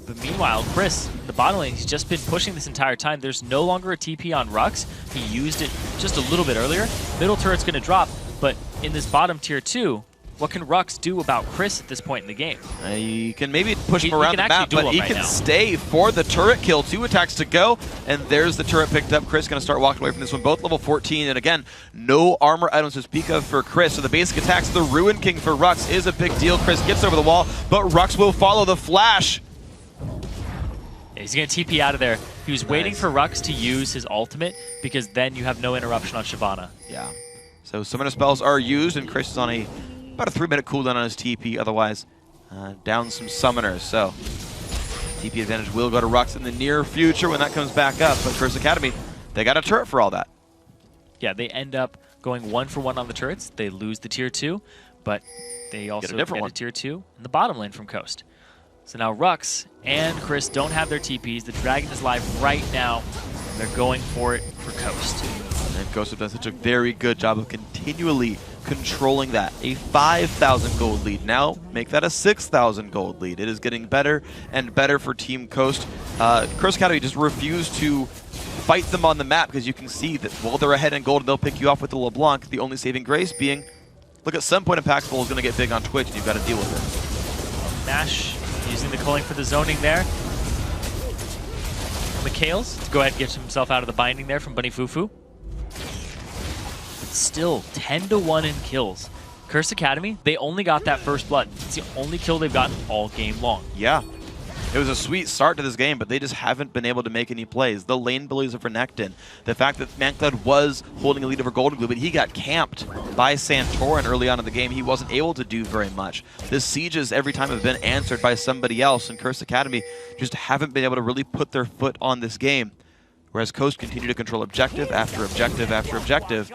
But meanwhile, Chris, the bottom lane, he's just been pushing this entire time. There's no longer a TP on Rux. He used it just a little bit earlier. Middle turret's going to drop, but in this bottom tier 2, What can Rux do about Chris at this point in the game? He can maybe push him He around can the actually map, duel but him he right can now. stay for the turret kill. 2 attacks to go, and there's the turret picked up. Chris going to start walking away from this one. Both level 14, and again, no armor items to speak of for Chris. So the basic attacks, the Ruin King for Rux is a big deal. Chris gets over the wall, but Rux will follow the flash. He's going to TP out of there. He was waiting for Rux to use his ultimate because then you have no interruption on Shyvana. Yeah. So summoner spells are used, and Chris is on about a 3-minute cooldown on his TP. Otherwise, down some summoners. So TP advantage will go to Rux in the near future when that comes back up. But Curse Academy, they got a turret for all that. Yeah, they end up going 1-for-1 on the turrets. They lose the tier 2, but they also get a tier 2 in the bottom lane from Coast. So now Rux and Chris don't have their TPs. The Dragon is live right now. They're going for it for Coast. And Coast have done such a very good job of continually controlling that. A 5,000 gold lead. Now make that a 6,000 gold lead. It is getting better and better for Team Coast. Curse Academy just refused to fight them on the map because you can see that while they're ahead in gold, they'll pick you off with the LeBlanc. The only saving grace being, look at some point Impactful is going to get big on Twitch and you've got to deal with it. Nash using the culling for the zoning there. Mikhails to go ahead and get himself out of the binding there from Bunny Fufu. But still, 10-1 in kills. Curse Academy, they only got that first blood. It's the only kill they've gotten all game long. Yeah. It was a sweet start to this game, but they just haven't been able to make any plays. The lane bullies of Renekton. The fact that Mancloud was holding a lead over Golden Glue, but he got camped by Santorin early on in the game. He wasn't able to do very much. The sieges every time have been answered by somebody else, and Curse Academy just haven't been able to really put their foot on this game. Whereas Coast continue to control objective after objective after objective.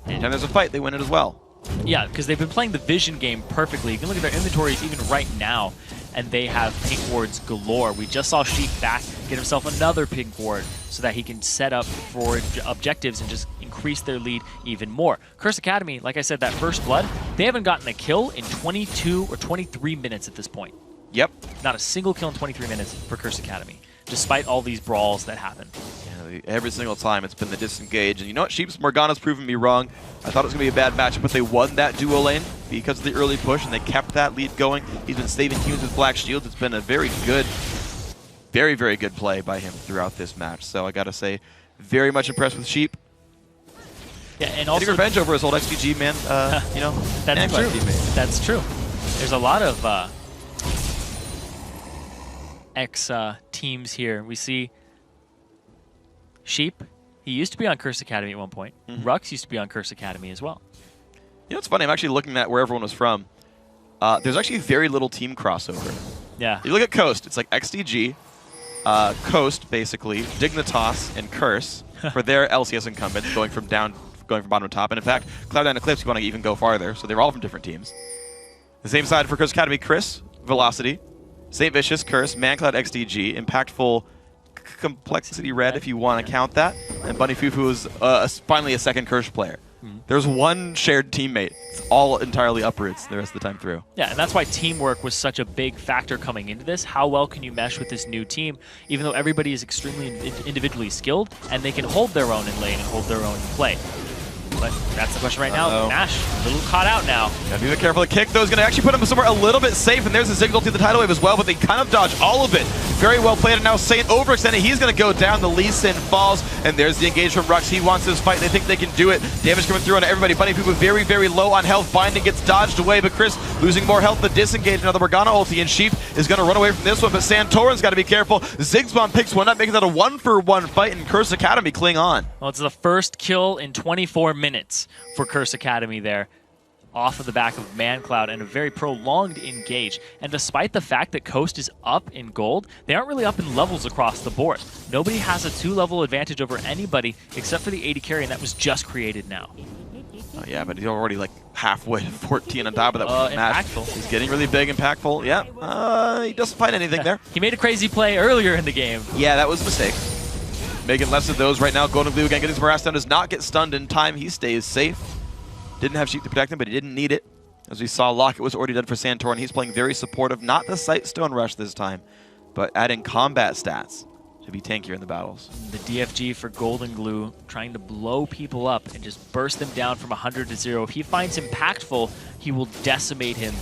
Anytime there's a fight, they win it as well. Yeah, because they've been playing the vision game perfectly. You can look at their inventories even right now, and they have pink wards galore. We just saw Sheik back get himself another pink ward so that he can set up for objectives and just increase their lead even more. Curse Academy, like I said, that first blood, they haven't gotten a kill in 22 or 23 minutes at this point. Yep. Not a single kill in 23 minutes for Curse Academy, despite all these brawls that happen. Yeah, every single time it's been the disengage. And you know what? Sheep's Morgana's proven me wrong. I thought it was going to be a bad matchup, but they won that duo lane because of the early push, and they kept that lead going. He's been saving teams with Black Shields. It's been a very good, very, very good play by him throughout this match. So I got to say, very much impressed with Sheep. Yeah, and also getting revenge over his old XGG, man. You know, that's true. Teammate. That's true. There's a lot of X teams here. We see Sheep. He used to be on Curse Academy at one point. Rux used to be on Curse Academy as well. You know, it's funny. I'm actually looking at where everyone was from. There's actually very little team crossover. Yeah. You look at Coast. It's like XDG, Coast, basically, Dignitas, and Curse for their LCS incumbents going from bottom to top. And in fact, Cloud9 and Eclipse, you want to even go farther. So they're all from different teams. The same side for Curse Academy, Chris, Velocity, St. Vicious, Curse, ManCloud, XDG, Impactful, Complexity Red, if you want to count that, and Bunny Fufu is finally a second Curse player. There's one shared teammate. It's all entirely uproots the rest of the time through. Yeah, and that's why teamwork was such a big factor coming into this. How well can you mesh with this new team, even though everybody is extremely individually skilled, and they can hold their own in lane and hold their own in play. But that's the question right now. Nash, a little caught out now. Gotta be careful. The kick, though, is going to actually put him somewhere a little bit safe, and there's a Zigzag to the tidal wave as well, but they kind of dodge all of it. Very well played, and now Saint overextended. He's going to go down. The Lee Sin falls, and there's the engage from Rux. He wants this fight. They think they can do it. Damage coming through on everybody. Bunny Fufu very, very low on health. Binding gets dodged away, but Chris losing more health. The disengage, another Morgana ulti, and Sheep is going to run away from this one, but Santorin's got to be careful. Zigzag picks one up, making that a 1-for-1 fight, and Curse Academy cling on. Well, it's the first kill in 24 minutes for Curse Academy there, off of the back of ManCloud, and a very prolonged engage. And despite the fact that Coast is up in gold, they aren't really up in levels across the board. Nobody has a 2-level advantage over anybody except for the AD carry, and that was just created now. Oh, yeah, but he's already like halfway to 14 on top of that match. Impactful. He's getting really big, impactful. Yeah, he doesn't find anything there. He made a crazy play earlier in the game. Yeah, that was a mistake. Making less of those right now. Golden Glue again getting his harass down. Does not get stunned in time. He stays safe. Didn't have Sheep to protect him, but he didn't need it. As we saw, Locket was already done for Santorin. He's playing very supportive. Not the Sightstone Rush this time, but adding combat stats. to be tankier in the battles. The DFG for Golden Glue trying to blow people up and just burst them down from 100 to 0. If he finds Impactful, he will decimate him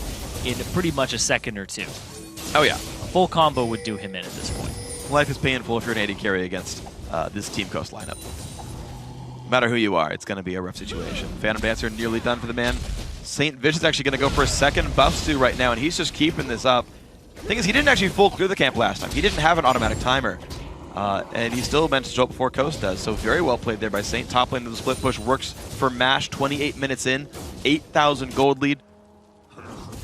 in pretty much a second or two. Oh yeah. A full combo would do him in at this point. Life is painful if you're an AD carry against this Team Coast lineup. No matter who you are, it's going to be a rough situation. Phantom Dancer nearly done for the man. St. Vicious actually going to go for a second buff stew right now, and he's just keeping this up. The thing is, he didn't actually full clear the camp last time. He didn't have an automatic timer. And he still managed to show up before Coast does, so very well played there by Saint. Top lane of the split push works for MASH, 28 minutes in, 8,000 gold lead.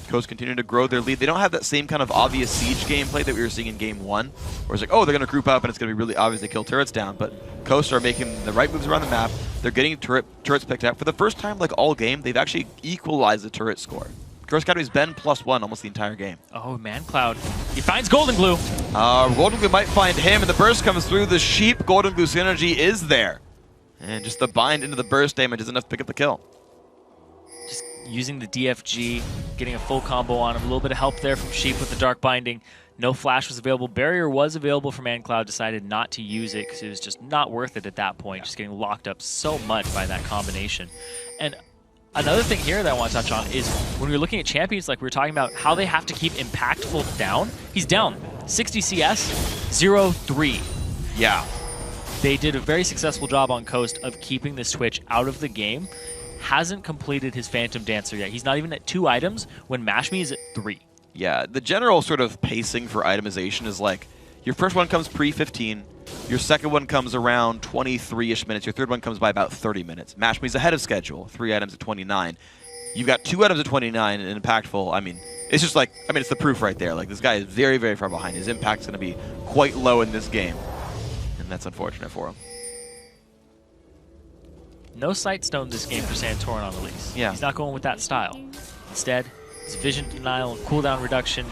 Coast continuing to grow their lead. They don't have that same kind of obvious siege gameplay that we were seeing in game 1, where it's like, oh, they're going to group up and it's going to be really obvious they kill turrets down, but Coast are making the right moves around the map. They're getting turrets picked up. For the first time, like all game, they've actually equalized the turret score. Curse Academy's been +1 almost the entire game. Oh, Man Cloud. He finds Golden Glue. Golden Glue might find him, and the burst comes through. The Sheep Golden Glue synergy is there. And just the bind into the burst damage is enough to pick up the kill. Just using the DFG, getting a full combo on him. A little bit of help there from Sheep with the Dark Binding. No flash was available. Barrier was available for Man Cloud. Decided not to use it because it was just not worth it at that point. Just getting locked up so much by that combination. And another thing here that I want to touch on is when we're looking at champions, like we were talking about how they have to keep Impactful down. He's down 60 CS, 0-3. Yeah. They did a very successful job on Coast of keeping the Switch out of the game. Hasn't completed his Phantom Dancer yet. He's not even at 2 items when MashMe is at 3. Yeah, the general sort of pacing for itemization is like, your first one comes pre-15, your second one comes around 23-ish minutes, your third one comes by about 30 minutes. MashMe's ahead of schedule, 3 items at 29. You've got 2 items at 29 and Impactful. I mean, it's just like, it's the proof right there. Like, this guy is very, very far behind. His impact's going to be quite low in this game. And that's unfortunate for him. No Sightstone this game for Santorin on release. Yeah. He's not going with that style. Instead, it's Vision Denial and cooldown reduction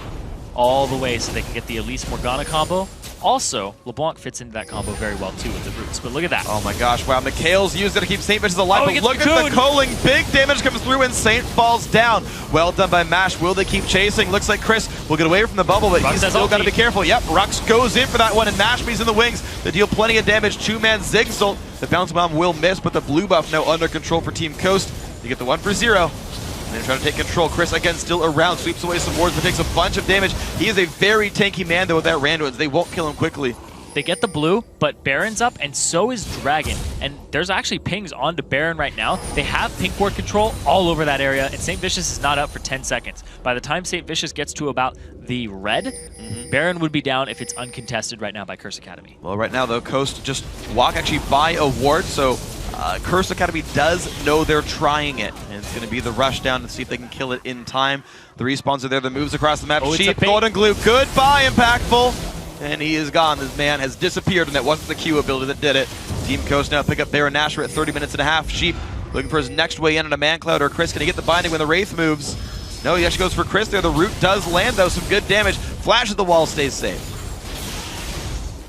all the way so they can get the Elise Morgana combo. Also, LeBlanc fits into that combo very well too with the roots, but look at that. Oh my gosh, wow, Mikhail's used it to keep Saint Vicious alive, Oh, but he look gets at the culling. Big damage comes through and Saint falls down. Well done by MASH. Will they keep chasing? Looks like Chris will get away from the bubble, but he's still got to be careful. Yep, Rux goes in for that one, and MashMe's in the wings. They deal plenty of damage. 2-man Zigzult. The bounce bomb will miss, but the blue buff now under control for Team Coast. You get the 1 for 0. And they're trying to take control. Chris, again, still around. Sweeps away some wards, but takes a bunch of damage. He is a very tanky man, though, with that Randuin. They won't kill him quickly. They get the blue, but Baron's up, and so is Dragon. And there's actually pings onto Baron right now. They have pink ward control all over that area, and St. Vicious is not up for 10 seconds. By the time St. Vicious gets to about the red, Baron would be down if it's uncontested right now by Curse Academy. Well, right now, though, Coast just walk actually by a ward, so Curse Academy does know they're trying it. And it's going to be the rush down to see if they can kill it in time. The respawns are there, the moves across the map. Oh, Sheep, Golden Glue, goodbye, Impactful. And he is gone. This man has disappeared, and that wasn't the Q ability that did it. Team Coast now pick up Baron Nashor at 30 minutes and a half. Sheep looking for his next way in on a Man Cloud or Chris. Can he get the binding when the Wraith moves? No, he actually goes for Chris there. The root does land, though. Some good damage. Flashes the wall, stays safe.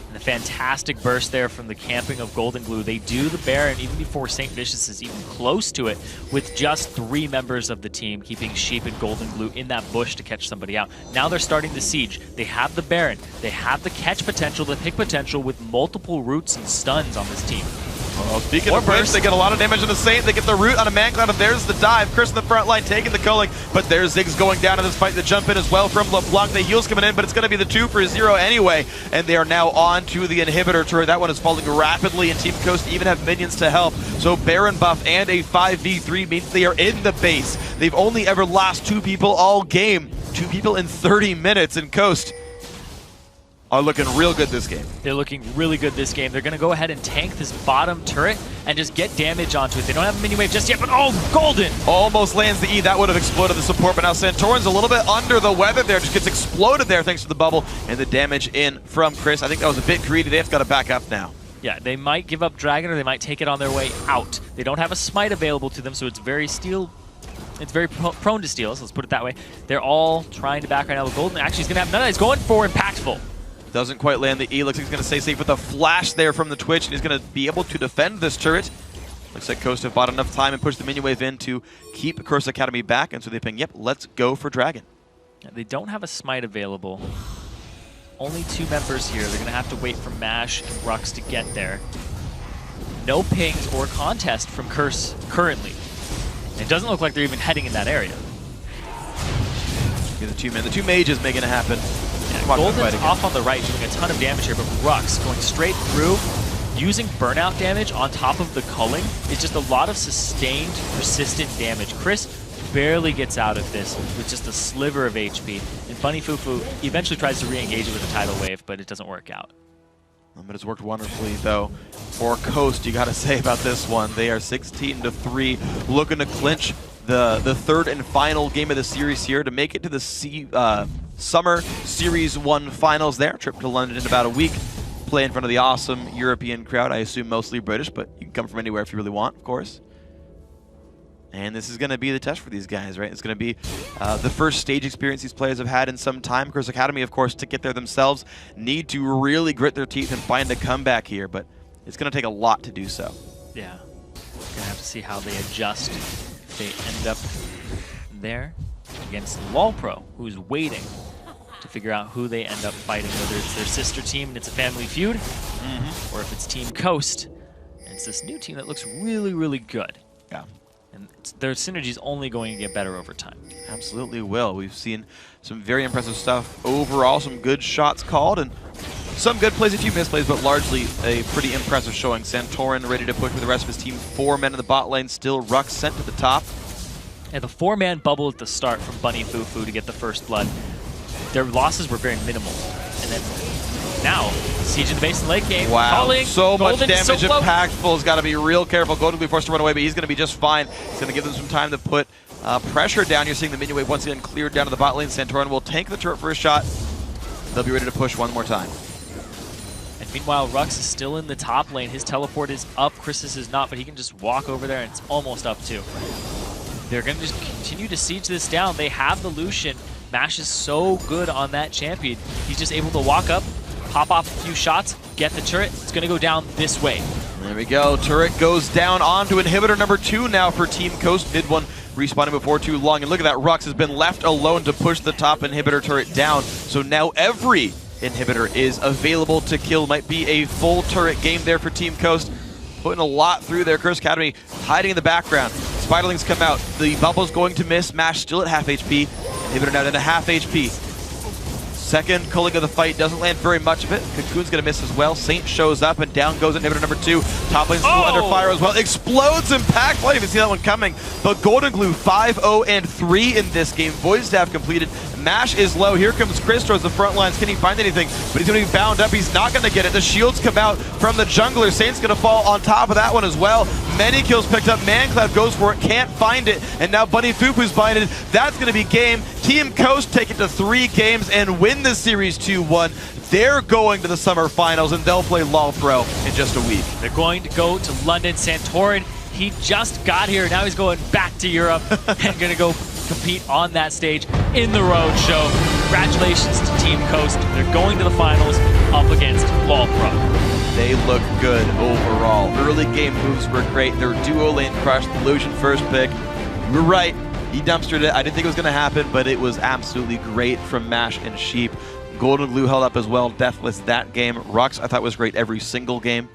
And a fantastic burst there from the camping of Golden Glue. They do the Baron even before St. Vicious is even close to it, with just 3 members of the team keeping Sheep and Golden Glue in that bush to catch somebody out. Now they're starting the siege. They have the Baron. They have the catch potential, the pick potential with multiple roots and stuns on this team. Well, speaking of which, they get a lot of damage on the Saint. They get the root on a Man Cloud, and there's the dive. Chris in the front line taking the culling, but there's Ziggs going down in this fight. The jump in as well from LeBlanc. The heals coming in, but it's going to be the 2 for 0 anyway, and they are now on to the inhibitor turret. That one is falling rapidly, and Team Coast even have minions to help. So Baron buff and a 5v3 means they are in the base. They've only ever lost 2 people all game. 2 people in 30 minutes, and Coast are looking real good this game. They're looking really good this game. They're going to go ahead and tank this bottom turret and just get damage onto it. They don't have a mini wave just yet, but oh, Golden! Almost lands the E. That would have exploded the support, but now Santorin's a little bit under the weather there. Just gets exploded there thanks to the bubble and the damage in from Chris. I think that was a bit greedy. They've got to back up now. Yeah, they might give up Dragon or they might take it on their way out. They don't have a smite available to them, so it's very prone to steal, so let's put it that way. They're all trying to back right now with Golden. Actually, he's going to have none of that. He's going for Impactful. Doesn't quite land the E. Looks like he's going to stay safe with a flash there from the Twitch, and he's going to be able to defend this turret. Looks like Coast have bought enough time and pushed the minion wave in to keep Curse Academy back, and so they ping, yep, let's go for Dragon. Yeah, they don't have a smite available. Only 2 members here. They're going to have to wait for Mash and Rux to get there. No pings or contest from Curse currently. It doesn't look like they're even heading in that area. The 2 men, the 2 mages making it happen. Yeah, Golden's off on the right doing a ton of damage here, but Rux going straight through, using burnout damage on top of the culling is just a lot of sustained, persistent damage. Chris barely gets out of this with just a sliver of HP, and Bunny Fufu eventually tries to re-engage it with a tidal wave, but it doesn't work out. But it's worked wonderfully, though, for Coast. You got to say about this one, they are 16-3, looking to clinch the third and final game of the series here to make it to the Summer Series 1 finals there. Trip to London in about a week. Play in front of the awesome European crowd. I assume mostly British, but you can come from anywhere if you really want, of course. And this is going to be the test for these guys, right? It's going to be the first stage experience these players have had in some time. Curse Academy, of course, to get there themselves, need to really grit their teeth and find a comeback here, but it's going to take a lot to do so. Yeah. We're going to have to see how they adjust if they end up there against Ro4, who's waiting to figure out who they end up fighting, whether it's their sister team and it's a family feud, or if it's Team Coast and it's this new team that looks really, really good. Yeah. And their synergy is only going to get better over time. Absolutely will. We've seen some very impressive stuff overall, some good shots called, and some good plays, a few misplays, but largely a pretty impressive showing. Santorin ready to push with the rest of his team. 4 men in the bot lane still. Rux sent to the top. And the 4-man bubble at the start from Bunny Fufu to get the first blood. Their losses were very minimal. And then now, Siege in the base and late game. Wow, Calling, so much Golden, damage so impactful. He's got to be real careful. Golden will be forced to run away, but he's going to be just fine. He's going to give them some time to put pressure down. You're seeing the minion wave once again cleared down to the bot lane. Santorin will tank the turret for a shot. They'll be ready to push one more time. And meanwhile, Rux is still in the top lane. His teleport is up. Chris's is not, but he can just walk over there and it's almost up too. They're going to just continue to siege this down. They have the Lucian. Mash is so good on that champion. He's just able to walk up, pop off a few shots, get the turret. It's going to go down this way. There we go. Turret goes down onto inhibitor number 2 now for Team Coast. Did one respawning before too long. And look at that. Rux has been left alone to push the top inhibitor turret down. So now every inhibitor is available to kill. Might be a full turret game there for Team Coast. Putting a lot through there. Curse Academy hiding in the background. Spiderlings come out. The bubble's going to miss. Mash still at half HP. Inhibitor now down to half HP. Second culling of the fight doesn't land very much of it. Cocoon's going to miss as well. Saint shows up and down goes inhibitor number 2. Top lane's still under fire as well. Explodes Impact. I didn't even see that one coming. But Golden Glue 5-0-3 in this game. Void Staff completed. Mash is low. Here comes Chris towards the front lines. Can he find anything? But he's going to be bound up. He's not going to get it. The shields come out from the jungler. Saint's going to fall on top of that one as well. Many kills picked up. Mancloud goes for it. Can't find it. And now Bunny Fufu's binded. That's going to be game. Team Coast take it to 3 games and win the series 2-1. They're going to the summer finals and they'll play Ro4 in just a week. They're going to go to London. Santorin, he just got here. Now he's going back to Europe and going to go compete on that stage in the road show. Congratulations to Team Coast. They're going to the finals up against Ro4. They look good overall. Early game moves were great. Their duo lane crushed. The Lucian first pick. You were right. He dumpstered it. I didn't think it was going to happen, but it was absolutely great from Mash and Sheep. Golden Glue held up as well. Deathless that game. Rux I thought was great every single game.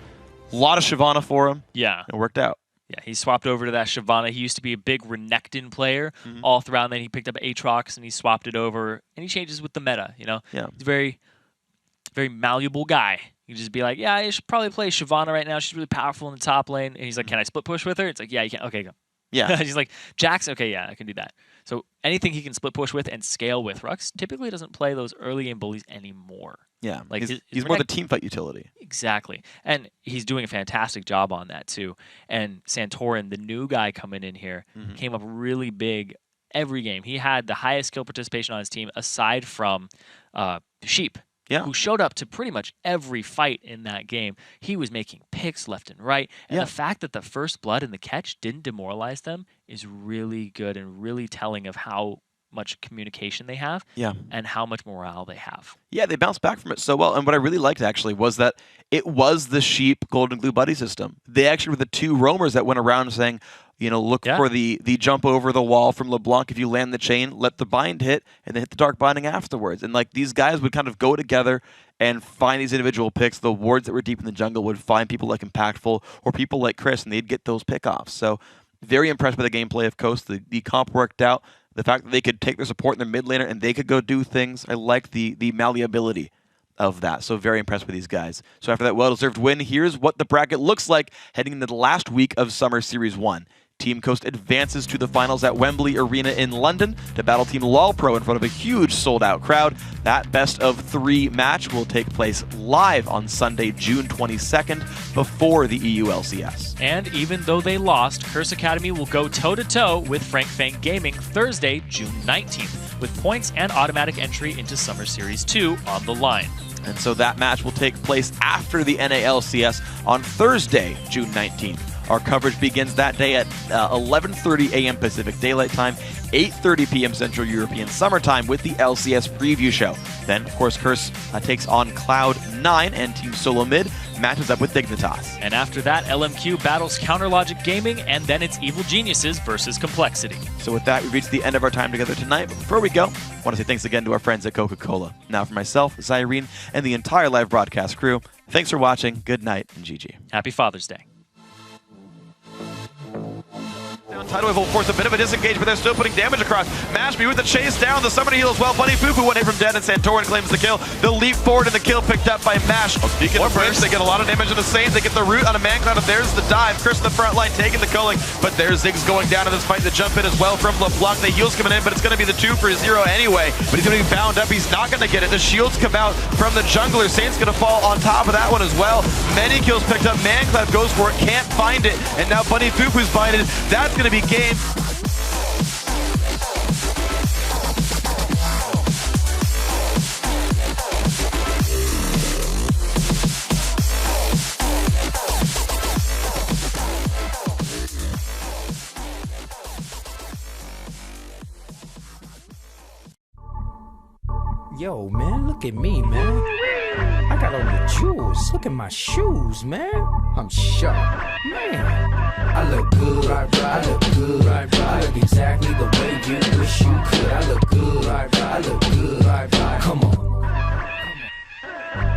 A lot of Shyvana for him. Yeah. It worked out. Yeah, he swapped over to that Shyvana. He used to be a big Renekton player all throughout, and then he picked up Aatrox and he swapped it over, and he changes with the meta, you know? Yeah. He's a very, very malleable guy. You just be like, yeah, I should probably play Shyvana right now. She's really powerful in the top lane. And he's like, can I split push with her? It's like, yeah, you can. Okay, go. Yeah. He's like, Jax, okay, yeah, I can do that. So anything he can split push with and scale with. Rux typically doesn't play those early game bullies anymore. Yeah, like he's more the team fight utility. Exactly. And he's doing a fantastic job on that too. And Santorin, the new guy coming in here, came up really big every game. He had the highest skill participation on his team aside from Sheep. Yeah. Who showed up to pretty much every fight in that game. He was making picks left and right. And the fact that the first blood and the catch didn't demoralize them is really good and really telling of how much communication they have and how much morale they have. Yeah, they bounced back from it so well. And what I really liked, actually, was that it was the Sheep Golden Glue buddy system. They actually were the 2 roamers that went around saying, Look for the jump over the wall from LeBlanc. If you land the chain, let the bind hit, and then hit the dark binding afterwards. And these guys would kind of go together and find these individual picks. The wards that were deep in the jungle would find people like Impactful or people like Chris, and they'd get those pickoffs. So very impressed by the gameplay of Coast. The comp worked out. The fact that they could take their support in their mid laner and they could go do things. I like the malleability of that. So very impressed with these guys. So after that well-deserved win, here's what the bracket looks like heading into the last week of Summer Series 1. Team Coast advances to the finals at Wembley Arena in London to battle Team LOL-Pro in front of a huge sold-out crowd. That best-of-3 match will take place live on Sunday, June 22nd, before the EU LCS. And even though they lost, Curse Academy will go toe-to-toe with Frank Fang Gaming Thursday, June 19th, with points and automatic entry into Summer Series 2 on the line. And so that match will take place after the NALCS on Thursday, June 19th. Our coverage begins that day at 11:30 a.m. Pacific Daylight Time, 8:30 p.m. Central European Summer Time with the LCS preview show. Then, of course, Curse takes on Cloud9 and Team Solo Mid matches up with Dignitas. And after that, LMQ battles Counterlogic Gaming, and then it's Evil Geniuses versus Complexity. So with that, we've reached the end of our time together tonight. But before we go, I want to say thanks again to our friends at Coca-Cola. Now for myself, Zyrene, and the entire live broadcast crew, thanks for watching, good night, and GG. Happy Father's Day. Tidal Wave will force a bit of a disengage, but they're still putting damage across. Mashby with the chase down, the summoner heal as well. Bunny Fufu went in from dead, and Santorin claims the kill. The leap forward and the kill picked up by Mash. Speaking of which, they get a lot of damage in the same. They get the root on a Mancloud, and there's the dive. Chris in the front line taking the culling, but there's Ziggs going down in this fight. The jump in as well from LeBlanc. The heals coming in, but it's going to be the 2 for 0 anyway. But he's going to be bound up. He's not going to get it. The shields come out from the jungler. Saint's going to fall on top of that one as well. Many kills picked up. Mancloud goes for it, can't find it, and now Bunny Fufu's binded. That's going to be game. Yo, man, look at me, man. I got all the jewels. Look at my shoes, man. I'm sharp. Man, I look good. I look good. I look exactly the way you wish you could. I look good. I look good. Come on.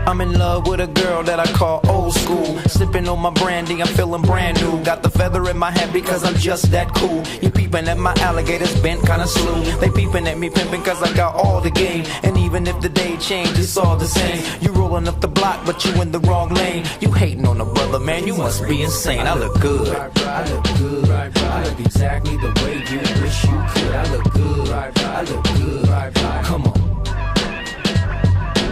I'm in love with a girl that I call old school. Sipping on my brandy, I'm feeling brand new. Got the feather in my hat because I'm just that cool. You peeping at my alligators bent kinda slew. They peeping at me pimping cause I got all the game. And even if the day changed, it's all the same. You rolling up the block, but you in the wrong lane. You hating on a brother, man, you must be insane. I look good. I look good. I look exactly the way you wish you could. I look good. I look good. Come on.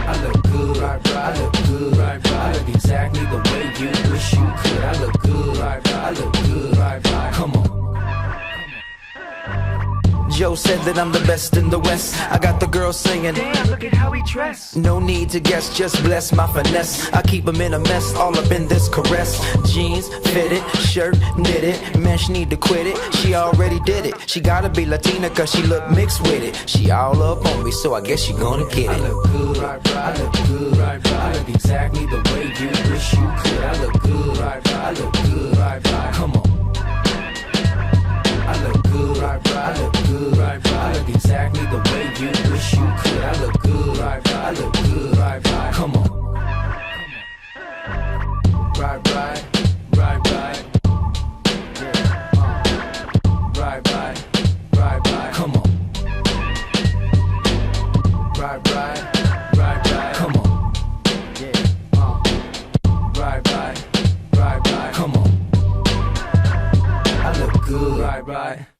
I look good, I look good, I look exactly the way you wish you could. I look good, I look good, come on. Joe said that I'm the best in the West. I got the girl singing, damn, look at how he dressed. No need to guess, just bless my finesse. I keep him in a mess, all up in this caress. Jeans, fitted, shirt, knitted. Man, she need to quit it, she already did it. She gotta be Latina cause she look mixed with it. She all up on me, so I guess she gonna get it. I look good, I look good, I look exactly the way you wish you could. I look good, I look good, come on. I look good, I look good, I look exactly the way you wish you could. I look good, I look good, come on. Right, come on. Right, come on. Right, come on. I look good, right.